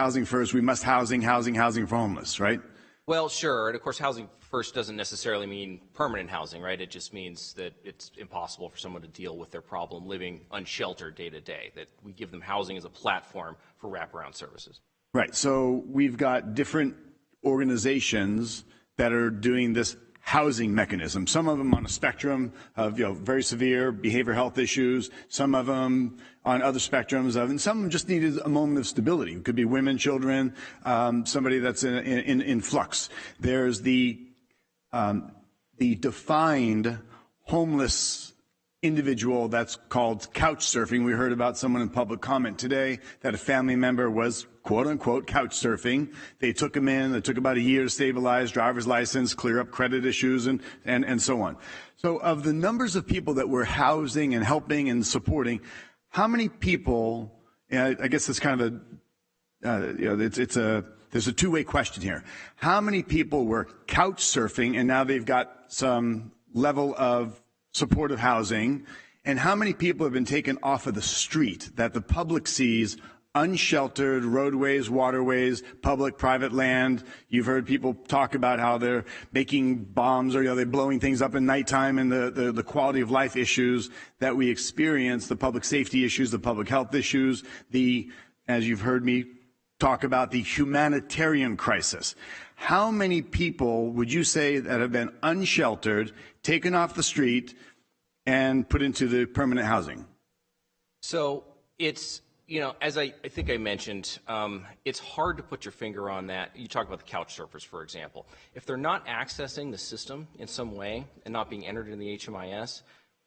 We must housing for homeless, right?
Well, sure. And of course, housing first doesn't necessarily mean permanent housing, right? It just means that it's impossible for someone to deal with their problem living unsheltered day to day, that we give them housing as a platform for wraparound services.
Right. So we've got different organizations that are doing this housing mechanism. Some of them on a spectrum of very severe behavioral health issues, some of them on other spectrums of, and some of them just needed a moment of stability. It could be women, children, somebody that's in flux. There's the defined homeless individual that's called couch surfing. We heard about someone in public comment today that a family member was quote unquote couch surfing. They took him in. It took about a year to stabilize, driver's license, clear up credit issues, and so on. So of the numbers of people that we're housing and helping and supporting, how many people, I guess it's kind of there's a two-way question here. How many people were couch surfing and now they've got some level of supportive housing, and how many people have been taken off of the street that the public sees unsheltered, roadways, waterways, public, private land? You've heard people talk about how they're making bombs or they're blowing things up at nighttime, and the quality of life issues that we experience, the public safety issues, the public health issues, as you've heard me talk about the humanitarian crisis. How many people would you say that have been unsheltered, taken off the street, and put into the permanent housing?
So it's, as I think I mentioned, it's hard to put your finger on that. You talk about the couch surfers, for example. If they're not accessing the system in some way and not being entered in the HMIS,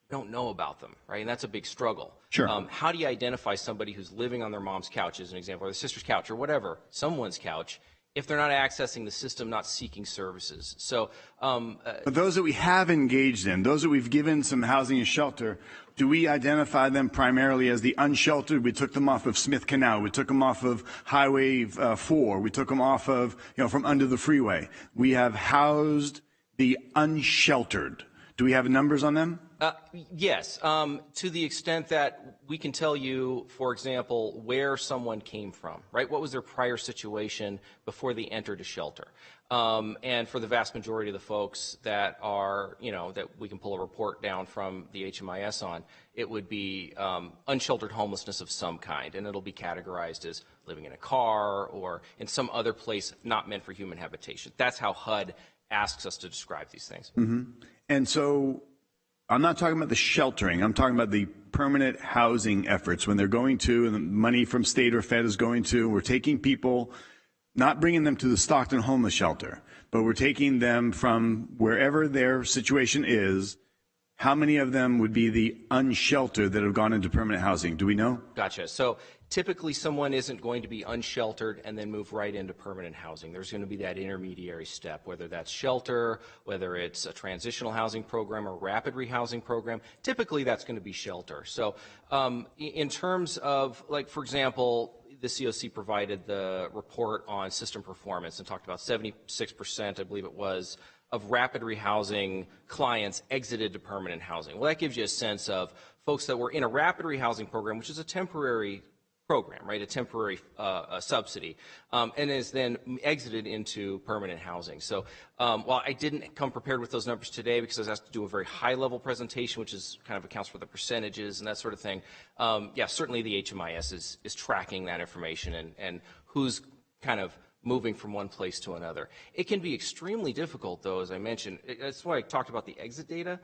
we don't know about them, right? And that's a big struggle.
Sure.
How do you identify somebody who's living on their mom's couch, as an example, or their sister's couch, or whatever, someone's couch, if they're not accessing the system, not seeking services? So,
but those that we have engaged in, those that we've given some housing and shelter, do we identify them primarily as the unsheltered? We took them off of Smith Canal. We took them off of Highway 4. We took them off of, from under the freeway. We have housed the unsheltered. Do we have numbers on them?
Yes, to the extent that we can tell you, for example, where someone came from, right? What was their prior situation before they entered a shelter? And for the vast majority of the folks that are, that we can pull a report down from the HMIS on, it would be unsheltered homelessness of some kind, and it'll be categorized as living in a car or in some other place not meant for human habitation. That's how HUD asks us to describe these things.
Mm-hmm. And so I'm not talking about the sheltering. I'm talking about the permanent housing efforts when they're going to, and the money from state or Fed is going to. We're taking people, not bringing them to the Stockton homeless shelter, but we're taking them from wherever their situation is. How many of them would be the unsheltered that have gone into permanent housing? Do we know?
Gotcha. So typically someone isn't going to be unsheltered and then move right into permanent housing. There's going to be that intermediary step, whether that's shelter, whether it's a transitional housing program or rapid rehousing program. Typically that's going to be shelter. So in terms of, like, for example, the COC provided the report on system performance and talked about 76%, I believe it was, of rapid rehousing clients exited to permanent housing. Well, that gives you a sense of folks that were in a rapid rehousing program, which is a temporary program, right, a temporary subsidy, and is then exited into permanent housing. So while I didn't come prepared with those numbers today because I was asked to do a very high-level presentation, which is kind of accounts for the percentages and that sort of thing, yeah, certainly the HMIS is tracking that information and who's kind of moving from one place to another. It can be extremely difficult, though, as I mentioned. That's why I talked about the exit data.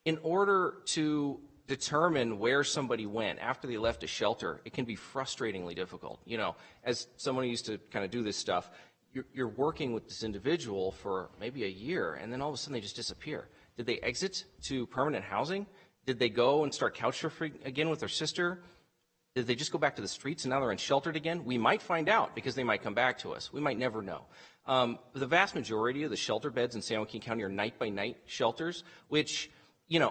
In order to determine where somebody went after they left a shelter, it can be frustratingly difficult. As someone who used to kind of do this stuff, you're working with this individual for maybe a year, and then all of a sudden they just disappear. Did they exit to permanent housing? Did they go and start couch surfing again with their sister? Did they just go back to the streets and now they're unsheltered again? We might find out because they might come back to us. We might never know. The vast majority of the shelter beds in San Joaquin County are night-by-night shelters, which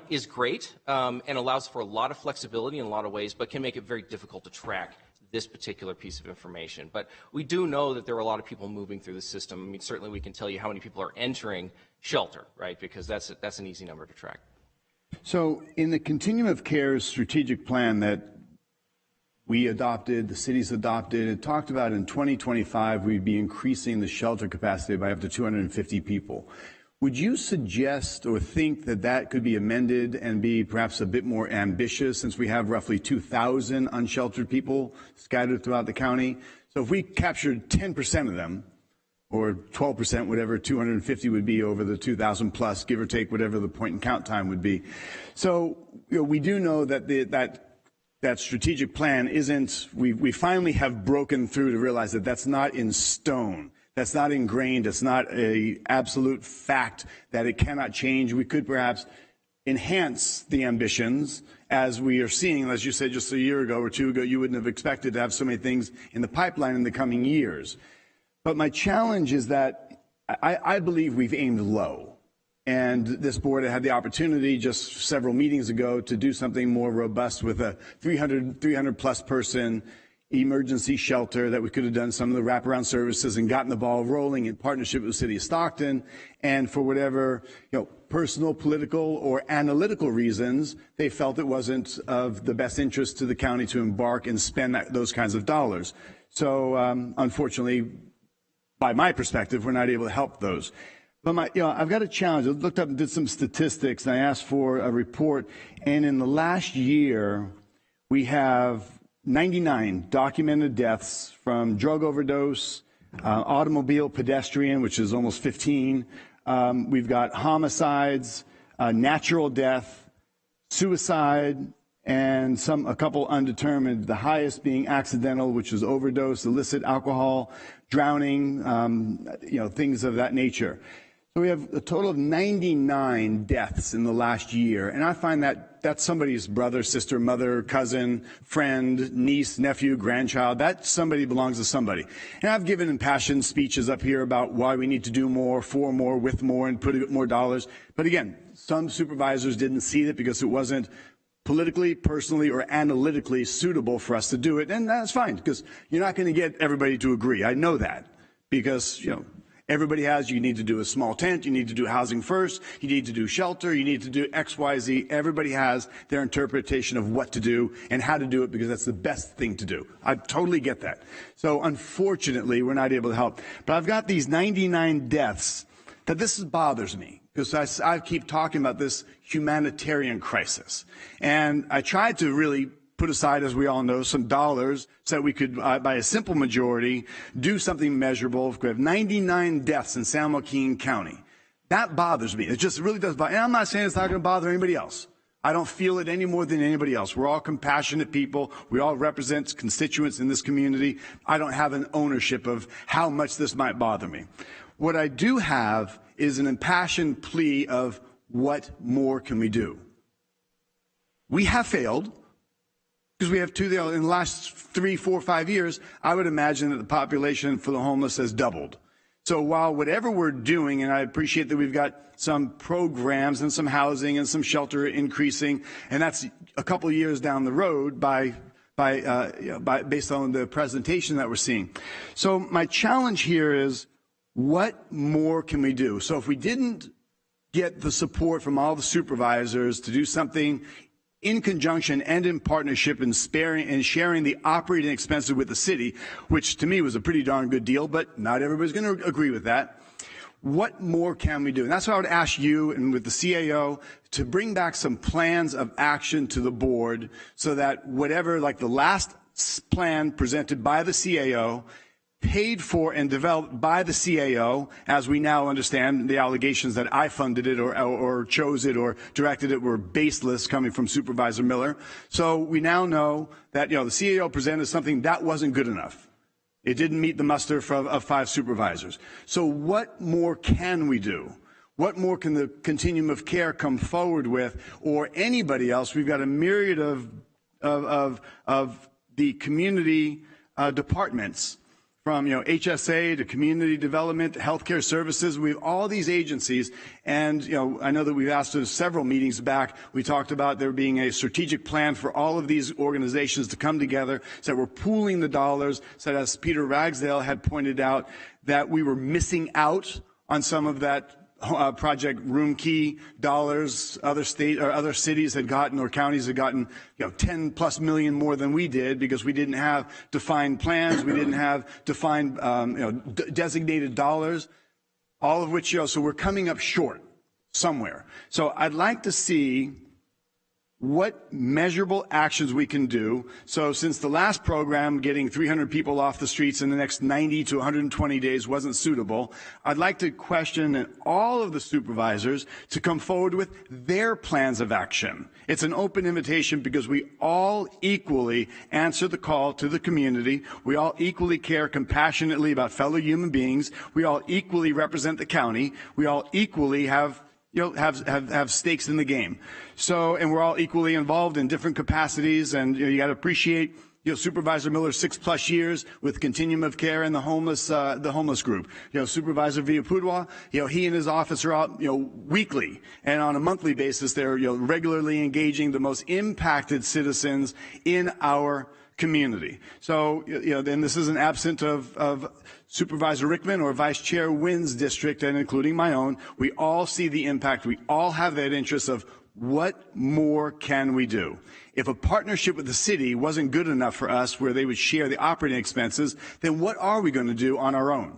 is great and allows for a lot of flexibility in a lot of ways, but can make it very difficult to track this particular piece of information. But we do know that there are a lot of people moving through the system. I mean, certainly we can tell you how many people are entering shelter, right? Because that's an easy number to track.
So in the Continuum of Care strategic plan that we adopted, the cities adopted, it talked about in 2025 we'd be increasing the shelter capacity by up to 250 people. Would you suggest or think that that could be amended and be perhaps a bit more ambitious, since we have roughly 2,000 unsheltered people scattered throughout the county? So if we captured 10% of them, or 12%, whatever 250 would be over the 2,000 plus, give or take whatever the point and count time would be. So we do know that that strategic plan isn't, we finally have broken through to realize that that's not in stone. That's not ingrained. It's not an absolute fact that it cannot change. We could perhaps enhance the ambitions as we are seeing. As you said just a year ago or two ago, you wouldn't have expected to have so many things in the pipeline in the coming years. But my challenge is that I believe we've aimed low. And this board had the opportunity just several meetings ago to do something more robust with a 300 plus person emergency shelter, that we could have done some of the wraparound services and gotten the ball rolling in partnership with the city of Stockton. And for whatever personal, political, or analytical reasons, they felt it wasn't of the best interest to the county to embark and spend those kinds of dollars. So unfortunately, by my perspective, we're not able to help those. But I've got a challenge. I looked up and did some statistics, and I asked for a report. And in the last year, we have 99 documented deaths from drug overdose, automobile pedestrian, which is almost 15. We've got homicides, natural death, suicide, and a couple undetermined, the highest being accidental, which is overdose, illicit alcohol, drowning, things of that nature. So we have a total of 99 deaths in the last year, and I find that that's somebody's brother, sister, mother, cousin, friend, niece, nephew, grandchild. That somebody belongs to somebody. And I've given impassioned speeches up here about why we need to do more, for more, with more, and put more dollars. But again, some supervisors didn't see it because it wasn't politically, personally, or analytically suitable for us to do it, and that's fine, because you're not going to get everybody to agree. I know that, because, everybody you need to do a small tent, you need to do housing first, you need to do shelter, you need to do X, Y, Z. Everybody has their interpretation of what to do and how to do it, because that's the best thing to do. I totally get that. So unfortunately, we're not able to help. But I've got these 99 deaths that this bothers me, because I keep talking about this humanitarian crisis. And I tried to really put aside, as we all know, some dollars so that we could, by a simple majority, do something measurable. We have 99 deaths in San Joaquin County. That bothers me. It just really does bother me. And I'm not saying it's not going to bother anybody else. I don't feel it any more than anybody else. We're all compassionate people. We all represent constituents in this community. I don't have an ownership of how much this might bother me. What I do have is an impassioned plea of what more can we do? We have failed, because we have in the last 3, 4, 5 years, I would imagine that the population for the homeless has doubled. So while whatever we're doing, and I appreciate that we've got some programs and some housing and some shelter increasing, and that's a couple of years down the road based on the presentation that we're seeing. So my challenge here is, what more can we do? So if we didn't get the support from all the supervisors to do something in conjunction and in partnership and sharing the operating expenses with the city, which to me was a pretty darn good deal, but not everybody's going to agree with that. What more can we do? And that's what I would ask you and with the CAO to bring back some plans of action to the board, so that whatever, like the last plan presented by the CAO, paid for and developed by the CAO, as we now understand, the allegations that I funded it or chose it or directed it were baseless, coming from Supervisor Miller. So we now know that the CAO presented something that wasn't good enough. It didn't meet the muster of 5 supervisors. So what more can we do? What more can the continuum of care come forward with, or anybody else? We've got a myriad of the community departments, from HSA to community development, to healthcare services. We have all these agencies, and I know that we've asked in several meetings back. We talked about there being a strategic plan for all of these organizations to come together, so that we're pooling the dollars. So that, as Peter Ragsdale had pointed out, that we were missing out on some of that Project Room Key dollars. Other cities had gotten, or counties had gotten, 10+ million more than we did, because we didn't have defined plans, we didn't have defined, designated dollars, all of which, so we're coming up short somewhere. So I'd like to see what measurable actions we can do. So since the last program, getting 300 people off the streets in the next 90 to 120 days wasn't suitable, I'd like to question all of the supervisors to come forward with their plans of action. It's an open invitation, because we all equally answer the call to the community. We all equally care compassionately about fellow human beings. We all equally represent the county. We all equally have stakes in the game. So, and we're all equally involved in different capacities, and you got to appreciate Supervisor Miller's 6+ years with Continuum of Care and the homeless group. Supervisor Villapudua, he and his office are out, weekly, and on a monthly basis, they're regularly engaging the most impacted citizens in our community. So, then this isn't absent of Supervisor Rickman or Vice Chair Wynn's district, and including my own. We all see the impact. We all have that interest of what more can we do? If a partnership with the city wasn't good enough for us, where they would share the operating expenses, then what are we going to do on our own?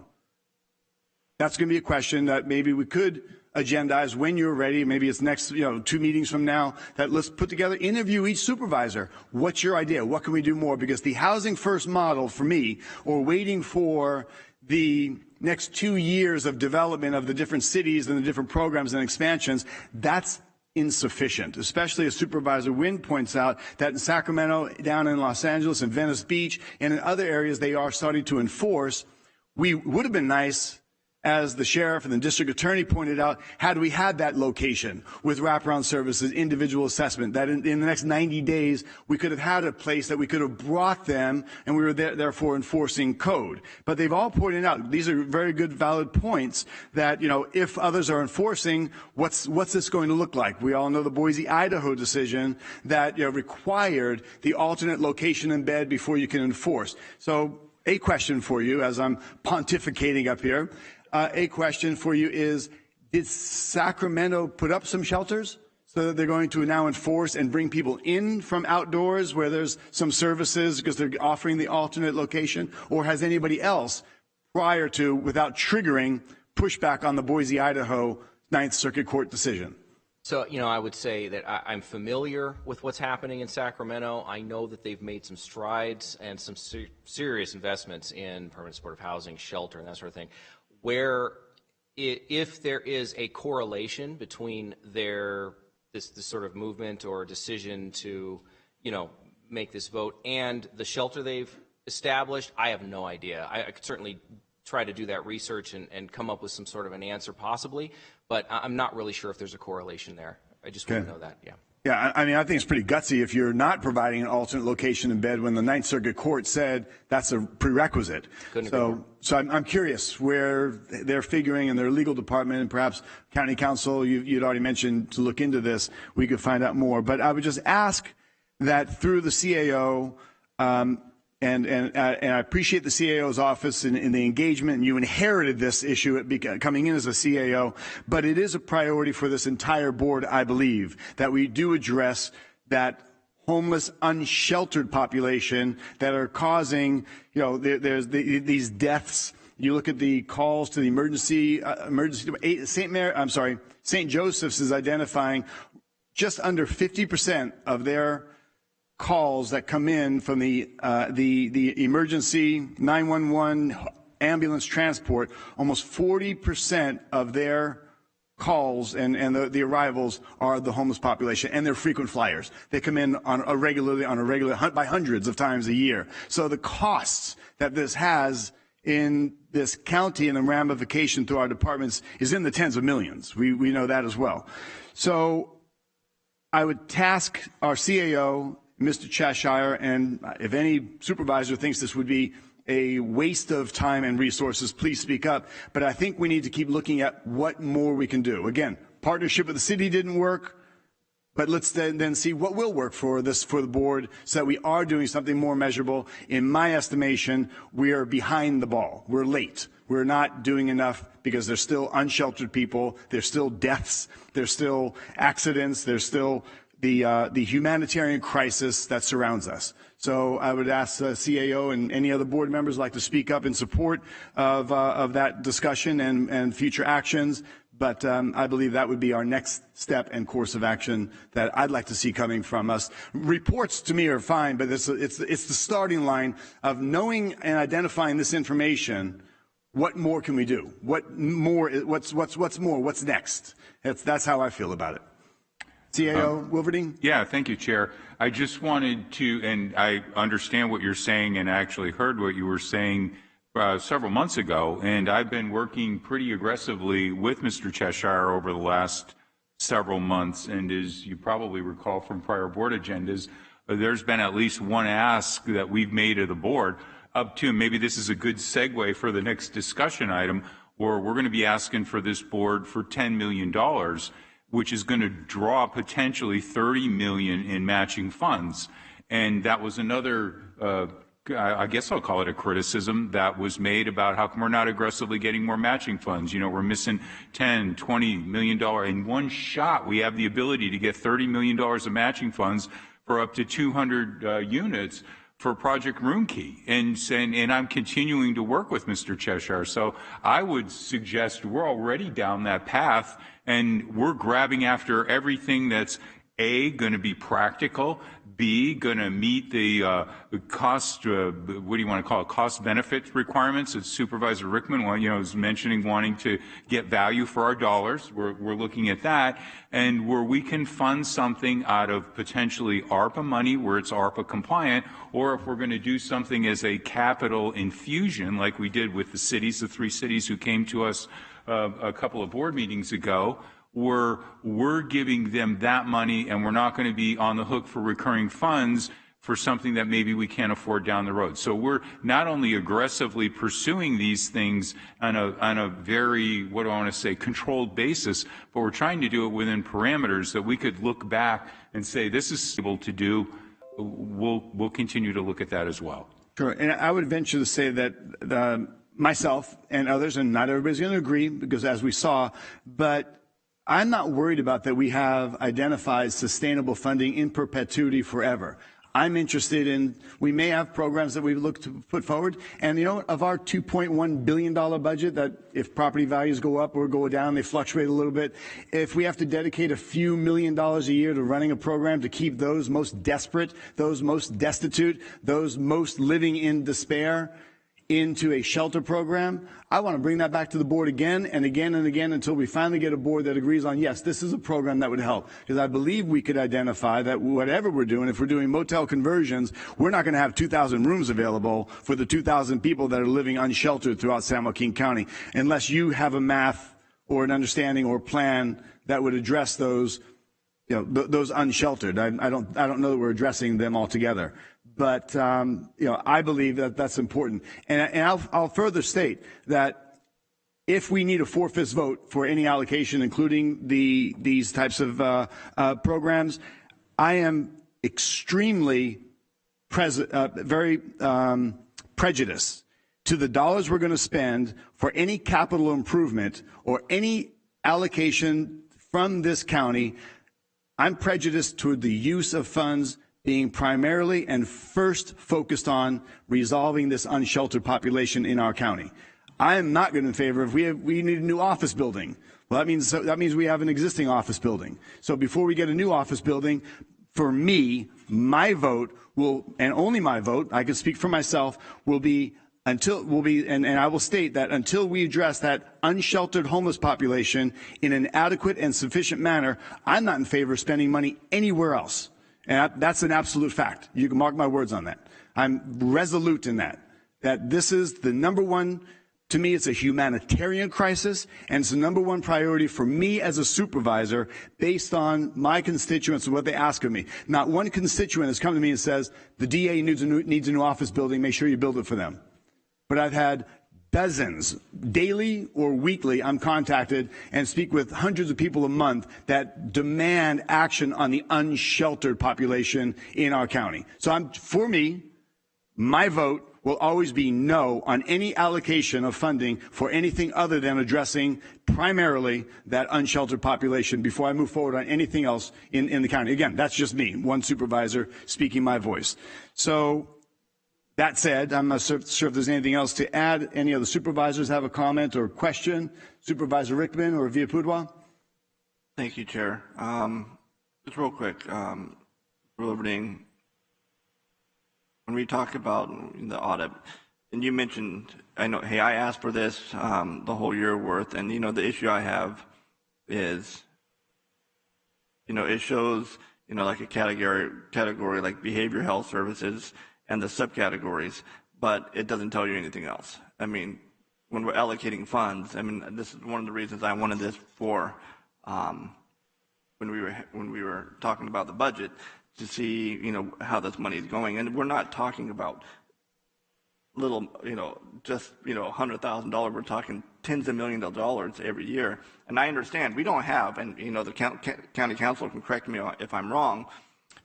That's going to be a question that maybe we could agendize when you're ready. Maybe it's next, 2 meetings from now, that let's put together, interview each supervisor. What's your idea? What can we do more? Because the housing first model for me, or waiting for the next 2 years of development of the different cities and the different programs and expansions, that's insufficient, especially as Supervisor Wynn points out that in Sacramento, down in Los Angeles and Venice Beach, and in other areas they are starting to enforce. We would have been nice, as the sheriff and the district attorney pointed out, had we had that location with wraparound services, individual assessment, that in the next 90 days, we could have had a place that we could have brought them, and we were therefore enforcing code. But they've all pointed out, these are very good, valid points, that, if others are enforcing, what's this going to look like? We all know the Boise, Idaho decision that, required the alternate location in bed before you can enforce. So a question for you, as I'm pontificating up here, a question for you is, did Sacramento put up some shelters so that they're going to now enforce and bring people in from outdoors where there's some services because they're offering the alternate location? Or has anybody else, prior to, without triggering, pushback on the Boise, Idaho Ninth Circuit Court decision?
So, I would say that I'm familiar with what's happening in Sacramento. I know that they've made some strides and some serious investments in permanent supportive housing, shelter, and that sort of thing. Where if there is a correlation between this sort of movement or decision to, make this vote and the shelter they've established, I have no idea. I could certainly try to do that research and come up with some sort of an answer possibly, but I'm not really sure if there's a correlation there. I just want to know that, yeah.
Yeah, I think it's pretty gutsy if you're not providing an alternate location in bed when the Ninth Circuit Court said that's a prerequisite. So I'm curious where they're figuring in their legal department, and perhaps County Council, you'd already mentioned to look into this, we could find out more. But I would just ask that through the CAO, and I appreciate the CAO's office and the engagement, and you inherited this issue coming in as a CAO, but it is a priority for this entire board, I believe, that we do address that homeless, unsheltered population that are causing, there's these deaths. You look at the calls to the emergency, St. Joseph's is identifying just under 50% of their calls that come in from the emergency 911 ambulance transport. Almost 40% of their calls and the arrivals are the homeless population, and they're frequent flyers. They come in on a regular by hundreds of times a year. So the costs that this has in this county and the ramification through our departments is in the tens of millions. We know that as well. So I would task our CAO, Mr. Cheshire, and if any supervisor thinks this would be a waste of time and resources, please speak up. But I think we need to keep looking at what more we can do. Again, partnership with the city didn't work, but let's then see what will work for the board so that we are doing something more measurable. In my estimation, we are behind the ball. We're late. We're not doing enough because there's still unsheltered people, there's still deaths, there's still accidents, there's still the humanitarian crisis that surrounds us. So I would ask CAO and any other board members like to speak up in support of that discussion and future actions. But I believe that would be our next step and course of action that I'd like to see coming from us. Reports to me are fine, but it's the starting line of knowing and identifying this information. What more can we do? What's more? What's next? That's how I feel about it. CAO Wilverding?
Yeah, thank you, Chair. I just wanted to, and I understand what you're saying and actually heard what you were saying several months ago, and I've been working pretty aggressively with Mr. Cheshire over the last several months, and as you probably recall from prior board agendas, there's been at least one ask that we've made of the board up to, maybe this is a good segue for the next discussion item, where we're going to be asking for this board for $10 million, which is going to draw potentially $30 million in matching funds. And that was another, I guess I'll call it a criticism that was made about how come we're not aggressively getting more matching funds. We're missing $10, $20 million. In one shot, we have the ability to get $30 million of matching funds for up to 200 units for Project Roomkey. And I'm continuing to work with Mr. Cheshire. So I would suggest we're already down that path. and we're grabbing after everything that's A, going to be practical, B, going to meet the cost, what do you want to call it, cost benefit requirements that Supervisor Rickman was mentioning, wanting to get value for our dollars. We're looking at that, and where we can fund something out of potentially ARPA money where it's ARPA compliant, or if we're going to do something as a capital infusion like we did with the cities, the 3 cities who came to us a couple of board meetings ago, we're giving them that money, and we're not going to be on the hook for recurring funds for something that maybe we can't afford down the road. So we're not only aggressively pursuing these things on a very, what do I want to say, controlled basis, but we're trying to do it within parameters that we could look back and say, this is able to do. We'll continue to look at that as well.
Sure, and I would venture to say that myself and others, and not everybody's going to agree, because as we saw, but I'm not worried about that we have identified sustainable funding in perpetuity forever. I'm interested in, we may have programs that we look to put forward, and of our $2.1 billion budget, that if property values go up or go down, they fluctuate a little bit. If we have to dedicate a few $1 million a year to running a program to keep those most desperate, those most destitute, those most living in despair into a shelter program, I want to bring that back to the board again and again and again until we finally get a board that agrees on, yes, this is a program that would help. Because I believe we could identify that whatever we're doing, if we're doing motel conversions, we're not going to have 2,000 rooms available for the 2,000 people that are living unsheltered throughout San Joaquin County, unless you have a math or an understanding or plan that would address those, those unsheltered. I don't know that we're addressing them altogether. But, I believe that that's important. And I'll further state that if we need a 4/5 vote for any allocation, including these types of programs, I am extremely very prejudiced to the dollars we're going to spend for any capital improvement or any allocation from this county. I'm prejudiced toward the use of funds being primarily and first focused on resolving this unsheltered population in our county. I am not good in favor of we need a new office building. Well, that means we have an existing office building. So before we get a new office building, for me, my vote will, and only my vote, I can speak for myself, will be and I will state that until we address that unsheltered homeless population in an adequate and sufficient manner, I'm not in favor of spending money anywhere else. And that's an absolute fact. You can mark my words on that. I'm resolute in that this is the number one, to me, it's a humanitarian crisis, and it's the number one priority for me as a supervisor based on my constituents and what they ask of me. Not one constituent has come to me and says, the DA needs a new office building, make sure you build it for them. But I've had dozens, daily or weekly, I'm contacted and speak with hundreds of people a month that demand action on the unsheltered population in our county. So for me, my vote will always be no on any allocation of funding for anything other than addressing primarily that unsheltered population before I move forward on anything else in the county. Again, that's just me, one supervisor speaking my voice. So that said, I'm not sure if there's anything else to add. Any other supervisors have a comment or question? Supervisor Rickman or Villapudua?
Thank you, Chair. Just real quick, Wilverding, when we talk about the audit, and you mentioned, I know, hey, I asked for this the whole year worth, and the issue I have is, it shows, like a category like behavioral health services and the subcategories, but it doesn't tell you anything else. I mean, when we're allocating funds, this is one of the reasons I wanted this for when we were talking about the budget, to see how this money is going. And we're not talking about little, just $100,000. We're talking tens of millions of dollars every year. And I understand we don't have, and the county council can correct me if I'm wrong,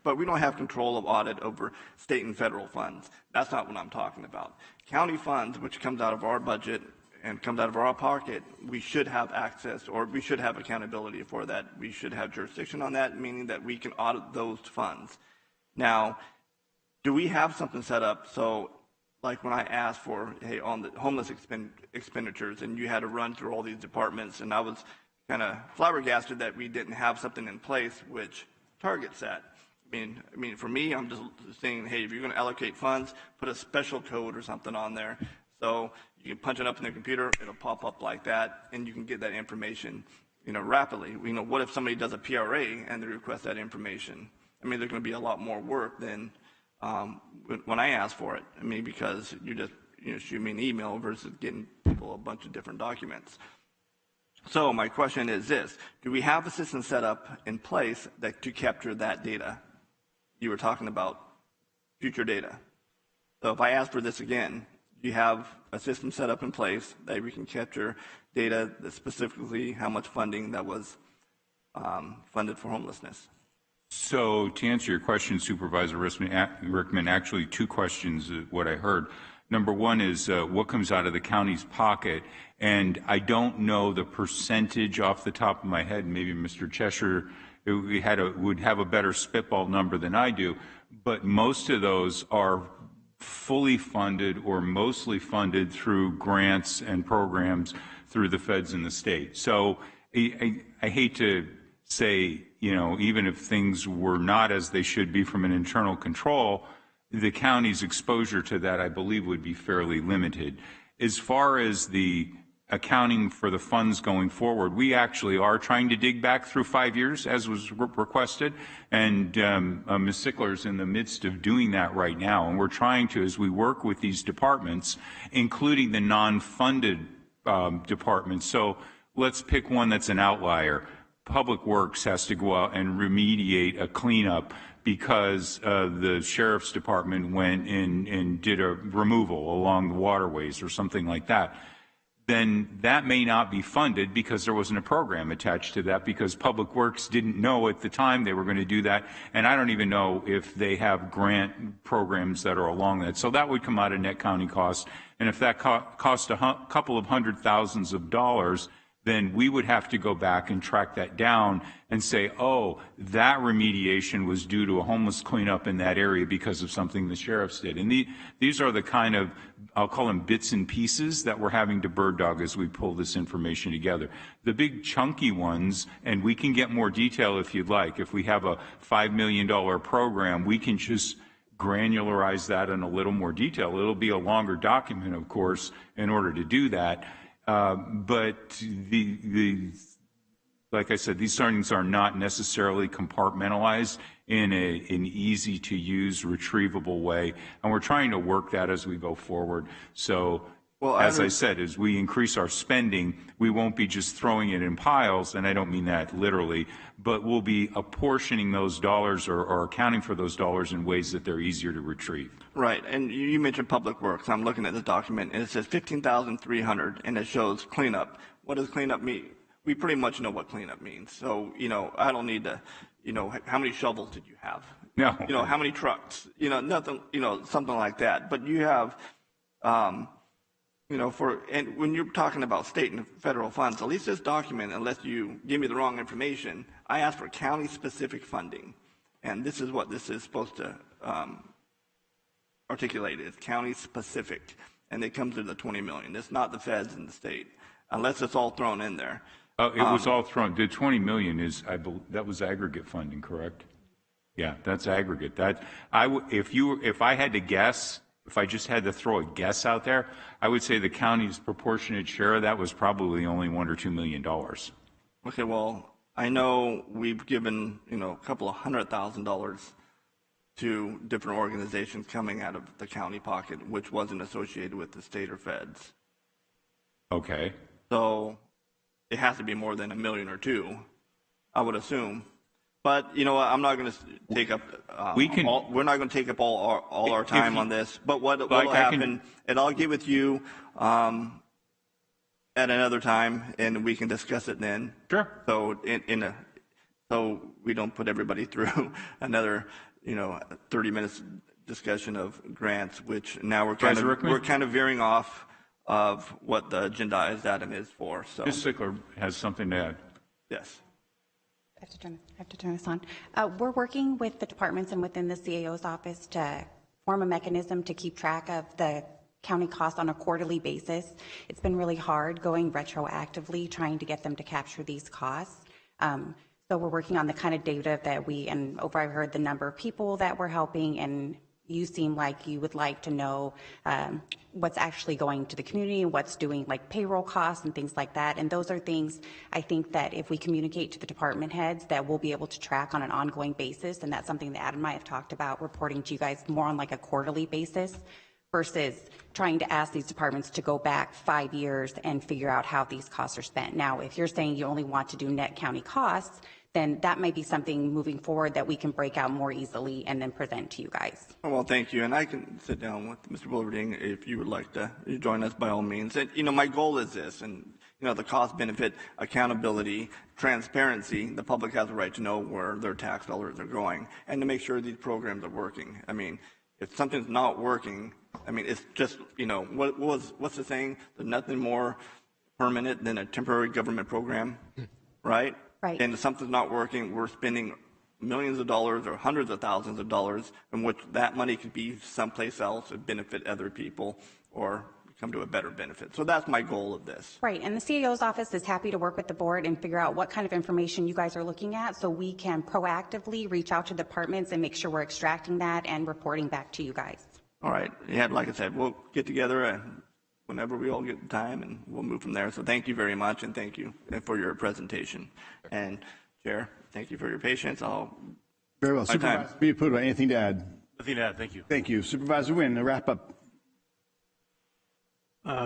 but we don't have control of audit over state and federal funds. That's not what I'm talking about. County funds, which comes out of our budget and comes out of our pocket, we should have access, or we should have accountability for that. We should have jurisdiction on that, meaning that we can audit those funds. Now, do we have something set up so, like when I asked for, hey, on the homeless expenditures, and you had to run through all these departments, and I was kind of flabbergasted that we didn't have something in place which targets that. I mean, for me, I'm just saying, hey, if you're going to allocate funds, put a special code or something on there, so you can punch it up in the computer, it'll pop up like that, and you can get that information, rapidly. What if somebody does a PRA and they request that information? I mean, there's going to be a lot more work than when I ask for it. I mean, because you just shoot me an email versus getting people a bunch of different documents. So my question is this: do we have a system set up in place to capture that data? You were talking about future data. So if I ask for this again, do you have a system set up in place that we can capture data that specifically how much funding that was funded for homelessness?
So to answer your question, Supervisor Rickman, actually two questions, what I heard. Number one is what comes out of the county's pocket, and I don't know the percentage off the top of my head. Maybe Mr. Cheshire would have a better spitball number than I do, but most of those are fully funded or mostly funded through grants and programs through the feds and the state. So I hate to say, even if things were not as they should be from an internal control, the county's exposure to that, I believe, would be fairly limited. As far as the accounting for the funds going forward, we actually are trying to dig back through 5 years, as was requested, and Ms. Sickler is in the midst of doing that right now. And we're trying to, as we work with these departments, including the non-funded departments. So let's pick one that's an outlier. Public Works has to go out and remediate a cleanup because the sheriff's department went in and did a removal along the waterways or something like that. Then that may not be funded because there wasn't a program attached to that, because Public Works didn't know at the time they were going to do that, and I don't even know if they have grant programs that are along that. So that would come out of net county costs, and if that cost a couple of $100,000s, then we would have to go back and track that down and say, oh, that remediation was due to a homeless cleanup in that area because of something the sheriffs did. And these are the kind of, I'll call them bits and pieces that we're having to bird dog as we pull this information together. The big chunky ones, and we can get more detail if you'd like. If we have a $5 million program, we can just granularize that in a little more detail. It'll be a longer document, of course, in order to do that. But like I said, these things are not necessarily compartmentalized in an easy-to-use, retrievable way, and we're trying to work that as we go forward. So, as I said, as we increase our spending, we won't be just throwing it in piles, and I don't mean that literally, but we'll be apportioning those dollars or accounting for those dollars in ways that they're easier to retrieve.
Right, and you mentioned Public Works. I'm looking at the document, and it says $15,300, and it shows cleanup. What does cleanup mean? We pretty much know what cleanup means. So, I don't need to, how many shovels did you have?
No.
How many trucks? Nothing, something like that. But you have, and when you're talking about state and federal funds, at least this document, unless you give me the wrong information, I asked for county-specific funding, and this is what this is supposed to articulate. It's county-specific, and it comes to the $20 million. It's not the feds and the state, unless it's all thrown in there.
It was all thrown. The $20 million is, that was aggregate funding, correct? Yeah, that's aggregate. If I had to guess, if I just had to throw a guess out there, I would say the county's proportionate share of that was probably only $1 or $2 million.
Okay, well, I know we've given a couple of $100,000 to different organizations coming out of the county pocket, which wasn't associated with the state or feds.
Okay.
So it has to be more than $1 million or $2 million, I would assume. But I'm not going to take up. We're not going to take up all our time on this. But what will happen? And I'll get with you at another time, and we can discuss it then.
Sure.
So so we don't put everybody through another 30 minutes discussion of grants, which now we're kind of veering off of what the agendized item is for. So
Ms. Sickler has something to add.
Yes.
I have to turn this on. We're working with the departments and within the CAO's office to form a mechanism to keep track of the county costs on a quarterly basis. It's been really hard going retroactively, trying to get them to capture these costs. So we're working on the kind of data that and overheard the number of people that we're helping, and you seem like you would like to know what's actually going to the community and what's doing like payroll costs and things like that. And those are things I think that if we communicate to the department heads that we'll be able to track on an ongoing basis. And that's something that Adam and I have talked about, reporting to you guys more on like a quarterly basis versus trying to ask these departments to go back 5 years and figure out how these costs are spent. Now, if you're saying you only want to do net county costs, then that might be something moving forward that we can break out more easily and then present to you guys.
Well, thank you. And I can sit down with Mr. Wilverding if you would like to join us by all means. And, my goal is this, and, the cost benefit, accountability, transparency. The public has a right to know where their tax dollars are going and to make sure these programs are working. I mean, if something's not working, it's just, what's the saying? There's nothing more permanent than a temporary government program, right?
Right.
And if something's not working, we're spending millions of dollars or hundreds of thousands of dollars, in which that money could be someplace else and benefit other people or come to a better benefit. So that's my goal of this.
Right, and the CEO's office is happy to work with the board and figure out what kind of information you guys are looking at so we can proactively reach out to departments and make sure we're extracting that and reporting back to you guys.
All right. Yeah, like I said, we'll get together whenever we all get time, and we'll move from there. So thank you very much, and thank you for your presentation. And Chair, thank you for your patience.
Very well. Supervisor Villaputo, anything to add?
Nothing to add. Thank you.
Thank you. Supervisor Wynn, a wrap up.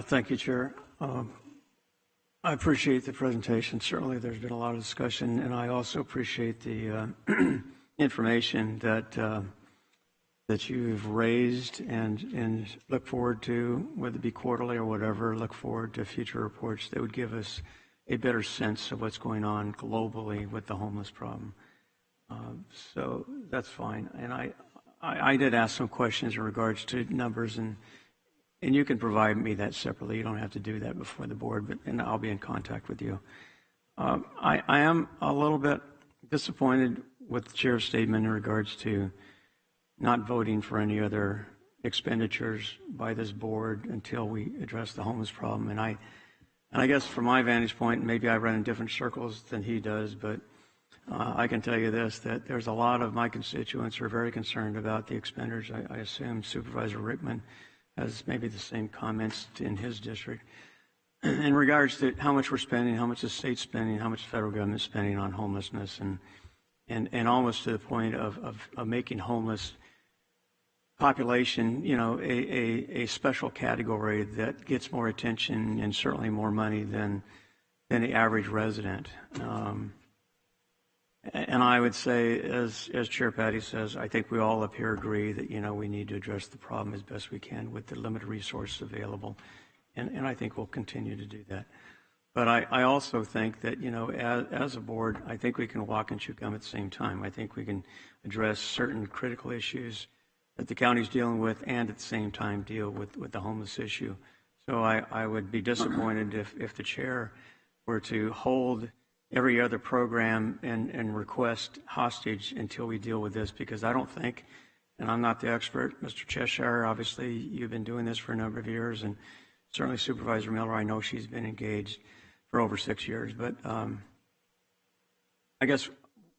Thank you, Chair. I appreciate the presentation. Certainly there's been a lot of discussion, and I also appreciate the information that you've raised and look forward to, whether it be quarterly or whatever, look forward to future reports that would give us a better sense of what's going on globally with the homeless problem. So that's fine. And I did ask some questions in regards to numbers, and you can provide me that separately. You don't have to do that before the board, and I'll be in contact with you. I am a little bit disappointed with the chair's statement in regards to not voting for any other expenditures by this board until we address the homeless problem. And I guess from my vantage point, maybe I run in different circles than he does, but I can tell you this, that there's a lot of my constituents who are very concerned about the expenditures. I assume Supervisor Rickman has maybe the same comments in his district. In regards to how much we're spending, how much the state's spending, how much the federal government's spending on homelessness, and almost to the point of making homeless population, a special category that gets more attention and certainly more money than the average resident. And I would say, as Chair Patty says, I think we all up here agree that, we need to address the problem as best we can with the limited resources available. And I think we'll continue to do that. But I also think that, as a board, I think we can walk and chew gum at the same time. I think we can address certain critical issues that the county's dealing with and at the same time deal with the homeless issue. So I would be disappointed if the chair were to hold every other program and request hostage until we deal with this, because I don't think, and I'm not the expert, Mr. Cheshire, obviously you've been doing this for a number of years, and certainly Supervisor Miller, I know she's been engaged for over 6 years, but I guess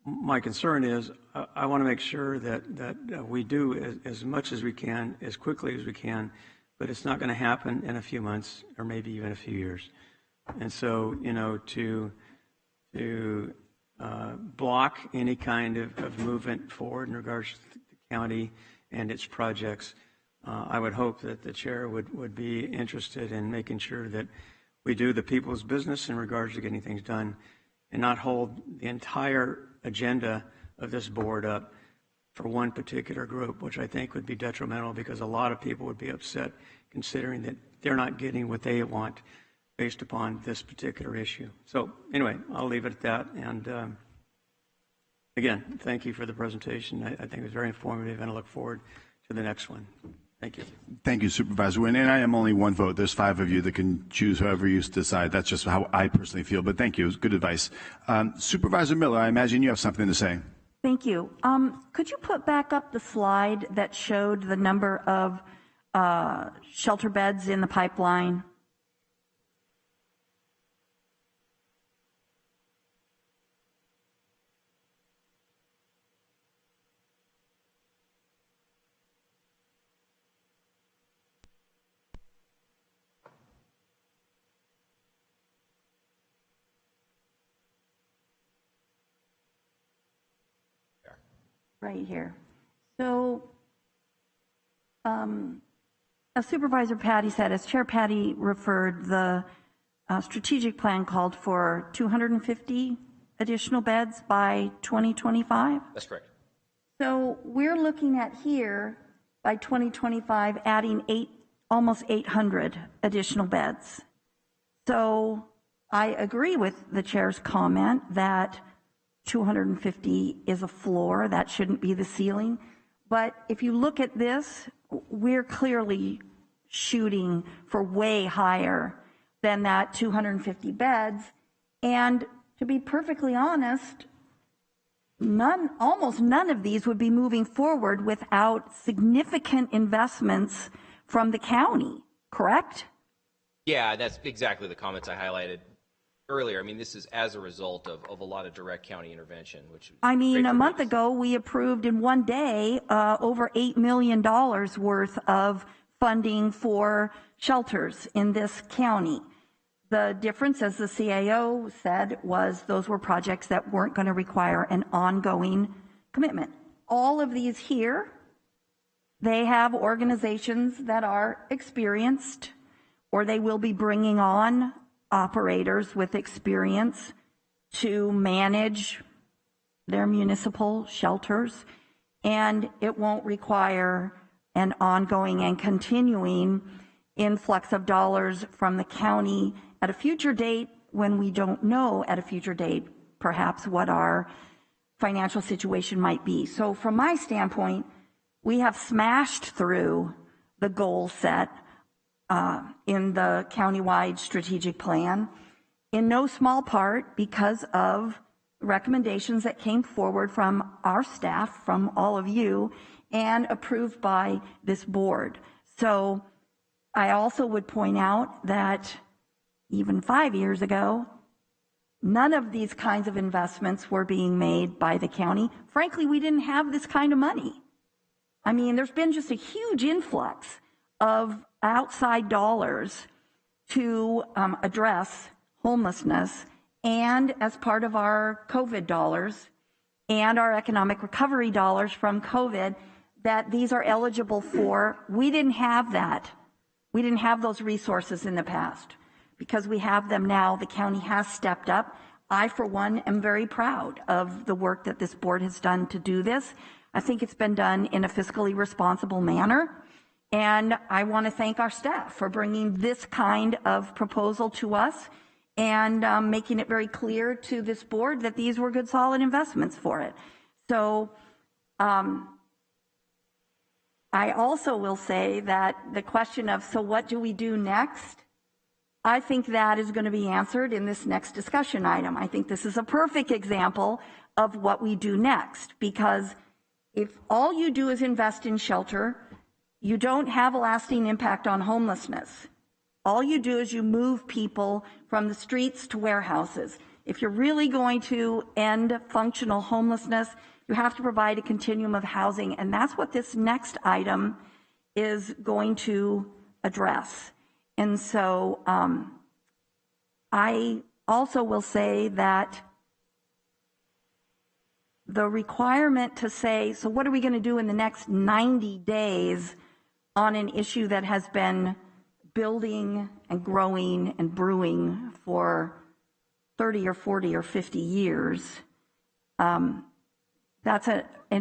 my concern is I want to make sure that we do as much as we can, as quickly as we can, but it's not going to happen in a few months or maybe even a few years. And so, to block any kind of movement forward in regards to the county and its projects, I would hope that the chair would be interested in making sure that we do the people's business in regards to getting things done and not hold the entire agenda of this board up for one particular group, which I think would be detrimental, because a lot of people would be upset considering that they're not getting what they want based upon this particular issue. So anyway, I'll leave it at that. And again, thank you for the presentation. I think it was very informative, and I look forward to the next one. Thank you.
Thank you, Supervisor Wynn. And I am only one vote. There's 5 of you that can choose whoever you decide. That's just how I personally feel. But thank you. It was good advice. Supervisor Miller, I imagine you have something to say.
Thank you. Could you put back up the slide that showed the number of shelter beds in the pipeline. Right here. So, as Supervisor Patty said, as Chair Patty referred, the strategic plan called for 250 additional beds by 2025.
That's correct.
So we're looking at here by 2025 adding almost 800 additional beds. So I agree with the chair's comment that 250 is a floor, that shouldn't be the ceiling. But if you look at this, we're clearly shooting for way higher than that 250 beds. And to be perfectly honest, almost none of these would be moving forward without significant investments from the county, correct?
Yeah, that's exactly the comments I highlighted earlier. I mean, this is as a result of a lot of direct county intervention, which
I mean, a month ago, we approved in one day over $8 million worth of funding for shelters in this county. The difference, as the CAO said, was those were projects that weren't going to require an ongoing commitment. All of these here, they have organizations that are experienced, or they will be bringing on operators with experience to manage their municipal shelters, and it won't require an ongoing and continuing influx of dollars from the county at a future date when we don't know at a future date perhaps what our financial situation might be. So from my standpoint, we have smashed through the goal set in the countywide strategic plan, in no small part because of recommendations that came forward from our staff, from all of you, and approved by this board. So I also would point out that even 5 years ago, none of these kinds of investments were being made by the county. Frankly, we didn't have this kind of money. I mean, there's been just a huge influx of outside dollars to address homelessness, and as part of our COVID dollars and our economic recovery dollars from COVID that these are eligible for. We didn't have that. We didn't have those resources in the past. Because we have them now, the county has stepped up. I, for one, am very proud of the work that this board has done to do this. I think it's been done in a fiscally responsible manner. And I want to thank our staff for bringing this kind of proposal to us and making it very clear to this board that these were good, solid investments for it. So I also will say that the question of, so what do we do next? I think that is going to be answered in this next discussion item. I think this is a perfect example of what we do next, because if all you do is invest in shelter, you don't have a lasting impact on homelessness. All you do is you move people from the streets to warehouses. If you're really going to end functional homelessness, you have to provide a continuum of housing, and that's what this next item is going to address. And so I also will say that the requirement to say, so what are we going to do in the next 90 days on an issue that has been building and growing and brewing for 30 or 40 or 50 years, in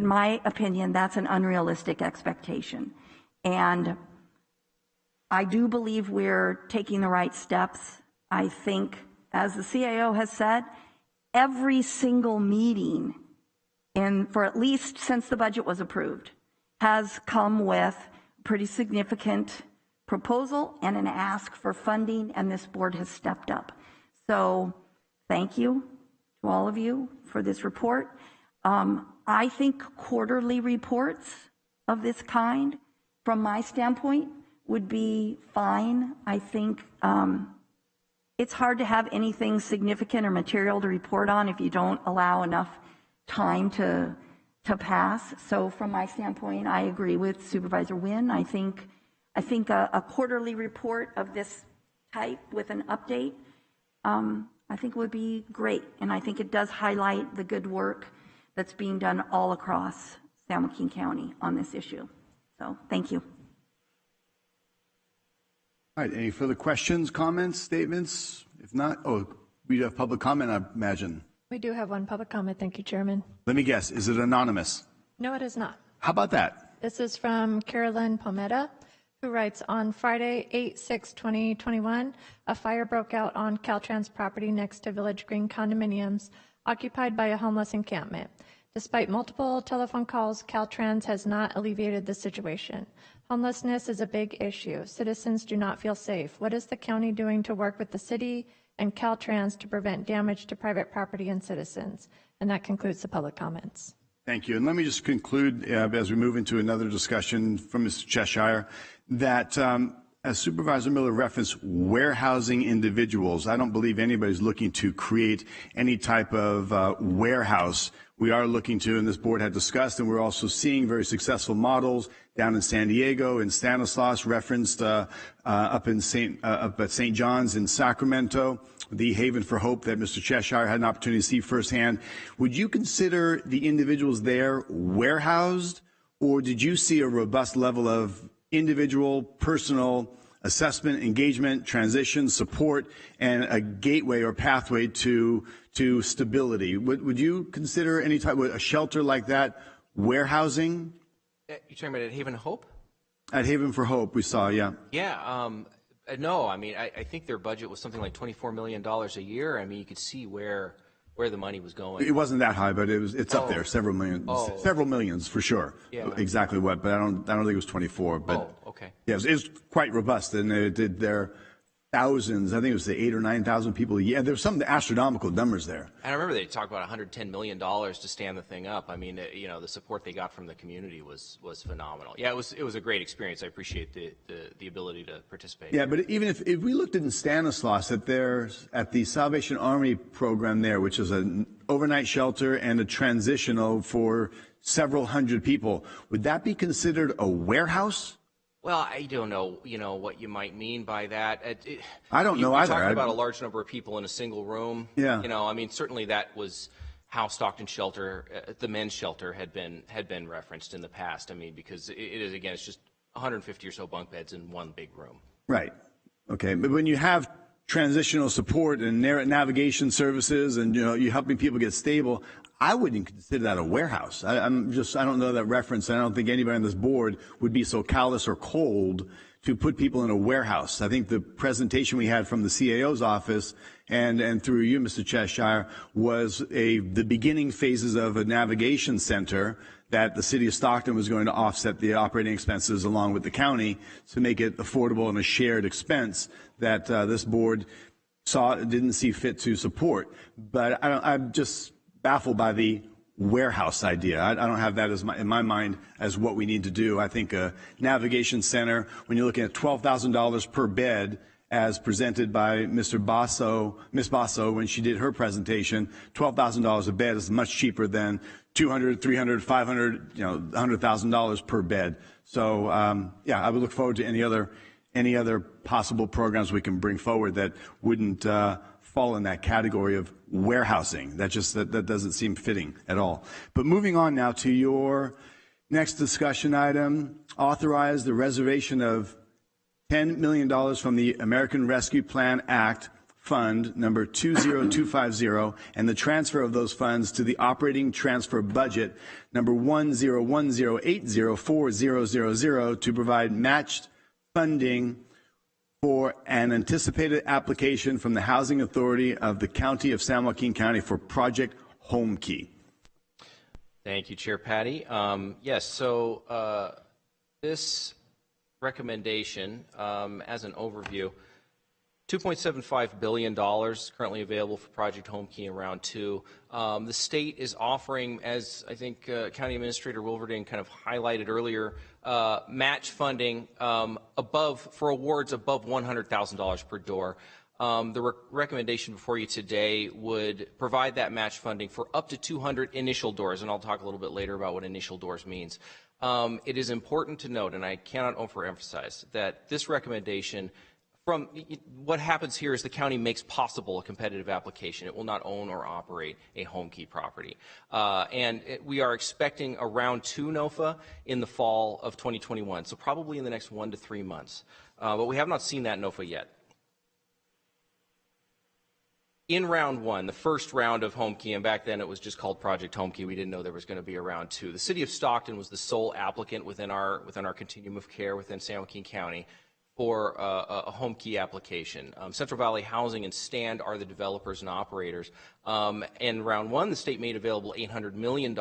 my opinion, that's an unrealistic expectation. And I do believe we're taking the right steps. I think, as the CAO has said, every single meeting for at least since the budget was approved has come with pretty significant proposal and an ask for funding, and this board has stepped up. So thank you to all of you for this report. I think quarterly reports of this kind, from my standpoint, would be fine. I think it's hard to have anything significant or material to report on if you don't allow enough time to pass. So from my standpoint, I agree with Supervisor Wynn. I think a quarterly report of this type with an update, I think would be great. And I think it does highlight the good work that's being done all across San Joaquin County on this issue. So thank you.
All right, any further questions, comments, statements? If not, we have public comment, I imagine.
We do have one public comment. Thank you, Chairman.
Let me guess, is it anonymous?
No, it is not.
How about that?
This is from Carolyn Pometa, who writes, on Friday, 8/6/2021, a fire broke out on Caltrans property next to Village Green condominiums occupied by a homeless encampment. Despite multiple telephone calls, Caltrans has not alleviated the situation. Homelessness is a big issue. Citizens do not feel safe. What is the county doing to work with the city and Caltrans to prevent damage to private property and citizens? And that concludes the public comments.
Thank you. And let me just conclude as we move into another discussion from Mr. Cheshire that as Supervisor Miller referenced, warehousing individuals, I don't believe anybody's looking to create any type of warehouse. We are looking to, and this board had discussed, and we're also seeing very successful models down in San Diego, in Stanislaus, referenced up at St. John's in Sacramento, the Haven for Hope that Mr. Cheshire had an opportunity to see firsthand. Would you consider the individuals there warehoused, or did you see a robust level of individual, personal assessment, engagement, transition, support, and a gateway or pathway to stability? Would you consider any type of a shelter like that warehousing?
You're talking about at Haven Hope?
At Haven for Hope, we saw, yeah.
Yeah. No, I mean, I think their budget was something like $24 million a year. I mean, you could see where the money was going.
It wasn't that high, but it's up there, several millions for sure. Yeah. Exactly what, but I don't think it was 24. But
okay.
Yeah, it was quite robust, and they did their thousands. I think it was the 8,000 or 9,000 people a year. There were some astronomical numbers there.
And I remember they talked about $110 million to stand the thing up. I mean, the support they got from the community was phenomenal. Yeah, it was a great experience. I appreciate the ability to participate.
Yeah, but even if we looked in Stanislaus at the Salvation Army program there, which is an overnight shelter and a transitional for several hundred people, would that be considered a warehouse?
Well, I don't know, what you might mean by that.
I don't know either.
You're talking about a large number of people in a single room.
Yeah.
I mean, certainly that was how Stockton Shelter, the men's shelter, had been referenced in the past. I mean, because it's just 150 or so bunk beds in one big room.
Right. Okay. But when you have transitional support and navigation services and you're helping people get stable, I wouldn't consider that a warehouse. I don't know that reference. I don't think anybody on this board would be so callous or cold to put people in a warehouse. I think the presentation we had from the CAO's office and through you, Mr. Cheshire, was the beginning phases of a navigation center that the city of Stockton was going to offset the operating expenses along with the county to make it affordable and a shared expense that this board didn't see fit to support. But I'm just baffled by the warehouse idea. I don't have that in my mind as what we need to do. I think a navigation center, when you're looking at $12,000 per bed, as presented by Miss Basso when she did her presentation, $12,000 a bed is much cheaper than $200,000, $300,000, $500,000, $100,000 per bed. So I would look forward to any other possible programs we can bring forward that wouldn't fall in that category of warehousing. That doesn't seem fitting at all. But moving on now to your next discussion item, authorize the reservation of $10 million from the American Rescue Plan Act Fund number 20250 and the transfer of those funds to the operating transfer budget number 101080400 to provide matched funding for an anticipated application from the Housing Authority of the County of San Joaquin County for Project Home Key.
Thank you, Chair Patty. Yes, so this recommendation, as an overview, $2.75 billion currently available for Project Homekey in round 2. The state is offering, as I think County Administrator Wilverding kind of highlighted earlier, match funding for awards above $100,000 per door. The recommendation before you today would provide that match funding for up to 200 initial doors, and I'll talk a little bit later about what initial doors means. It is important to note, and I cannot overemphasize, that this recommendation from what happens here is the county makes possible a competitive application. It will not own or operate a Homekey property. We are expecting a round 2 NOFA in the fall of 2021, so probably in the next 1 to 3 months. But we have not seen that NOFA yet. In round 1, the first round of Homekey, and back then it was just called Project Homekey, we didn't know there was going to be a round 2. The city of Stockton was the sole applicant within our continuum of care within San Joaquin County for a Homekey application. Central Valley Housing and Stand are the developers and operators. In round 1, the state made available $800 million,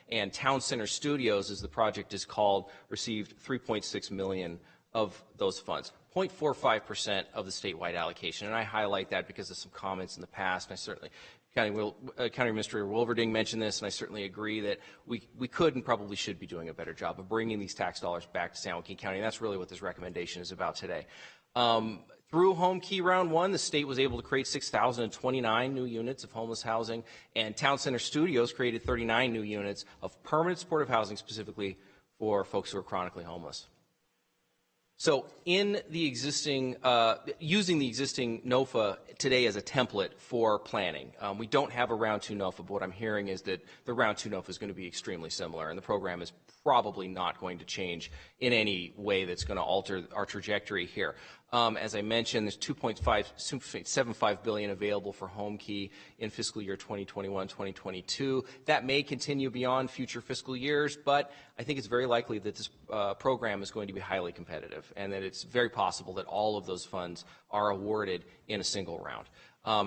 and Town Center Studios, as the project is called, received $3.6 million of those funds. 0.45% of the statewide allocation, and I highlight that because of some comments in the past, and I certainly, County Administrator Wilverding mentioned this, and I certainly agree that we could and probably should be doing a better job of bringing these tax dollars back to San Joaquin County, and that's really what this recommendation is about today. Through Homekey Round 1, the state was able to create 6,029 new units of homeless housing, and Town Center Studios created 39 new units of permanent supportive housing specifically for folks who are chronically homeless. So in the existing, using the existing NOFA today as a template for planning, we don't have a round 2 NOFA, but what I'm hearing is that the round 2 NOFA is going to be extremely similar, and the program is probably not going to change in any way that's going to alter our trajectory here. As I mentioned, there's $2.75 billion available for Homekey in fiscal year 2021-2022. That may continue beyond future fiscal years, but I think it's very likely that this program is going to be highly competitive, and that it's very possible that all of those funds are awarded in a single round.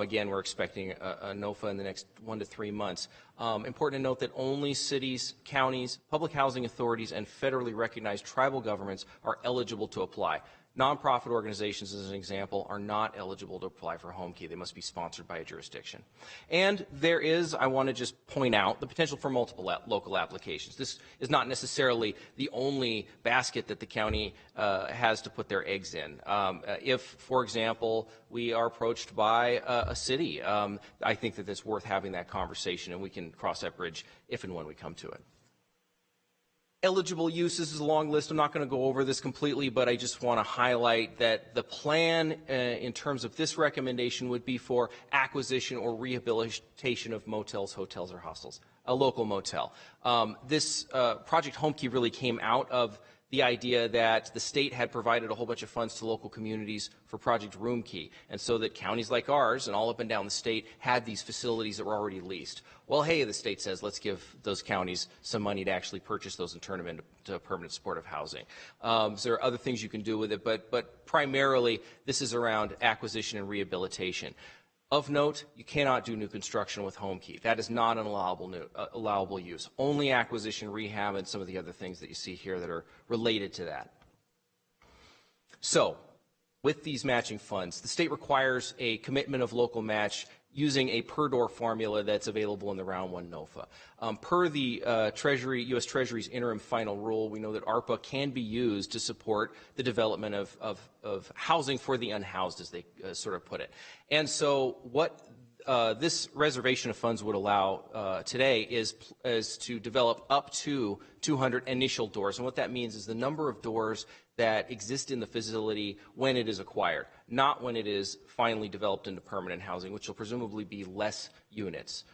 Again, we're expecting a NOFA in the next 1 to 3 months. Important to note that only cities, counties, public housing authorities, and federally recognized tribal governments are eligible to apply. Nonprofit organizations, as an example, are not eligible to apply for Homekey. They must be sponsored by a jurisdiction. And there is, I want to just point out, the potential for multiple local applications. This is not necessarily the only basket that the county has to put their eggs in. If, for example, we are approached by a city, I think that it's worth having that conversation, and we can cross that bridge if and when we come to it. Eligible uses is a long list. I'm not going to go over this completely, but I just want to highlight that the plan in terms of this recommendation would be for acquisition or rehabilitation of motels, hotels, or hostels, a local motel. This Project Homekey really came out of the idea that the state had provided a whole bunch of funds to local communities for Project Roomkey, and so that counties like ours and all up and down the state had these facilities that were already leased. Well, hey, the state says, let's give those counties some money to actually purchase those and turn them into permanent supportive housing. So there are other things you can do with it, but primarily this is around acquisition and rehabilitation. Of note, you cannot do new construction with Homekey. That is not an allowable use. Only acquisition, rehab, and some of the other things that you see here that are related to that. So, with these matching funds, the state requires a commitment of local match using a per-door formula that's available in the Round 1 NOFA. Per the U.S. Treasury's interim final rule, we know that ARPA can be used to support the development of housing for the unhoused, as they sort of put it. And so what this reservation of funds would allow today is to develop up to 200 initial doors. And what that means is the number of doors that exist in the facility when it is acquired, not when it is finally developed into permanent housing, which will presumably be less units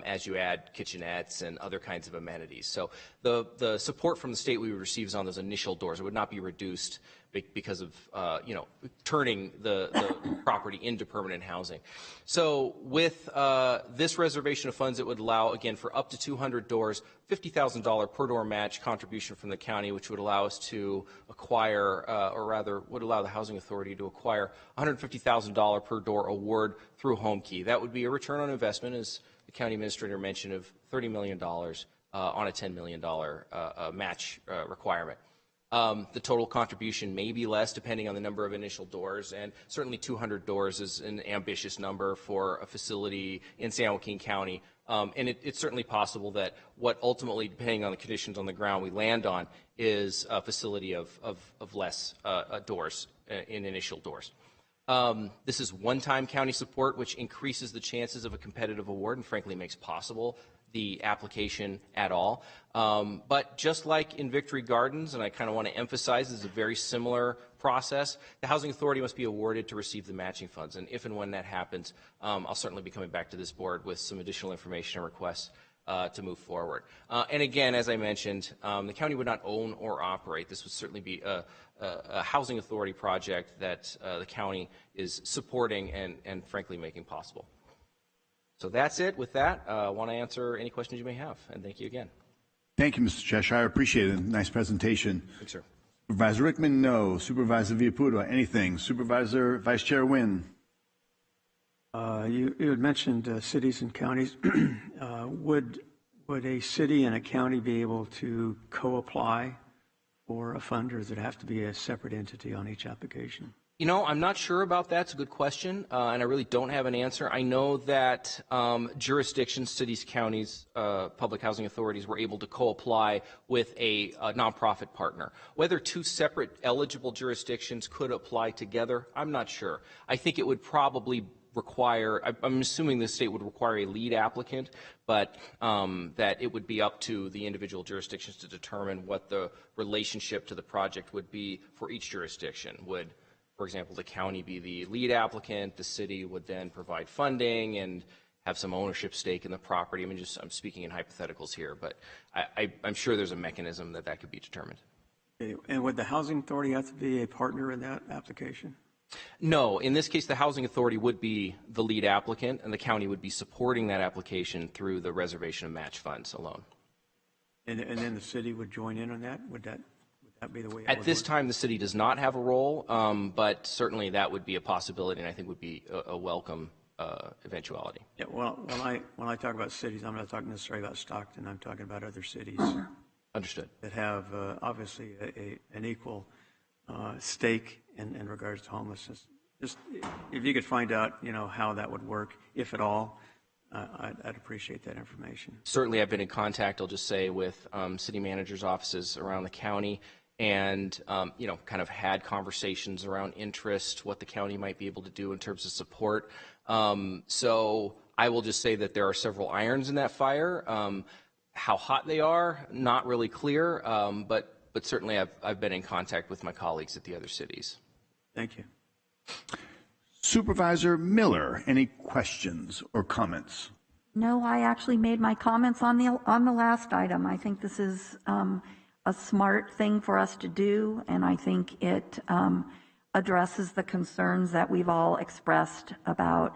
as you add kitchenettes and other kinds of amenities. So the support from the state we would receive is on those initial doors. It would not be reduced because of turning the property into permanent housing. So with this reservation of funds, it would allow, again, for up to 200 doors, $50,000 per door match contribution from the county, which would allow us to acquire, or rather would allow the Housing Authority to acquire $150,000 per door award through Homekey. That would be a return on investment, as the county administrator mentioned, of $30 million on a $10 million match requirement. The total contribution may be less depending on the number of initial doors, and certainly 200 doors is an ambitious number for a facility in San Joaquin County. And it's certainly possible that what ultimately, depending on the conditions on the ground we land on, is a facility of less doors in initial doors. This is one-time county support, which increases the chances of a competitive award and frankly makes possible the application at all. But just like in Victory Gardens, and I kind of want to emphasize this is a very similar process, the Housing Authority must be awarded to receive the matching funds. And if and when that happens, I'll certainly be coming back to this board with some additional information and requests to move forward. And again, as I mentioned, the county would not own or operate. This would certainly be a Housing Authority project that the county is supporting and frankly making possible. So that's it. With that, I want to answer any questions you may have, and thank you again.
Thank you, Mr. Cheshire. I appreciate it. Nice presentation.
Thanks, sir.
Supervisor Rickman, no. Supervisor Villaputo, anything. Supervisor Vice Chair Wynn.
You had mentioned cities and counties. Would a city and a county be able to co-apply for a fund, or does it have to be a separate entity on each application?
You know, I'm not sure about that. It's a good question, and I really don't have an answer. I know that jurisdictions, cities, counties, public housing authorities were able to co-apply with a nonprofit partner. Whether two separate eligible jurisdictions could apply together, I'm not sure. I think it would probably require, I'm assuming the state would require a lead applicant, but that it would be up to the individual jurisdictions to determine what the relationship to the project would be for each jurisdiction. Would, for example, the county be the lead applicant, the city would then provide funding and have some ownership stake in the property. I mean, I'm speaking in hypotheticals here, but I'm sure there's a mechanism that could be determined.
Okay. And would the Housing Authority have to be a partner in that application?
No, in this case, the Housing Authority would be the lead applicant, and the county would be supporting that application through the reservation of match funds alone.
And then the city would join in on that? Would that be the way it
At
would
this
work?
time, the city does not have a role, but certainly that would be a possibility, and I think would be a welcome eventuality.
Yeah, well, when I talk about cities, I'm not talking necessarily about Stockton. I'm talking about other cities.
Understood.
That have obviously an equal stake in regards to homelessness. Just if you could find out, how that would work, if at all, I'd appreciate that information.
Certainly, I've been in contact, I'll just say, with city managers' offices around the county, and kind of had conversations around interest, what the county might be able to do in terms of support. So I will just say that there are several irons in that fire. How hot they are, not really clear, but certainly I've been in contact with my colleagues at the other cities.
Thank you.
Supervisor Miller, any questions or comments?
No, I actually made my comments on the last item. I think this is a smart thing for us to do, and I think it addresses the concerns that we've all expressed about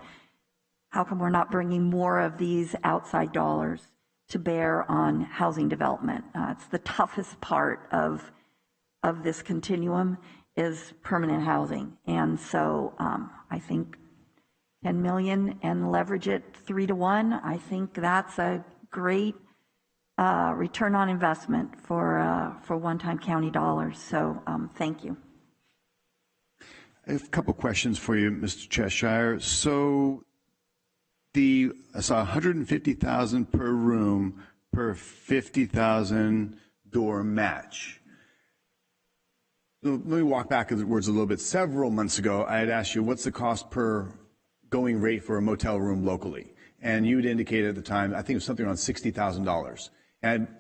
how come we're not bringing more of these outside dollars to bear on housing development. It's the toughest part of this continuum is permanent housing. And so I think 10 million and leverage it 3-to-1, I think that's a great return on investment for one-time county dollars. So thank you.
I have a couple questions for you, Mr. Cheshire. So I saw 150,000 per room per 50,000 door match. Let me walk backwards a little bit. Several months ago, I had asked you, what's the cost per going rate for a motel room locally? And you had indicated at the time, I think it was something around $60,000. And I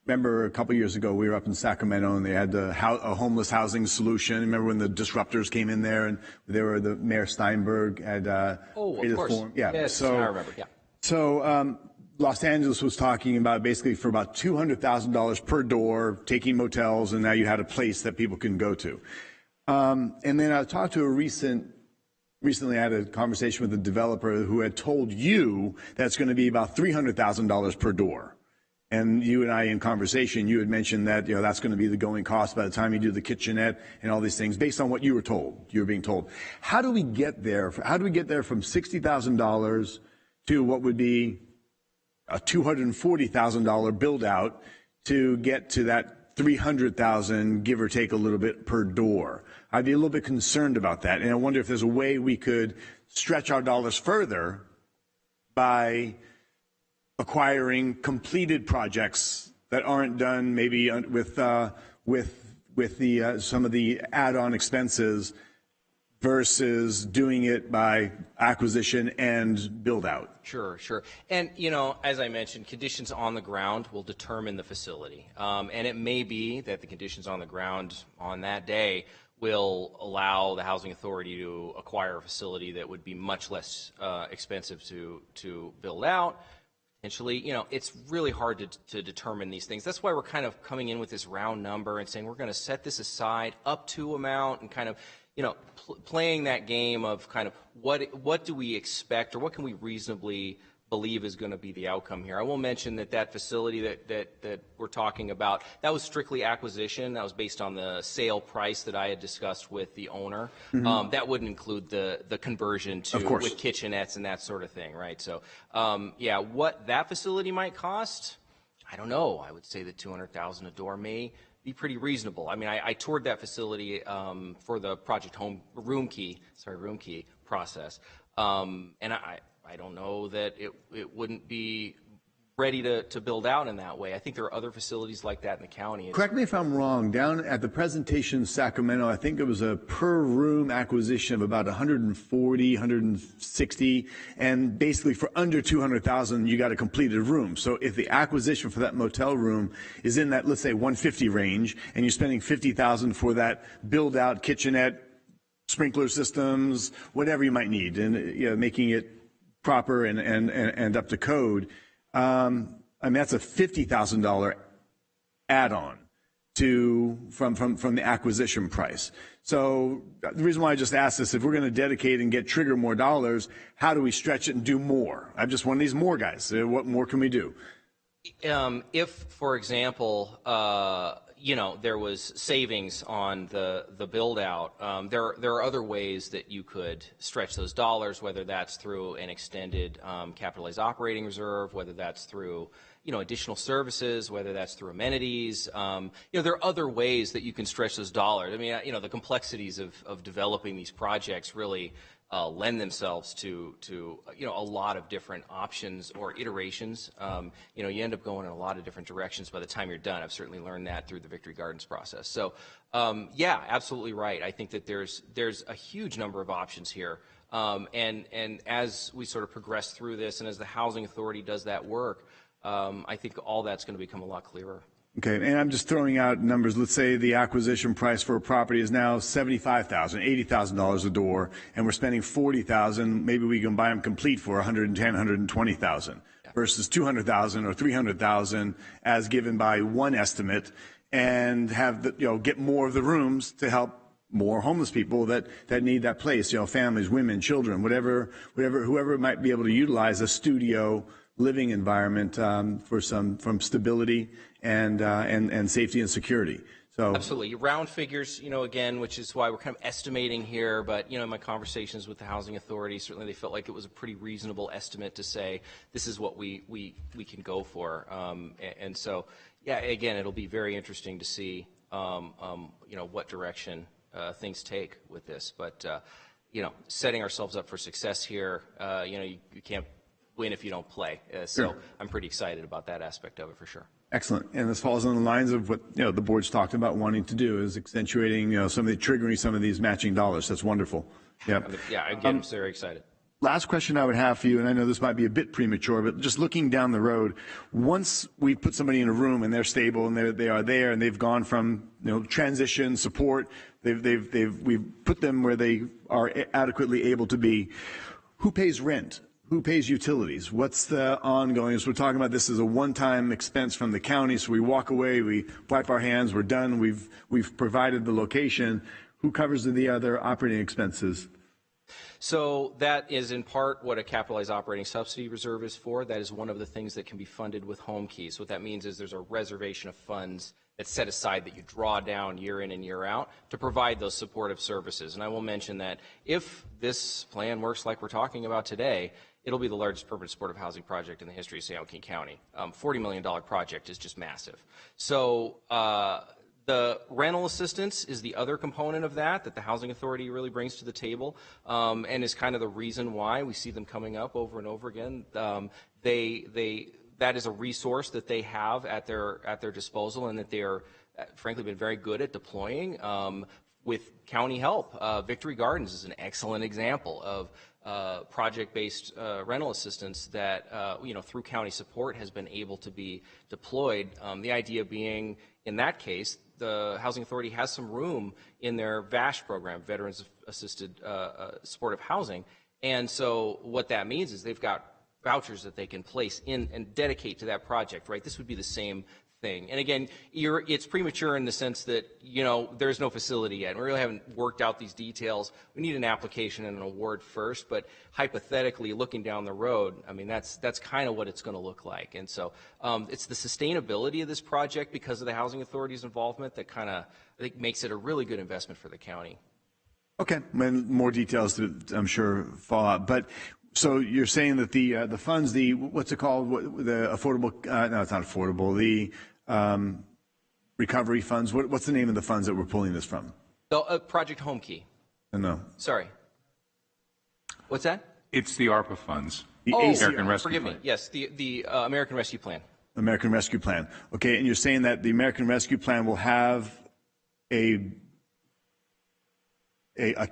remember a couple years ago, we were up in Sacramento and they had a homeless housing solution. Remember when the disruptors came in there and the Mayor Steinberg had
of course.
Yeah.
Yes,
So
I remember, yeah.
So Los Angeles was talking about basically for about $200,000 per door, taking motels, and now you had a place that people can go to. And then I talked to recently I had a conversation with a developer who had told you that's going to be about $300,000 per door. And you and I in conversation, you had mentioned that, that's going to be the going cost by the time you do the kitchenette and all these things based on what you were being told. How do we get there? How do we get there from $60,000 to what would be a $240,000 build out to get to that $300,000, give or take a little bit per door. I'd be a little bit concerned about that. And I wonder if there's a way we could stretch our dollars further by acquiring completed projects that aren't done maybe with some of the add-on expenses versus doing it by acquisition and build out.
Sure, sure. And, you know, as I mentioned, conditions on the ground will determine the facility. And it may be that the conditions on the ground on that day will allow the housing authority to acquire a facility that would be much less expensive to build out. Potentially, you know, it's really hard to determine these things. That's why we're kind of coming in with this round number and saying we're going to set this aside up to amount and kind of, you know, playing that game of kind of what do we expect or what can we reasonably believe is going to be the outcome here. I will mention that facility that we're talking about, that was strictly acquisition. That was based on the sale price that I had discussed with the owner.
Mm-hmm.
That wouldn't include the conversion to with kitchenettes and that sort of thing, right? So, yeah, what that facility might cost, I don't know. I would say that $200,000 a door may be pretty reasonable. I mean, I toured that facility for the Project Room Key process, and I don't know that it wouldn't be ready to build out in that way. I think there are other facilities like that in the county.
Correct me if I'm wrong. Down at the presentation in Sacramento, I think it was a per room acquisition of about 140, 160, and basically for under 200,000, you got a completed room. So if the acquisition for that motel room is in that, let's say, 150 range, and you're spending 50,000 for that build out kitchenette, sprinkler systems, whatever you might need, and you know, making it proper and up to code. I mean, that's a $50,000 add-on from the acquisition price. So the reason why I just asked this, if we're going to dedicate and trigger more dollars, how do we stretch it and do more? I'm just one of these more guys. What more can we do?
If, for example, you know, there was savings on the build out, there are other ways that you could stretch those dollars, whether that's through an extended capitalized operating reserve, whether that's through, you know, additional services, whether that's through amenities. You know, there are other ways that you can stretch those dollars. I mean, you know, the complexities of developing these projects really lend themselves to you know, a lot of different options or iterations. You know, you end up going in a lot of different directions by the time you're done. I've certainly learned that through the Victory Gardens process. So yeah, absolutely right. I think that there's a huge number of options here. And as we sort of progress through this and as the housing authority does that work, I think all that's going to become a lot clearer.
Okay, and I'm just throwing out numbers. Let's say the acquisition price for a property is now $75,000, $80,000 a door, and we're spending $40,000. Maybe we can buy them complete for $110,000, $120,000 versus $200,000 or $300,000 as given by one estimate, and have the, you know, get more of the rooms to help more homeless people that need that place. You know, families, women, children, whoever might be able to utilize a studio living environment for from stability and safety and security. So
absolutely, round figures, you know, again, which is why we're kind of estimating here. But you know, in my conversations with the housing authority, certainly they felt like it was a pretty reasonable estimate to say this is what we can go for. And so, yeah, again, it'll be very interesting to see, you know, what direction things take with this. But you know, setting ourselves up for success here, you know, you can't win if you don't play. So
sure.
I'm pretty excited about that aspect of it for sure.
Excellent. And this falls on the lines of what, you know, the board's talked about wanting to do, is accentuating, you know, triggering some of these matching dollars. That's wonderful. Yep.
Yeah, again, I'm very excited.
Last question I would have for you, and I know this might be a bit premature, but just looking down the road, once we put somebody in a room and they're stable and they are there and they've gone from, you know, transition support, we've put them where they are adequately able to be. Who pays rent? Who pays utilities? What's the ongoing? As we're talking about, this is a one-time expense from the county, so we walk away, we wipe our hands, we're done, we've provided the location. Who covers the other operating expenses?
So that is in part what a capitalized operating subsidy reserve is for. That is one of the things that can be funded with home keys. So what that means is there's a reservation of funds that's set aside that you draw down year in and year out to provide those supportive services. And I will mention that if this plan works like we're talking about today, it'll be the largest permanent supportive housing project in the history of San Joaquin County. $40 million project is just massive. So the rental assistance is the other component of that the Housing Authority really brings to the table, and is kind of the reason why we see them coming up over and over again. That is a resource that they have at their disposal, and that they are, frankly, been very good at deploying with county help. Victory Gardens is an excellent example of project-based rental assistance that through county support has been able to be deployed. The idea being, in that case, the Housing Authority has some room in their VASH program, Veterans Assisted Supportive Housing, and so what that means is they've got vouchers that they can place in and dedicate to that project, right? This would be the same thing. And again, it's premature in the sense that, there's no facility yet. We really haven't worked out these details. We need an application and an award first, but hypothetically, looking down the road, I mean, that's kind of what it's going to look like. And so it's the sustainability of this project because of the Housing Authority's involvement that kind of, I think, makes it a really good investment for the county.
Okay, and more details to, I'm sure, fall out. But so you're saying that the funds, what's it called? The affordable? No, it's not affordable. The recovery funds. What's the name of the funds that we're pulling this from?
The Project Home Key.
No.
Sorry. What's that?
It's the ARPA funds.
The
American Rescue
forgive
Plan.
me. Yes, the American Rescue Plan.
American Rescue Plan. Okay, and you're saying that the American Rescue Plan will have a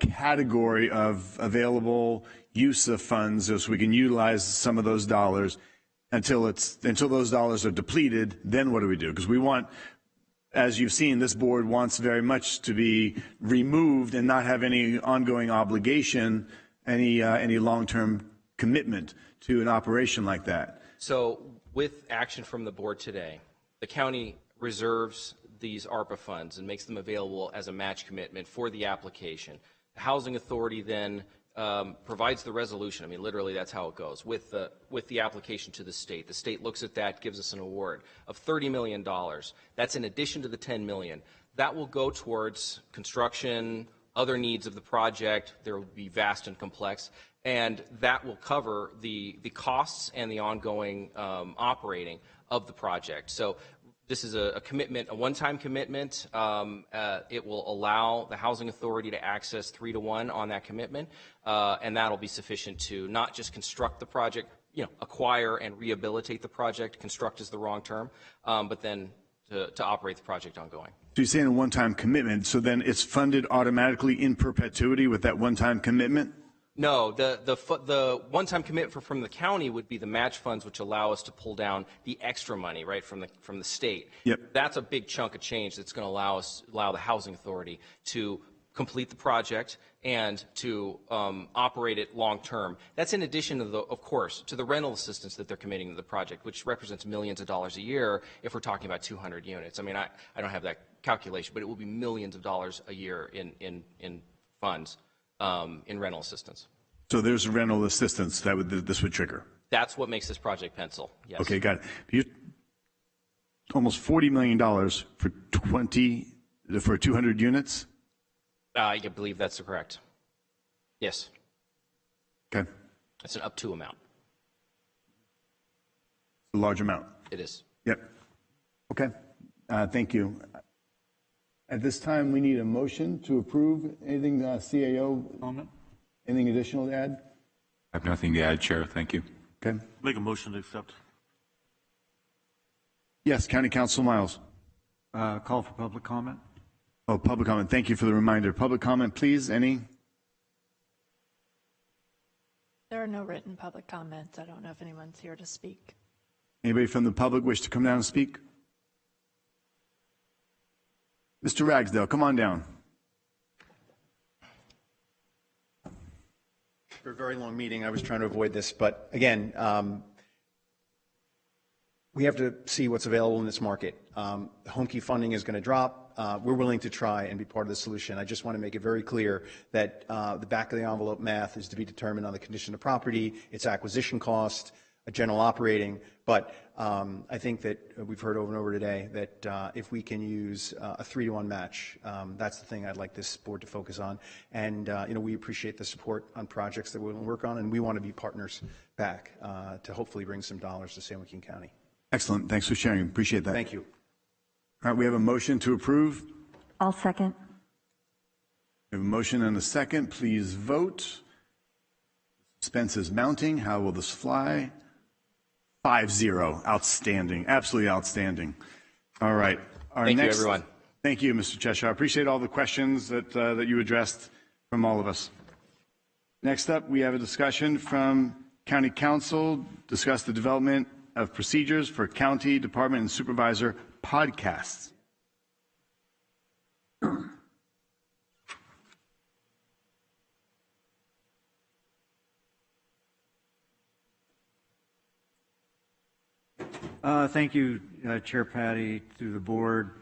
category of available use of funds so we can utilize some of those dollars until those dollars are depleted. Then what do we do? Because we want, as you've seen, this board wants very much to be removed and not have any ongoing obligation, any long-term commitment to an operation like that.
So with action from the board today, the county reserves these ARPA funds and makes them available as a match commitment for the application. The Housing Authority then provides the resolution. I mean, literally, that's how it goes with the application to the state. The state looks at that, gives us an award of $30 million. That's in addition to the $10 million. That will go towards construction, other needs of the project. There will be vast and complex, and that will cover the costs and the ongoing operating of the project. So this is a commitment, a one-time commitment. It will allow the Housing Authority to access 3-to-1 on that commitment, and that'll be sufficient to not just construct the project, acquire and rehabilitate the project. Construct is the wrong term, but then to operate the project ongoing.
So you're saying a one-time commitment, so then it's funded automatically in perpetuity with that one-time commitment?
No, the one-time commitment from the county would be the match funds, which allow us to pull down the extra money, right, from the state.
Yep.
That's a big chunk of change that's going to allow the Housing Authority to complete the project and to operate it long term. That's in addition to of course, to the rental assistance that they're committing to the project, which represents millions of dollars a year if we're talking about 200 units. I mean, I don't have that calculation, but it will be millions of dollars a year in funds. In rental assistance.
So there's a rental assistance this would trigger.
That's what makes this project pencil. Yes.
Okay, got it. Almost $40 million for 200 units.
I believe that's correct. Yes.
Okay.
It's an up to amount.
A large amount.
It is.
Yep. Okay. Thank you. At this time, we need a motion to approve. Anything CAO comment? Anything additional to add?
I have nothing to add, Chair. Thank you.
Okay.
Make a motion to accept.
Yes, County Council Miles.
Call for public comment.
Oh, public comment. Thank you for the reminder. Public comment, please. Any?
There are no written public comments. I don't know if anyone's here to speak.
Anybody from the public wish to come down and speak? Mr. Ragsdale, come on down.
For a very long meeting, I was trying to avoid this, but again, we have to see what's available in this market. Home key funding is going to drop. We're willing to try and be part of the solution. I just want to make it very clear that the back of the envelope math is to be determined on the condition of property, its acquisition cost, general operating. But I think that we've heard over and over today that if we can use a 3-to-1 match, that's the thing I'd like this board to focus on. And we appreciate the support on projects that we'll work on, and we want to be partners back to hopefully bring some dollars to San Joaquin County.
Excellent. Thanks for sharing. Appreciate that.
Thank you.
All right, we have a motion to approve.
I'll second.
We have a motion and a second. Please vote. Suspense is mounting. How will this fly? 5-0. Outstanding. Absolutely outstanding. All right.
Thank you, everyone.
Thank you, Mr. Cheshire. I appreciate all the questions that you addressed from all of us. Next up, we have a discussion from County Council, discuss the development of procedures for county, department, and supervisor podcasts.
Thank you, Chair Patty, through the board.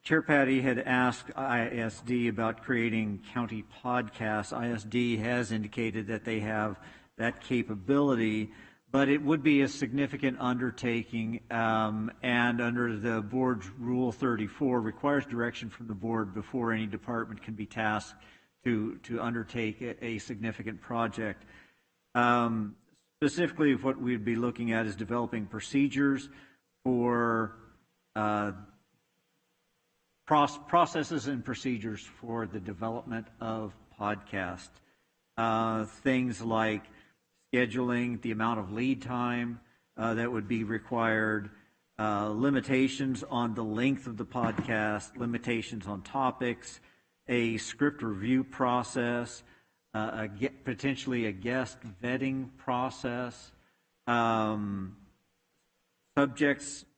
Chair Patty had asked ISD about creating county podcasts. ISD has indicated that they have that capability, but it would be a significant undertaking, and under the board's Rule 34 requires direction from the board before any department can be tasked to undertake a significant project. Specifically, what we'd be looking at is developing procedures for processes and procedures for the development of podcasts. Things like scheduling, the amount of lead time that would be required, limitations on the length of the podcast, limitations on topics, a script review process, potentially a guest vetting process,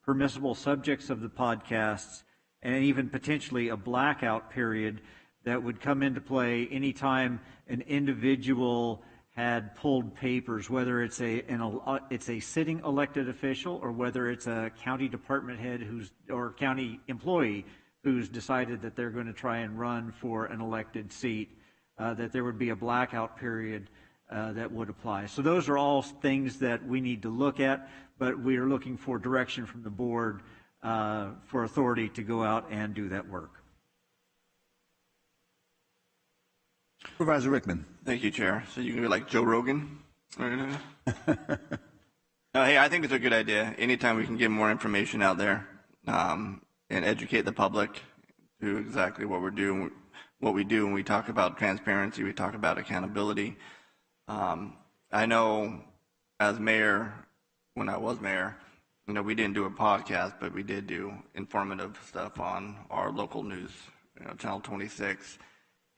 permissible subjects of the podcasts, and even potentially a blackout period that would come into play anytime an individual had pulled papers, whether it's a sitting elected official or whether it's a county department head or county employee who's decided that they're going to try and run for an elected seat. That there would be a blackout period that would apply. So those are all things that we need to look at, but we are looking for direction from the board for authority to go out and do that work.
Supervisor Rickman.
Thank you, Chair. So you can be like Joe Rogan? Hey, I think it's a good idea. Anytime we can get more information out there and educate the public to exactly what we're doing, what we do when we talk about transparency, we talk about accountability. I know as mayor, when I was mayor, we didn't do a podcast, but we did do informative stuff on our local news, Channel 26,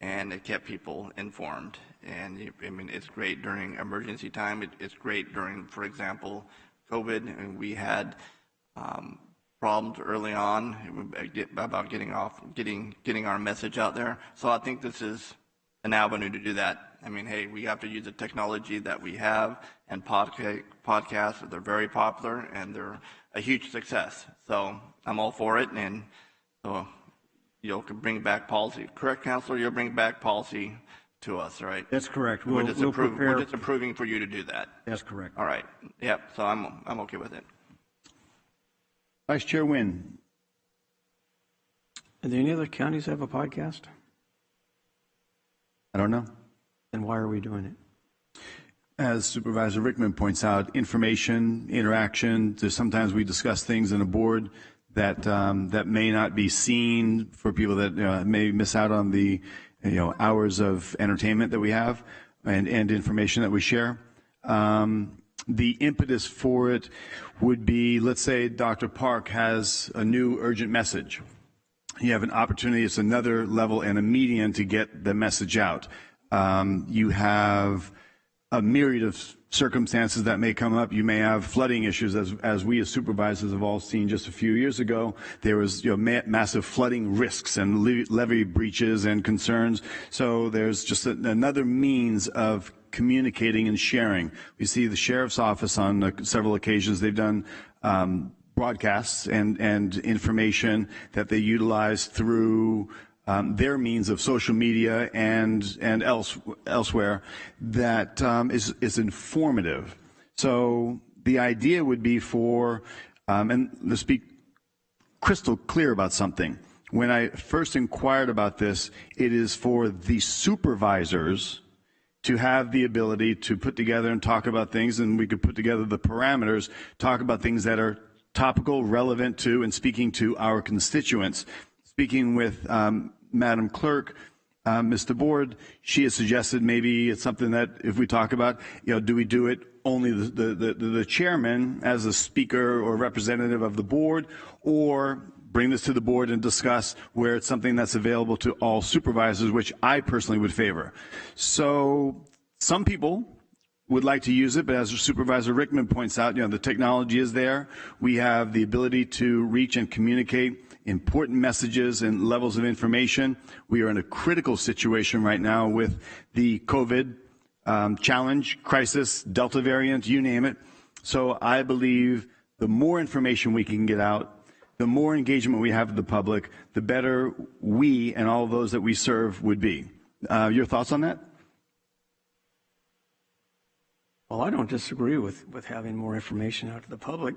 and it kept people informed. And it's great during emergency time. It's great during, for example, COVID, and we had problems early on about getting our message out there. So I think this is an avenue to do that. Hey, we have to use the technology that we have, and podcasts, they're very popular and they're a huge success. So I'm all for it, and so you'll bring back policy. Correct, Councilor? You'll bring back policy to us, right?
That's correct.
We're just approving for you to do that.
That's correct.
All right. Yep. So I'm okay with it.
Vice Chair Wynn.
Are there any other counties that have a podcast?
I don't know.
Then why are we doing it?
As Supervisor Rickman points out, information, interaction, sometimes we discuss things in a board that may not be seen for people that may miss out on the hours of entertainment that we have and information that we share. The impetus for it would be, let's say Dr. Park has a new urgent message. You have an opportunity, it's another level and a median to get the message out. You have a myriad of circumstances that may come up. You may have flooding issues, as we as supervisors have all seen just a few years ago. There was massive flooding risks and levee breaches and concerns. So there's just another means of communicating and sharing. We see the sheriff's office on several occasions. They've done broadcasts and information that they utilize through their means of social media and elsewhere that is informative. So the idea would be for, and let's be crystal clear about something. When I first inquired about this, it is for the supervisors to have the ability to put together and talk about things, and we could put together the parameters, talk about things that are topical, relevant to, and speaking to our constituents. Speaking with Madam Clerk, Mr. Board, she has suggested maybe it's something that if we talk about, do we do it only the chairman as a speaker or representative of the board, or bring this to the board and discuss where it's something that's available to all supervisors, which I personally would favor. So some people would like to use it, but as Supervisor Rickman points out, the technology is there. We have the ability to reach and communicate important messages and levels of information. We are in a critical situation right now with the COVID challenge, crisis, Delta variant, you name it. So I believe the more information we can get out, the more engagement we have with the public, the better we and all those that we serve would be. Your thoughts on that?
Well, I don't disagree with having more information out to the public.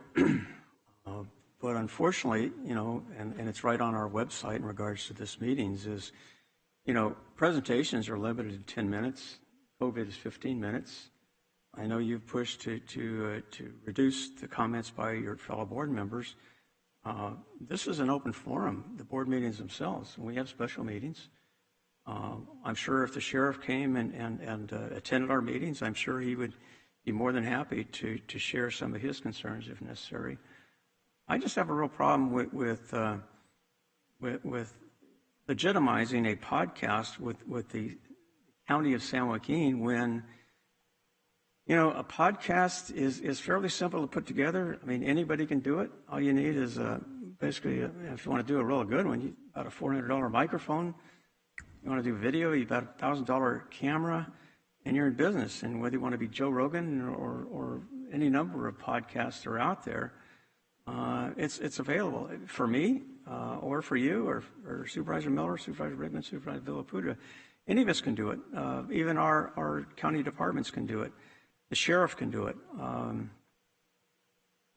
But unfortunately, and it's right on our website in regards to this meetings is, presentations are limited to 10 minutes. COVID is 15 minutes. I know you've pushed to reduce the comments by your fellow board members. This is an open forum, the board meetings themselves. We have special meetings. I'm sure if the sheriff came and attended our meetings, I'm sure he would be more than happy to share some of his concerns if necessary. I just have a real problem with legitimizing a podcast with the County of San Joaquin when, a podcast is fairly simple to put together. I mean, anybody can do it. All you need is basically, if you want to do a real good one, about a $400 microphone. You want to do video, you got a $1,000 camera, and you're in business. And whether you want to be Joe Rogan or any number of podcasts that are out there, it's available for me or for you or Supervisor Miller, Supervisor Rickman, Supervisor Villaputa. Any of us can do it. Even our county departments can do it. The sheriff can do it.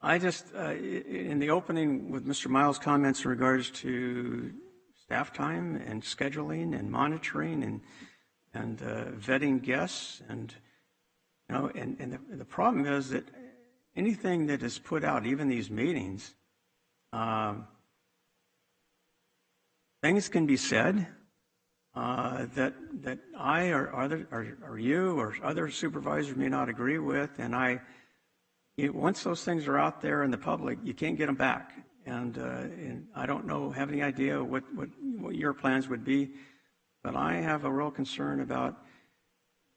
I just, in the opening with Mr. Miles' comments in regards to staff time and scheduling and monitoring and vetting guests, and the problem is that anything that is put out, even these meetings, things can be said that I or you or other supervisors may not agree with, and once those things are out there in the public, you can't get them back. And I don't have any idea what your plans would be, but I have a real concern about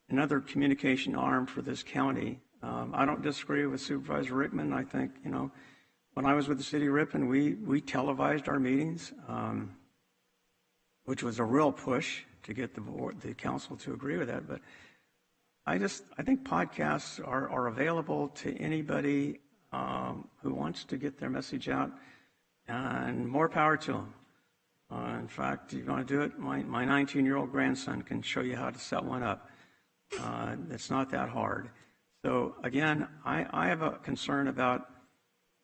another communication arm for this county. I don't disagree with Supervisor Rickman. I think, when I was with the city of Ripon, we televised our meetings, which was a real push to get the council to agree with that. But I think podcasts are available to anybody who wants to get their message out, and more power to them. In fact, if you want to do it, my 19-year-old grandson can show you how to set one up. It's not that hard. So again, I have a concern about,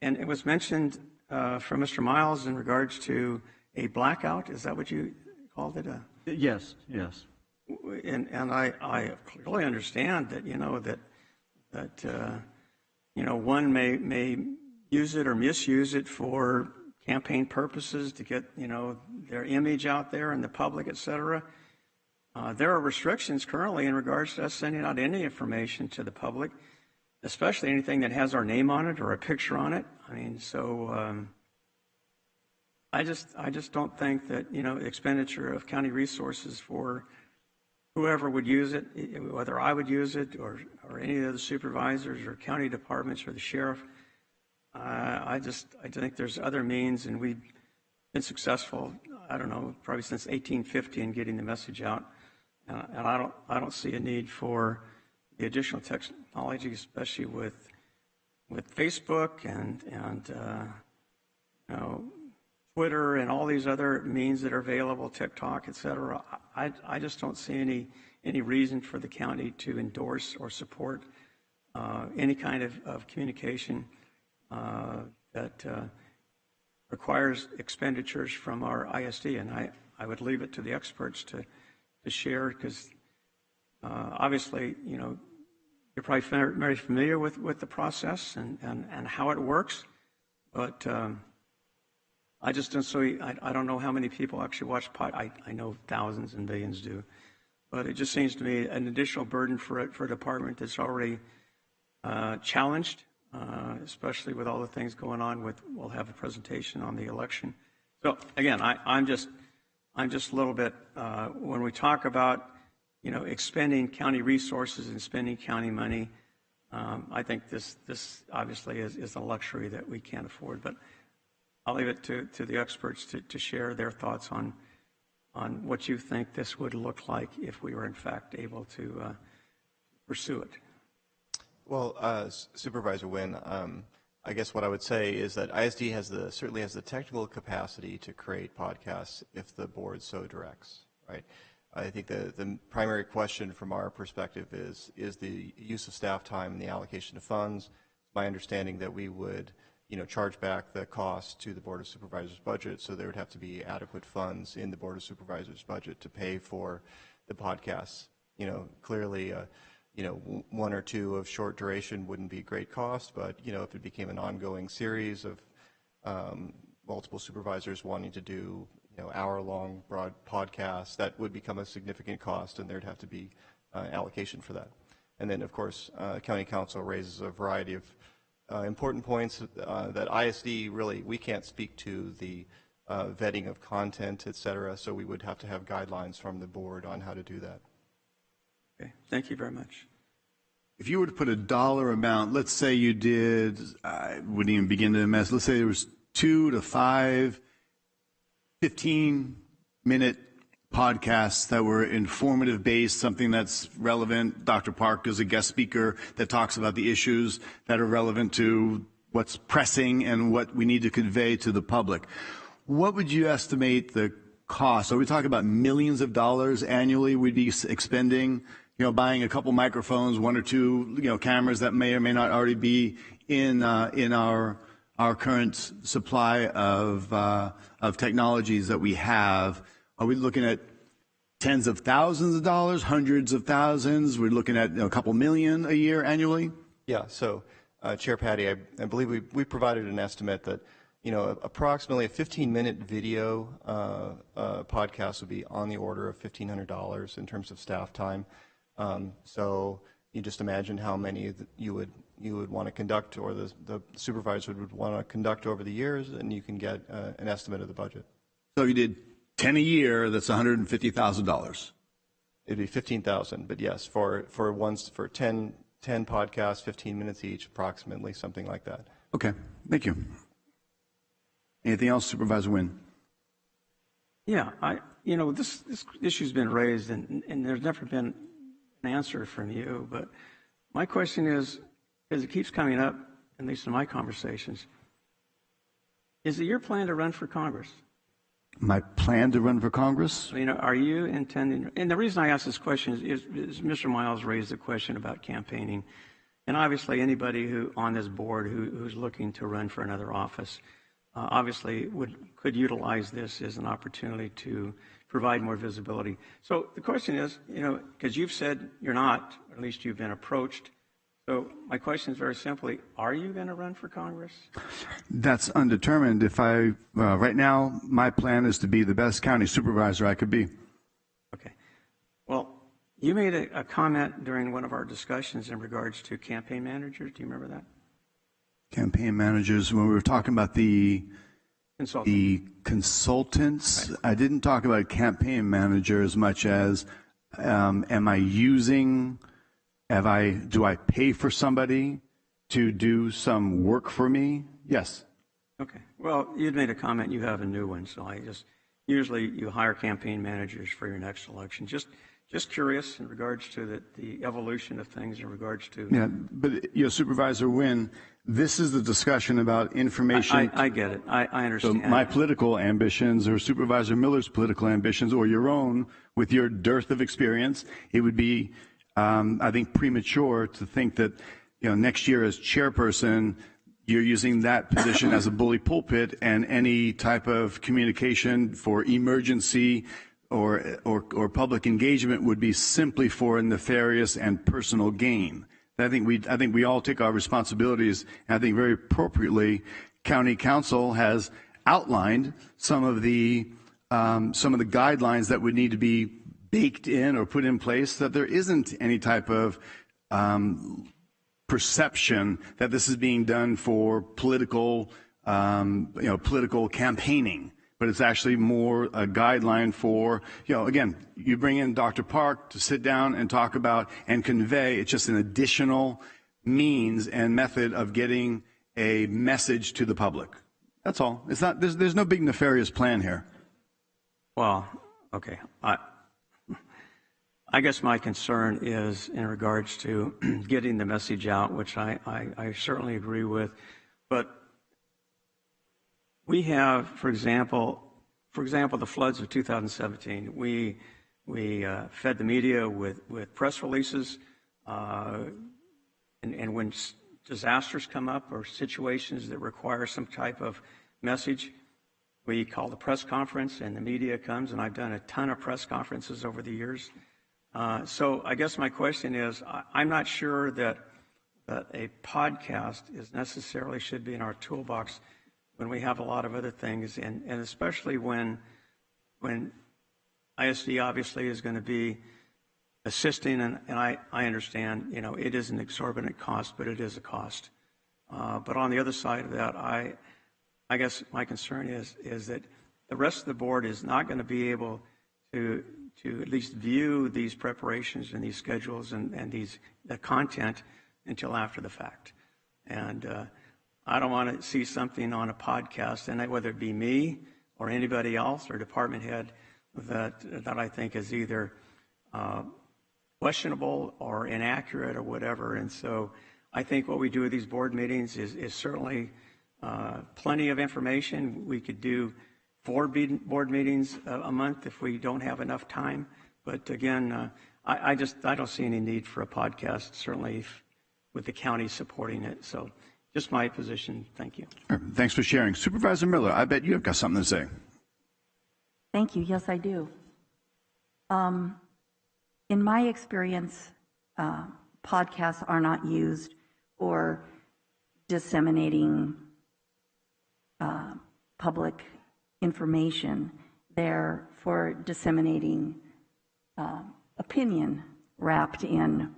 and it was mentioned from Mr. Miles in regards to a blackout. Is that what you called it?
Yes.
And I clearly understand that one may use it or misuse it for campaign purposes to get their image out there in the public, et cetera. There are restrictions currently in regards to us sending out any information to the public, especially anything that has our name on it or a picture on it. I mean, so I just don't think that expenditure of county resources for whoever would use it, whether I would use it or any of the supervisors or county departments or the sheriff. I think there's other means, and we've been successful, I don't know, probably since 1850 in getting the message out. And I don't see a need for the additional technology, especially with Facebook and Twitter and all these other means that are available, TikTok, et cetera. I just don't see any reason for the county to endorse or support any kind of communication that requires expenditures from our ISD. And I would leave it to the experts to share, because obviously, you know, you're probably very familiar with the process and how it works, but I just don't I don't know how many people actually watch I know thousands and millions do, but it just seems to me an additional burden for a department that's already challenged, especially with all the things going on we'll have a presentation on the election. So again, I'm just a little bit, when we talk about, you know, expending county resources and spending county money, I think this obviously is a luxury that we can't afford, but I'll leave it to the experts to share their thoughts on what you think this would look like if we were in fact able to pursue it.
Well, Supervisor Wynn, I guess what I would say is that ISD certainly has the technical capacity to create podcasts if the board so directs, right? I think the primary question from our perspective is the use of staff time and the allocation of funds. It's my understanding that we would, you know, charge back the cost to the Board of Supervisors budget, so there would have to be adequate funds in the Board of Supervisors budget to pay for the podcasts. You know, clearly, you know, one or two of short duration wouldn't be great cost, but, you know, if it became an ongoing series of multiple supervisors wanting to do, you know, hour-long broad podcasts, that would become a significant cost, and there'd have to be allocation for that. And then, of course, County Council raises a variety of important points that ISD really, we can't speak to the vetting of content, et cetera, so we would have to have guidelines from the board on how to do that.
Okay, thank you very much.
If you were to put a dollar amount, let's say you did, I wouldn't even begin to mess, let's say there was 2 to 5 15-minute podcasts that were informative based, something that's relevant. Dr. Park is a guest speaker that talks about the issues that are relevant to what's pressing and what we need to convey to the public. What would you estimate the cost? Are we talking about millions of dollars annually we'd be expending, you know, buying a couple microphones, 1 or 2, you know, cameras that may or may not already be in our current supply of technologies that we have? Are we looking at tens of thousands of dollars, hundreds of thousands? We're looking at, you know, a couple million a year annually?
Yeah, so Chair Patty, I believe we provided an estimate that, you know, approximately a 15-minute video podcast would be on the order of $1,500 in terms of staff time. So you just imagine how many you would want to conduct, or the supervisor would want to conduct over the years, and you can get an estimate of the budget.
So you did 10 a year, that's $150,000.
It'd be 15,000, but yes, for 10 podcasts, 15 minutes each, approximately, something like that.
Okay, thank you. Anything else, Supervisor Wynn?
Yeah, you know, this issue's been raised, and there's never been an answer from you, but my question is, because it keeps coming up, at least in my conversations, is it your plan to run for Congress?
My plan to run for Congress?
You know, are you intending, and the reason I ask this question is Mr. Miles raised the question about campaigning, and obviously anybody who on this board who's looking to run for another office obviously could utilize this as an opportunity to provide more visibility. So the question is, you know, because you've said you're not, or at least you've been approached. So my question is very simply, are you going to run for Congress?
That's undetermined. If right now, my plan is to be the best county supervisor I could be.
Okay. Well, you made a comment during one of our discussions in regards to campaign managers. Do you remember that?
Campaign managers, when we were talking about the consultants, right. I didn't talk about campaign manager as much as do I pay for somebody to do some work for me? Yes.
Okay. Well, you'd made a comment, you have a new one, so usually you hire campaign managers for your next election. Just curious in regards to the evolution of things in regards to...
Yeah, but, you know, Supervisor Wynn, this is the discussion about information.
I get it. I understand.
So my political ambitions, or Supervisor Miller's political ambitions, or your own, with your dearth of experience, it would be, I think, premature to think that next year as chairperson, you're using that position as a bully pulpit, and any type of communication for emergency or public engagement would be simply for nefarious and personal gain. I think we all take our responsibilities, and I think very appropriately, County Council has outlined some of the guidelines that would need to be baked in or put in place, so that there isn't any type of perception that this is being done for political campaigning. But it's actually more a guideline for, again, you bring in Dr. Park to sit down and talk about and convey. It's just an additional means and method of getting a message to the public. That's all. It's not. There's no big nefarious plan here.
Well, okay. I guess my concern is in regards to getting the message out, which I certainly agree with. But we have, for example, the floods of 2017. We fed the media with press releases, and when disasters come up or situations that require some type of message, we call the press conference and the media comes, and I've done a ton of press conferences over the years. So I guess my question is, I'm not sure that a podcast is necessarily should be in our toolbox when we have a lot of other things, and especially when ISD obviously is going to be assisting, and I understand, it is an exorbitant cost, but it is a cost. But on the other side of that, I guess my concern is that the rest of the board is not going to be able to at least view these preparations and these schedules and the content until after the fact. And I don't want to see something on a podcast, and whether it be me or anybody else or department head, that I think is either questionable or inaccurate or whatever. And so I think what we do with these board meetings is certainly plenty of information. We could do 4 board meetings a month if we don't have enough time. But again, I don't see any need for a podcast, certainly with the county supporting it. So just my position. Thank you.
Thanks for sharing. Supervisor Miller, I bet you've got something to say.
Thank you. Yes, I do. In my experience, podcasts are not used for disseminating public information. They're for disseminating opinion wrapped in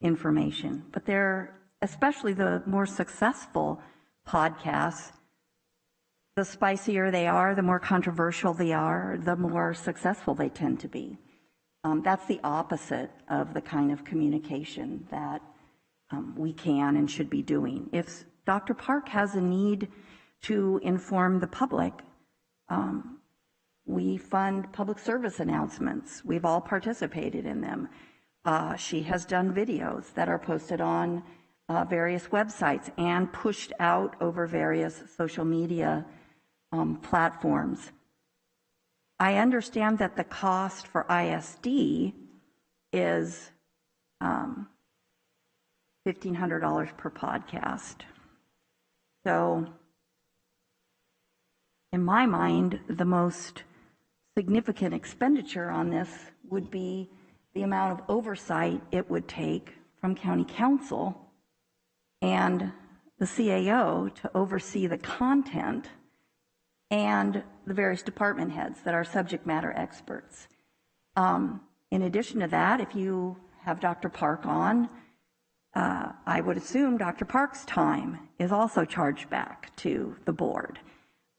information. But they're, especially the more successful podcasts, the spicier they are, the more controversial they are, the more successful they tend to be. That's the opposite of the kind of communication that we can and should be doing. If Dr. Park has a need to inform the public, we fund public service announcements. We've all participated in them. She has done videos that are posted on various websites and pushed out over various social media platforms. I understand that the cost for ISD is $1,500 per podcast. So in my mind, the most significant expenditure on this would be the amount of oversight it would take from County Council and the CAO to oversee the content and the various department heads that are subject matter experts. In addition to that, if you have Dr. Park on, I would assume Dr. Park's time is also charged back to the board.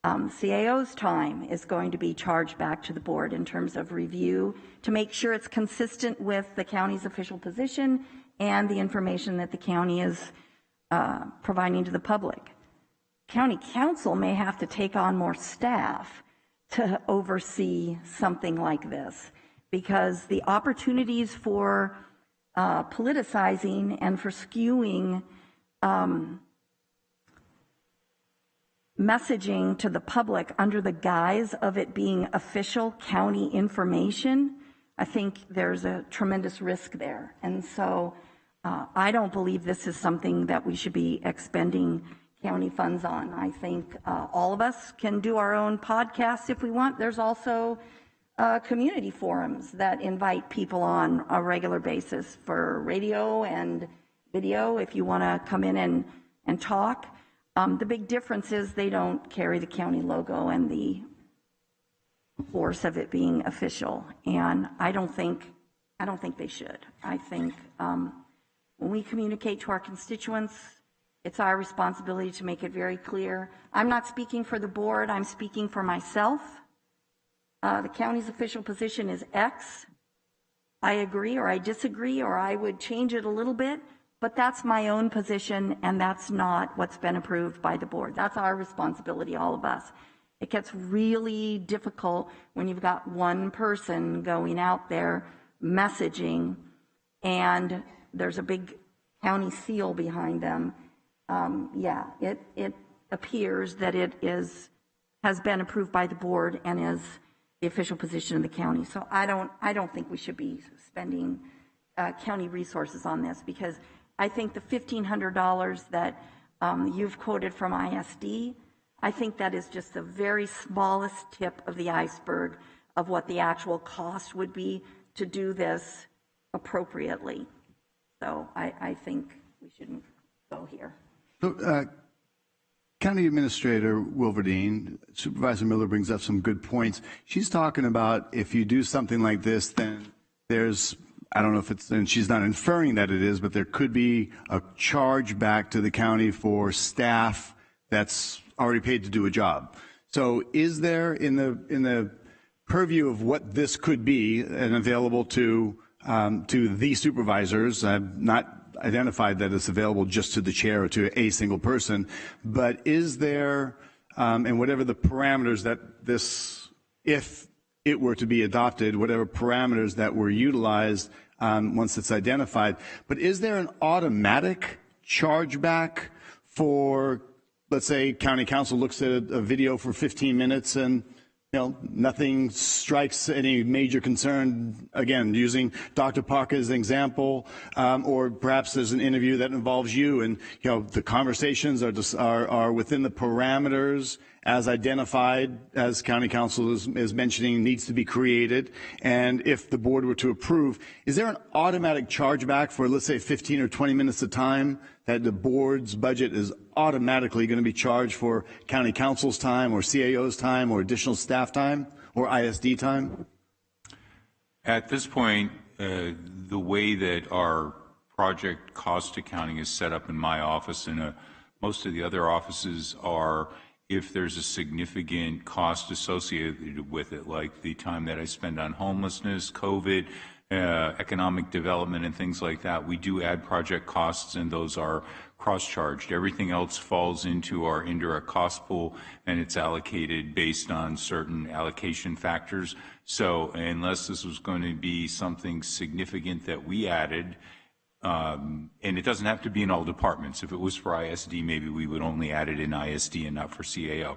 CAO's time is going to be charged back to the board in terms of review to make sure it's consistent with the county's official position and the information that the county is providing to the public. County Council may have to take on more staff to oversee something like this, because the opportunities for politicizing and for skewing messaging to the public under the guise of it being official county information, I think there's a tremendous risk there. And so I don't believe this is something that we should be expending county funds on. I think all of us can do our own podcasts if we want. There's also community forums that invite people on a regular basis for radio and video if you want to come in and talk. The big difference is they don't carry the county logo and the force of it being official, and I don't think they should. I think when we communicate to our constituents, it's our responsibility to make it very clear. I'm not speaking for the board, I'm speaking for myself. The county's official position is X. I agree or I disagree or I would change it a little bit, but that's my own position and that's not what's been approved by the board. That's our responsibility, all of us. It gets really difficult when you've got one person going out there messaging and there's a big county seal behind them. It appears that it has been approved by the board and is the official position of the county. So I don't think we should be spending county resources on this, because I think the $1,500 that you've quoted from ISD, I think that is just the very smallest tip of the iceberg of what the actual cost would be to do this appropriately. So I think we shouldn't go here.
So, County Administrator Wilverdine, Supervisor Miller brings up some good points. She's talking about if you do something like this, then there's, I don't know if it's, and she's not inferring that it is, but there could be a charge back to the county for staff that's already paid to do a job. So is there in the purview of what this could be and available to the supervisors? I've not identified that it's available just to the chair or to a single person, but is there, and whatever the parameters that this, if it were to be adopted, whatever parameters that were utilized once it's identified, but is there an automatic chargeback for, let's say, county council looks at a video for 15 minutes and nothing strikes any major concern, again, using Dr. Parker as an example, or perhaps there's an interview that involves you and, the conversations are within the parameters as identified, as county council is mentioning, needs to be created. And if the board were to approve, is there an automatic chargeback for, let's say, 15 or 20 minutes of time that the board's budget is automatically going to be charged for county council's time or CAO's time or additional staff time or ISD time?
At this point, the way that our project cost accounting is set up in my office and most of the other offices are, if there's a significant cost associated with it, like the time that I spend on homelessness, COVID, economic development and things like that, we do add project costs and those are cross-charged. Everything else falls into our indirect cost pool and it's allocated based on certain allocation factors. So unless this was going to be something significant that we added, and it doesn't have to be in all departments. If it was for ISD, maybe we would only add it in ISD and not for CAO.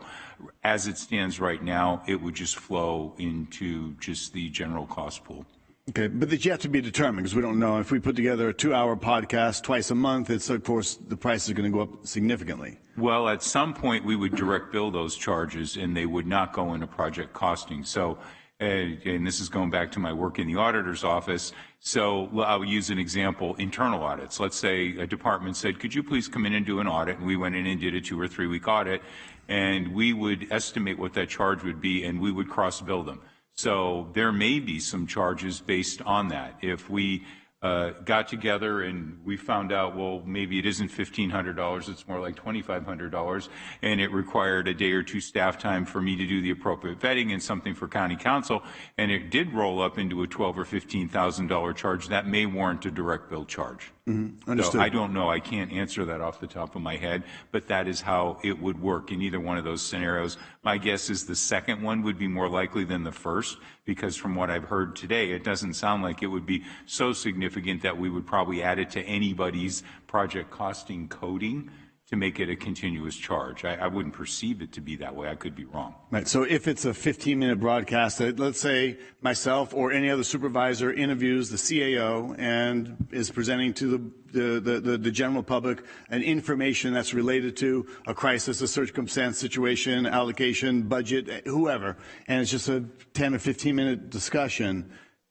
As it stands right now, it would just flow into just the general cost pool.
Okay, but that you have to be determined, because we don't know. If we put together a 2-hour podcast twice a month, it's, of course, the price is going to go up significantly.
Well, at some point, we would direct bill those charges, and they would not go into project costing. So, and this is going back to my work in the auditor's office. So I'll use an example, internal audits. Let's say a department said, could you please come in and do an audit? And we went in and did a 2 or 3 week audit, and we would estimate what that charge would be, and we would cross bill them. So there may be some charges based on that. If we got together and we found out, well, maybe it isn't $1,500, it's more like $2,500, and it required a day or 2 staff time for me to do the appropriate vetting and something for county council, and it did roll up into a $12,000 or $15,000 charge, that may warrant a direct bill charge.
Mm-hmm. Understood.
So I don't know. I can't answer that off the top of my head, but that is how it would work in either one of those scenarios. My guess is the second one would be more likely than the first, because from what I've heard today, it doesn't sound like it would be so significant that we would probably add it to anybody's project costing coding to make it a continuous charge. I wouldn't perceive it to be that way. I could be wrong.
Right. So if it's a 15-minute broadcast, let's say myself or any other supervisor interviews the CAO and is presenting to the general public an information that's related to a crisis, a circumstance, situation, allocation, budget, whoever, and it's just a 10 or 15-minute discussion,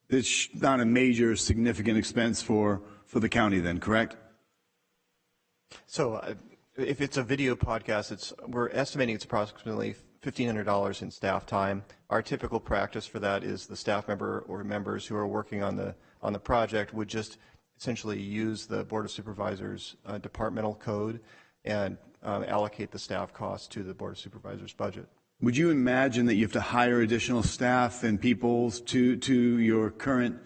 it's not a major significant expense for the county then, correct?
So if it's a video podcast, we're estimating it's approximately $1,500 in staff time. Our typical practice for that is the staff member or members who are working on the project would just essentially use the Board of Supervisors departmental code and allocate the staff costs to the Board of Supervisors budget.
Would you imagine that you have to hire additional staff and people to your current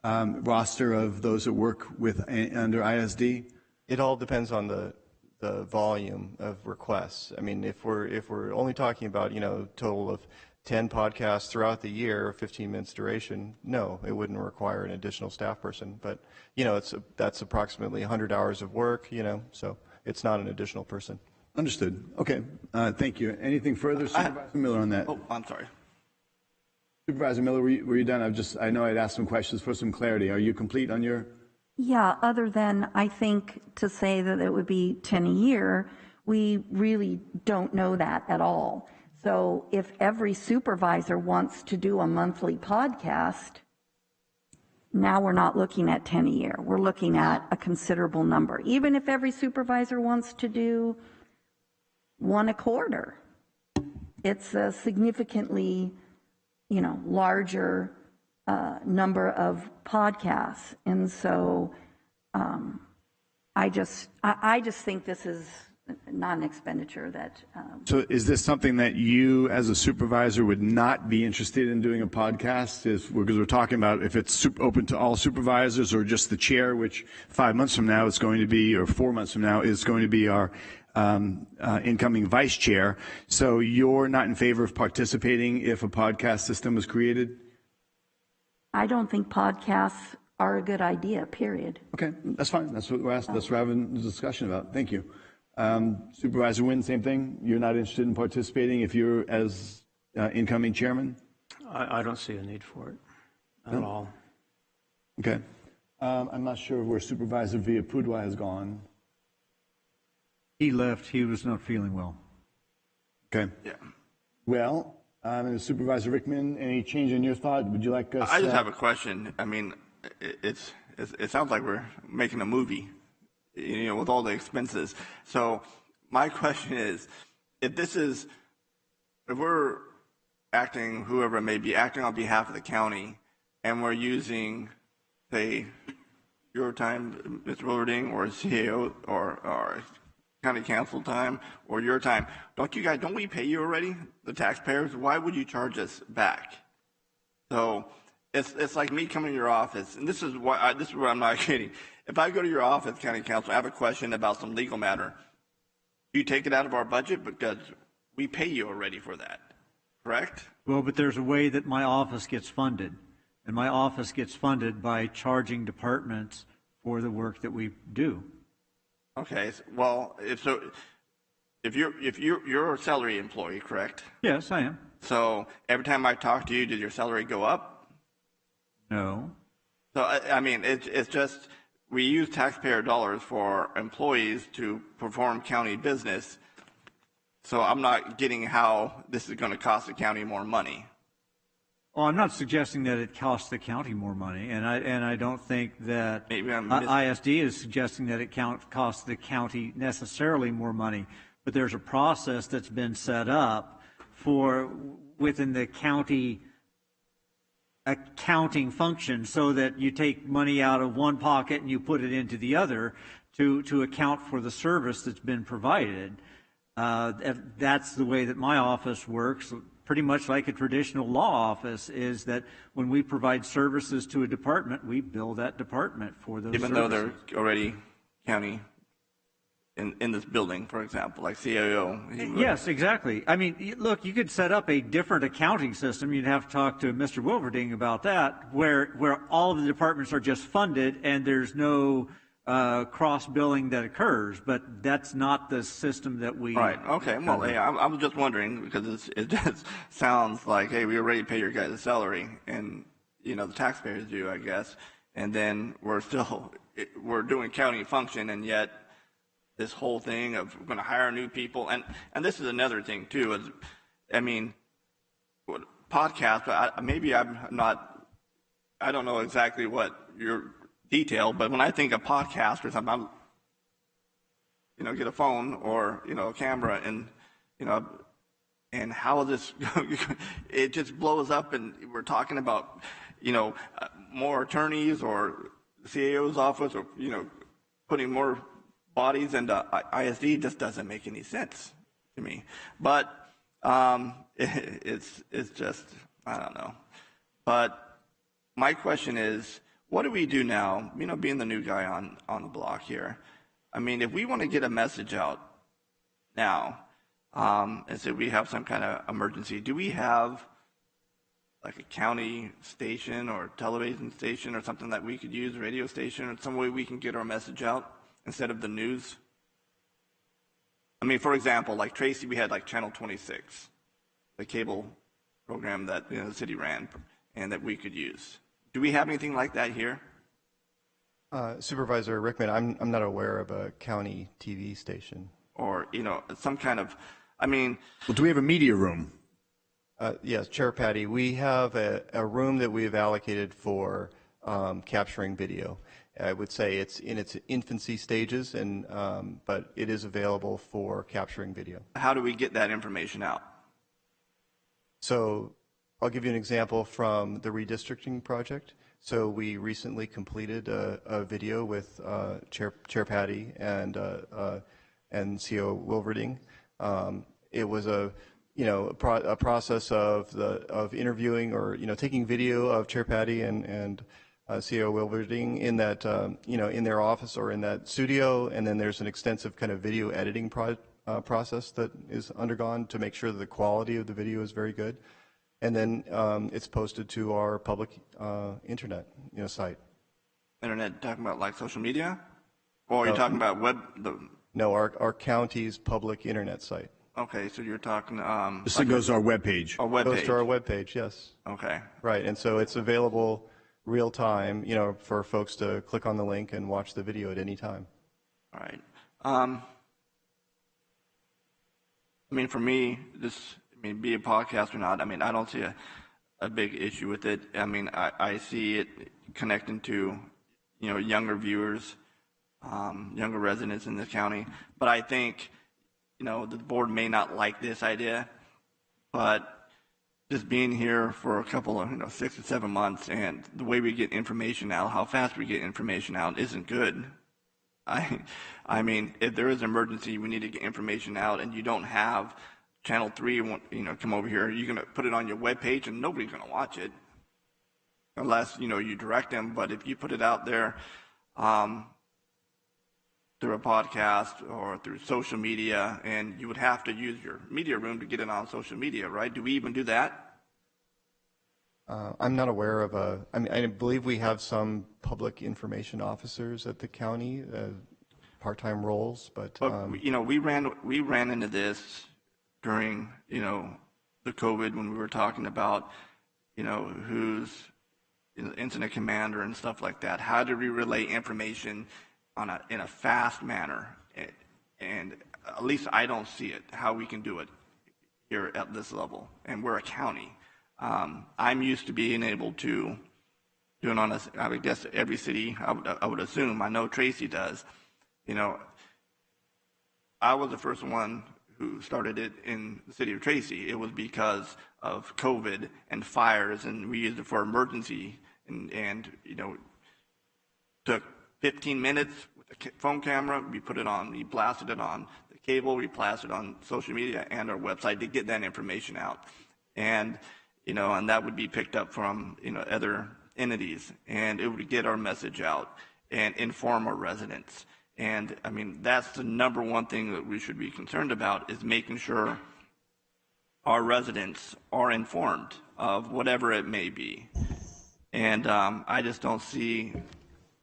roster of those that work under ISD?
It all depends on the volume of requests. I mean, if we're only talking about, total of 10 podcasts throughout the year, 15 minutes duration, no, it wouldn't require an additional staff person. But, that's approximately 100 hours of work, so it's not an additional person.
Understood. Okay. Thank you. Anything further, Supervisor Miller, on that?
Oh, I'm sorry.
Supervisor Miller, were you done? I know I'd asked some questions for some clarity. Are you complete on your?
Yeah, other than I think to say that it would be 10 a year, we really don't know that at all. So if every supervisor wants to do a monthly podcast, now we're not looking at 10 a year. We're looking at a considerable number. Even if every supervisor wants to do one a quarter, it's a significantly, larger number of podcasts. And so I just think this is not an expenditure that.
So is this something that you as a supervisor would not be interested in doing a podcast? Because we're talking about if it's open to all supervisors or just the chair, which 5 months from now is going to be, or 4 months from now is going to be our incoming vice chair. So you're not in favor of participating if a podcast system is created?
I don't think podcasts are a good idea, period.
Okay, that's fine. That's what we're asking. That's what we're having a discussion about. Thank you. Supervisor Wynn, same thing. You're not interested in participating if you're as incoming chairman?
I don't see a need for it at all.
Okay. I'm not sure where Supervisor Villapudua has gone.
He left. He was not feeling well.
Okay.
Yeah.
Well, and Supervisor Rickman, any change in your thought? Would you like us?
I just have a question. I mean, it sounds like we're making a movie, with all the expenses. So my question is, if we're acting, whoever it may be, acting on behalf of the county, and we're using, say, your time, Mr. Willerding, or CAO, or county council time, or your time, don't we pay you already, the taxpayers? Why would you charge us back? So it's like me coming to your office, and this is where I'm not kidding. If I go to your office, county council, I have a question about some legal matter, you take it out of our budget because we pay you already for that, correct?
Well, but there's a way that my office gets funded, and my office gets funded by charging departments for the work that we do.
Okay, well, if you're a salary employee, correct?
Yes, I am.
So every time I talk to you, did your salary go up?
No.
So I mean, it's just we use taxpayer dollars for employees to perform county business. So I'm not getting how this is going to cost the county more money.
Well, I'm not suggesting that it costs the county more money, and I don't think that ISD is suggesting that it costs the county necessarily more money. But there's a process that's been set up for within the county accounting function, so that you take money out of one pocket and you put it into the other to account for the service that's been provided. That's the way that my office works. Pretty much like a traditional law office, is that when we provide services to a department, we bill that department for those
Even
services.
though they're already county in this building, for example, like CAO.
Yes, exactly. I mean, look, you could set up a different accounting system. You'd have to talk to Mr. Wilverding about that, where all of the departments are just funded and there's no cross-billing that occurs, but that's not the system that we...
Right, okay, well, hey, I was just wondering, because it just sounds like, hey, we already pay your guys' salary, and, you know, the taxpayers do, I guess, and then we're doing county function, and yet this whole thing of we're going to hire new people, and this is another thing, too, is, I mean, podcast, I don't know exactly what your detail, but when I think of podcast or something, I'm, you know, get a phone or, you know, a camera and, you know, and how this, it just blows up, and we're talking about, you know, more attorneys or the CAO's office, or, you know, putting more bodies into ISD just doesn't make any sense to me. But it's just, I don't know. But my question is, what do we do now, you know, being the new guy on the block here? I mean, if we want to get a message out now, and say we have some kind of emergency, do we have like a county station or television station or something that we could use, a radio station, or some way we can get our message out instead of the news? I mean, for example, like Tracy, we had like Channel 26, the cable program that, you know, the city ran and that we could use. Do we have anything like that here?
Supervisor Rickman, I'm not aware of a county TV station.
Or, you know, some kind of, I mean...
Well, do we have a media room?
Yes, Chair Patty, we have a room that we have allocated for capturing video. I would say it's in its infancy stages, and but it is available for capturing video.
How do we get that information out?
So I'll give you an example from the redistricting project. So we recently completed a video with Chair Patty and CO Wilverding. It was a process of interviewing, or, you know, taking video of Chair Patty and CO Wilverding in that, you know, in their office or in that studio, and then there's an extensive kind of video editing process that is undergone to make sure that the quality of the video is very good. And then it's posted to our public internet, you know, site.
Internet, talking about like social media? Or are you talking about web?
No, our county's public internet site.
Okay, so you're talking...
This goes to our webpage.
Our webpage.
Goes to our webpage, yes.
Okay.
Right, and so it's available real time, you know, for folks to click on the link and watch the video at any time.
All right. I mean, for me, be a podcast or not, I mean, I don't see a big issue with it. I mean, I see it connecting to, you know, younger viewers, younger residents in this county. But I think, you know, the board may not like this idea, but just being here for a couple of, you know, 6 to 7 months, and the way we get information out, how fast we get information out isn't good. I mean, if there is an emergency, we need to get information out, and you don't have Channel 3, you know, come over here, you're going to put it on your webpage, and nobody's going to watch it unless, you know, you direct them. But if you put it out there through a podcast or through social media, and you would have to use your media room to get it on social media, right? Do we even do that?
I'm not aware of I mean, I believe we have some public information officers at the county, part-time roles, but
you know, we ran into this during, you know, the COVID, when we were talking about, you know, who's incident commander and stuff like that. How do we relay information in a fast manner? And at least I don't see it, how we can do it here at this level. And we're a county. I'm used to being able to do it on I would guess every city, I would assume. I know Tracy does. You know, I was the first one who started it in the city of Tracy. It was because of COVID and fires, and we used it for emergency, and you know, took 15 minutes with a phone camera, we put it on, we blasted it on the cable, we blasted it on social media and our website to get that information out. And, you know, and that would be picked up from, you know, other entities, and it would get our message out and inform our residents. And I mean, that's the number one thing that we should be concerned about, is making sure our residents are informed of whatever it may be. And I just don't see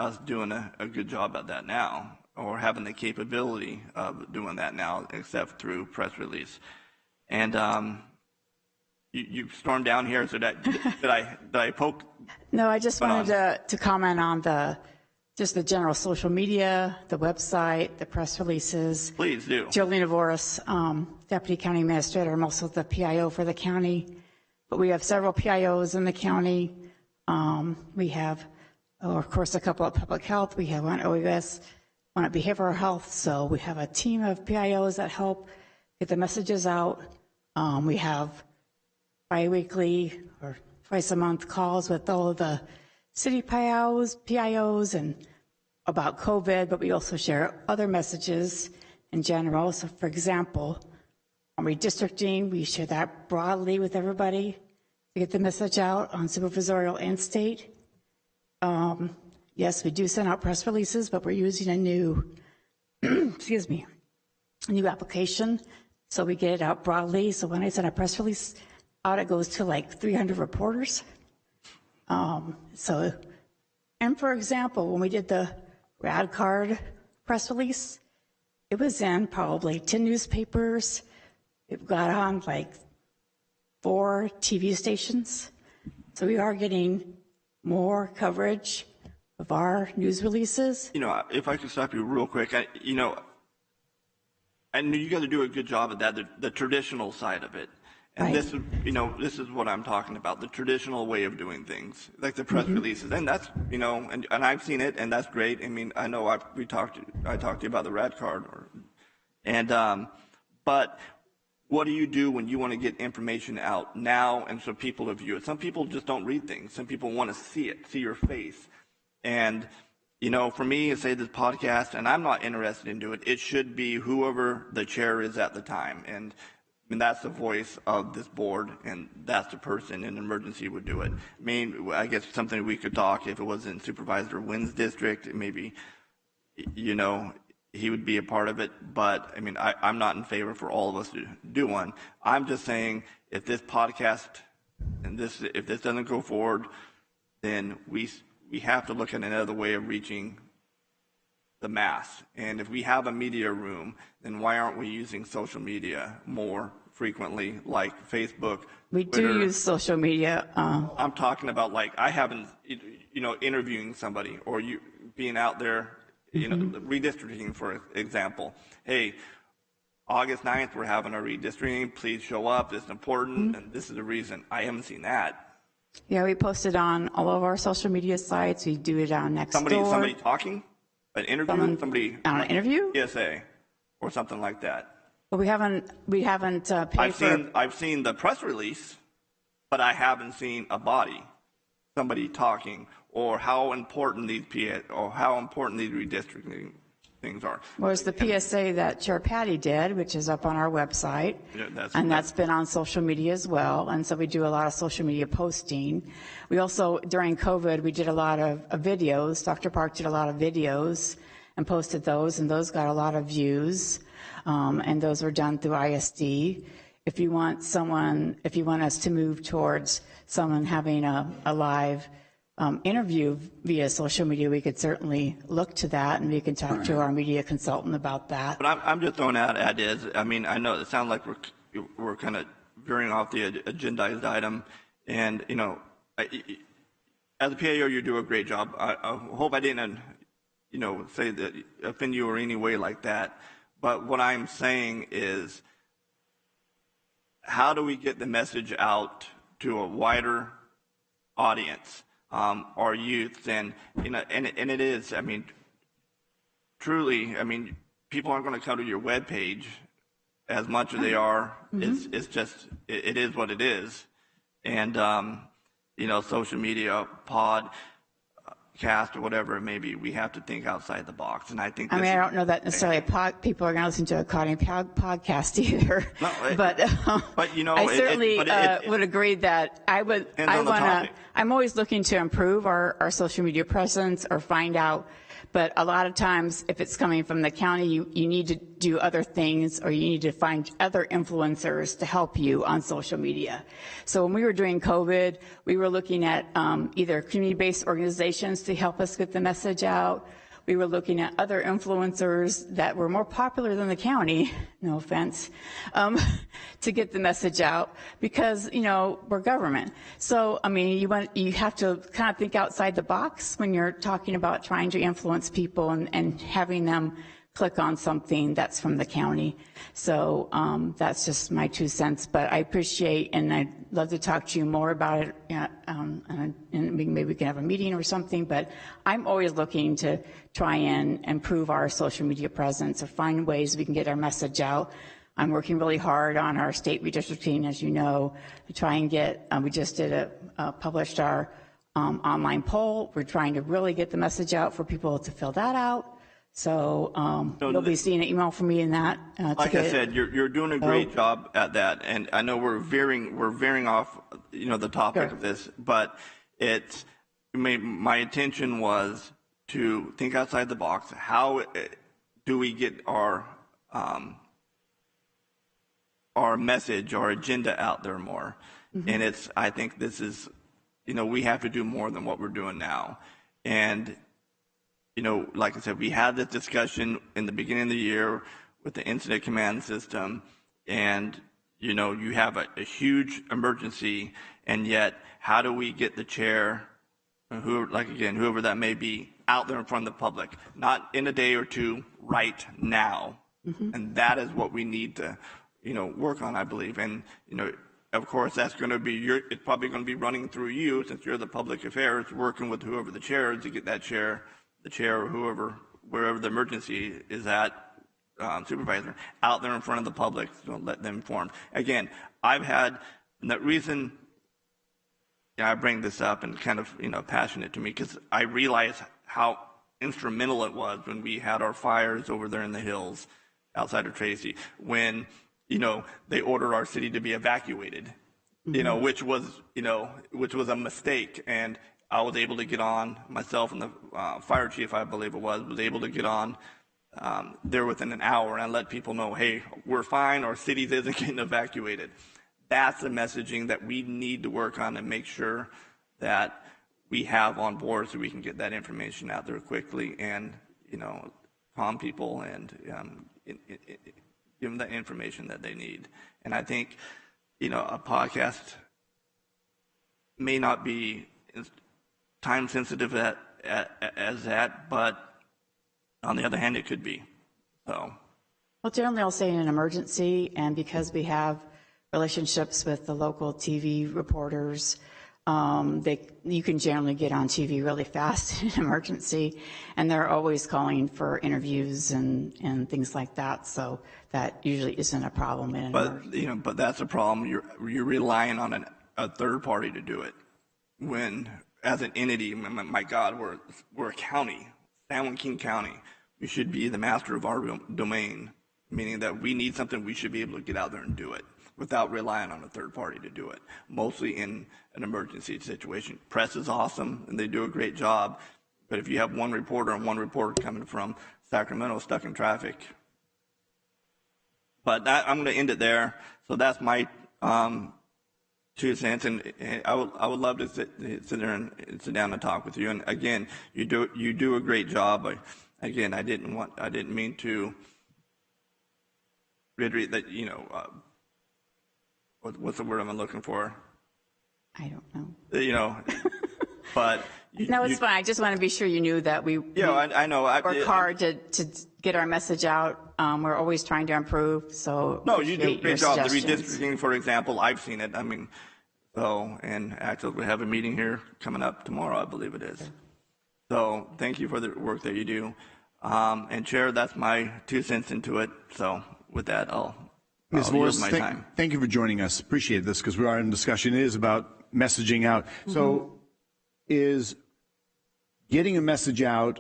us doing a good job at that now, or having the capability of doing that now, except through press release. And you stormed down here, so did I poke?
No, I just wanted to comment on just the general social media, the website, the press releases.
Please do.
Jolene Voris, Deputy County Administrator, I'm also the PIO for the county, but we have several PIOs in the county. We have, of course, a couple at public health. We have one at OUS, one at behavioral health. So we have a team of PIOs that help get the messages out. We have bi-weekly or twice a month calls with all of the city PIOs and about COVID, but we also share other messages in general. So for example, on redistricting, we share that broadly with everybody to get the message out on supervisorial and state. Yes, we do send out press releases, but we're using a new, excuse me, a new application. So we get it out broadly. So when I send a press release out, it goes to like 300 reporters. And for example, when we did the rad card press release, it was in probably 10 newspapers. It got on like 4 TV stations. So we are getting more coverage of our news releases.
You know, if I could stop you real quick, I know you guys do a good job at that, the traditional side of it. And
right.
This is what I'm talking about, the traditional way of doing things, like the press releases. And that's, and I've seen it, and that's great. I mean, I know I talked to you about the red card. But what do you do when you want to get information out now and so people to view it? Some people just don't read things. Some people want to see it, see your face. And, for me, say this podcast, and I'm not interested in doing it, it should be whoever the chair is at the time. And that's the voice of this board, and that's the person in an emergency would do it. I mean, I guess something we could talk, if it was in Supervisor Wynn's district, maybe, he would be a part of it. But, I mean, I'm not in favor for all of us to do one. I'm just saying, if this podcast, and if this doesn't go forward, then we have to look at another way of reaching the mass. And if we have a media room, then why aren't we using social media more frequently, like Facebook,
We
Twitter?
do use social media.
I'm talking about, like, I haven't, interviewing somebody, or you being out there, redistricting, for example. Hey, August 9th, we're having a redistricting. Please show up. This is important, and this is the reason. I haven't seen that.
Yeah, we post it on all of our social media sites. We do it on Nextdoor.
Somebody talking? An interview? Somebody
on an interview?
PSA or something like that.
But we haven't paid
I've seen the press release, but I haven't seen a body, somebody talking, or how important these redistricting things are.
Was the PSA that Chair Patty did, which is up on our website, that's been on social media as well. And so we do a lot of social media posting. We also, during COVID, we did a lot of videos. Dr. Park did a lot of videos and posted those, and those got a lot of views. And those were done through ISD. If you want us to move towards someone having a live interview via social media, we could certainly look to that, and we can talk to our media consultant about that.
But I'm just throwing out ideas. I mean, I know it sounds like we're kind of veering off the agendized item, and as a PAO, you do a great job. I hope I didn't, say that offend you or any way like that. But what I'm saying is, how do we get the message out to a wider audience? Our youth, and it is, I mean, truly, I mean, people aren't going to come to your webpage as much as they are. It's just, it is what it is. And, social media, podcast, or whatever it may be, we have to think outside the box. And I think
I don't know that necessarily people are going to listen to a podcast either. No, but I certainly would agree that I'm always looking to improve our social media presence or find out But a lot of times, if it's coming from the county, you need to do other things, or you need to find other influencers to help you on social media. So when we were doing COVID, we were looking at either community-based organizations to help us get the message out. We were looking at other influencers that were more popular than the county, no offense, to get the message out, because, you know, we're government. So, I mean, you have to kind of think outside the box when you're talking about trying to influence people and having them click on something that's from the county. So that's just my 2 cents, but I appreciate, and I'd love to talk to you more about it, and maybe we can have a meeting or something, but I'm always looking to try and improve our social media presence or find ways we can get our message out. I'm working really hard on our state redistricting, as you know, to try and get, we just published our online poll. We're trying to really get the message out for people to fill that out. So you'll be seeing an email from me in that.
Like I said, you're doing a great job at that, and I know we're veering off, you know, the topic of this, but my intention was to think outside the box. How do we get our message, our agenda out there more? Mm-hmm. And I think this is, you know, we have to do more than what we're doing now, and you know, like I said, we had this discussion in the beginning of the year with the incident command system, and, you know, you have a huge emergency, and yet how do we get the chair, whoever that may be, out there in front of the public, not in a day or two, right now. Mm-hmm. And that is what we need to, you know, work on, I believe. And, you know, of course, that's going to be, it's probably going to be running through you, since you're the public affairs, working with whoever the chair is to get that chair, the chair or wherever the emergency is at, supervisor, out there in front of the public, so let them informed. Again, I've had, and that reason, I bring this up and kind of, you know, passionate to me, because I realize how instrumental it was when we had our fires over there in the hills outside of Tracy, when, you know, they ordered our city to be evacuated, mm-hmm. you know, which was a mistake. And I was able to get on, myself and the fire chief, I believe it was able to get on there within an hour and let people know, hey, we're fine, our city isn't getting evacuated. That's the messaging that we need to work on and make sure that we have on board, so we can get that information out there quickly and, you know, calm people and give them the information that they need. And I think, you know, a podcast may not be time sensitive as that, but on the other hand, it could be. So,
well, generally, I'll say in an emergency, and because we have relationships with the local TV reporters, you can generally get on TV really fast in an emergency, and they're always calling for interviews and things like that. So that usually isn't a problem in an emergency.
You know, but that's a problem. You're relying on a third party to do it. When, as an entity, my God, we're a county, San Joaquin County. We should be the master of our domain, meaning that we need something, we should be able to get out there and do it without relying on a third party to do it, mostly in an emergency situation. Press is awesome, and they do a great job, but if you have one reporter coming from Sacramento stuck in traffic. But I'm going to end it there. So that's my 2 cents, and I would love to sit there and sit down and talk with you. And again, you do a great job. Again, I didn't mean to reiterate that, you know, what's the word I'm looking for?
I don't know.
You know, but
no, it's fine. I just want to be sure you knew that we
I know.
Work hard to get our message out. We're always trying to improve. So
no, you do a great job. The redistricting, for example, I've seen it. I mean, and actually we have a meeting here coming up tomorrow, I believe it is. Okay. So thank you for the work that you do. And Chair, that's my 2 cents into it. So with that, I'll
Ms. Morris, thank you for joining us. Appreciate this, because we are in discussion. It is about messaging out. Mm-hmm. So is getting a message out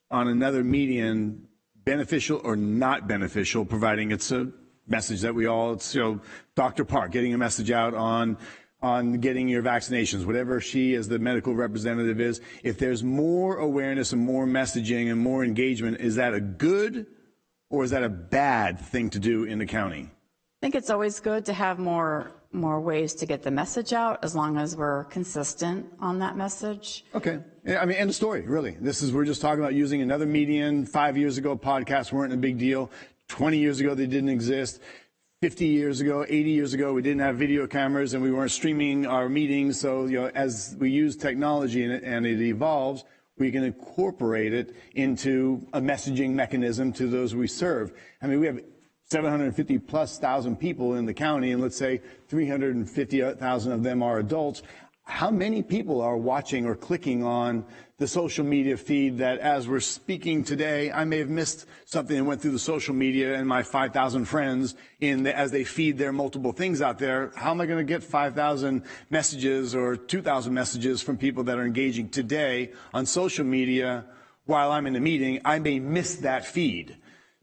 on another medium beneficial or not beneficial, providing it's a message that we all, Dr. Park, getting a message out on on getting your vaccinations, whatever she as the medical representative is. If there's more awareness and more messaging and more engagement, is that a good or is that a bad thing to do in the county?
I think it's always good to have more ways to get the message out, as long as we're consistent on that message.
Okay. I mean, end of story, really. We're just talking about using another medium. 5 years ago, podcasts weren't a big deal. 20 years ago, they didn't exist. 50 years ago, 80 years ago, we didn't have video cameras and we weren't streaming our meetings. So, as we use technology and it evolves, we can incorporate it into a messaging mechanism to those we serve. I mean, we have 750,000+ people in the county, and let's say 350,000 of them are adults. How many people are watching or clicking on the social media feed that, as we're speaking today, I may have missed something and went through the social media and my 5,000 friends as they feed their multiple things out there? How am I going to get 5,000 messages or 2,000 messages from people that are engaging today on social media while I'm in a meeting? I may miss that feed.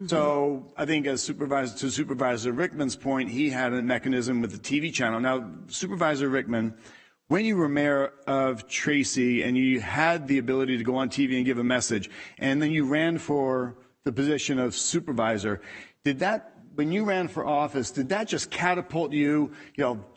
So I think to Supervisor Rickman's point, he had a mechanism with the TV channel. Now, Supervisor Rickman, when you were mayor of Tracy and you had the ability to go on TV and give a message, and then you ran for the position of supervisor, when you ran for office, did that just catapult you,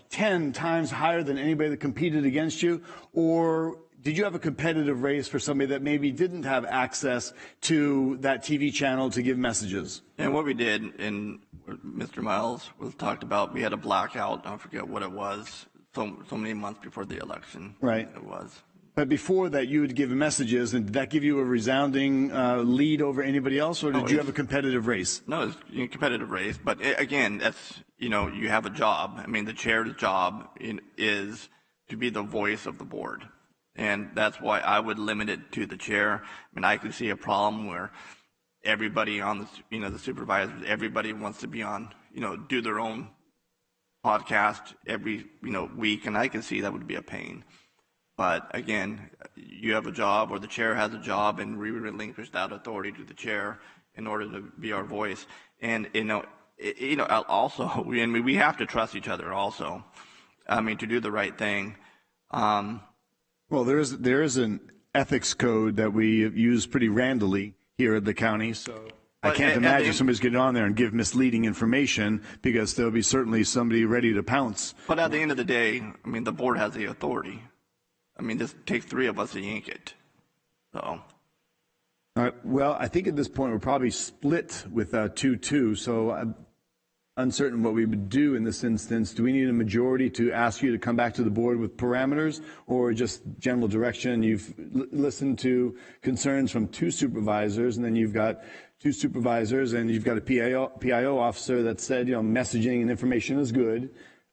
10 times higher than anybody that competed against you? Or did you have a competitive race for somebody that maybe didn't have access to that TV channel to give messages?
And what we did, and Mr. Miles was talked about, we had a blackout, I forget what it was, so many months before the election.
Right.
It was.
But before that, you would give messages, and did that give you a resounding lead over anybody else, or did you have a competitive race?
No, it's a competitive race, but again, that's, you have a job. I mean, the chair's job is to be the voice of the board. And that's why I would limit it to the chair. I mean, I could see a problem where everybody on the supervisors, everybody wants to be on, do their own podcast every, week, and I can see that would be a pain. But again, you have a job, or the chair has a job, and we relinquish that authority to the chair in order to be our voice. And also, we have to trust each other. Also, I mean, to do the right thing.
Well, there is an ethics code that we use pretty randomly here at the county, so I can't imagine somebody's getting on there and give misleading information, because there'll be certainly somebody ready to pounce.
But at the end of the day, I mean, the board has the authority. I mean, this takes three of us to yank it. So.
All right. Well, I think at this point we're probably split with 2-2, so I'm uncertain what we would do in this instance. Do we need a majority to ask you to come back to the board with parameters, or just general direction? You've listened to concerns from 2 supervisors, and then you've got 2 supervisors, and you've got a PIO officer that said, messaging and information is good.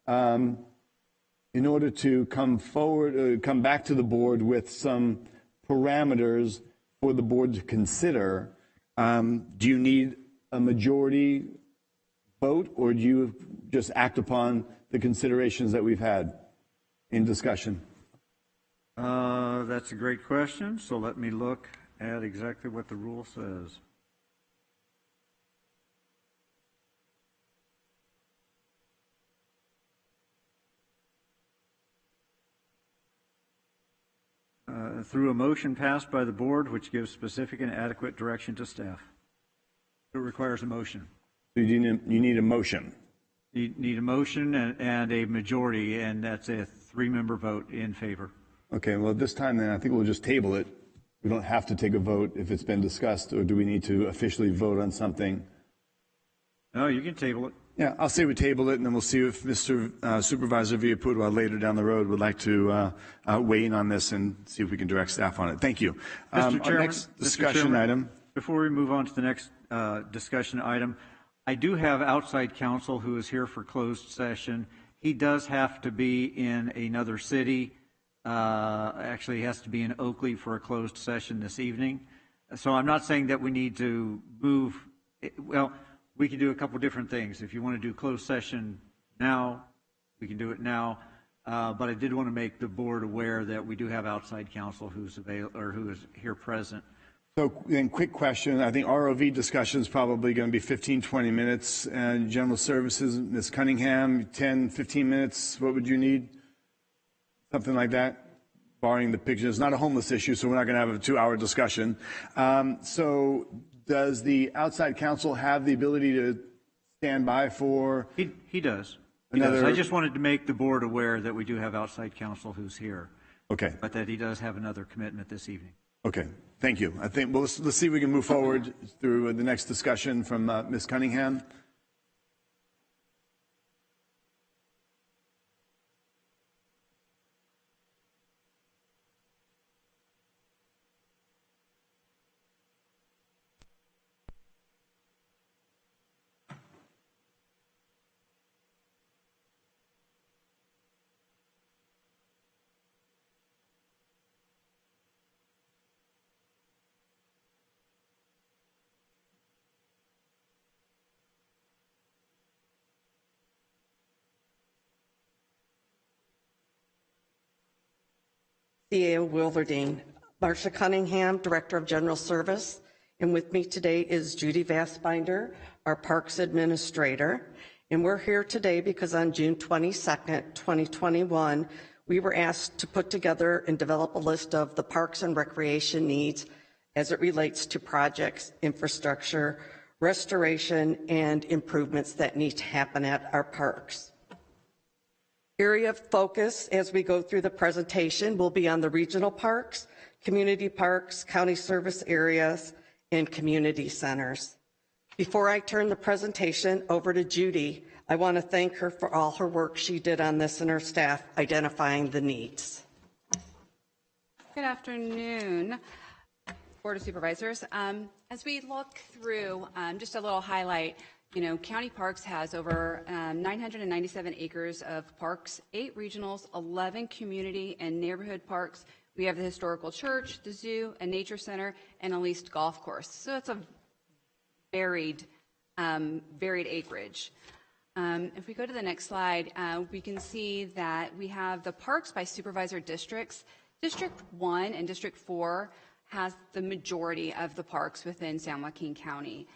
In order to come back to the board with some parameters for the board to consider, do you need a majority vote, or do you just act upon the considerations that we've had in discussion?
That's a great question. So let me look at exactly what the rule says. Through a motion passed by the board which gives specific and adequate direction to staff. It requires a motion.
So you need a motion.
You need a motion and a majority, and that's a 3-member vote in favor.
Okay, well, this time then I think we'll just table it. We don't have to take a vote if it's been discussed, or do we need to officially vote on something?
No, you can table it.
Yeah, I'll say we table it, and then we'll see if Mr. Supervisor Villapudua later down the road would like to weigh in on this and see if we can direct staff on it. Thank you.
Mr. Chairman,
our next discussion item.
Before we move on to the next discussion item, I do have outside counsel who is here for closed session. He does have to be in another city. Actually, he has to be in Oakley for a closed session this evening. So I'm not saying that we need to move. Well, we can do a couple different things. If you want to do closed session now, we can do it now. But I did want to make the board aware that we do have outside counsel who's available, or who is here present.
So then, quick question. I think ROV discussion is probably going to be 15, 20 minutes. And general services, Ms. Cunningham, 10, 15 minutes. What would you need? something like that, barring the picture. It's not a homeless issue, so we're not going to have a 2-hour discussion. So does the outside counsel have the ability to stand by for?
He does.
Another.
I just wanted to make the board aware that we do have outside counsel who's here.
Okay.
But that he does have another commitment this evening.
Okay, thank you. I think, well, let's see if we can move forward through the next discussion from Ms. Cunningham.
CAO Wilverding, Marcia Cunningham, Director of General Service, and with me today is Judy Vassbinder, our Parks Administrator. And we're here today because on June 22nd, 2021, we were asked to put together and develop a list of the parks and recreation needs as it relates to projects, infrastructure, restoration, and improvements that need to happen at our parks. Area of focus as we go through the presentation will be on the regional parks, community parks, county service areas, and community centers. Before I turn the presentation over to Judy, I want to thank her for all her work she did on this and her staff identifying the needs.
Good afternoon, Board of Supervisors. As we look through, just a little highlight, county parks has over 997 acres of parks, 8 regionals, 11 community and neighborhood parks. We have the historical church, the zoo, a nature center, and a leased golf course. So it's a varied acreage. If we go to the next slide, we can see that we have the parks by supervisor districts. District 1 and District 4 has the majority of the parks within San Joaquin County.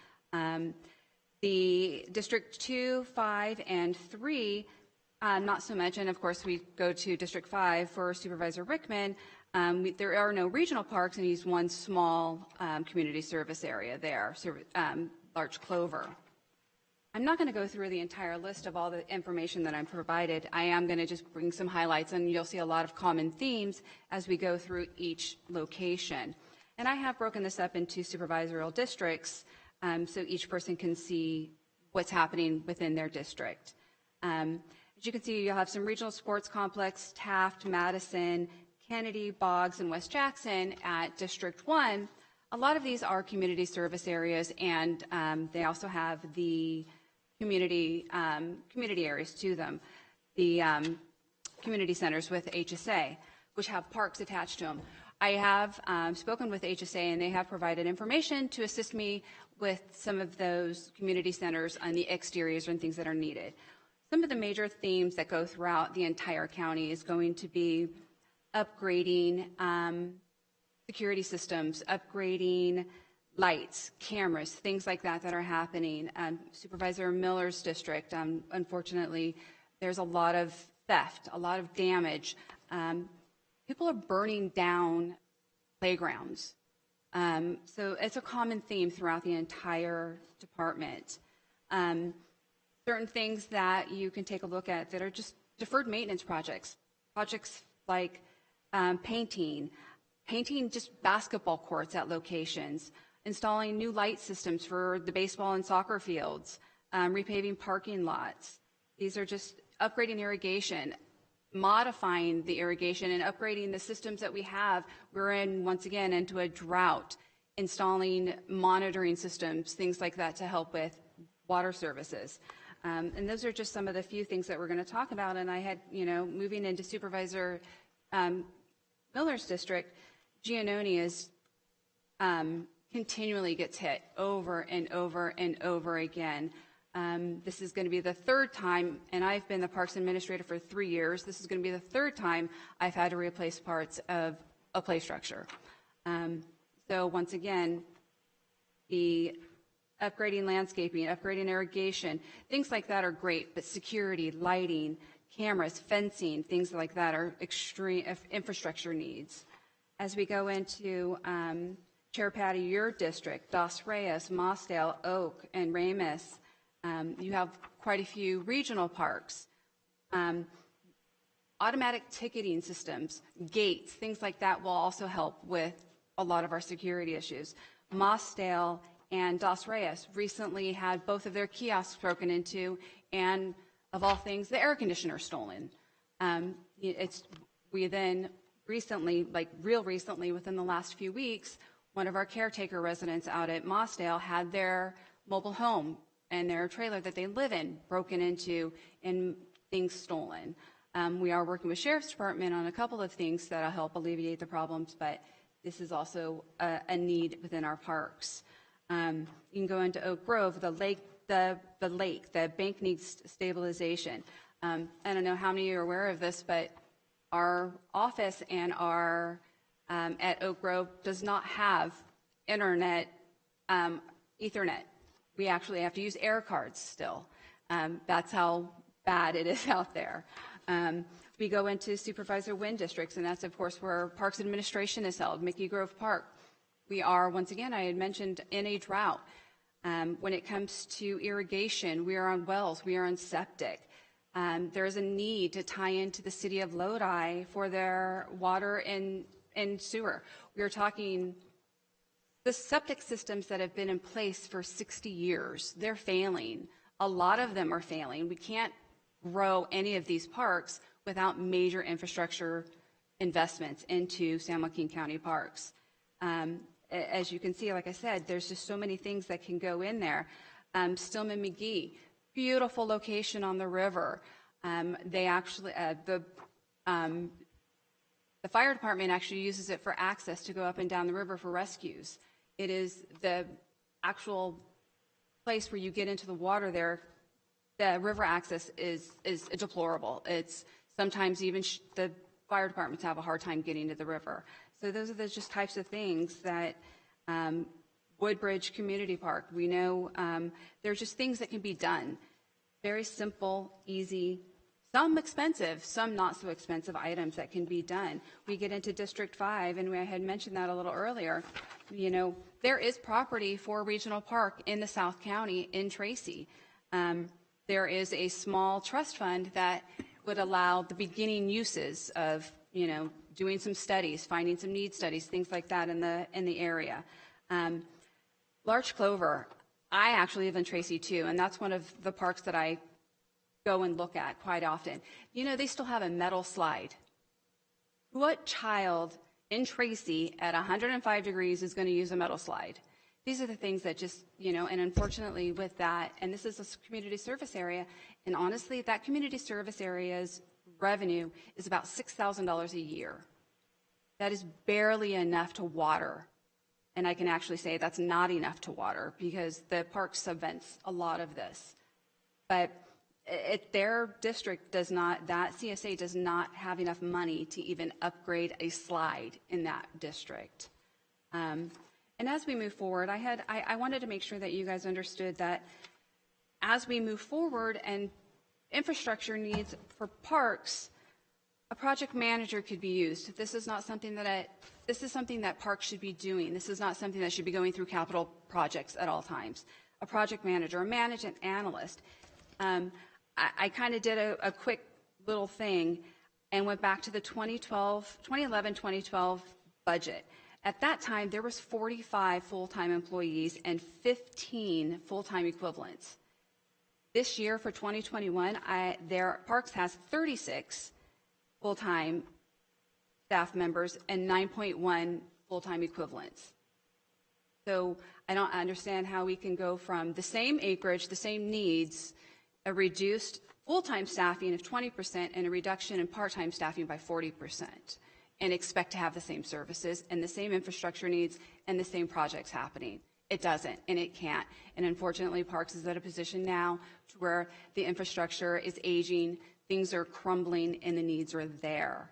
The District 2, 5, and 3, not so much, and of course we go to District 5 for Supervisor Rickman. There are no regional parks, and he's one small community service area there, Larch Clover. I'm not going to go through the entire list of all the information that I'm provided. I am going to just bring some highlights, and you'll see a lot of common themes as we go through each location. And I have broken this up into supervisorial districts, so each person can see what's happening within their district. As you can see, you'll have some regional sports complex, Taft, Madison, Kennedy, Boggs, and West Jackson at District 1. A lot of these are community service areas, and they also have the community areas to them. The community centers with HSA, which have parks attached to them. I have spoken with HSA, and they have provided information to assist me with some of those community centers on the exteriors and things that are needed. Some of the major themes that go throughout the entire county is going to be upgrading security systems, upgrading lights, cameras, things like that that are happening. Supervisor Miller's district, unfortunately, there's a lot of theft, a lot of damage. People are burning down playgrounds. So it's a common theme throughout the entire department. Certain things that you can take a look at that are just deferred maintenance projects. Projects like painting just basketball courts at locations, installing new light systems for the baseball and soccer fields, repaving parking lots. These are just upgrading irrigation, modifying the irrigation and upgrading the systems that we have. We're once again, into a drought, installing monitoring systems, things like that to help with water services. And those are just some of the few things that we're going to talk about. And I had, moving into Supervisor Miller's district, Giannone is continually gets hit over and over and over again. This is going to be the third time, and I've been the Parks Administrator for 3 years. This is going to be the third time I've had to replace parts of a play structure. So once again, the upgrading landscaping, upgrading irrigation, things like that are great, but security, lighting, cameras, fencing, things like that are extreme infrastructure needs. As we go into Chair Patty, your district, Dos Reyes, Mossdale, Oak, and Ramus, you have quite a few regional parks. Automatic ticketing systems, gates, things like that will also help with a lot of our security issues. Mossdale and Dos Reyes recently had both of their kiosks broken into, and of all things, the air conditioner stolen. We then recently, like real recently, within the last few weeks, one of our caretaker residents out at Mossdale had their mobile home and their trailer that they live in broken into and things stolen. We are working with Sheriff's Department on a couple of things that will help alleviate the problems, but this is also a need within our parks. You can go into Oak Grove, the lake, the bank needs stabilization. I don't know how many of you are aware of this, but our office and our at Oak Grove does not have internet, Ethernet. We actually have to use air cards still. That's how bad it is out there. We go into Supervisor Wynn districts, and that's, of course, where Parks Administration is held, Mickey Grove Park. We are, once again, I had mentioned, in a drought. When it comes to irrigation, we are on wells, we are on septic. There is a need to tie into the city of Lodi for their water and sewer. We are talking the septic systems that have been in place for 60 years. They're failing. A lot of them are failing. We can't grow any of these parks without major infrastructure investments into San Joaquin County parks. As you can see, like I said, there's just so many things that can go in there. Stillman McGee, beautiful location on the river. They actually, the fire department actually uses it for access to go up and down the river for rescues. It is the actual place where you get into the water there. The river access is deplorable. It's sometimes even the fire departments have a hard time getting to the river. So those are the just types of things that Woodbridge Community Park, we know there's just things that can be done. Very simple, easy, some expensive, some not so expensive items that can be done. We get into District 5, and I had mentioned that a little earlier. You know, there is property for a regional park in the South County in Tracy. There is a small trust fund that would allow the beginning uses of, you know, doing some studies, finding some need studies, things like that in the area. Larch Clover, I actually live in Tracy too, and that's one of the parks that I go and look at quite often. You know, they still have a metal slide. What child in Tracy at 105 degrees is going to use a metal slide? These are the things that just, you know, and unfortunately with that, and this is a community service area, and honestly, that community service area's revenue is about $6,000 a year. That is barely enough to water. And I can actually say that's not enough to water because the park subvents a lot of this. But their district does not, that CSA does not have enough money to even upgrade a slide in that district. And as we move forward, I wanted to make sure that you guys understood that as we move forward and infrastructure needs for parks, a project manager could be used. This is not something that this is something that parks should be doing. This is not something that should be going through capital projects at all times. A project manager, a management analyst. I kind of did a quick little thing and went back to the 2011-2012 budget. At that time, there was 45 full-time employees and 15 full-time equivalents. This year for 2021, their parks has 36 full-time staff members and 9.1 full-time equivalents. So I don't understand how we can go from the same acreage, the same needs, a reduced full-time staffing of 20% and a reduction in part-time staffing by 40%, and expect to have the same services and the same infrastructure needs and the same projects happening. It doesn't, and it can't. And unfortunately, Parks is at a position now to where the infrastructure is aging, things are crumbling, and the needs are there.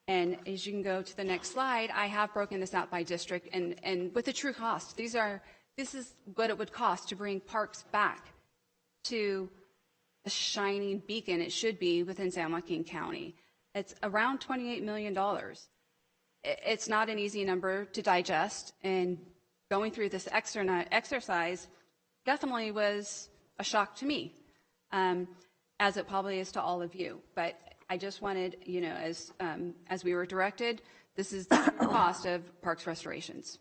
And as you can go to the next slide, I have broken this out by district and with the true cost. This is what it would cost to bring parks back to a shining beacon it should be within San Joaquin County. It's around $28 million. It's not an easy number to digest, and going through this exercise definitely was a shock to me, as it probably is to all of you. But I just wanted, as we were directed, this is the cost of parks restorations.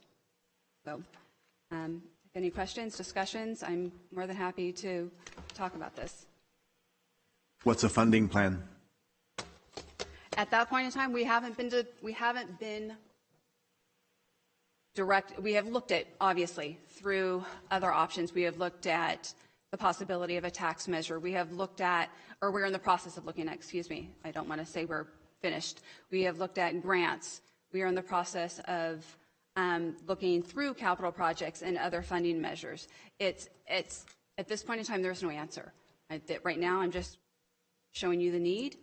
So, if any questions, discussions, I'm more than happy to talk about this.
What's a funding plan?
At that point in time, we haven't been direct. We have looked at, obviously, through other options. We have looked at the possibility of a tax measure. We have looked at, or we're in the process of looking at, excuse me, I don't want to say we're finished. We have looked at grants. We are in the process of looking through capital projects and other funding measures. It's at this point in time, there's no answer. Right now, I'm just showing you the need,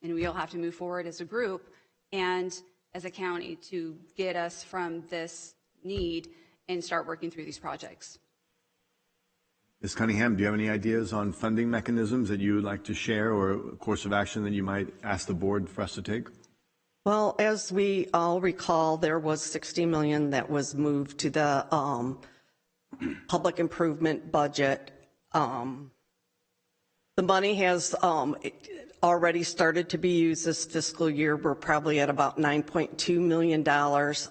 and we'll have to move forward as a group and as a county to get us from this need and start working through these projects.
Ms. Cunningham, do you have any ideas on funding mechanisms that you would like to share, or a course of action that you might ask the board for us to take?
Well, as we all recall, there was $60 million that was moved to the public improvement budget. The money has already started to be used this fiscal year. We're probably at about $9.2 million.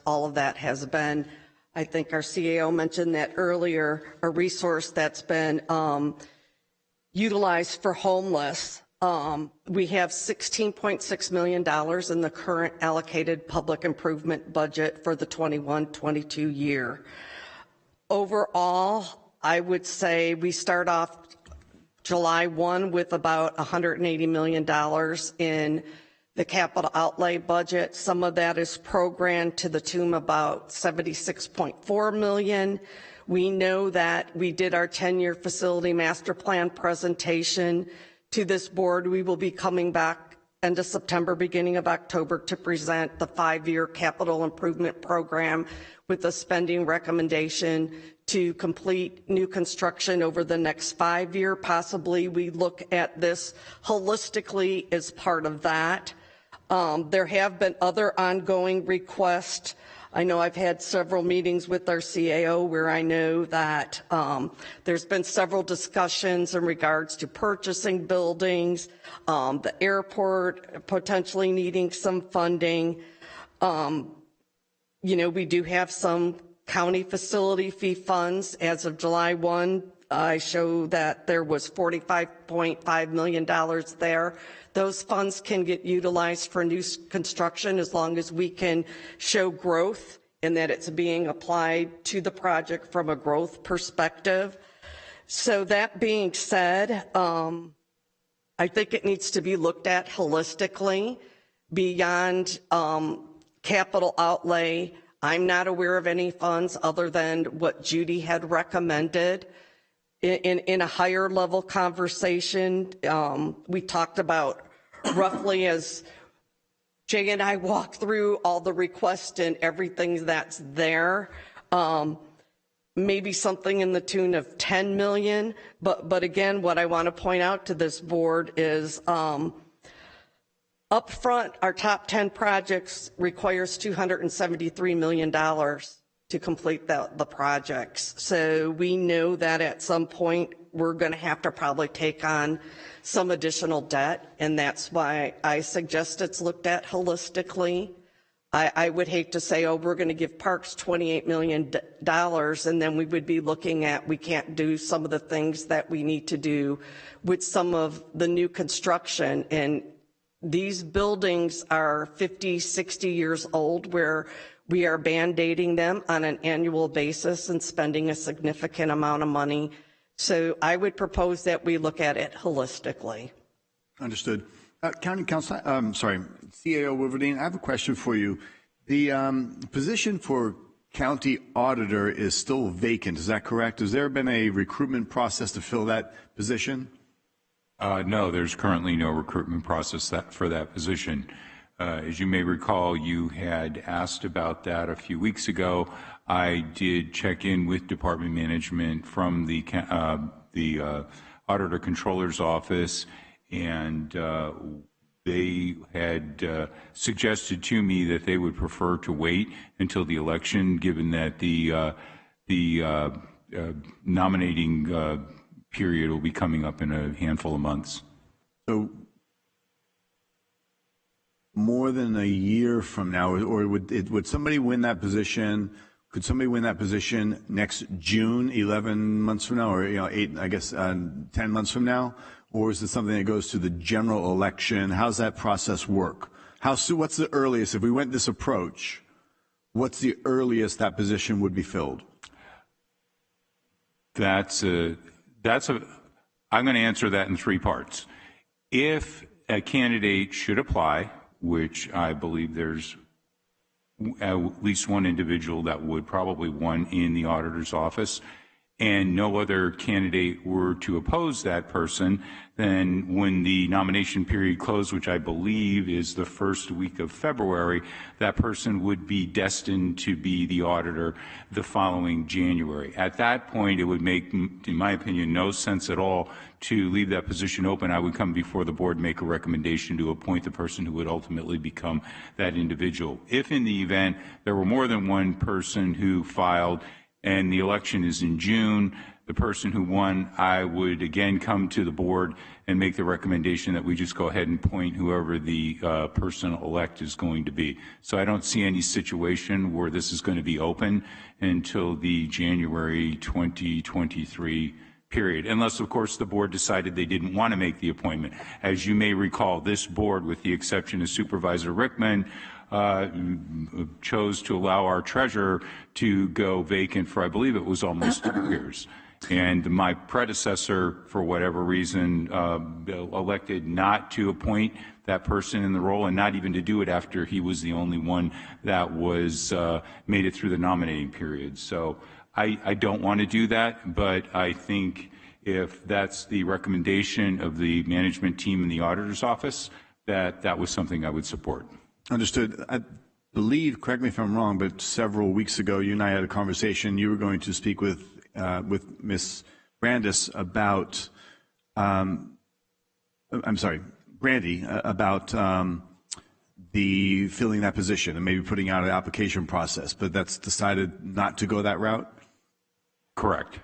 All of that has been, I think our CAO mentioned that earlier, a resource that's been utilized for homeless. We have $16.6 million in the current allocated public improvement budget for the 21-22 year. Overall, I would say we start off July 1 with about $180 million in the capital outlay budget. Some of that is programmed to the tune of about $76.4 million. We know that we did our 10-year facility master plan presentation to this board. We will be coming back end of September, beginning of October to present the 5-year capital improvement program with a spending recommendation to complete new construction over the next 5-year. Possibly we look at this holistically as part of that. There have been other ongoing requests. I know I've had several meetings with our CAO where I know that there's been several discussions in regards to purchasing buildings, the airport potentially needing some funding. We do have some county facility fee funds. As of July 1, I show that there was $45.5 million there. Those funds can get utilized for new construction as long as we can show growth and that it's being applied to the project from a growth perspective. So that being said, I think it needs to be looked at holistically beyond capital outlay. I'm not aware of any funds other than what Judy had recommended. In a higher level conversation, we talked about roughly as Jay and I walked through all the requests and everything that's there, maybe something in the tune of 10 million. But again, what I want to point out to this board is up front, our top 10 projects requires $273 million to complete the projects. So we know that at some point we're going to have to probably take on some additional debt, and that's why I suggest it's looked at holistically. I would hate to say, oh, we're going to give parks $28 million, and then we would be looking at, we can't do some of the things that we need to do with some of the new construction. And these buildings are 50, 60 years old, where we are band-aiding them on an annual basis and spending a significant amount of money. So I would propose that we look at it holistically.
Understood. County Council, CAO Wilverding, I have a question for you. The position for county auditor is still vacant, is that correct? Has there been a recruitment process to fill that position?
No, there's currently no recruitment process for that position. As you may recall, you had asked about that a few weeks ago. I did check in with department management from the Auditor Controller's Office, and they had suggested to me that they would prefer to wait until the election, given that the nominating period will be coming up in a handful of months.
So more than a year from now, or would somebody win that position? Could somebody win that position next June, 11 months from now, or 8, I guess 10 months from now? Or is it something that goes to the general election? How's that process work? What's the earliest, if we went this approach, what's the earliest that position would be filled?
I'm going to answer that in 3 parts. If a candidate should apply, which I believe there's at least one individual that would, probably one in the auditor's office, and no other candidate were to oppose that person, then when the nomination period closed, which I believe is the first week of February, that person would be destined to be the auditor the following January. At that point, it would make, in my opinion, no sense at all to leave that position open. I would come before the board, make a recommendation to appoint the person who would ultimately become that individual. If in the event there were more than one person who filed and the election is in June, the person who won, I would again come to the board and make the recommendation that we just go ahead and appoint whoever the person-elect is going to be. So I don't see any situation where this is going to be open until the January 2023 period, unless, of course, the board decided they didn't want to make the appointment. As you may recall, this board, with the exception of Supervisor Rickman, chose to allow our treasurer to go vacant for, I believe it was almost 2 years. And my predecessor, for whatever reason, elected not to appoint that person in the role, and not even to do it after he was the only one that was made it through the nominating period. So I don't want to do that, but I think if that's the recommendation of the management team in the auditor's office, that was something I would support.
Understood. I believe, correct me if I'm wrong, but several weeks ago, you and I had a conversation. You were going to speak with Ms. Brandis about, Brandy, about the filling that position and maybe putting out an application process, but that's decided not to go that route?
Correct.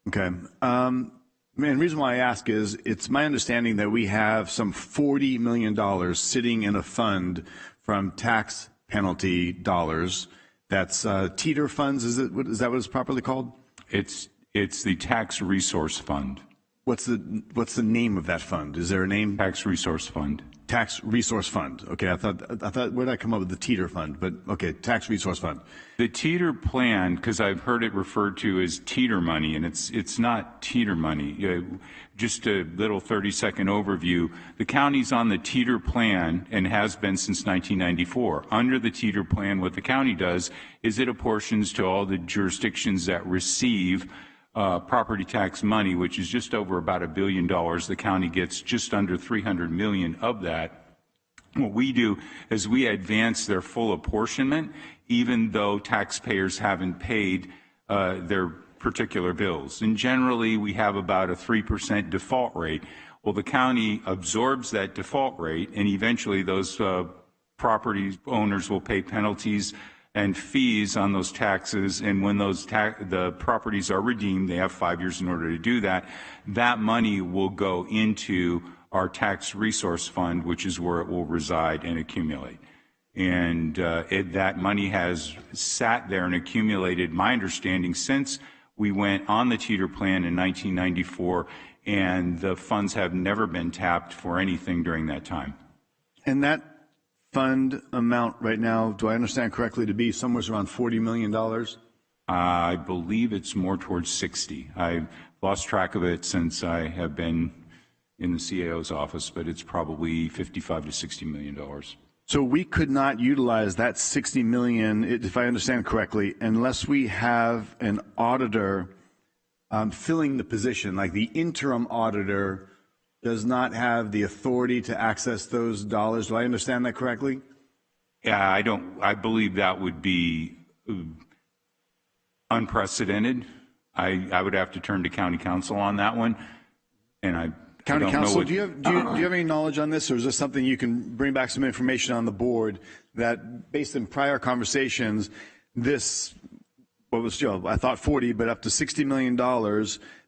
Okay. And the reason why I ask is it's my understanding that we have some $40 million sitting in a fund from tax penalty dollars. That's teeter funds. Is that what it's properly called?
It's the Tax Resource Fund.
What's the name of that fund? Is there a name?
Tax Resource Fund.
Tax Resource Fund. Okay, I thought where did I come up with the teeter fund? But okay, Tax Resource Fund.
The teeter plan, because I've heard it referred to as teeter money, and it's not teeter money. Just a little 30-second overview. The county's on the teeter plan and has been since 1994. Under the teeter plan, what the county does is it apportions to all the jurisdictions that receive property tax money, which is just over about $1 billion. The county gets just under $300 million of that. What we do is we advance their full apportionment, even though taxpayers haven't paid their particular bills. And generally, we have about a 3% default rate. Well, the county absorbs that default rate, and eventually those property owners will pay penalties and fees on those taxes, and when those the properties are redeemed, they have 5 years in order to do that, that money will go into our tax resource fund, which is where it will reside and accumulate. And that money has sat there and accumulated, my understanding, since we went on the teeter plan in 1994, and the funds have never been tapped for anything during that time.
And that fund amount right now, do I understand correctly, to be somewhere around $40 million?
I believe it's more towards 60. I've lost track of it since I have been in the CAO's office, but it's probably $55 to $60 million.
So we could not utilize that $60 million, if I understand correctly, unless we have an auditor filling the position, like the interim auditor does not have the authority to access those dollars. Do I understand that correctly?
Yeah, I believe that would be unprecedented. I would have to turn to county council on that one. And I
County
don't know
Council,
what-
do you have any knowledge on this, or is this something you can bring back some information on the board that, based on prior conversations, this, what was, I thought 40, but up to $60 million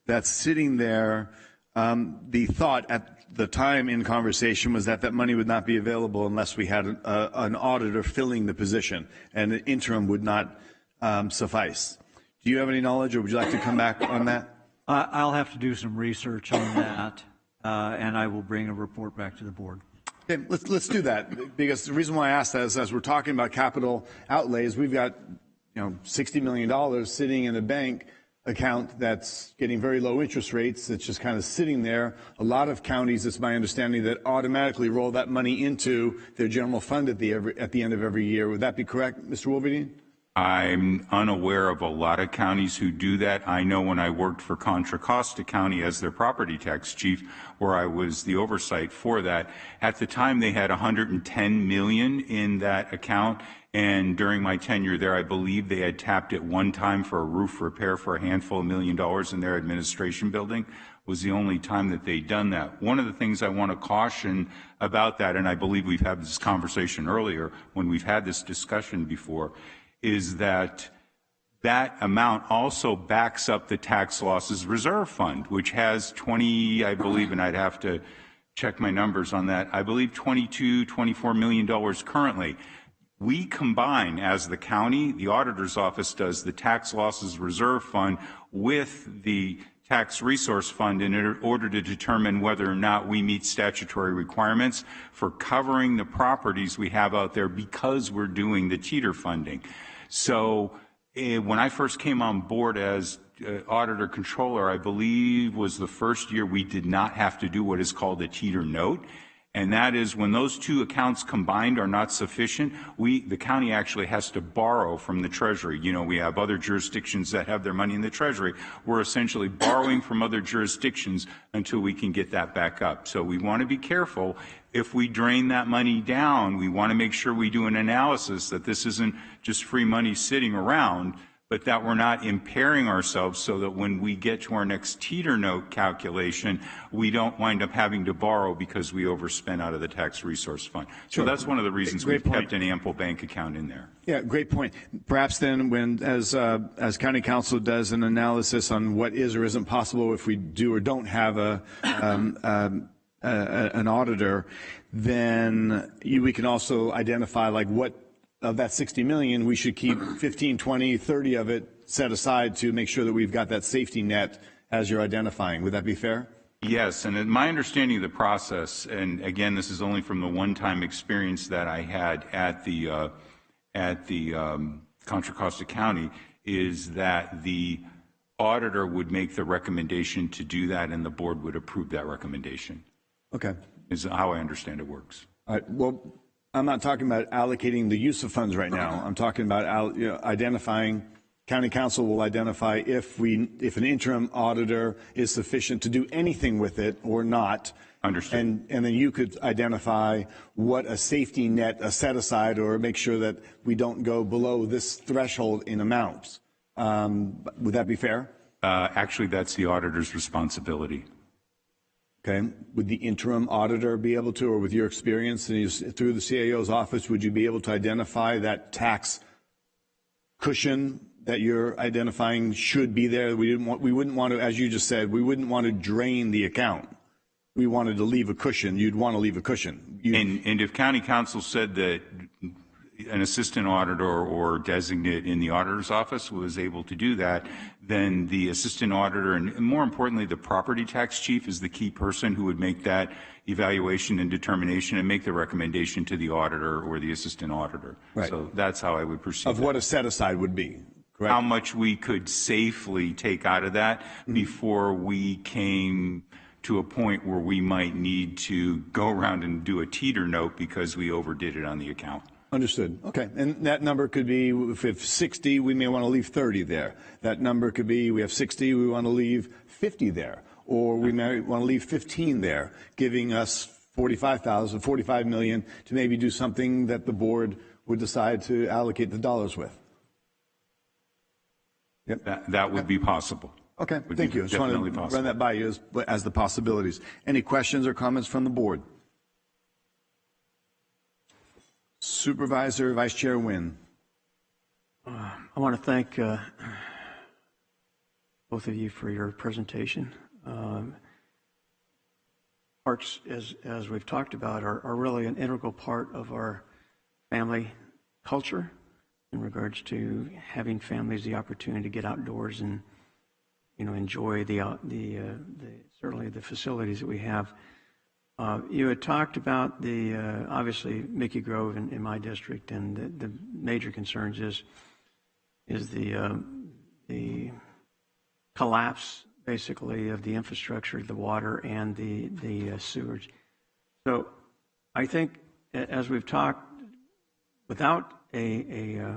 that's sitting there, the thought at the time in conversation was that that money would not be available unless we had an auditor filling the position, and the interim would not suffice. Do you have any knowledge, or would you like to come back on that?
I'll have to do some research on that, and I will bring a report back to the board.
Okay, let's do that, because the reason why I asked that is, as we're talking about capital outlays, we've got $60 million sitting in a bank account that's getting very low interest rates. It's just kind of sitting there. A lot of counties, it's my understanding, that automatically roll that money into their general fund at the end of every year. Would that be correct, Mr. Wolverine?
I'm unaware of a lot of counties who do that. I know when I worked for Contra Costa County as their property tax chief, where I was the oversight for that, at the time they had $110 million in that account. And during my tenure there, I believe they had tapped it one time for a roof repair for a handful of $1 million in their administration building. Was the only time that they'd done that. One of the things I want to caution about that, and I believe we've had this conversation earlier when we've had this discussion before, is that that amount also backs up the tax losses reserve fund, which has 20, I believe, and I'd have to check my numbers on that, I believe $24 million currently. We combine, as the county, the auditor's office does, the tax losses reserve fund with the tax resource fund in order to determine whether or not we meet statutory requirements for covering the properties we have out there because we're doing the cheater funding. So when I first came on board as auditor controller, I believe was the first year we did not have to do what is called a cheater note. And that is when those two accounts combined are not sufficient, the county actually has to borrow from the Treasury. You know, we have other jurisdictions that have their money in the Treasury. We're essentially borrowing from other jurisdictions until we can get that back up. So we want to be careful. If we drain that money down, we want to make sure we do an analysis that this isn't just free money sitting around, but that we're not impairing ourselves so that when we get to our next teeter note calculation, we don't wind up having to borrow because we overspent out of the tax resource fund. So that's one of the reasons we've kept an ample bank account in there.
Yeah, great point. Perhaps then when, as County Council does an analysis on what is or isn't possible if we do or don't have an auditor, then we can also identify like what of that 60 million, we should keep 15, 20, 30 of it set aside to make sure that we've got that safety net as you're identifying. Would that be fair?
Yes, and my understanding of the process, and again, this is only from the one-time experience that I had at the Contra Costa County, is that the auditor would make the recommendation to do that, and the board would approve that recommendation.
Okay.
Is how I understand it works.
All right. Well, I'm not talking about allocating the use of funds right now. I'm talking about identifying. County Council will identify if an interim auditor is sufficient to do anything with it or not.
Understood.
And then you could identify what a safety net, a set aside, or make sure that we don't go below this threshold in amounts. Would that be fair?
Actually, that's the auditor's responsibility.
Okay. Would the interim auditor be able to, or with your experience through the CAO's office, would you be able to identify that tax cushion that you're identifying should be there? We wouldn't want to, as you just said, we wouldn't want to drain the account. We wanted to leave a cushion. You'd want to leave a cushion.
And if County Council said that an assistant auditor or designate in the auditor's office was able to do that, then the assistant auditor and more importantly the property tax chief is the key person who would make that evaluation and determination and make the recommendation to the auditor or the assistant auditor.
Right.
So that's how I would proceed.
Of what a set aside would be. Correct?
How much we could safely take out of that before we came to a point where we might need to go around and do a teeter note because we overdid it on the account.
Understood. Okay. And that number could be, if it's 60, we may want to leave 30 there. That number could be, we have 60, we want to leave 50 there. Or we may want to leave 15 there, giving us 45 million to maybe do something that the board would decide to allocate the dollars with.
Yep. That would be possible.
Okay,
would
thank
be
you. I just wanted
definitely
to
possible.
run that by you as the possibilities. Any questions or comments from the board? Supervisor Vice Chair Nguyen.
I want to thank both of you for your presentation. Parks, as we've talked about, are really an integral part of our family culture in regards to having families the opportunity to get outdoors and enjoy certainly the facilities that we have. You had talked about the obviously Mickey Grove in my district, and the major concerns is the collapse basically of the infrastructure, the water and the sewage. So I think, as we've talked, without a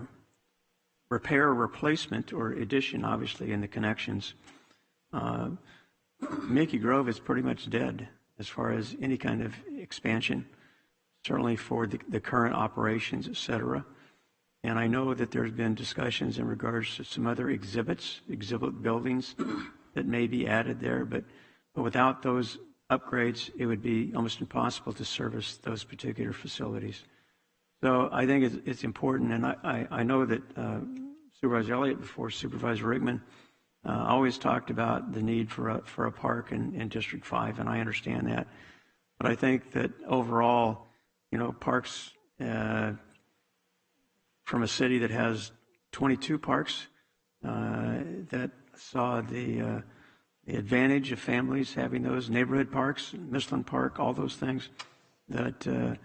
repair, replacement, or addition, obviously, in the connections, Mickey Grove is pretty much dead as far as any kind of expansion, certainly for the current operations, et cetera. And I know that there's been discussions in regards to some other exhibit buildings that may be added there, but without those upgrades, it would be almost impossible to service those particular facilities. So I think it's important, and I know that Supervisor Elliott before Supervisor Rickman always talked about the need for a park in District 5, and I understand that. But I think that overall, parks from a city that has 22 parks that saw the advantage of families having those neighborhood parks, Michelin Park, all those things, that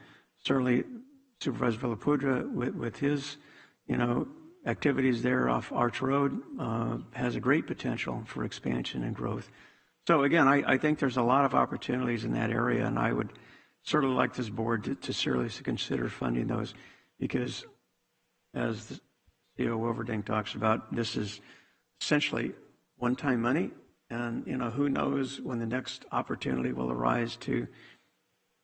certainly Supervisor Villapudra with his, activities there off Arch Road has a great potential for expansion and growth. So again, I think there's a lot of opportunities in that area, and I would certainly like this board to seriously consider funding those, because as the CEO Wilverding talks about, this is essentially one-time money, and who knows when the next opportunity will arise to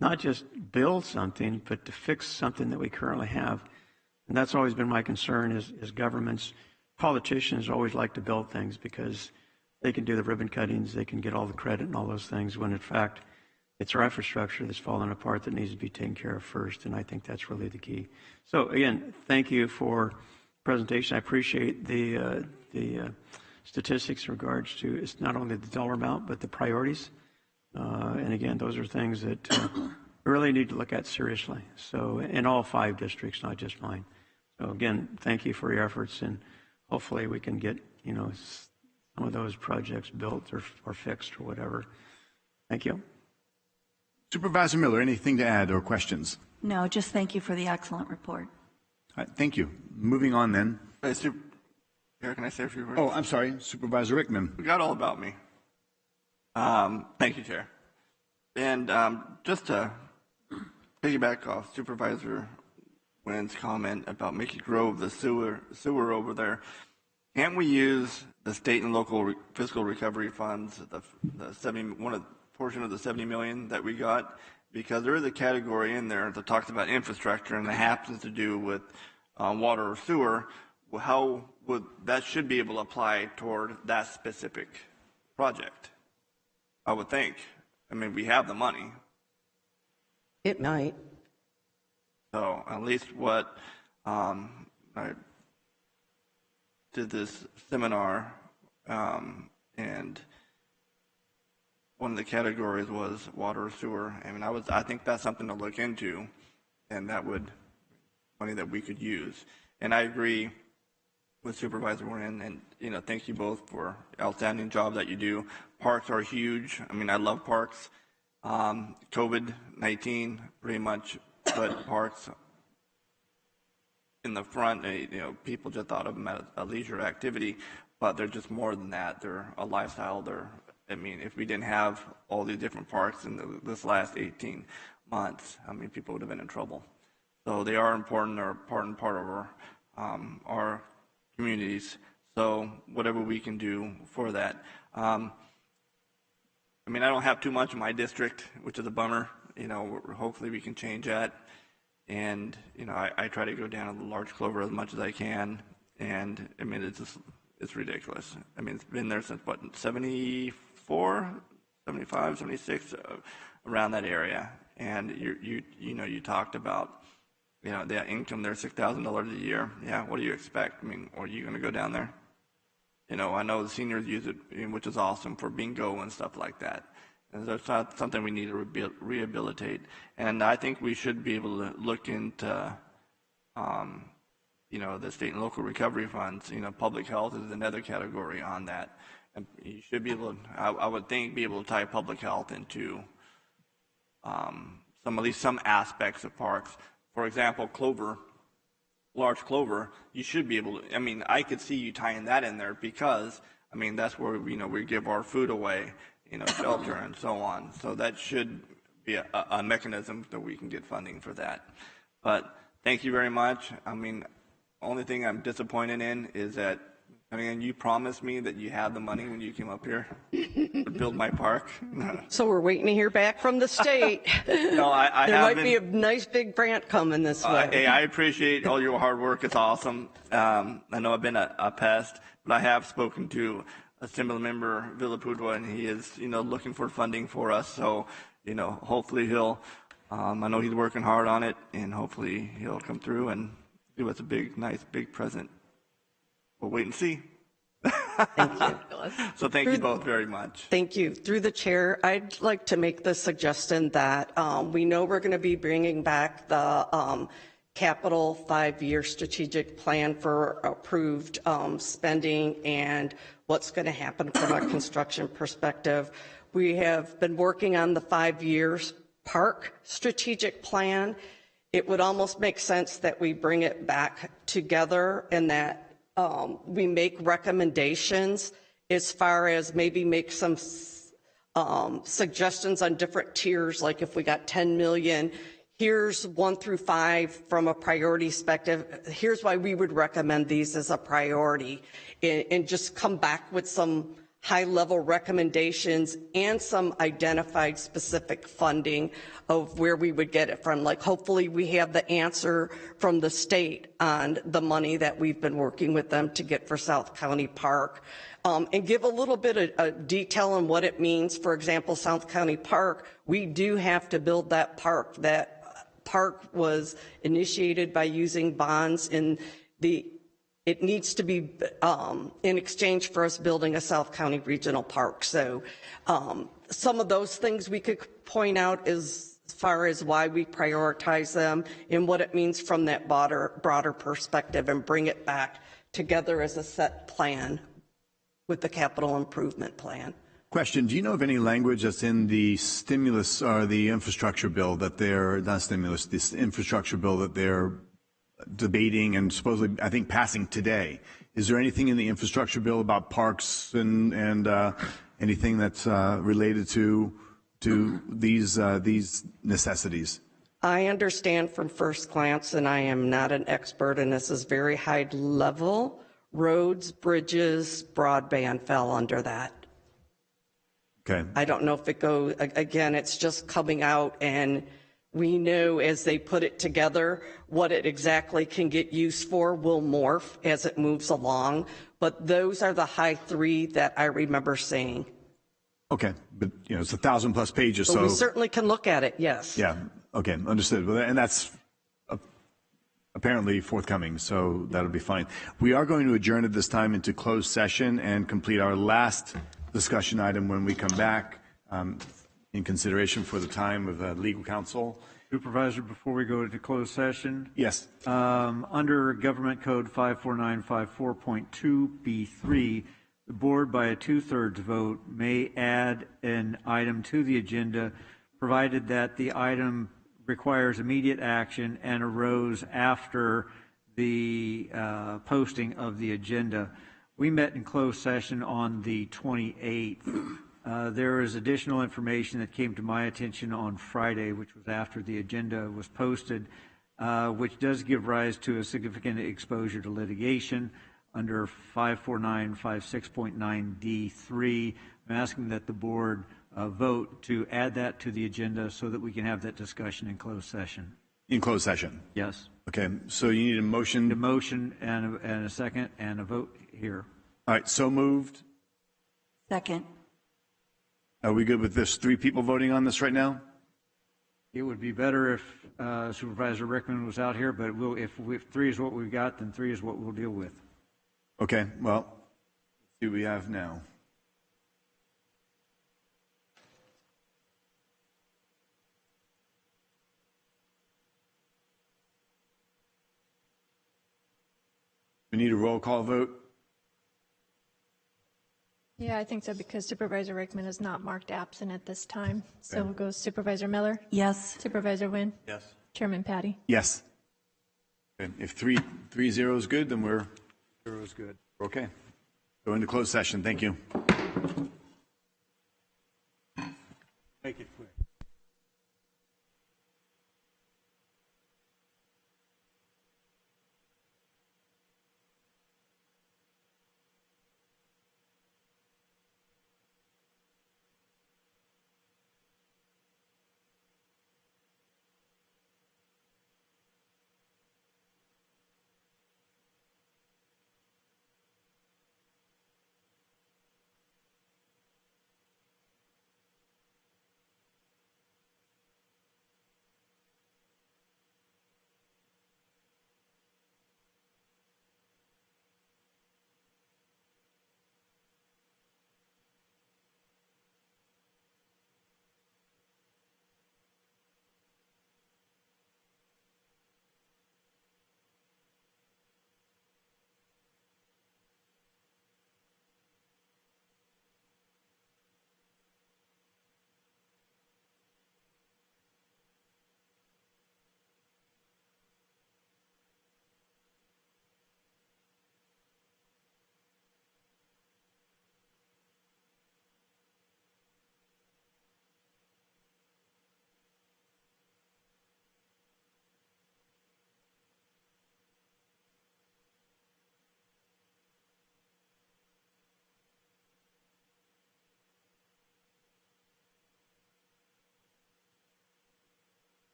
not just build something, but to fix something that we currently have. And that's always been my concern is governments, politicians always like to build things because they can do the ribbon cuttings, they can get all the credit and all those things, when in fact it's our infrastructure that's falling apart that needs to be taken care of first, and I think that's really the key. So again, thank you for the presentation. I appreciate the statistics in regards to it's not only the dollar amount, but the priorities. And again, those are things that we really need to look at seriously. So in all 5 districts, not just mine. So again, thank you for your efforts, and hopefully we can get, some of those projects built or fixed or whatever. Thank you.
Supervisor Miller, anything to add or questions?
No, just thank you for the excellent report.
All right, thank you. Moving on then.
Here, can I say a few words?
Oh, I'm sorry, Supervisor Rickman.
Forgot all about me. Thank you, Chair. And just to piggyback off Supervisor Nguyen's comment about Mickey Grove, the sewer over there, can't we use the state and local fiscal recovery funds, portion of the $70 million that we got? Because there is a category in there that talks about infrastructure, and it happens to do with water or sewer. How would that should be able to apply toward that specific project? I would think. I mean, we have the money.
It might.
So at least what I did this seminar, and one of the categories was water or sewer. I mean, I think that's something to look into, and that would money that we could use. And I agree with Supervisor Nguyen, and thank you both for outstanding job that you do. Parks are huge. I mean, I love parks. COVID-19 pretty much put parks in the front. People just thought of them as a leisure activity, but they're just more than that. They're a lifestyle. If we didn't have all these different parks in this last 18 months, people would have been in trouble. So they are important. They're part of our communities. So whatever we can do for that. I don't have too much in my district, which is a bummer. Hopefully we can change that. And, I try to go down to the large clover as much as I can. And, it's just it's ridiculous. I mean, it's been there since, what, 74, 75, 76, around that area. And you talked about, the income there, $6,000 a year. Yeah, what do you expect? I mean, are you going to go down there? I know the seniors use it, which is awesome for bingo and stuff like that. And that's something we need to rehabilitate. And I think we should be able to look into, the state and local recovery funds. Public health is another category on that. And you should be able to, I would think, be able to tie public health into some aspects of parks. For example, large clover, you should be able to, I could see you tying that in there because, that's where, we give our food away, shelter and so on. So that should be a mechanism that we can get funding for that. But thank you very much. Only thing I'm disappointed in is that, you promised me that you had the money when you came up here to build my park.
So we're waiting to hear back from the state.
No, I
there
haven't.
might be a nice big grant coming this way.
Hey, I appreciate all your hard work. It's awesome. I know I've been a pest, but I have spoken to Assembly Member Villapudua, and he is, looking for funding for us. So, hopefully he'll, I know he's working hard on it, and hopefully he'll come through and give us a nice big present. We'll wait and see.
Thank you.
So thank you both very much.
Thank you. Through the chair, I'd like to make the suggestion that we know we're going to be bringing back the capital 5-year strategic plan for approved spending and what's going to happen from a construction perspective. We have been working on the 5-year park strategic plan. It would almost make sense that we bring it back together and that we make recommendations as far as maybe make some suggestions on different tiers, like if we got 10 million, here's 1 through 5 from a priority perspective. Here's why we would recommend these as a priority, and just come back with some high-level recommendations and some identified specific funding of where we would get it from. Like, hopefully we have the answer from the state on the money that we've been working with them to get for South County Park, and give a little bit of detail on what it means. For example, South County Park, we do have to build that park. That park was initiated by using bonds it needs to be in exchange for us building a South County Regional Park. So some of those things we could point out as far as why we prioritize them and what it means from that broader perspective, and bring it back together as a set plan with the capital improvement plan.
Question, do you know of any language that's in the stimulus or the infrastructure bill that this infrastructure bill that they're debating and supposedly, I think, passing today? Is there anything in the infrastructure bill about parks and anything that's related to these necessities?
I understand from first glance, and I am not an expert, and this is very high level, roads, bridges, broadband fell under that.
Okay.
I don't know if it goes, again, it's just coming out, and we know as they put it together, what it exactly can get used for will morph as it moves along. But those are the high 3 that I remember seeing.
Okay, but it's 1,000+ pages, so
we certainly can look at it. Yes.
Yeah. Okay, understood. And that's apparently forthcoming, so that'll be fine. We are going to adjourn at this time into closed session and complete our last discussion item when we come back. In consideration for the time of legal counsel.
Supervisor, before we go into closed session.
Yes.
Under Government Code 54954.2B3, the board by a 2/3 vote may add an item to the agenda, provided that the item requires immediate action and arose after the posting of the agenda. We met in closed session on the 28th. There is additional information that came to my attention on Friday, which was after the agenda was posted, which does give rise to a significant exposure to litigation under 54956.9D3. I'm asking that the board vote to add that to the agenda so that we can have that discussion in closed session.
In closed session?
Yes.
Okay, so you need a motion?
A motion and a second and a vote here.
All right, so moved.
Second.
Are we good with this? 3 people voting on this right now?
It would be better if Supervisor Rickman was out here, but if 3 is what we've got, then 3 is what we'll deal with.
Okay, well, let's see what we have now. We need a roll call vote.
Yeah, I think so, because Supervisor Rickman is not marked absent at this time. So we'll go Supervisor Miller?
Yes.
Supervisor Wynn?
Yes.
Chairman Patty?
Yes. Okay. If 3-0 is good, then we're
0 is good.
okay. Go into closed session. Thank you.
Make it quick.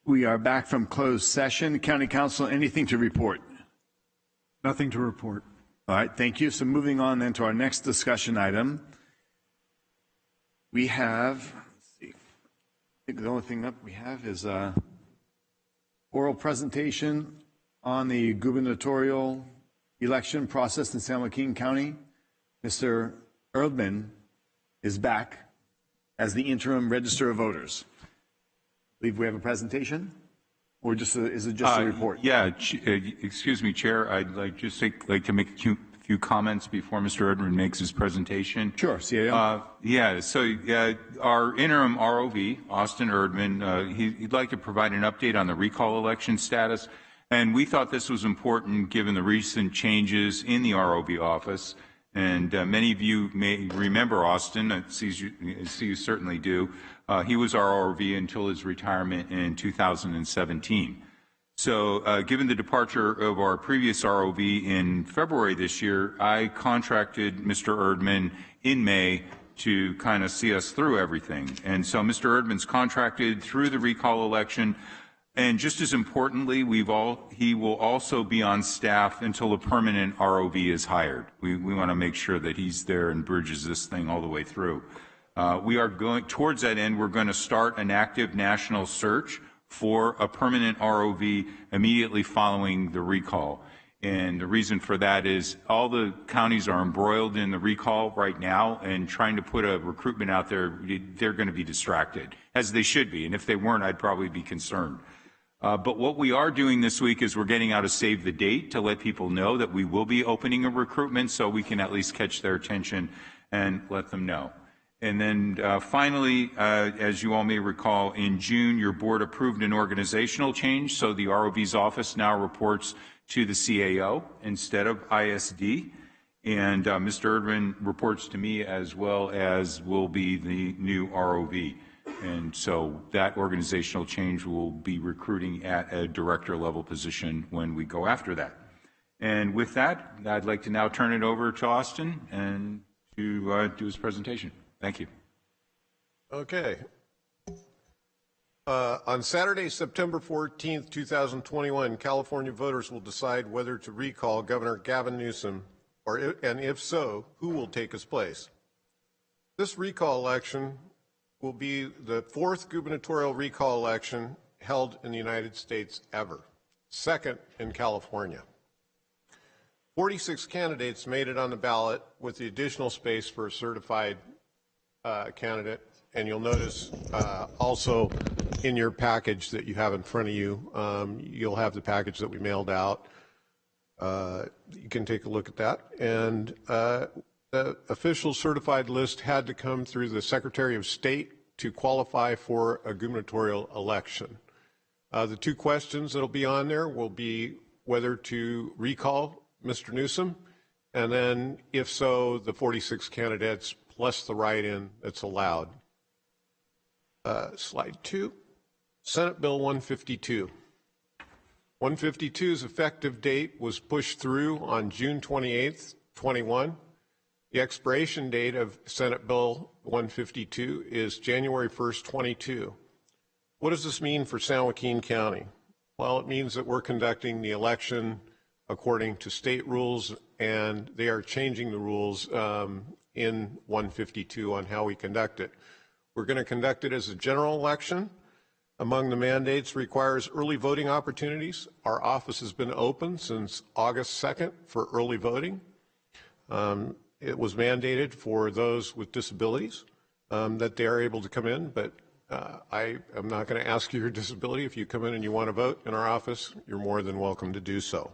We are back from closed session. County Council, anything to report?
Nothing to report.
All right, thank you. So moving on then to our next discussion item. We have, let's see, I think the only thing up we have is oral presentation on the gubernatorial election process in San Joaquin County. Mr. Erdman is back as the interim register of voters. I believe we have a presentation, or just is it just a report?
Yeah, excuse me, Chair. I'd like to make a few comments before Mr. Erdman makes his presentation.
Sure, CAO.
Our interim ROV, Austin Erdman, he'd like to provide an update on the recall election status. And we thought this was important given the recent changes in the ROV office. And many of you may remember Austin. I see you certainly do. He was our ROV until his retirement in 2017. So given the departure of our previous ROV in February this year, I contracted Mr. Erdman in May to kind of see us through everything. And so Mr. Erdman's contracted through the recall election. And just as importantly, he will also be on staff until a permanent ROV is hired. We want to make sure that he's there and bridges this thing all the way through. We are going towards that end. We're going to start an active national search for a permanent ROV immediately following the recall. And the reason for that is all the counties are embroiled in the recall right now, and trying to put a recruitment out there, they're going to be distracted, as they should be. And if they weren't, I'd probably be concerned. But what we are doing this week is we're getting out a save the date to let people know that we will be opening a recruitment so we can at least catch their attention and let them know. And then finally, as you all may recall, in June, your board approved an organizational change. So the ROV's office now reports to the CAO instead of ISD. And Mr. Erdman reports to me, as well as will be the new ROV. And so that organizational change will be recruiting at a director level position when we go after that. And with that, I'd like to now turn it over to Austin and to do his presentation. Thank you.
Okay. On Saturday, September 14th, 2021, California voters will decide whether to recall Governor Gavin Newsom, and if so, who will take his place. This recall election will be the fourth gubernatorial recall election held in the United States ever, second in California. 46 candidates made it on the ballot with the additional space for a certified candidate. And you'll notice also in your package that you have in front of you, you'll have the package that we mailed out. You can take a look at that. And the official certified list had to come through the Secretary of State to qualify for a gubernatorial election. The two questions that'll be on there will be whether to recall Mr. Newsom, and then if so, the 46 candidates plus the write-in that's allowed. Slide 2, Senate Bill 152. 152's effective date was pushed through on June 28th, 21. The expiration date of Senate Bill 152 is January 1st, 22. What does this mean for San Joaquin County? Well, it means that we're conducting the election according to state rules, and they are changing the rules in 152 on how we conduct it. We're going to conduct it as a general election. Among the mandates requires early voting opportunities. Our office has been open since August 2nd for early voting. It was mandated for those with disabilities that they are able to come in, but I am not going to ask you your disability. If you come in and you want to vote in our office, you're more than welcome to do so.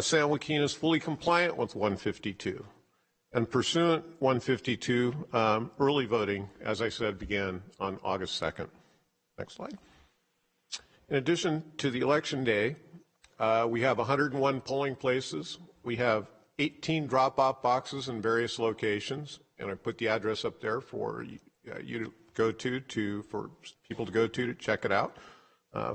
San Joaquin is fully compliant with 152. And pursuant 152, early voting, as I said, began on August 2nd. Next slide. In addition to the election day, we have 101 polling places. We have 18 drop-off boxes in various locations, and I put the address up there for you to go to for people to go to check it out,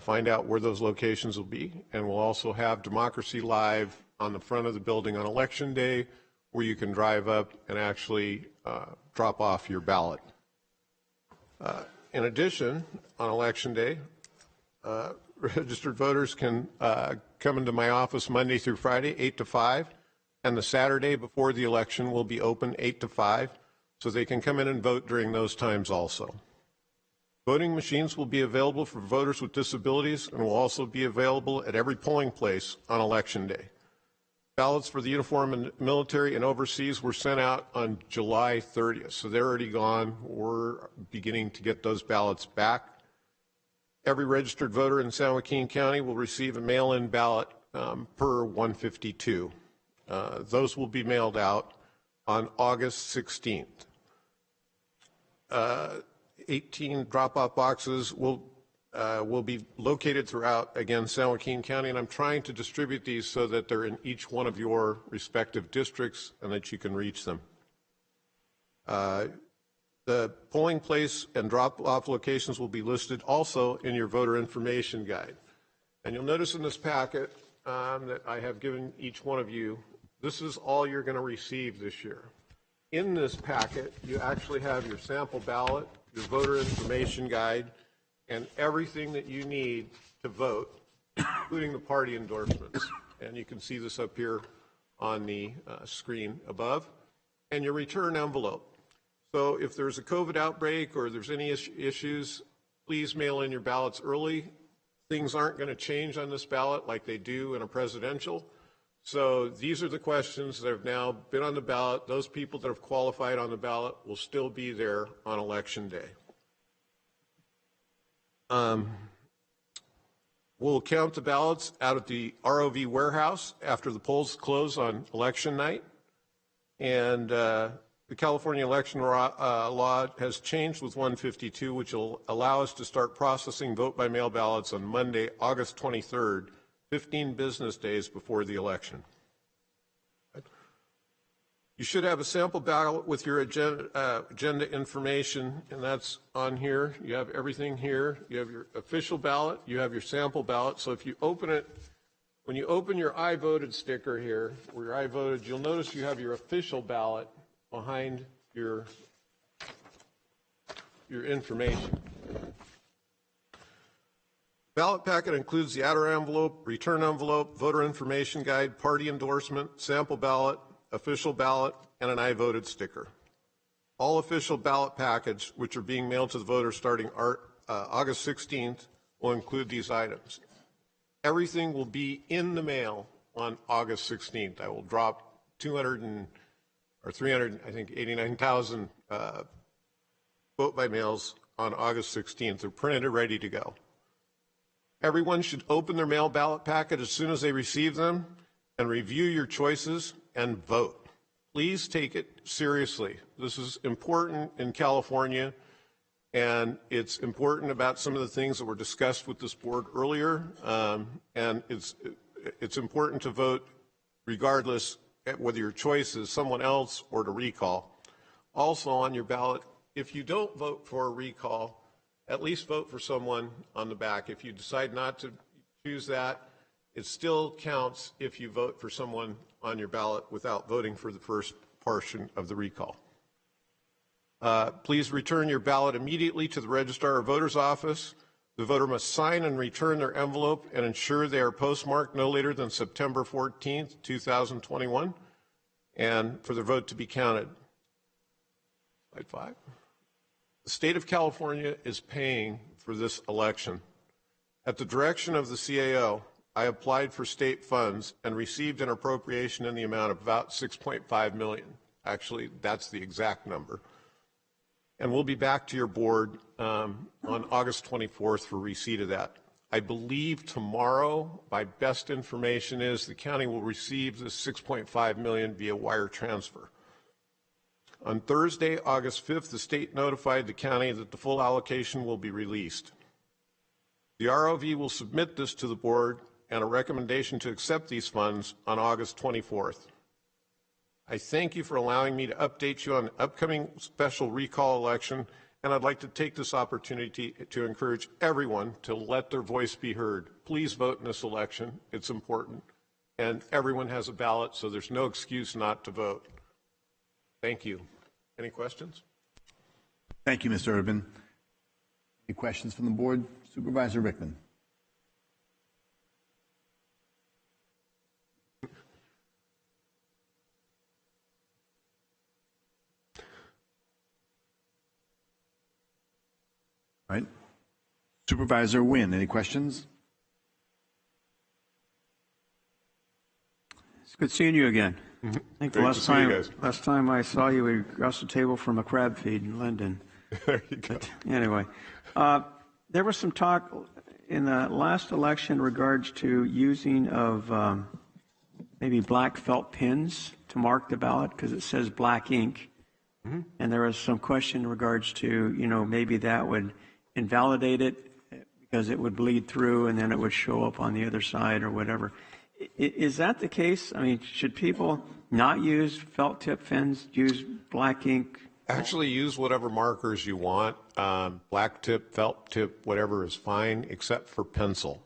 find out where those locations will be. And we'll also have Democracy Live on the front of the building on Election Day, where you can drive up and actually drop off your ballot. In addition, on Election Day, Registered voters can come into my office Monday through Friday, 8 to 5, and the Saturday before the election will be open 8 to 5, so they can come in and vote during those times also. Voting machines will be available for voters with disabilities and will also be available at every polling place on Election Day. Ballots for the uniform and military and overseas were sent out on July 30th, so they're already gone. We're beginning to get those ballots back. Every registered voter in San Joaquin County will receive a mail-in ballot per 152. Those will be mailed out on August 16th. 18 drop-off boxes will be located throughout, again, San Joaquin County, and I'm trying to distribute these so that they're in each one of your respective districts and that you can reach them. The polling place and drop-off locations will be listed also in your voter information guide. And you'll notice in this packet that I have given each one of you, this is all you're going to receive this year. In this packet, you actually have your sample ballot, your voter information guide, and everything that you need to vote, including the party endorsements. And you can see this up here on the screen above, and your return envelope. So if there's a COVID outbreak or there's any issues, please mail in your ballots early. Things aren't going to change on this ballot like they do in a presidential. So these are the questions that have now been on the ballot. Those people that have qualified on the ballot will still be there on Election Day. We'll count the ballots out at the ROV warehouse after the polls close on election night. And the California election law has changed with 152, which will allow us to start processing vote-by-mail ballots on Monday, August 23rd, 15 business days before the election. You should have a sample ballot with your agenda information, and that's on here. You have everything here. You have your official ballot. You have your sample ballot. So if you open it, when you open your I voted sticker here, where your I voted, you'll notice you have your official ballot behind your information. Ballot packet includes the outer envelope, return envelope, voter information guide, party endorsement, sample ballot, official ballot, and an I voted sticker. All official ballot package, which are being mailed to the voters starting August 16th, will include these items. Everything will be in the mail on August 16th. I will drop 89,000 vote by mails on August 16th. They're printed and ready to go. Everyone should open their mail ballot packet as soon as they receive them and review your choices and vote. Please take it seriously. This is important in California, and it's important about some of the things that were discussed with this board earlier, and it's important to vote regardless whether your choice is someone else or to recall. Also on your ballot, if you don't vote for a recall, at least vote for someone on the back. If you decide not to choose that, it still counts if you vote for someone on your ballot without voting for the first portion of the recall. Please return your ballot immediately to the registrar of voters office. The voter must sign and return their envelope and ensure they are postmarked no later than September 14th, 2021, and for the vote to be counted. Slide 5. The state of California is paying for this election. At the direction of the CAO, I applied for state funds and received an appropriation in the amount of about $6.5 million. Actually, that's the exact number. And we'll be back to your board on August 24th for receipt of that. I believe tomorrow, my best information is the county will receive this $6.5 million via wire transfer. On Thursday, August 5th, the state notified the county that the full allocation will be released. The ROV will submit this to the board and a recommendation to accept these funds on August 24th. I thank you for allowing me to update you on the upcoming special recall election, and I'd like to take this opportunity to encourage everyone to let their voice be heard. Please vote in this election. It's important. And everyone has a ballot, so there's no excuse not to vote. Thank you. Any questions?
Thank you, Mr. Urban. Any questions from the board? Supervisor Rickman. All right. Supervisor Wynn, any questions?
It's good seeing you again. I think the
Great to see you guys.
last time I saw you, we across the table from a crab feed in London.
There you go.
But anyway, there was some talk in the last election in regards to using of maybe black felt pens to mark the ballot because it says black ink.
Mm-hmm.
And there was some question in regards to, maybe that would invalidate it because it would bleed through and then it would show up on the other side or whatever. Is that the case? I mean, should people not use felt tip pens, use black ink?
Actually, use whatever markers you want. Black tip, felt tip, whatever is fine, except for pencil.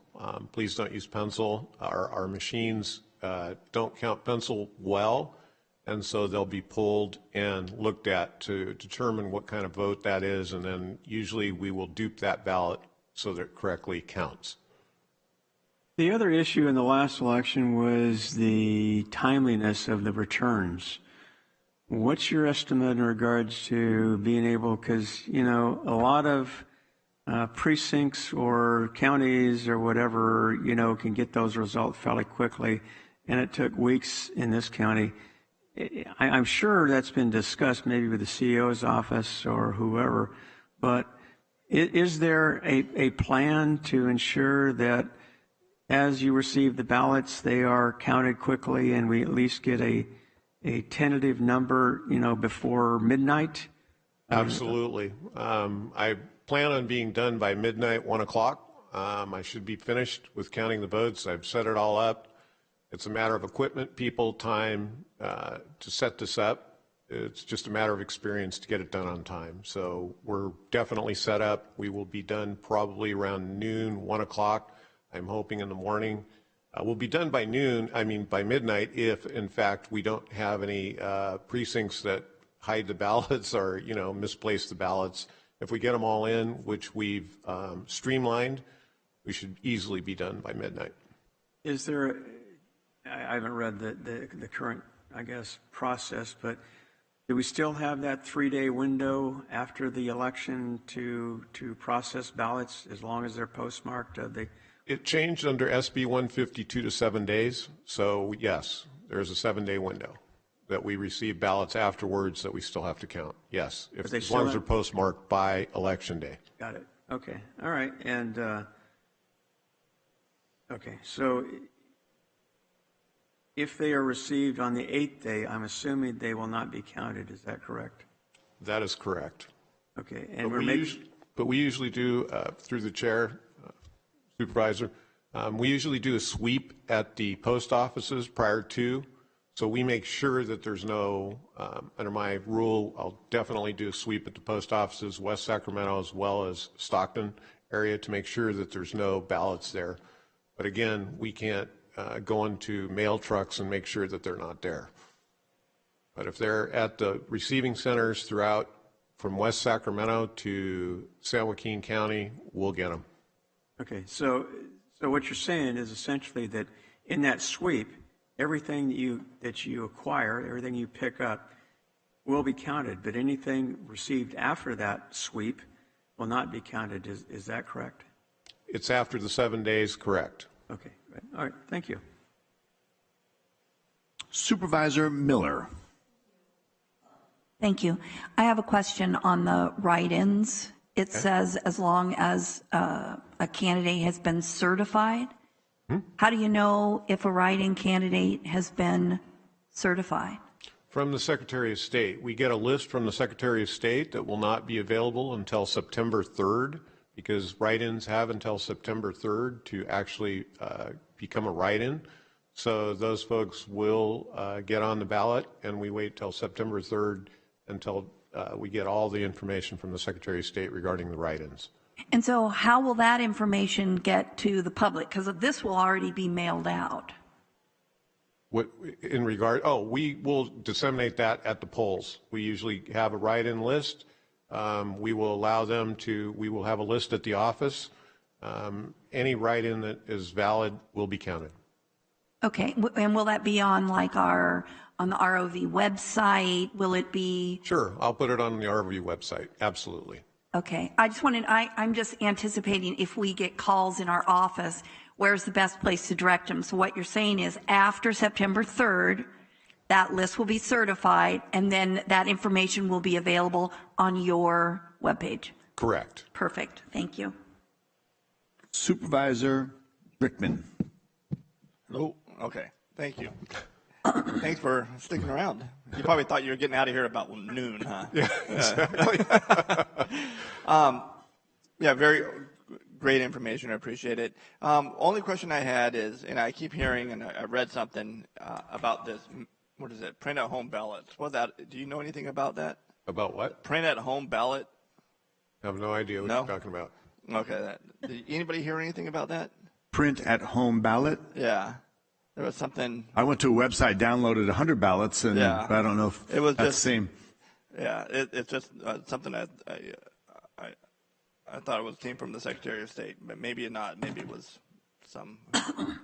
Please don't use pencil. Our machines don't count pencil well, and so they'll be pulled and looked at to determine what kind of vote that is, and then usually we will dupe that ballot so that it correctly counts.
The other issue in the last election was the timeliness of the returns. What's your estimate in regards to being able, because, a lot of precincts or counties or whatever, can get those results fairly quickly, and it took weeks in this county. I'm sure that's been discussed maybe with the CEO's office or whoever, but is there a plan to ensure that as you receive the ballots, they are counted quickly and we at least get a tentative number, before midnight?
Absolutely. I plan on being done by midnight, 1 o'clock. I should be finished with counting the votes. I've set it all up. It's a matter of equipment, people, time to set this up. It's just a matter of experience to get it done on time. So we're definitely set up. We will be done probably around noon, 1 o'clock. I'm hoping in the morning. We'll be done by by midnight if, in fact, we don't have any precincts that hide the ballots or, misplace the ballots. If we get them all in, which we've streamlined, we should easily be done by midnight.
Is there, I haven't read the current, process, but do we still have that 3-day window after the election to process ballots as long as they're postmarked?
It changed under SB 152 to 7 days. So yes, there's a 7-day window that we receive ballots afterwards that we still have to count. Yes, as long as they're postmarked by election day.
Got it. Okay. All right. And okay. So if they are received on the 8th day, I'm assuming they will not be counted. Is that correct?
That is correct.
Okay. And
but we usually do through the chair. Supervisor, we usually do a sweep at the post offices prior to, so we make sure that there's no, under my rule, I'll definitely do a sweep at the post offices, West Sacramento as well as Stockton area to make sure that there's no ballots there. But again, we can't go into mail trucks and make sure that they're not there. But if they're at the receiving centers throughout from West Sacramento to San Joaquin County, we'll get them.
Okay, so what you're saying is essentially that in that sweep, everything that you acquire, everything you pick up, will be counted, but anything received after that sweep will not be counted. Is that correct?
It's after the 7 days, correct.
Okay, right. All right, thank you.
Supervisor Miller.
Thank you. I have a question on the write-ins. It says as long as a candidate has been certified. How do you know if a write-in candidate has been certified?
From the Secretary of State. We get a list from the Secretary of State that will not be available until September 3rd, because write-ins have until September 3rd to actually become a write-in. So those folks will get on the ballot, and we wait till September 3rd until we get all the information from the Secretary of State regarding the write-ins.
And so how will that information get to the public? Because this will already be mailed out.
What in regard? Oh, we will disseminate that at the polls. We usually have a write-in list. We will allow them to. We will have a list at the office. Any write-in that is valid will be counted.
Okay, and will that be on on the ROV website? Will it be?
Sure, I'll put it on the ROV website. Absolutely.
Okay, I just wanted, I'm just anticipating if we get calls in our office, where's the best place to direct them? So what you're saying is after September 3rd, that list will be certified and then that information will be available on your webpage.
Correct.
Perfect, thank you.
Supervisor Rickman.
Oh, okay, thank you. Thanks for sticking around. You probably thought you were getting out of here about noon, huh?
Yeah, exactly.
Yeah, very great information. I appreciate it. Only question I had is, and I keep hearing, and I read something about this. What is it? Print at home ballots. What's that? Do you know anything about that?
About what?
Print at home ballot.
I have no idea what you're talking about.
Okay. Did anybody hear anything about that?
Print at home ballot?
Yeah. There was something.
I went to a website, downloaded 100 ballots, and
Yeah.
I don't know if
it was
that's
just
the same.
Yeah, it's just something that I thought it was came from the Secretary of State, but maybe not. Maybe it was some.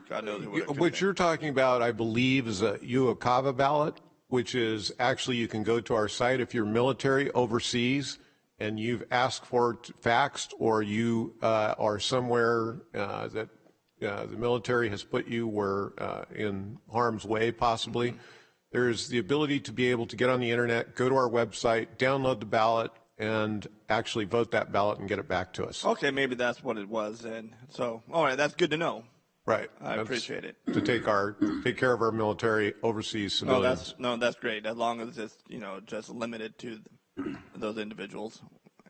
God knows what it could
What
be.
you're talking about, I believe, is a UOCAVA ballot, which is actually you can go to our site if you're military overseas and you've asked for it faxed, or you are somewhere that the military has put you where in harm's way, possibly. Mm-hmm. There's the ability to be able to get on the internet, go to our website, download the ballot, and actually vote that ballot and get it back to us.
Okay, maybe that's what it was. And so, all right, that's good to know.
Right.
I appreciate it.
To take care of our military overseas civilians.
That's great. As long as it's just limited to those individuals,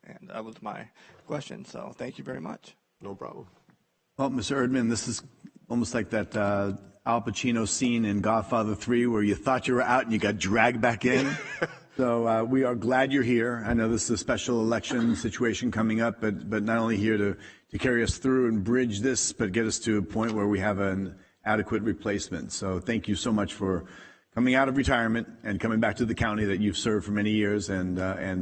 and that was my question. So thank you very much.
No problem.
Well, Mr. Erdman, this is almost like that Al Pacino scene in Godfather 3 where you thought you were out and you got dragged back in. So we are glad you're here. I know this is a special election situation coming up, but not only here to carry us through and bridge this, but get us to a point where we have an adequate replacement. So thank you so much for coming out of retirement and coming back to the county that you've served for many years. And I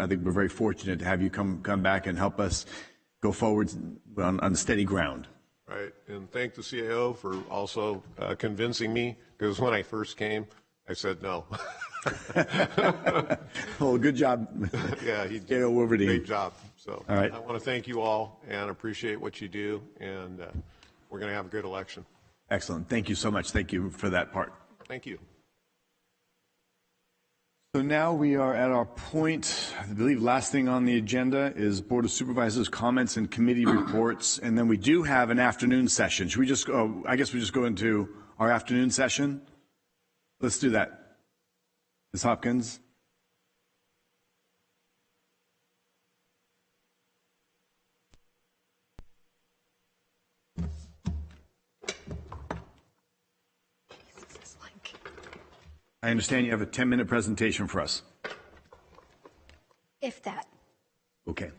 think we're very fortunate to have you come back and help us go forward on steady ground.
Right, and thank the CAO for also convincing me, because when I first came, I said no.
Oh, good job.
Yeah, he did
a
great job. So
all right.
I want to thank you all and appreciate what you do, and we're going to have a good election.
Excellent. Thank you so much. Thank you for that part.
Thank you.
So now we are at our point, I believe last thing on the agenda is Board of Supervisors comments and committee reports, and then we do have an afternoon session. Should we just go, I guess we just go into our afternoon session? Let's do that. Ms. Hopkins? I understand you have a 10-minute presentation for us.
If that.
Okay.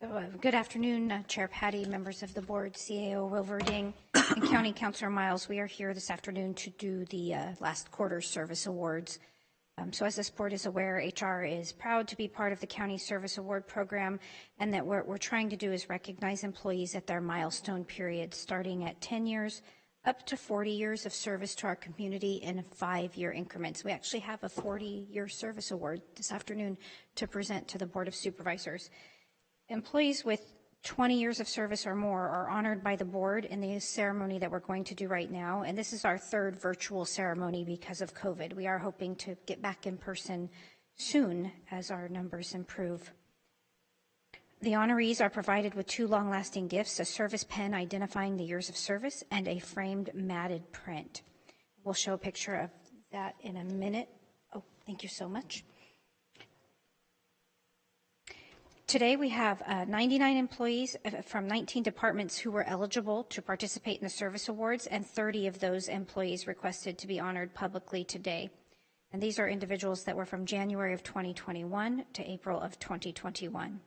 So, good afternoon, Chair Patty, members of the board, CAO Wilverding, and County Councilor Miles. We are here this afternoon to do the last quarter service awards. So as this board is aware, HR is proud to be part of the County Service Award Program, and that what we're trying to do is recognize employees at their milestone period, starting at 10 years up to 40 years of service to our community in 5-year increments. We actually have a 40-year service award this afternoon to present to the Board of Supervisors. Employees with 20 years of service or more are honored by the board in the ceremony that we're going to do right now. And this is our third virtual ceremony because of COVID. We are hoping to get back in person soon as our numbers improve. The honorees are provided with 2 long-lasting gifts, a service pen identifying the years of service and a framed matted print. We'll show a picture of that in a minute. Oh, thank you so much. Today we have 99 employees from 19 departments who were eligible to participate in the service awards, and 30 of those employees requested to be honored publicly today. And these are individuals that were from January of 2021 to April of 2021.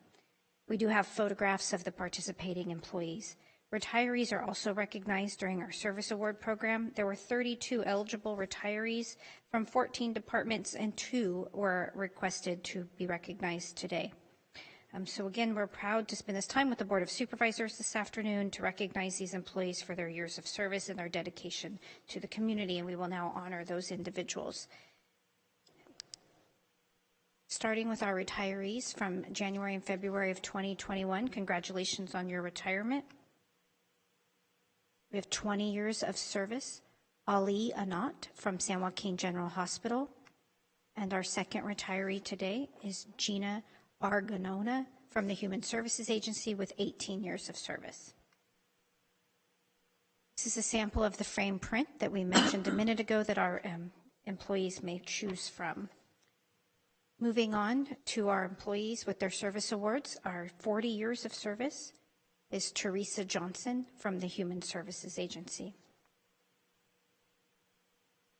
We do have photographs of the participating employees. Retirees are also recognized during our service award program. There were 32 eligible retirees from 14 departments, and 2 were requested to be recognized today. So again, we're proud to spend this time with the Board of Supervisors this afternoon to recognize these employees for their years of service and their dedication to the community, and we will now honor those individuals. Starting with our retirees from January and February of 2021, congratulations on your retirement. We have 20 years of service, Ali Anat from San Joaquin General Hospital. And our second retiree today is Gina Argonona from the Human Services Agency with 18 years of service. This is a sample of the frame print that we mentioned a minute ago that our employees may choose from. Moving on to our employees with their service awards, our 40 years of service is Teresa Johnson from the Human Services Agency.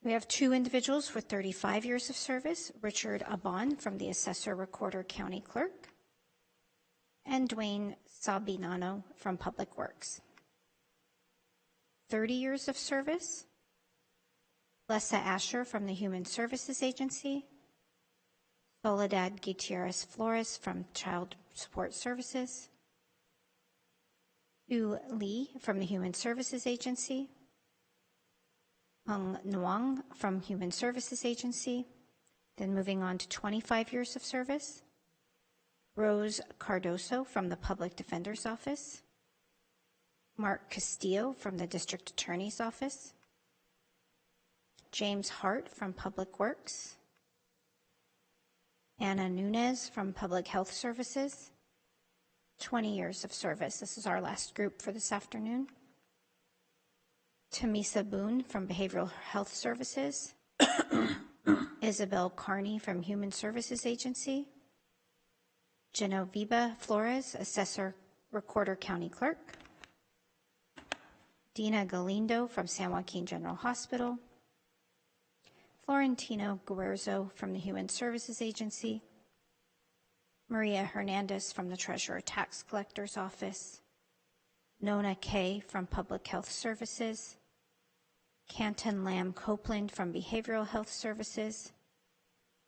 We have two individuals with 35 years of service, Richard Abon from the Assessor Recorder County Clerk, and Dwayne Sabinano from Public Works. 30 years of service, Lessa Asher from the Human Services Agency, Soledad Gutierrez Flores from Child Support Services, Sue Lee from the Human Services Agency, Hung Nguyen from Human Services Agency. Then moving on to 25 years of service, Rose Cardoso from the Public Defender's Office, Mark Castillo from the District Attorney's Office, James Hart from Public Works, Anna Nunez from Public Health Services, 20 years of service. This is our last group for this afternoon. Tamisa Boone from Behavioral Health Services, Isabel Carney from Human Services Agency, Genoveva Flores, Assessor Recorder County Clerk, Dina Galindo from San Joaquin General Hospital, Florentino Guerzo from the Human Services Agency, Maria Hernandez from the Treasurer Tax Collector's Office, Nona Kay from Public Health Services, Canton Lamb Copeland from Behavioral Health Services,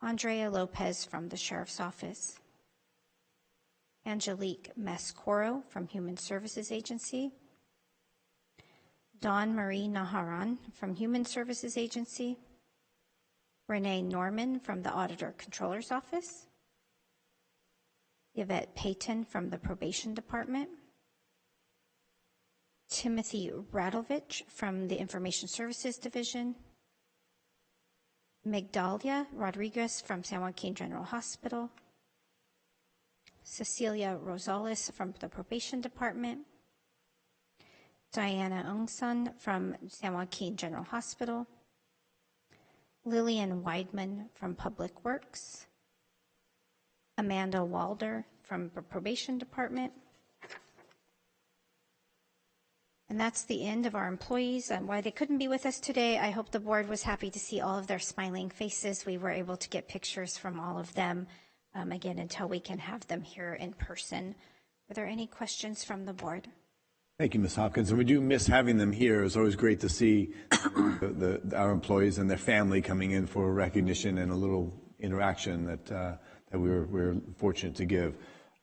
Andrea Lopez from the Sheriff's Office, Angelique Mascoro from Human Services Agency, Dawn Marie Naharan from Human Services Agency, Renee Norman from the Auditor Controller's Office, Yvette Payton from the Probation Department, Timothy Radovich from the Information Services Division, Migdalia Rodriguez from San Joaquin General Hospital, Cecilia Rosales from the Probation Department, Diana Ungsun from San Joaquin General Hospital, Lillian Weidman from Public Works, Amanda Walder from the Probation Department. And that's the end of our employees and why they couldn't be with us today. I hope the board was happy to see all of their smiling faces. We were able to get pictures from all of them, again, until we can have them here in person. Are there any questions from the board?
Thank you, Ms. Hopkins. And we do miss having them here. It's always great to see our employees and their family coming in for recognition and a little interaction that we're fortunate to give.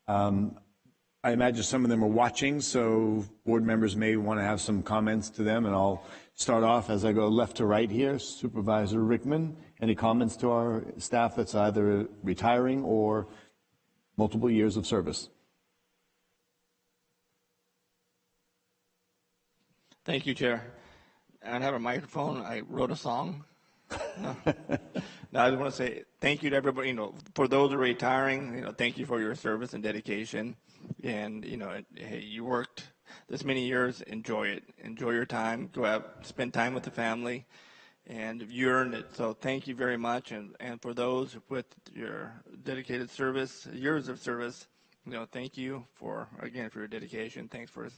I imagine some of them are watching, so board members may want to have some comments to them, and I'll start off as I go left to right here. Supervisor Rickman, any comments to our staff that's either retiring or multiple years of service?
Thank you, Chair. I don't have a microphone. I wrote a song. No, I just want to say thank you to everybody. For those who are retiring, thank you for your service and dedication. And hey, you worked this many years. Enjoy it. Enjoy your time. Go out, spend time with the family, and you earned it. So thank you very much. And for those with your dedicated service, years of service, thank you for your dedication. Thanks for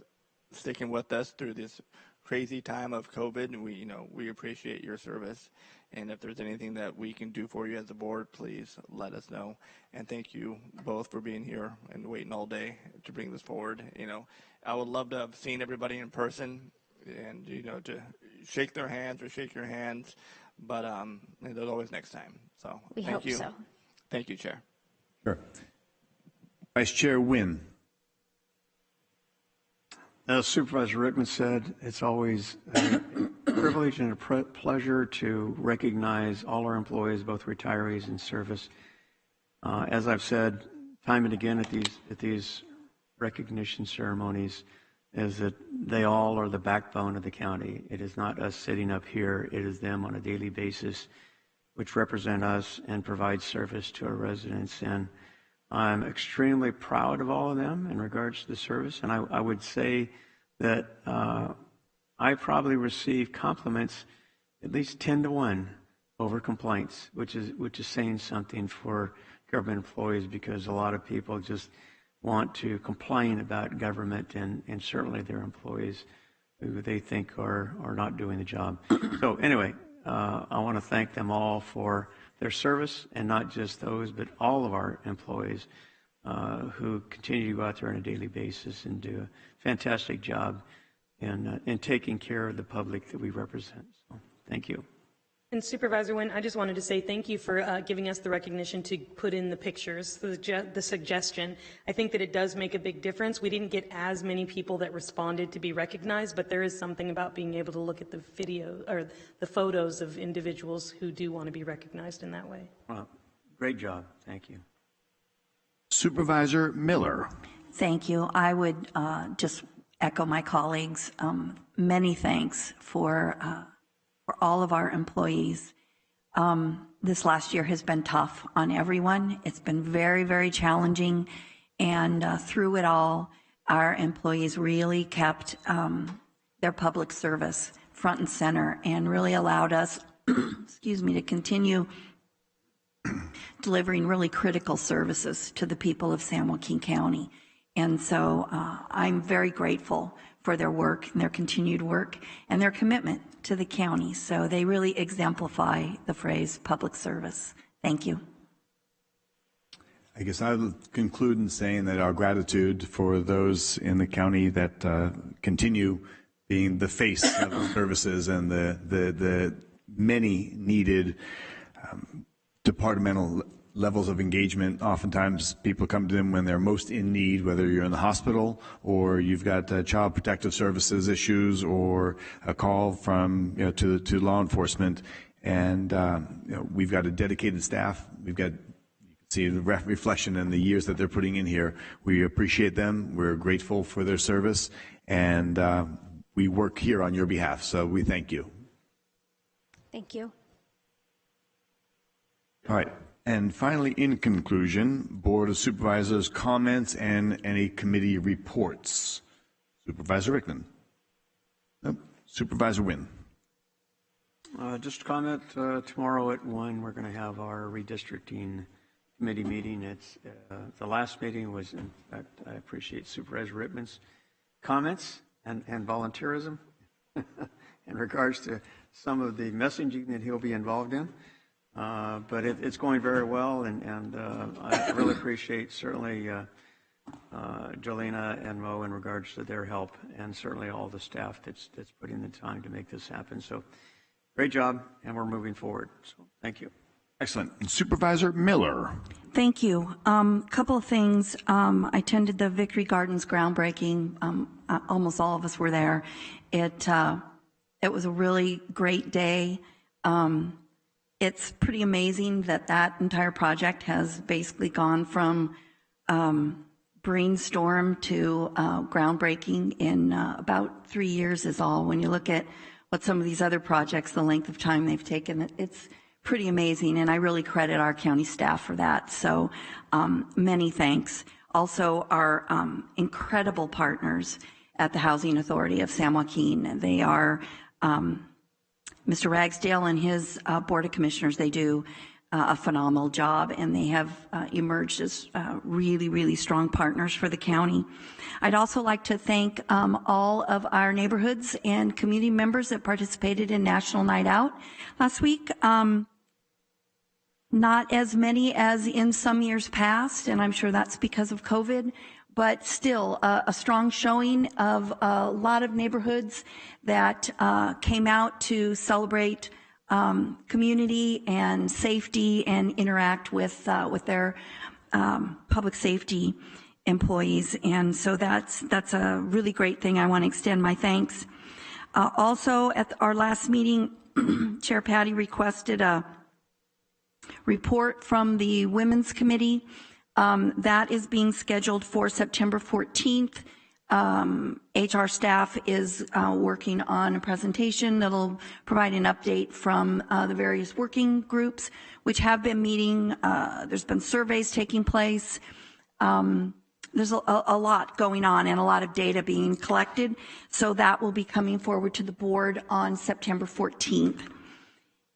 sticking with us through this crazy time of COVID, and we appreciate your service. And if there's anything that we can do for you as a board, please let us know. And thank you both for being here and waiting all day to bring this forward. I would love to have seen everybody in person and to shake their hands or shake your hands, but there's always next time. So
we
thank
hope
you.
So.
Thank you, Chair.
Sure. Vice Chair Wynn.
As Supervisor Rickman said, it's always a privilege and a pleasure to recognize all our employees, both retirees and service. As I've said time and again at these recognition ceremonies, is that they all are the backbone of the county. It is not us sitting up here, it is them on a daily basis, which represent us and provide service to our residents. And I'm extremely proud of all of them in regards to the service. And I would say that I probably receive compliments at least 10-to-1 over complaints, which is saying something for government employees, because a lot of people just want to complain about government and certainly their employees who they think are not doing the job. So anyway, I want to thank them all for their service, and not just those, but all of our employees who continue to go out there on a daily basis and do a fantastic job in taking care of the public that we represent. So thank you.
And Supervisor Nguyen, I just wanted to say thank you for giving us the recognition to put in the pictures, the suggestion. I think that it does make a big difference. We didn't get as many people that responded to be recognized, but there is something about being able to look at the video or the photos of individuals who do want to be recognized in that way.
Well, great job. Thank you.
Supervisor Miller.
Thank you. I would just echo my colleagues. Many thanks for all of our employees. This last year has been tough on everyone. It's been very, very challenging. And through it all, our employees really kept their public service front and center and really allowed us, excuse me, to continue delivering really critical services to the people of San Joaquin County. And so I'm very grateful for their work and their continued work and their commitment to the county. So they really exemplify the phrase public service. Thank you.
I guess I'll conclude in saying that our gratitude for those in the county that continue being the face of the services and the many needed departmental levels of engagement. Oftentimes people come to them when they're most in need, whether you're in the hospital or you've got child protective services issues or a call from to law enforcement. And we've got a dedicated staff. We've got, you can see the reflection in the years that they're putting in here. We appreciate them. We're grateful for their service, and we work here on your behalf. So we thank you.
Thank you.
All right. And finally, in conclusion, Board of Supervisors comments and any committee reports. Supervisor Rickman. Nope. Supervisor Nguyen.
Just a comment, tomorrow at 1, we're going to have our redistricting committee meeting. It's the last meeting was, in fact, I appreciate Supervisor Rickman's comments and volunteerism in regards to some of the messaging that he'll be involved in. But it's going very well, and I really appreciate certainly Jolena and Mo in regards to their help, and certainly all the staff that's putting the time to make this happen. So great job, and we're moving forward. So thank you.
Excellent. And Supervisor Miller.
Thank you. Couple of things. I attended the Victory Gardens groundbreaking. Almost all of us were there. It was a really great day. It's pretty amazing that entire project has basically gone from brainstorm to groundbreaking in about 3 years is all. When you look at what some of these other projects, the length of time they've taken, it's pretty amazing, and I really credit our county staff for that. So many thanks. Also, our incredible partners at the Housing Authority of San Joaquin. They are Mr. Ragsdale and his Board of Commissioners. They do a phenomenal job, and they have emerged as really, really strong partners for the county. I'd also like to thank all of our neighborhoods and community members that participated in National Night Out last week. Not as many as in some years past, and I'm sure that's because of COVID, but still a strong showing of a lot of neighborhoods that came out to celebrate community and safety and interact with their public safety employees. And so that's a really great thing. I want to extend my thanks. Also, at our last meeting, Chair Patty requested a report from the Women's Committee. That is being scheduled for September 14th. HR staff is working on a presentation that'll provide an update from the various working groups, which have been meeting. There's been surveys taking place. There's a lot going on and a lot of data being collected. So that will be coming forward to the board on September 14th.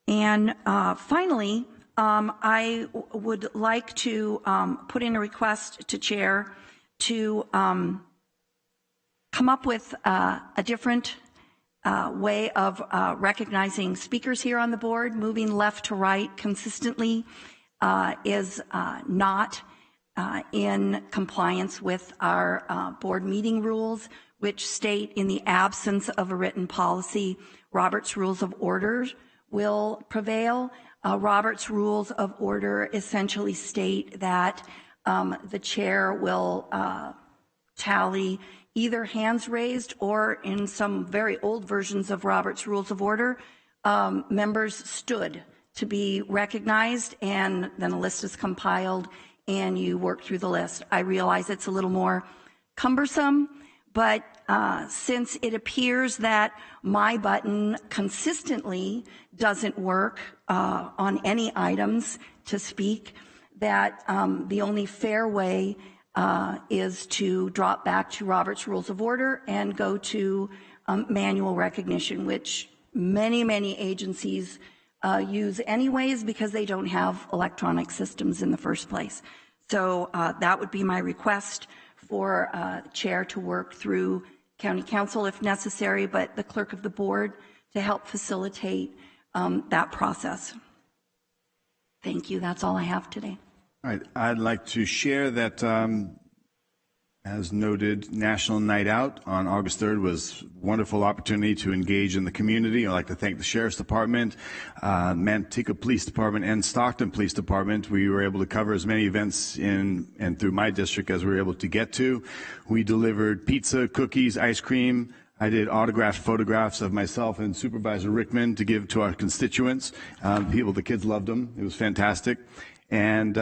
And finally, I would like to put in a request to Chair to come up with a different way of recognizing speakers here on the board. Moving left to right consistently is not in compliance with our board meeting rules, which state in the absence of a written policy, Robert's Rules of Order will prevail. Robert's Rules of Order essentially state that the chair will tally either hands raised or, in some very old versions of Robert's Rules of Order, members stood to be recognized, and then a list is compiled and you work through the list. I realize it's a little more cumbersome, but since it appears that my button consistently doesn't work on any items to speak, that the only fair way is to drop back to Robert's Rules of Order and go to manual recognition, which many agencies use anyways because they don't have electronic systems in the first place. So that would be my request for Chair to work through County Council if necessary, but the Clerk of the Board to help facilitate that process. Thank you. That's all I have today.
All right. I'd like to share that, as noted, National Night Out on August 3rd was a wonderful opportunity to engage in the community. I'd like to thank the Sheriff's Department, Manteca Police Department, and Stockton Police Department. We were able to cover as many events in and through my district as we were able to get to. We delivered pizza, cookies, ice cream. I did autographed photographs of myself and Supervisor Rickman to give to our constituents. The kids loved them. It was fantastic. And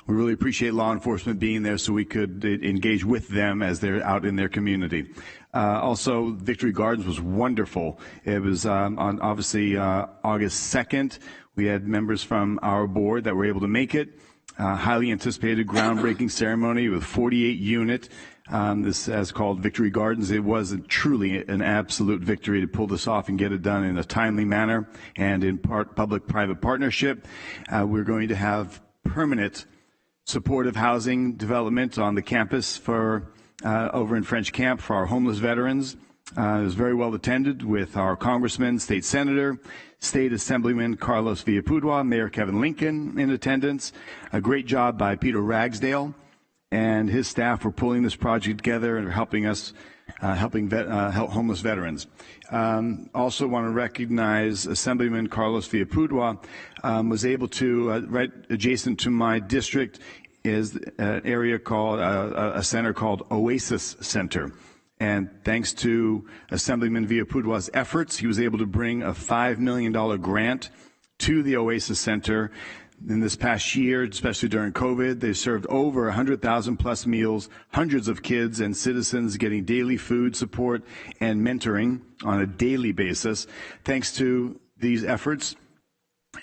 we really appreciate law enforcement being there so we could engage with them as they're out in their community. Also, Victory Gardens was wonderful. It was on obviously August 2nd. We had members from our board that were able to make it. Highly anticipated groundbreaking ceremony with 48 unit. This is called Victory Gardens. It was truly an absolute victory to pull this off and get it done in a timely manner and in public-private partnership. We're going to have permanent supportive housing development on the campus for over in French Camp for our homeless veterans. It was very well attended with our Congressman, State Senator, State Assemblyman Carlos Villapudua, Mayor Kevin Lincoln in attendance. A great job by Peter Ragsdale and his staff for pulling this project together and helping us help homeless veterans. Also want to recognize Assemblyman Carlos Villapudua was able to, right adjacent to my district is an area called, a center called Oasis Center. And thanks to Assemblyman Villapudua's efforts, he was able to bring a $5 million grant to the Oasis Center. In this past year, especially during COVID, they served over 100,000 plus meals, hundreds of kids and citizens getting daily food support and mentoring on a daily basis. Thanks to these efforts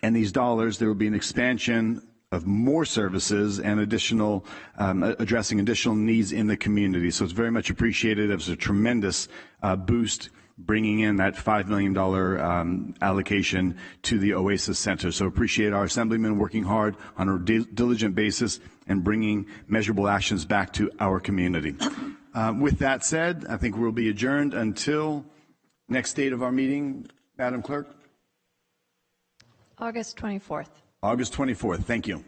and these dollars, there will be an expansion of more services and additional, addressing additional needs in the community. So it's very much appreciated. It was a tremendous boost bringing in that $5 million allocation to the Oasis Center. So appreciate our Assemblyman working hard on a diligent basis and bringing measurable actions back to our community. With that said, I think we'll be adjourned until next date of our meeting, Madam Clerk?
August 24th.
August 24th. Thank you.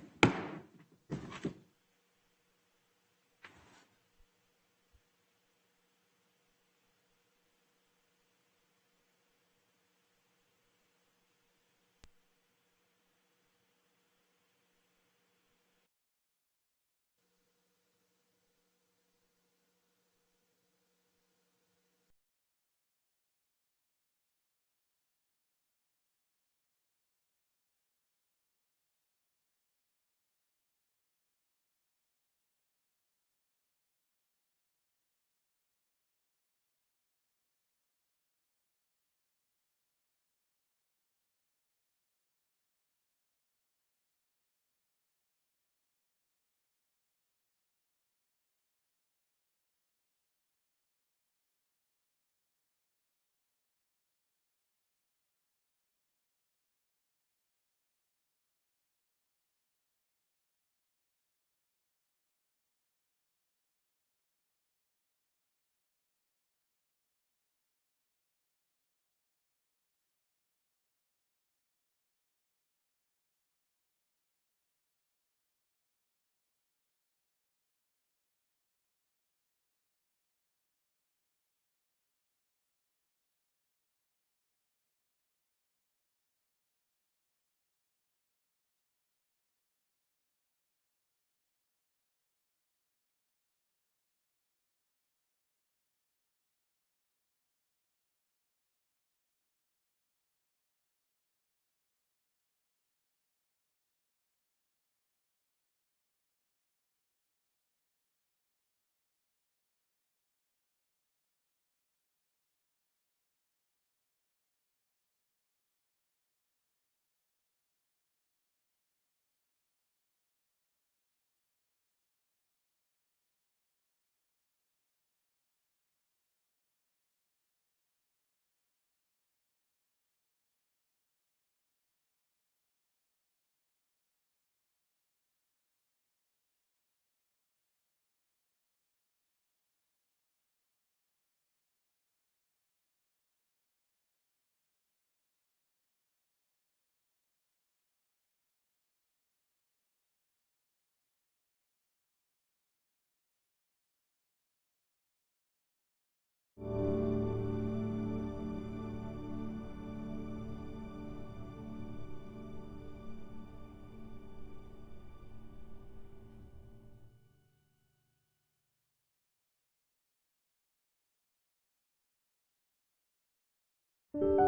you.